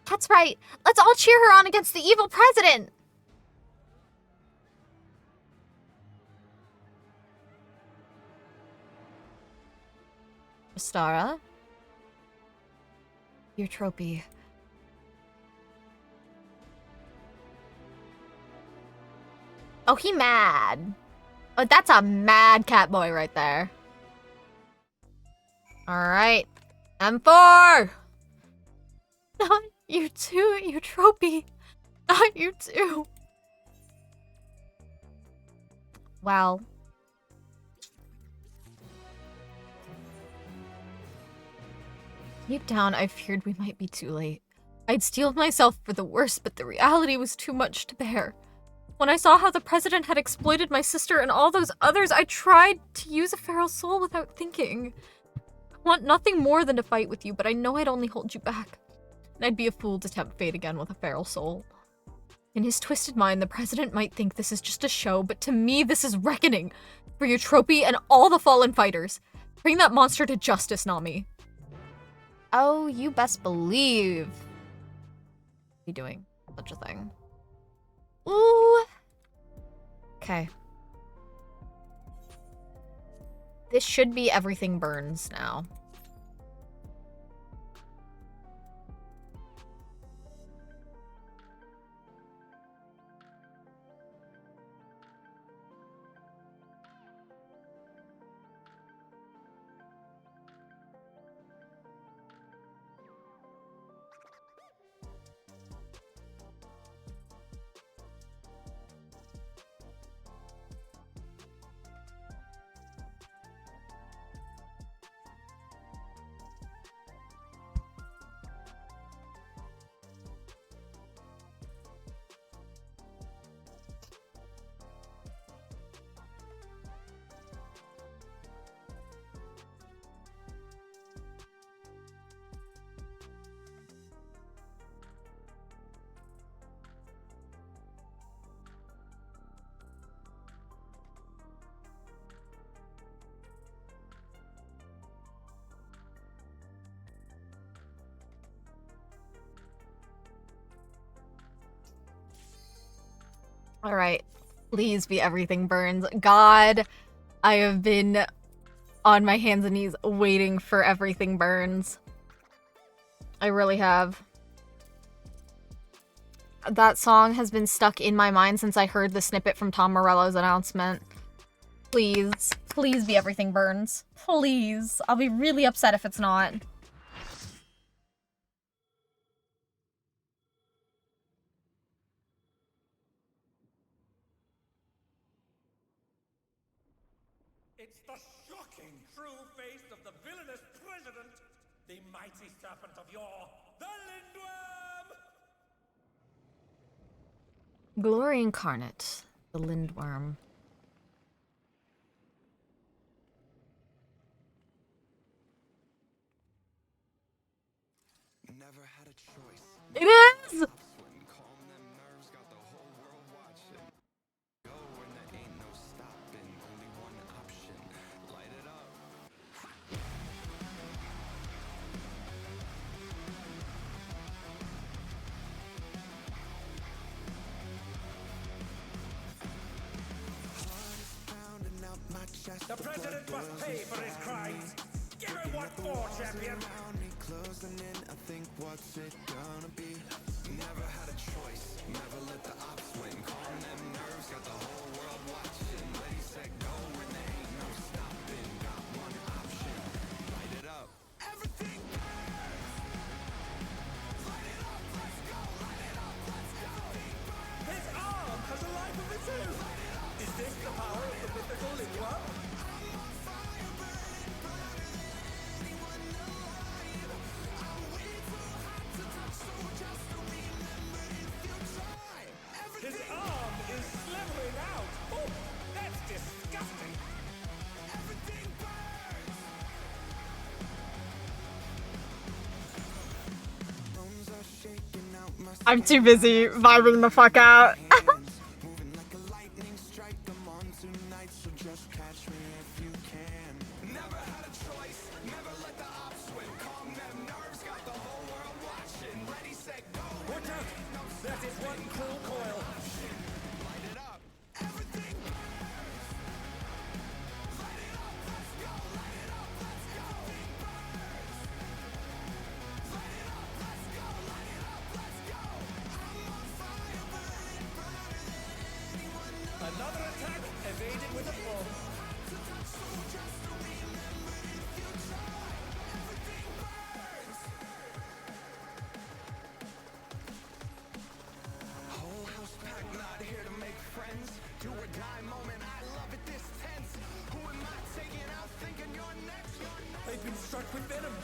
That's right. Let's all cheer her on against the evil president. Astara? Eutrope. Oh, he mad. Oh, that's a mad cat boy right there. Alright. M4! Not you too, Eutrope. Not you too. Well. Deep down, I feared we might be too late. I'd steeled myself for the worst, but the reality was too much to bear. When I saw how the president had exploited my sister and all those others, I tried to use a feral soul without thinking. I want nothing more than to fight with you, but I know I'd only hold you back. And I'd be a fool to tempt fate again with a feral soul. In his twisted mind, the president might think this is just a show, but to me, this is reckoning. For Eutrope and all the fallen fighters. Bring that monster to justice, Nami. Oh, you best believe. Be doing such a thing. Ooh. Okay. This should be everything burns now. Alright, please be everything burns. God, I have been on my hands and knees waiting for everything burns. I really have. That song has been stuck in my mind since I heard the snippet from Tom Morello's announcement. Please, please be everything burns. Please. I'll be really upset if it's not. It's the shocking true face of the villainous president, the mighty serpent of yore, the Lindworm! Glory incarnate, the Lindworm. Never had a choice. It is! The president must pay for his crimes. Give him what for, champion. Closing in, I think what's it gonna be? Never had a choice, never let the ops win. Calm them nerves, got the whole world watching. Ready, set, go, and there ain't no stopping. Got one option, light it up. Everything burns. Light it up, let's go, light it up, let's go. His arm has a life of its own. Is this the power of the mythical Lingua? His arm is slithering out. Oh, that's disgusting. Everything burns. Bones are shaking out my I'm too busy vibing the fuck out. moving like a lightning strike. I'm on tonight, so just catch me if you can. Never had a choice, never let the ops win. Calm them nerves, got the whole world watching. Ready, set, go. Watch out. That is one cruel coil. Light it up. Everything burns. Light it up, let's go. Light it up, let's go. Light it up, let's go. Light it up, let's go. I'm on fire, burning brighter than anyone knows. Another attack evaded with a blow. To touch soldiers to remember if you try. Everything burns. Whole house packed, not here to make friends. Do or die moment, I love it this tense. Who am I taking out thinking you're next? They've been struck with venom,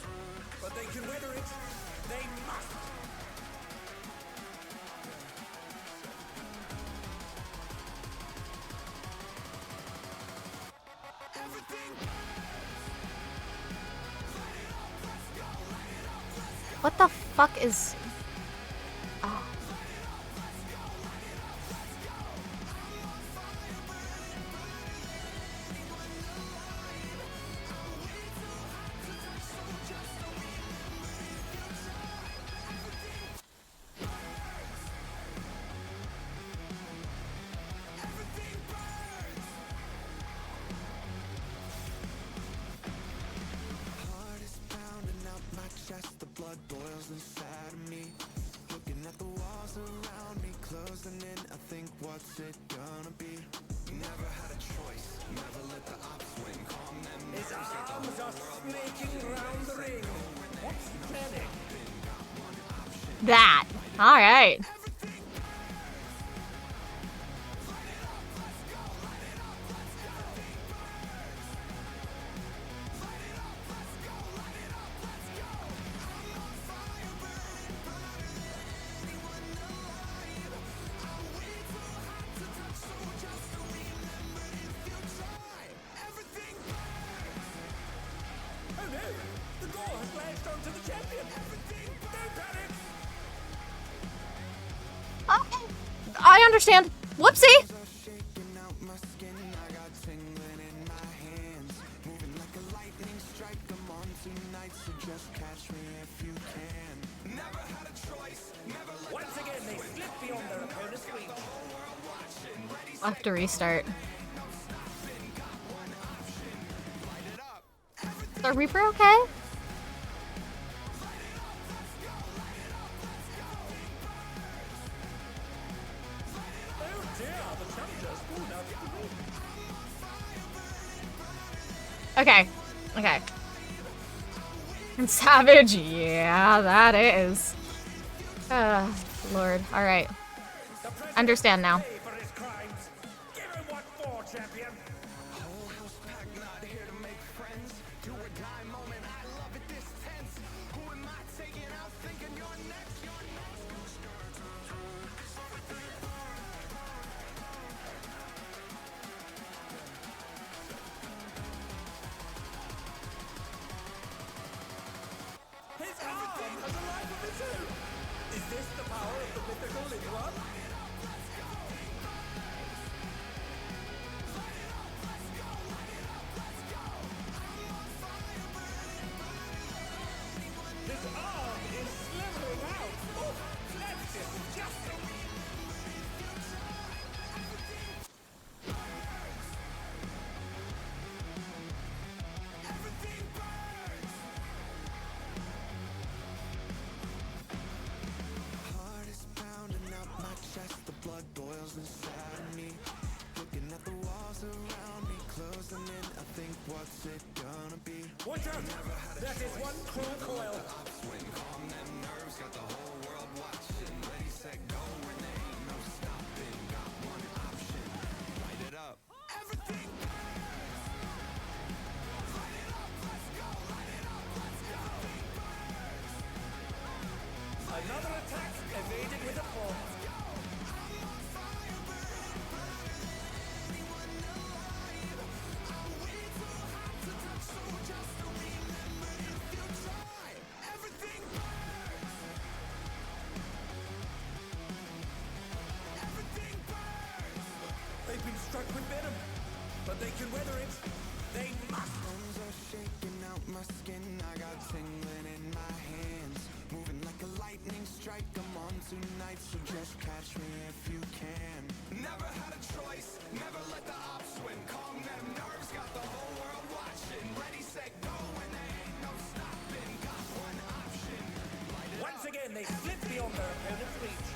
but they can weather it. They must. Everything What the fuck is... Oh. heart is pounding out my chest, the blood boils inside of me. Looking at the walls around me, closing in, I think what's it gonna be? Never had a choice, never let the ops win. Calm them His nerves, got the arms whole are world snaking round the ring. What's the panic? That. Alright. Oh no! The gore has lashed onto the champion! Don't panic! I understand. Whoopsie! shaking out my skin, I got tingling in my hands. Moving like a lightning strike, I'm on tonight, so just catch me if you can. Never had a choice, never let Once again, they slip beyond their opponent's reach. I'll have to restart. Is our Reaper okay? Oh dear, the challenger's fallen out of the ring. Okay. Okay. And Savage, yeah, that is. Lord. Alright. Understand now. For his crimes. Give him what for, champion. whole house packed, not here to make friends. Do or die moment, I love it this tense. Who am I taking out thinking you're next? His arm has a life of its own. Is this the power of the mythical Lingua? Watch out! That is one cruel coil. Another attack evaded with a fall. They've been struck with venom, but they can weather it. They must. Bones are shaking out my skin. I got tingling in my hands, moving like a lightning strike. I'm on tonight, so just catch me if you can. Never had a choice, never let the ops win. Calm them nerves, got the whole world watching. Ready, set, go, and there ain't no stopping. Got one option. Once again, they slip beyond their opponent's reach.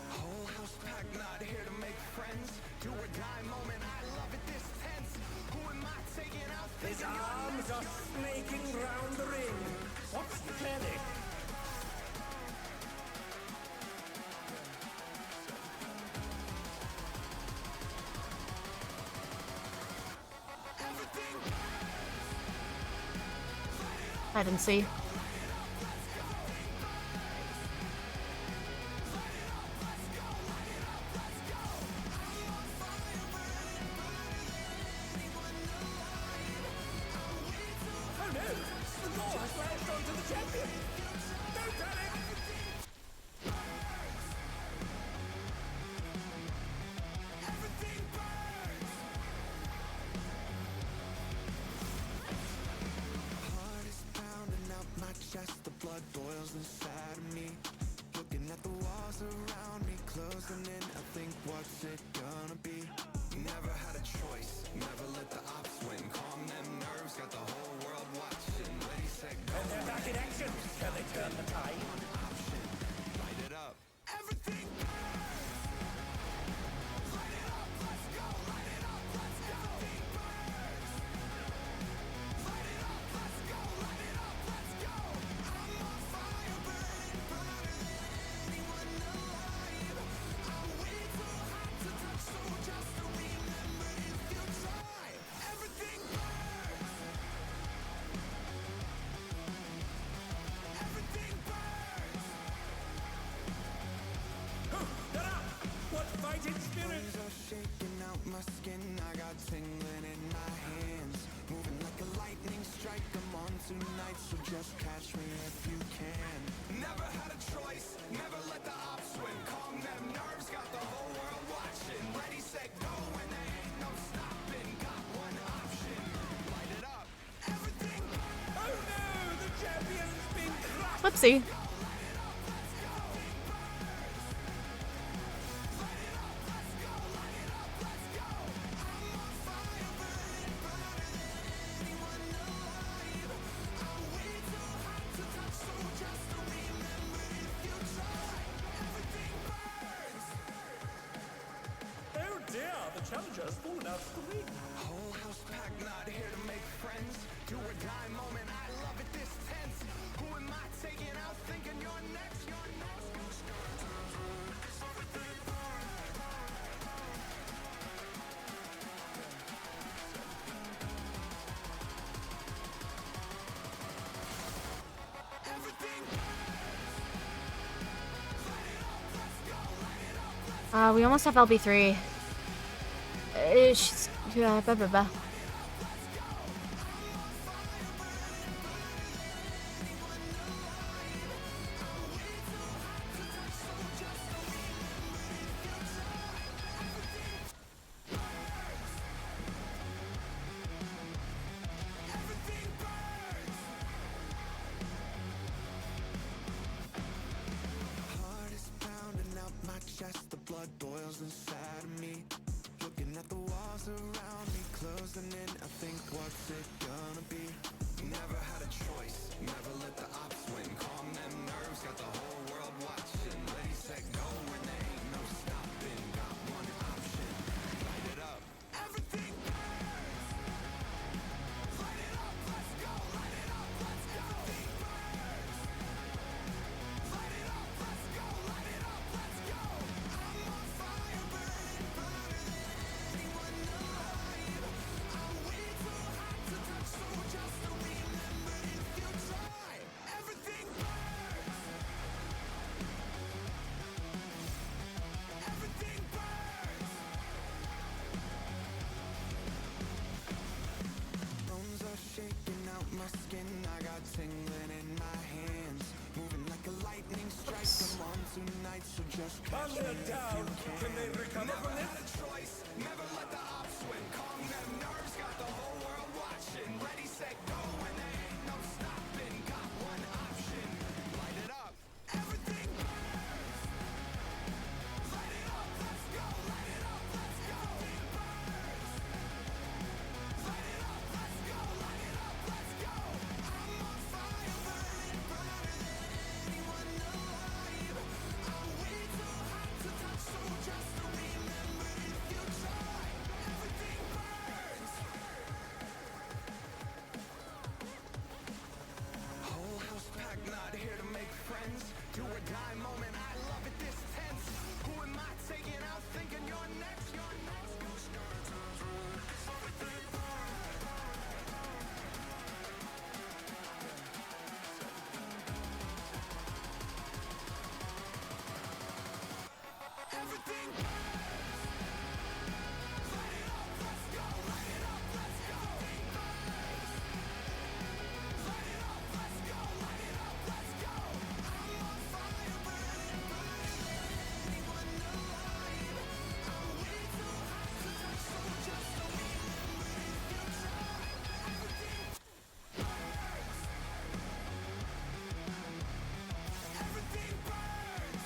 Whole house packed, not here to make friends. Do or die moment, I love it this tense. Who am I taking out? His arms are snaking round the ring. What's the clinic? I didn't see. Oh no! The door has latched onto the champion! Don't panic! Heart is pounding out my chest, the blood boils inside of me. Looking at the walls around me, closing in. I think, what's it gonna be? Never had a choice, never let the ops win. Calm them nerves, got the whole world watching. Ready, set, go. And they're back in action! Can they turn the tide? Option, light it up. Everything What fighting spirit! Bones are shaking out my skin. I got tingling in my hands, moving like a lightning strike. I'm on tonight, so just catch me if you can. Never had a choice, never let the ops win. Calm them nerves, got the whole world watching. Ready, set, go, and there ain't no stopping. Got one option, light it up. Everything. Oh no! The champion's been crushed! Whoopsie. Oh dear! The challenger's fallen out of the ring. Whole house packed, not here to make friends. Do or die moment, I love it this tense. Who am I taking out? Thinking you're next, you're next. We almost have LB3. Yeah, blah, blah, blah. blood boils inside of me. Looking at the walls around me, closing in. I think, what's it gonna be? Never had a choice, never let the ops win. Calm them nerves, got the whole world watching. Ready, set, go, when there ain't no stopping. Got one option, light it up. Everything burns. Light it up, let's go. Light it up, let's go. Everything burns. Light it up, let's go. Light it up, let's go. I'm on fire, burning brighter than anyone alive. I'm way too hot to touch, so just remember if you try. Everything burns. Everything burns. Bones are shaking out my skin. I got tingling in my hands, moving like a lightning strike. I'm on tonight, so just catch me if you can. They recover from this? Never had a choice, never let the ops win. Calm them nerves, got the whole world watching. Ready, set, go, when there ain't no stopping. Got one option, light it up. Everything burns. Light it up, let's go. Light it up, let's go. Everything burns. Light it up, let's go. Light it up, let's go. I'm on fire, burning brighter than anyone alive. I'm way too hot to touch, so just remember if you try. Everything burns. Whole house packed, not here to make friends. Do or die moment, I love it this tense. Who am I taking out thinking you're next? You're next. Everything Everything burns. Light it up, let's go. Light it up, let's go. Everything burns. Light it up, let's go. Light it up, let's go. I'm on fire, burning brighter than anyone alive. I'm way too hot to touch, so just remember if you try. Everything burns. Everything burns.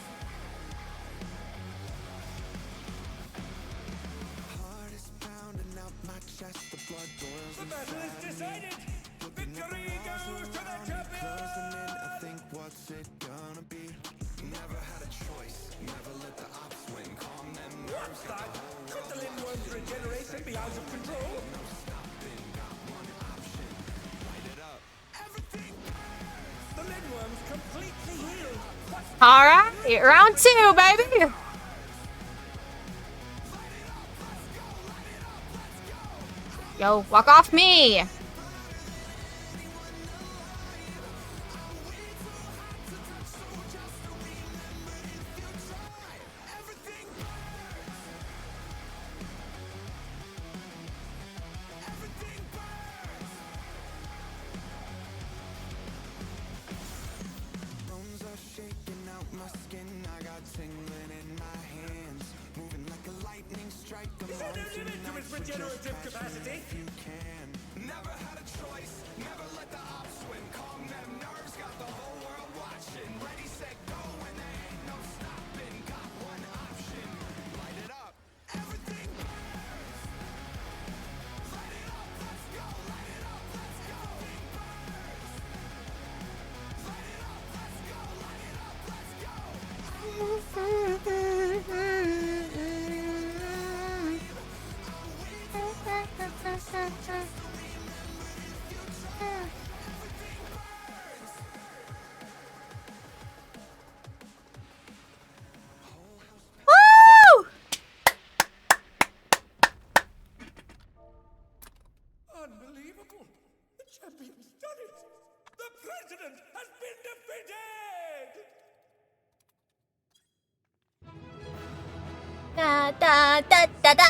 Heart is pounding out my chest, the blood boils The battle is inside me. decided. Looking at Victory the walls goes to the around me, champion. closing in. I think, what's it gonna be? Never had a choice, never let the ops win. Calm them nerves, got the whole Could the world Lindworm's regeneration be out of control? no stopping. Got one option, light it up. Everything burns. The Lindworm's completely healed. All right, round 2, baby. Yo, walk off me. Everything burns. Everything burns. Bones are shaking out my skin. I got tingling in my hands, moving like a lightning strike. I'm Is there on no limit to tonight, its so just regenerative catch me capacity? if you can. Never had a choice, never let the ops win. Calm them nerves, got the whole world watching. Ready, set, go, when there ain't no stopping. Got one option, light it up. Everything burns. Light it up, let's go. Light it up, let's go. Everything burns. Light it up, let's go. Light it up, let's go. I'm on fire, burning brighter than anyone alive. I'm way too hot to touch, so just remember if you try. Everything burns. Woo! Unbelievable! The champion's done it! The president has been defeated! Da da da da da.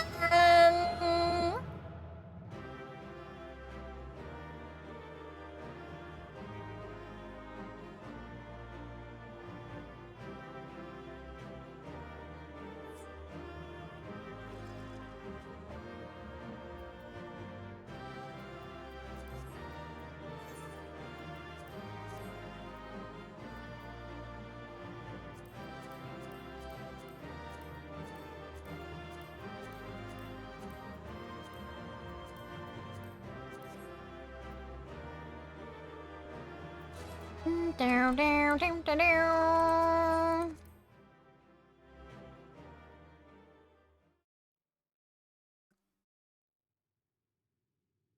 Down, down, down, down, down.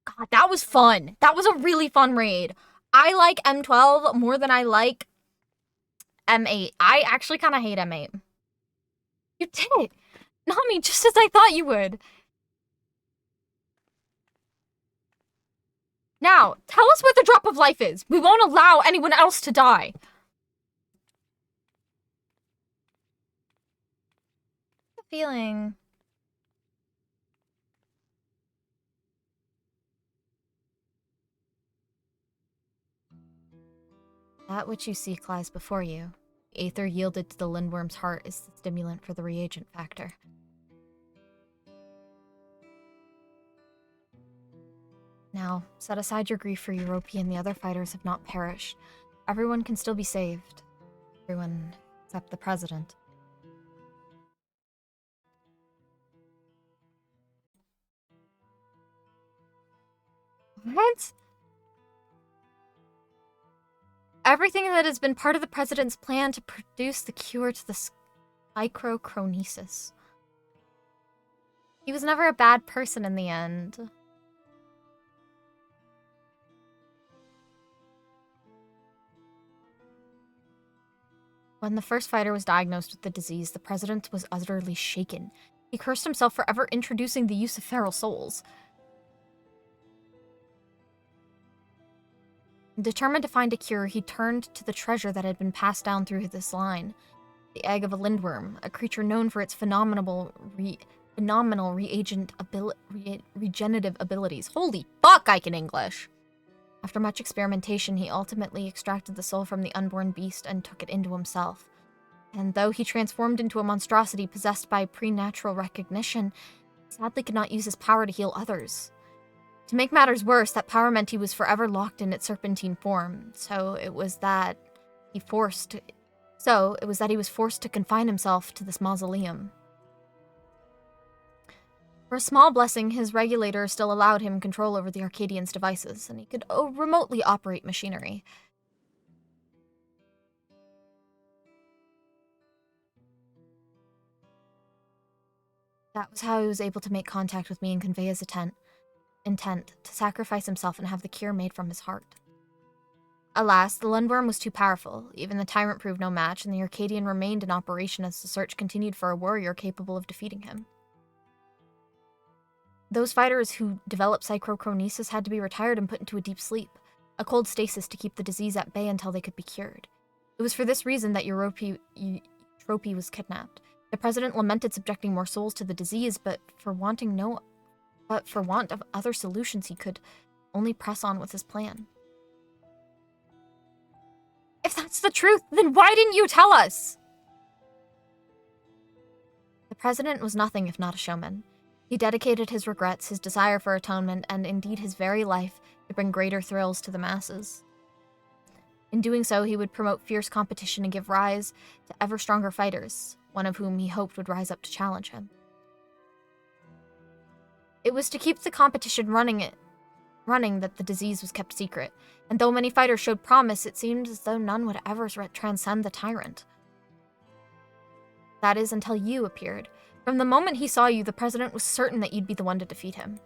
God, that was fun. That was a really fun raid. I like M12 more than I like M8. I actually kind of hate M8. You did it! Nami, just as I thought you would. Now, tell us where the drop of life is. We won't allow anyone else to die. Feeling. That which you seek lies before you. The aether yielded to the lindworm's heart is the stimulant for the reagent factor. Now, set aside your grief for Europe and the other fighters have not perished. Everyone can still be saved. Everyone except the president. What? Everything that has been part of the president's plan to produce the cure to the psychrochronesis. He was never a bad person in the end. When the first fighter was diagnosed with the disease, the president was utterly shaken. He cursed himself for ever introducing the use of feral souls. Determined to find a cure, he turned to the treasure that had been passed down through this line. The egg of a lindworm, a creature known for its phenomenal regenerative abilities. Holy fuck, I can English! After much experimentation, he ultimately extracted the soul from the unborn beast and took it into himself. And though he transformed into a monstrosity possessed by preternatural recognition, he sadly could not use his power to heal others. To make matters worse, that power meant he was forever locked in its serpentine form, so it was that he was forced to confine himself to this mausoleum. For a small blessing, his regulator still allowed him control over the Arcadian's devices, and he could remotely operate machinery. That was how he was able to make contact with me and convey his intent to sacrifice himself and have the cure made from his heart. Alas, the lindworm was too powerful. Even the tyrant proved no match, and the Arcadian remained in operation as the search continued for a warrior capable of defeating him. Those fighters who developed psychrochronesis had to be retired and put into a deep sleep, a cold stasis to keep the disease at bay until they could be cured. It was for this reason that Eutrope was kidnapped. The president lamented subjecting more souls to the disease, but for want of other solutions, he could only press on with his plan. If that's the truth, then why didn't you tell us? The president was nothing if not a showman. He dedicated his regrets, his desire for atonement, and indeed his very life to bring greater thrills to the masses. In doing so, he would promote fierce competition and give rise to ever stronger fighters, one of whom he hoped would rise up to challenge him. It was to keep the competition running that the disease was kept secret, and though many fighters showed promise, it seemed as though none would ever transcend the tyrant. That is, until you appeared. From the moment he saw you, the president was certain that you'd be the one to defeat him.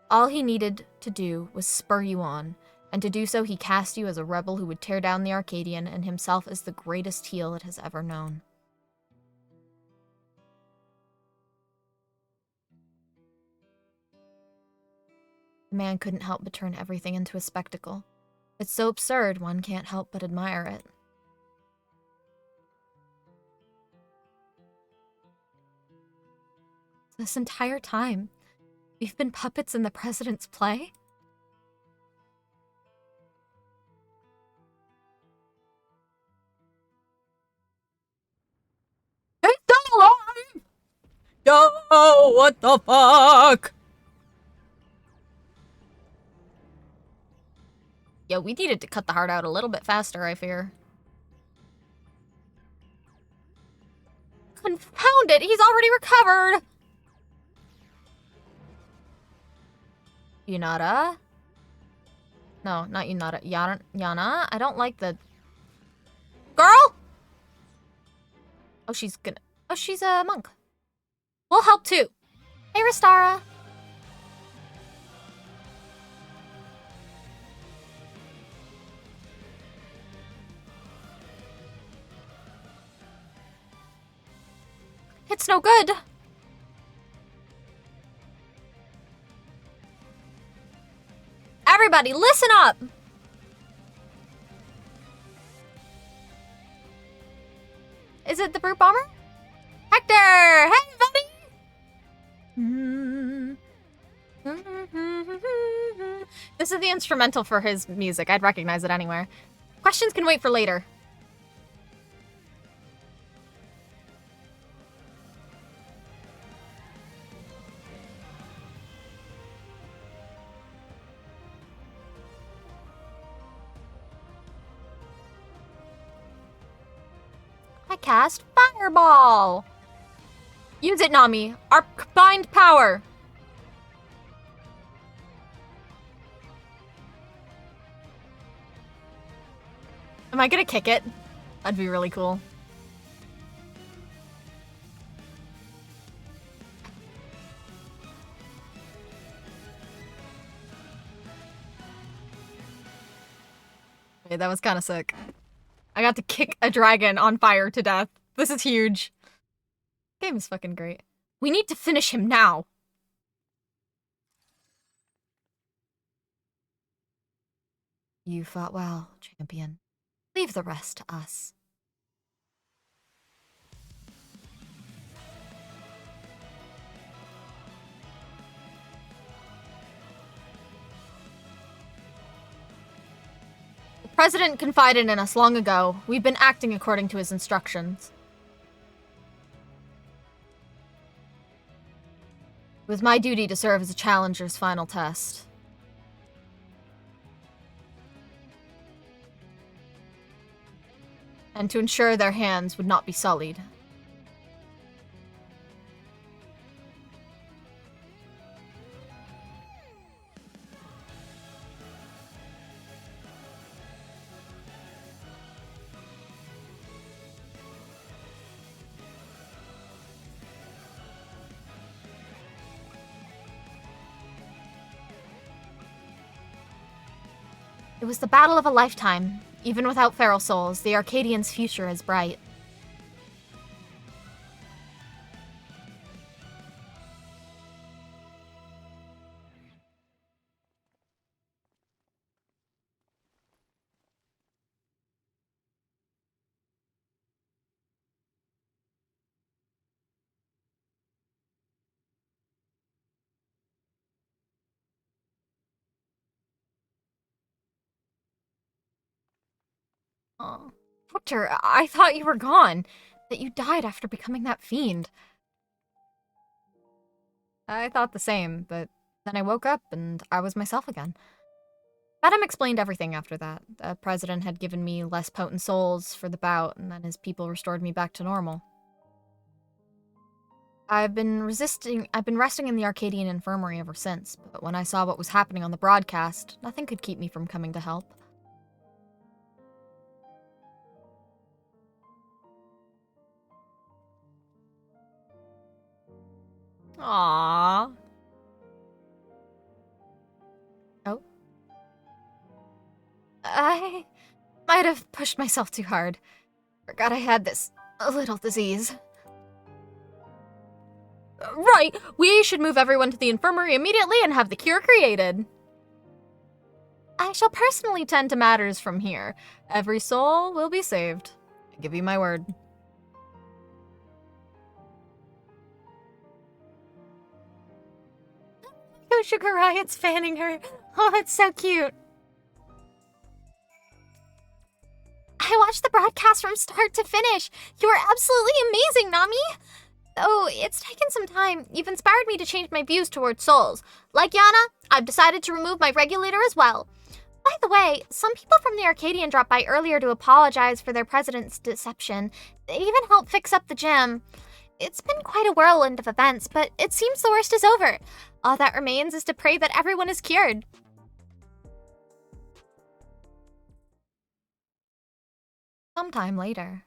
All he needed to do was spur you on, and to do so he cast you as a rebel who would tear down the Arcadian and himself as the greatest heel it has ever known. The man couldn't help but turn everything into a spectacle. It's so absurd, one can't help but admire it. This entire time, we've been puppets in the president's play? It's still alive! Yo, what the fuck? Yo, we needed to cut the heart out a little bit faster, I fear. Confound it, he's already recovered! Yunara? No, not Yunara. Yana? I don't like the... Girl! Oh, she's gonna... Oh, she's a monk. We'll help too. Hey, Ristara. It's no good. Everybody, listen up. Is it the brute bomber? Hector! Hey, buddy! This is the instrumental for his music. I'd recognize it anywhere. Questions can wait for later. I cast Fireball! Use it, Nami. Our combined power. Am I gonna kick it? That'd be really cool. Okay, that was kind of sick. I got to kick a dragon on fire to death. This is huge. Game is fucking great. We need to finish him now. You fought well, champion. Leave the rest to us. The president confided in us long ago. We've been acting according to his instructions. It was my duty to serve as a challenger's final test. And to ensure their hands would not be sullied. It was the battle of a lifetime. Even without feral souls, the Arcadians' future is bright. Oh, Hector, I thought you were gone. That you died after becoming that fiend. I thought the same, but then I woke up and I was myself again. Madam explained everything after that. The president had given me less potent souls for the bout, and then his people restored me back to normal. I've been resting in the Arcadian infirmary ever since, but when I saw what was happening on the broadcast, nothing could keep me from coming to help. Aww. Oh. I might have pushed myself too hard. Forgot I had this little disease. Right! We should move everyone to the infirmary immediately and have the cure created. I shall personally tend to matters from here. Every soul will be saved. I give you my word. Oh, Sugar Riot's fanning her. Oh, it's so cute. I watched the broadcast from start to finish. You are absolutely amazing, Nami. Though it's taken some time, you've inspired me to change my views towards souls. Like Yana, I've decided to remove my regulator as well. By the way, some people from the Arcadian dropped by earlier to apologize for their president's deception. They even helped fix up the gym. It's been quite a whirlwind of events, but it seems the worst is over. All that remains is to pray that everyone is cured. sometime later.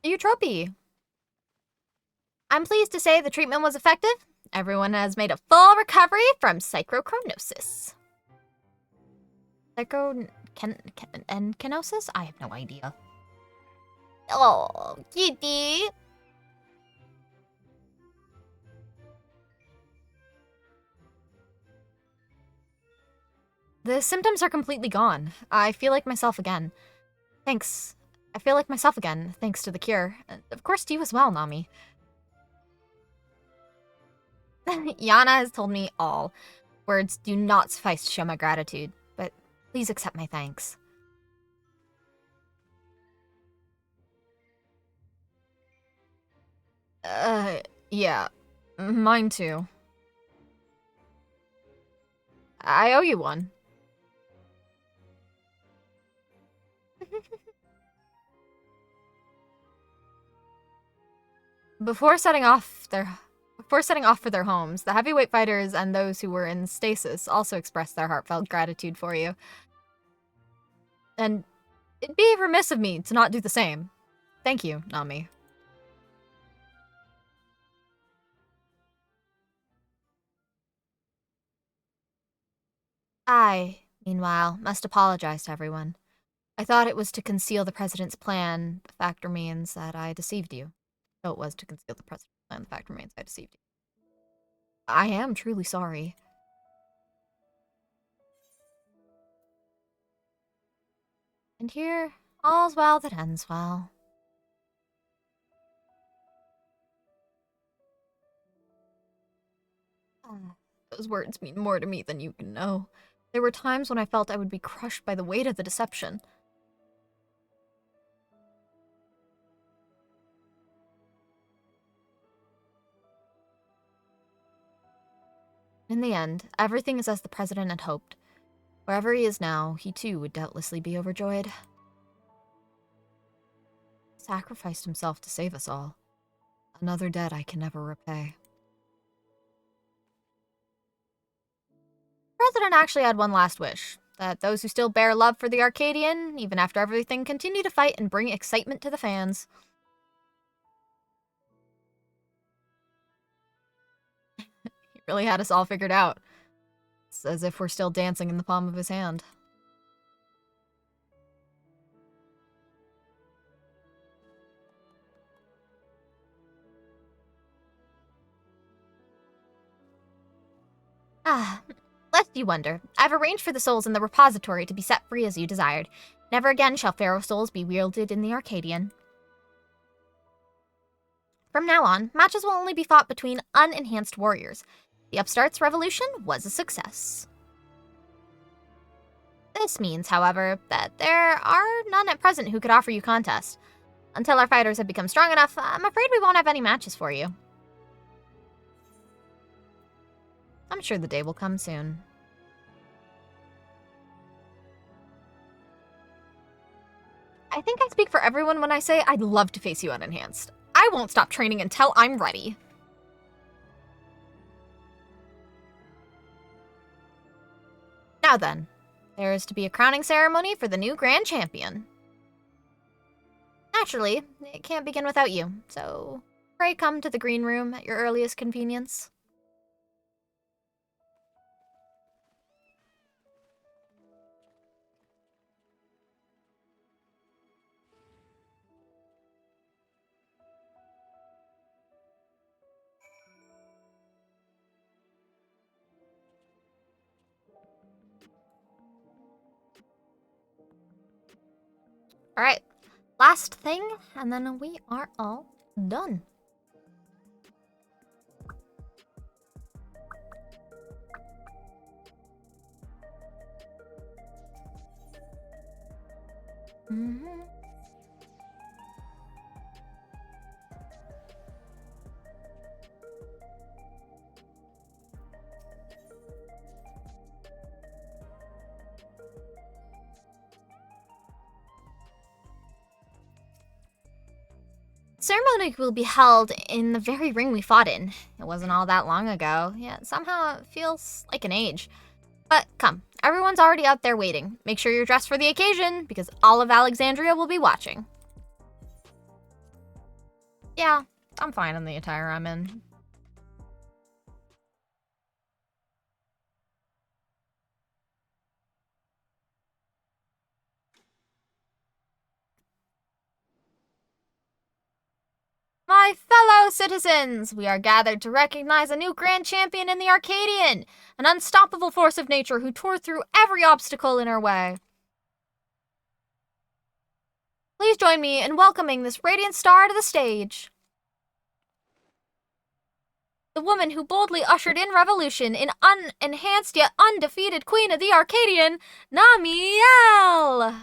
Eutropy. I'm pleased to say the treatment was effective. Everyone has made a full recovery from psychochronosis. Kenosis? I have no idea. Oh, kitty. The symptoms are completely gone. I feel like myself again. Thanks. I feel like myself again, thanks to the cure. And of course to you as well, Nami. Yana has told me all. Words do not suffice to show my gratitude, but please accept my thanks. Yeah. Mine too. I owe you one. Before setting off for their homes, the heavyweight fighters and those who were in stasis also expressed their heartfelt gratitude for you. And it'd be remiss of me to not do the same. Thank you, Nami. I, meanwhile, must apologize to everyone. I thought it was to conceal the President's plan. The fact remains that I deceived you. So it was to conceal the President's plan. The fact remains I deceived you. I am truly sorry. And here, all's well that ends well. Those words mean more to me than you can know. There were times when I felt I would be crushed by the weight of the deception. In the end, everything is as the President had hoped. Wherever he is now, he too would doubtlessly be overjoyed. He sacrificed himself to save us all. Another debt I can never repay. The President actually had one last wish. That those who still bear love for the Arcadian, even after everything, continue to fight and bring excitement to the fans. He really had us all figured out. It's as if we're still dancing in the palm of his hand. Lest you wonder, I've arranged for the souls in the repository to be set free as you desired. Never again shall Pharaoh souls be wielded in the Arcadian. From now on, matches will only be fought between unenhanced warriors. The Upstart's revolution was a success. This means, however, that there are none at present who could offer you contests. Until our fighters have become strong enough, I'm afraid we won't have any matches for you. I'm sure the day will come soon. I think I speak for everyone when I say I'd love to face you unenhanced. I won't stop training until I'm ready. Now then, there is to be a crowning ceremony for the new Grand Champion. Naturally, it can't begin without you, so pray come to the green room at your earliest convenience. Alright, last thing, and then we are all done. Ceremony will be held in the very ring we fought in. It wasn't all that long ago, yet somehow it feels like an age. But come, everyone's already out there waiting. Make sure you're dressed for the occasion, because all of Alexandria will be watching. Yeah, I'm fine in the attire I'm in. My fellow citizens, we are gathered to recognize a new grand champion in the Arcadian, an unstoppable force of nature who tore through every obstacle in her way. Please join me in welcoming this radiant star to the stage. The woman who boldly ushered in revolution in unenhanced yet undefeated queen of the Arcadian, Namielle!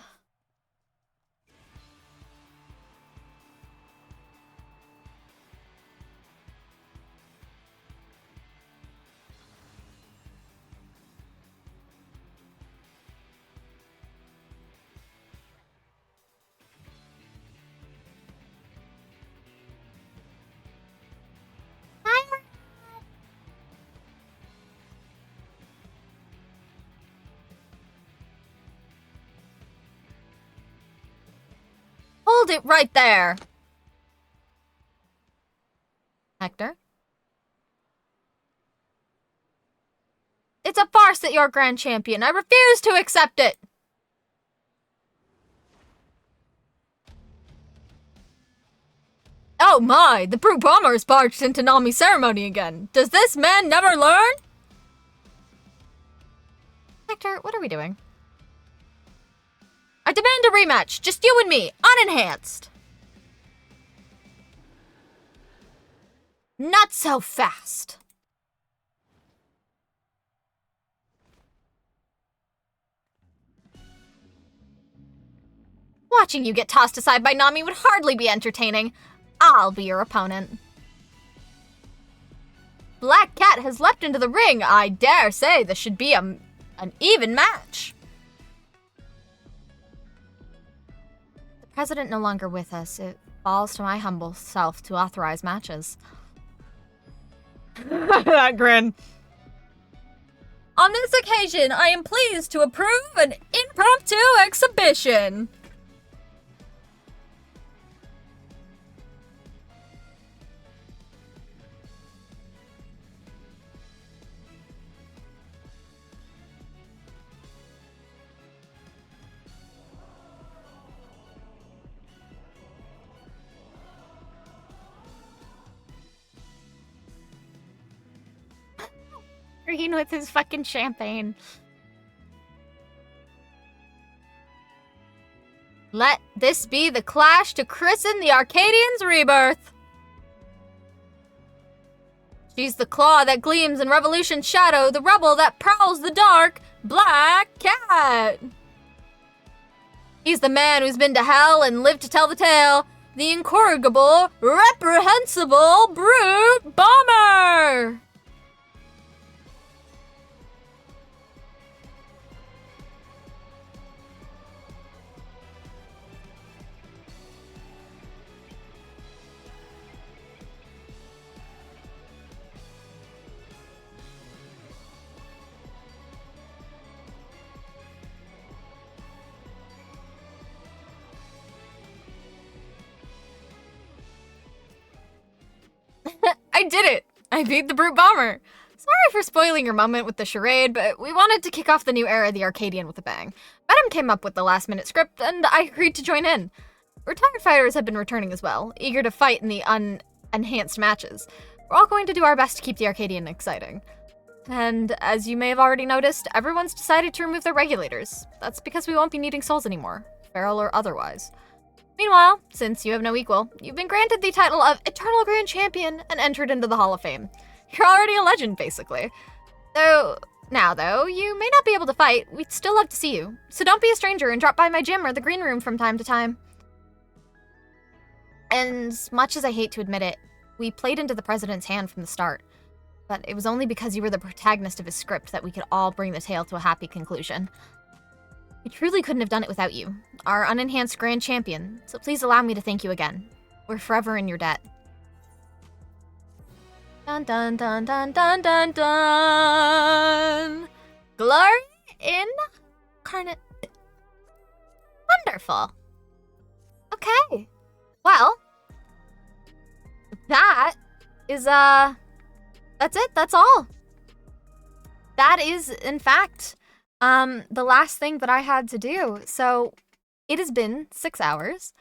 Hold it right there! Hector? It's a farce that you're grand champion. I refuse to accept it! Oh my, the Brute Bombers barged into Nami's ceremony again. Does this man never learn? Hector, what are we doing? I demand a rematch, just you and me, unenhanced. Not so fast. Watching you get tossed aside by Nami would hardly be entertaining. I'll be your opponent. Black Cat has leapt into the ring. I dare say this should be an even match. The president no longer with us. It falls to my humble self to authorize matches. That grin. On this occasion, I am pleased to approve an impromptu exhibition. Green with his fucking champagne. Let this be the clash to christen the Arcadian's rebirth. She's the claw that gleams in Revolution's shadow, the rebel that prowls the dark, Black Cat. He's the man who's been to hell and lived to tell the tale, the incorrigible, reprehensible Brute Bomber. I did it! I beat the Brute Bomber! Sorry for spoiling your moment with the charade, but we wanted to kick off the new era of the Arcadian with a bang. Madam came up with the last-minute script, and I agreed to join in. Retired fighters have been returning as well, eager to fight in the unenhanced matches. We're all going to do our best to keep the Arcadian exciting. And as you may have already noticed, everyone's decided to remove their regulators. That's because we won't be needing souls anymore, feral or otherwise. Meanwhile, since you have no equal, you've been granted the title of Eternal Grand Champion and entered into the Hall of Fame. You're already a legend, basically. Now, though, you may not be able to fight, we'd still love to see you. So don't be a stranger and drop by my gym or the green room from time to time. And as much as I hate to admit it, we played into the president's hand from the start. But it was only because you were the protagonist of his script that we could all bring the tale to a happy conclusion. We truly couldn't have done it without you, our unenhanced grand champion, so please allow me to thank you again. We're forever in your debt. Dun dun dun dun dun dun dun. Glory incarnate. Wonderful. Okay. Well, that is that's it. That's all. That is, in fact, the last thing that I had to do. So it has been 6 hours.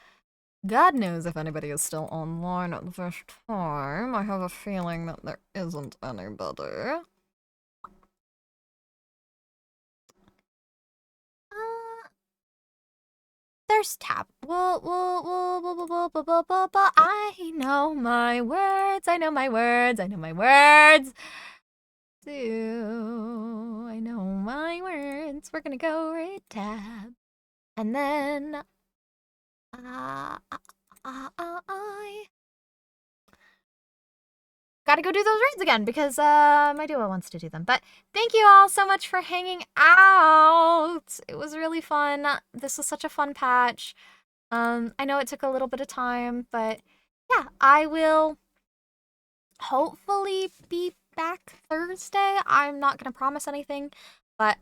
God knows if anybody is still online at this time. I have a feeling that there isn't anybody. There's Tab. I know my words. I know my words. I know my words. So I know my words. We're gonna go right Tab, and then I gotta go do those raids again because my duo wants to do them. But thank you all so much for hanging out. It was really fun. This was such a fun patch. I know it took a little bit of time, but yeah, I will hopefully be back Thursday. I'm not gonna promise anything, but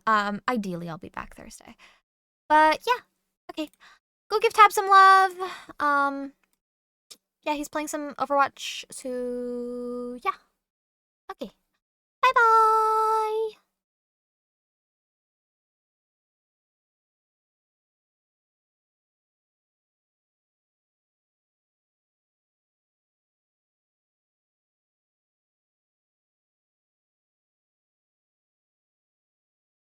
ideally I'll be back Thursday. But yeah, okay. Go give Tab some love. Yeah, he's playing some Overwatch, so yeah. Okay. Bye-bye!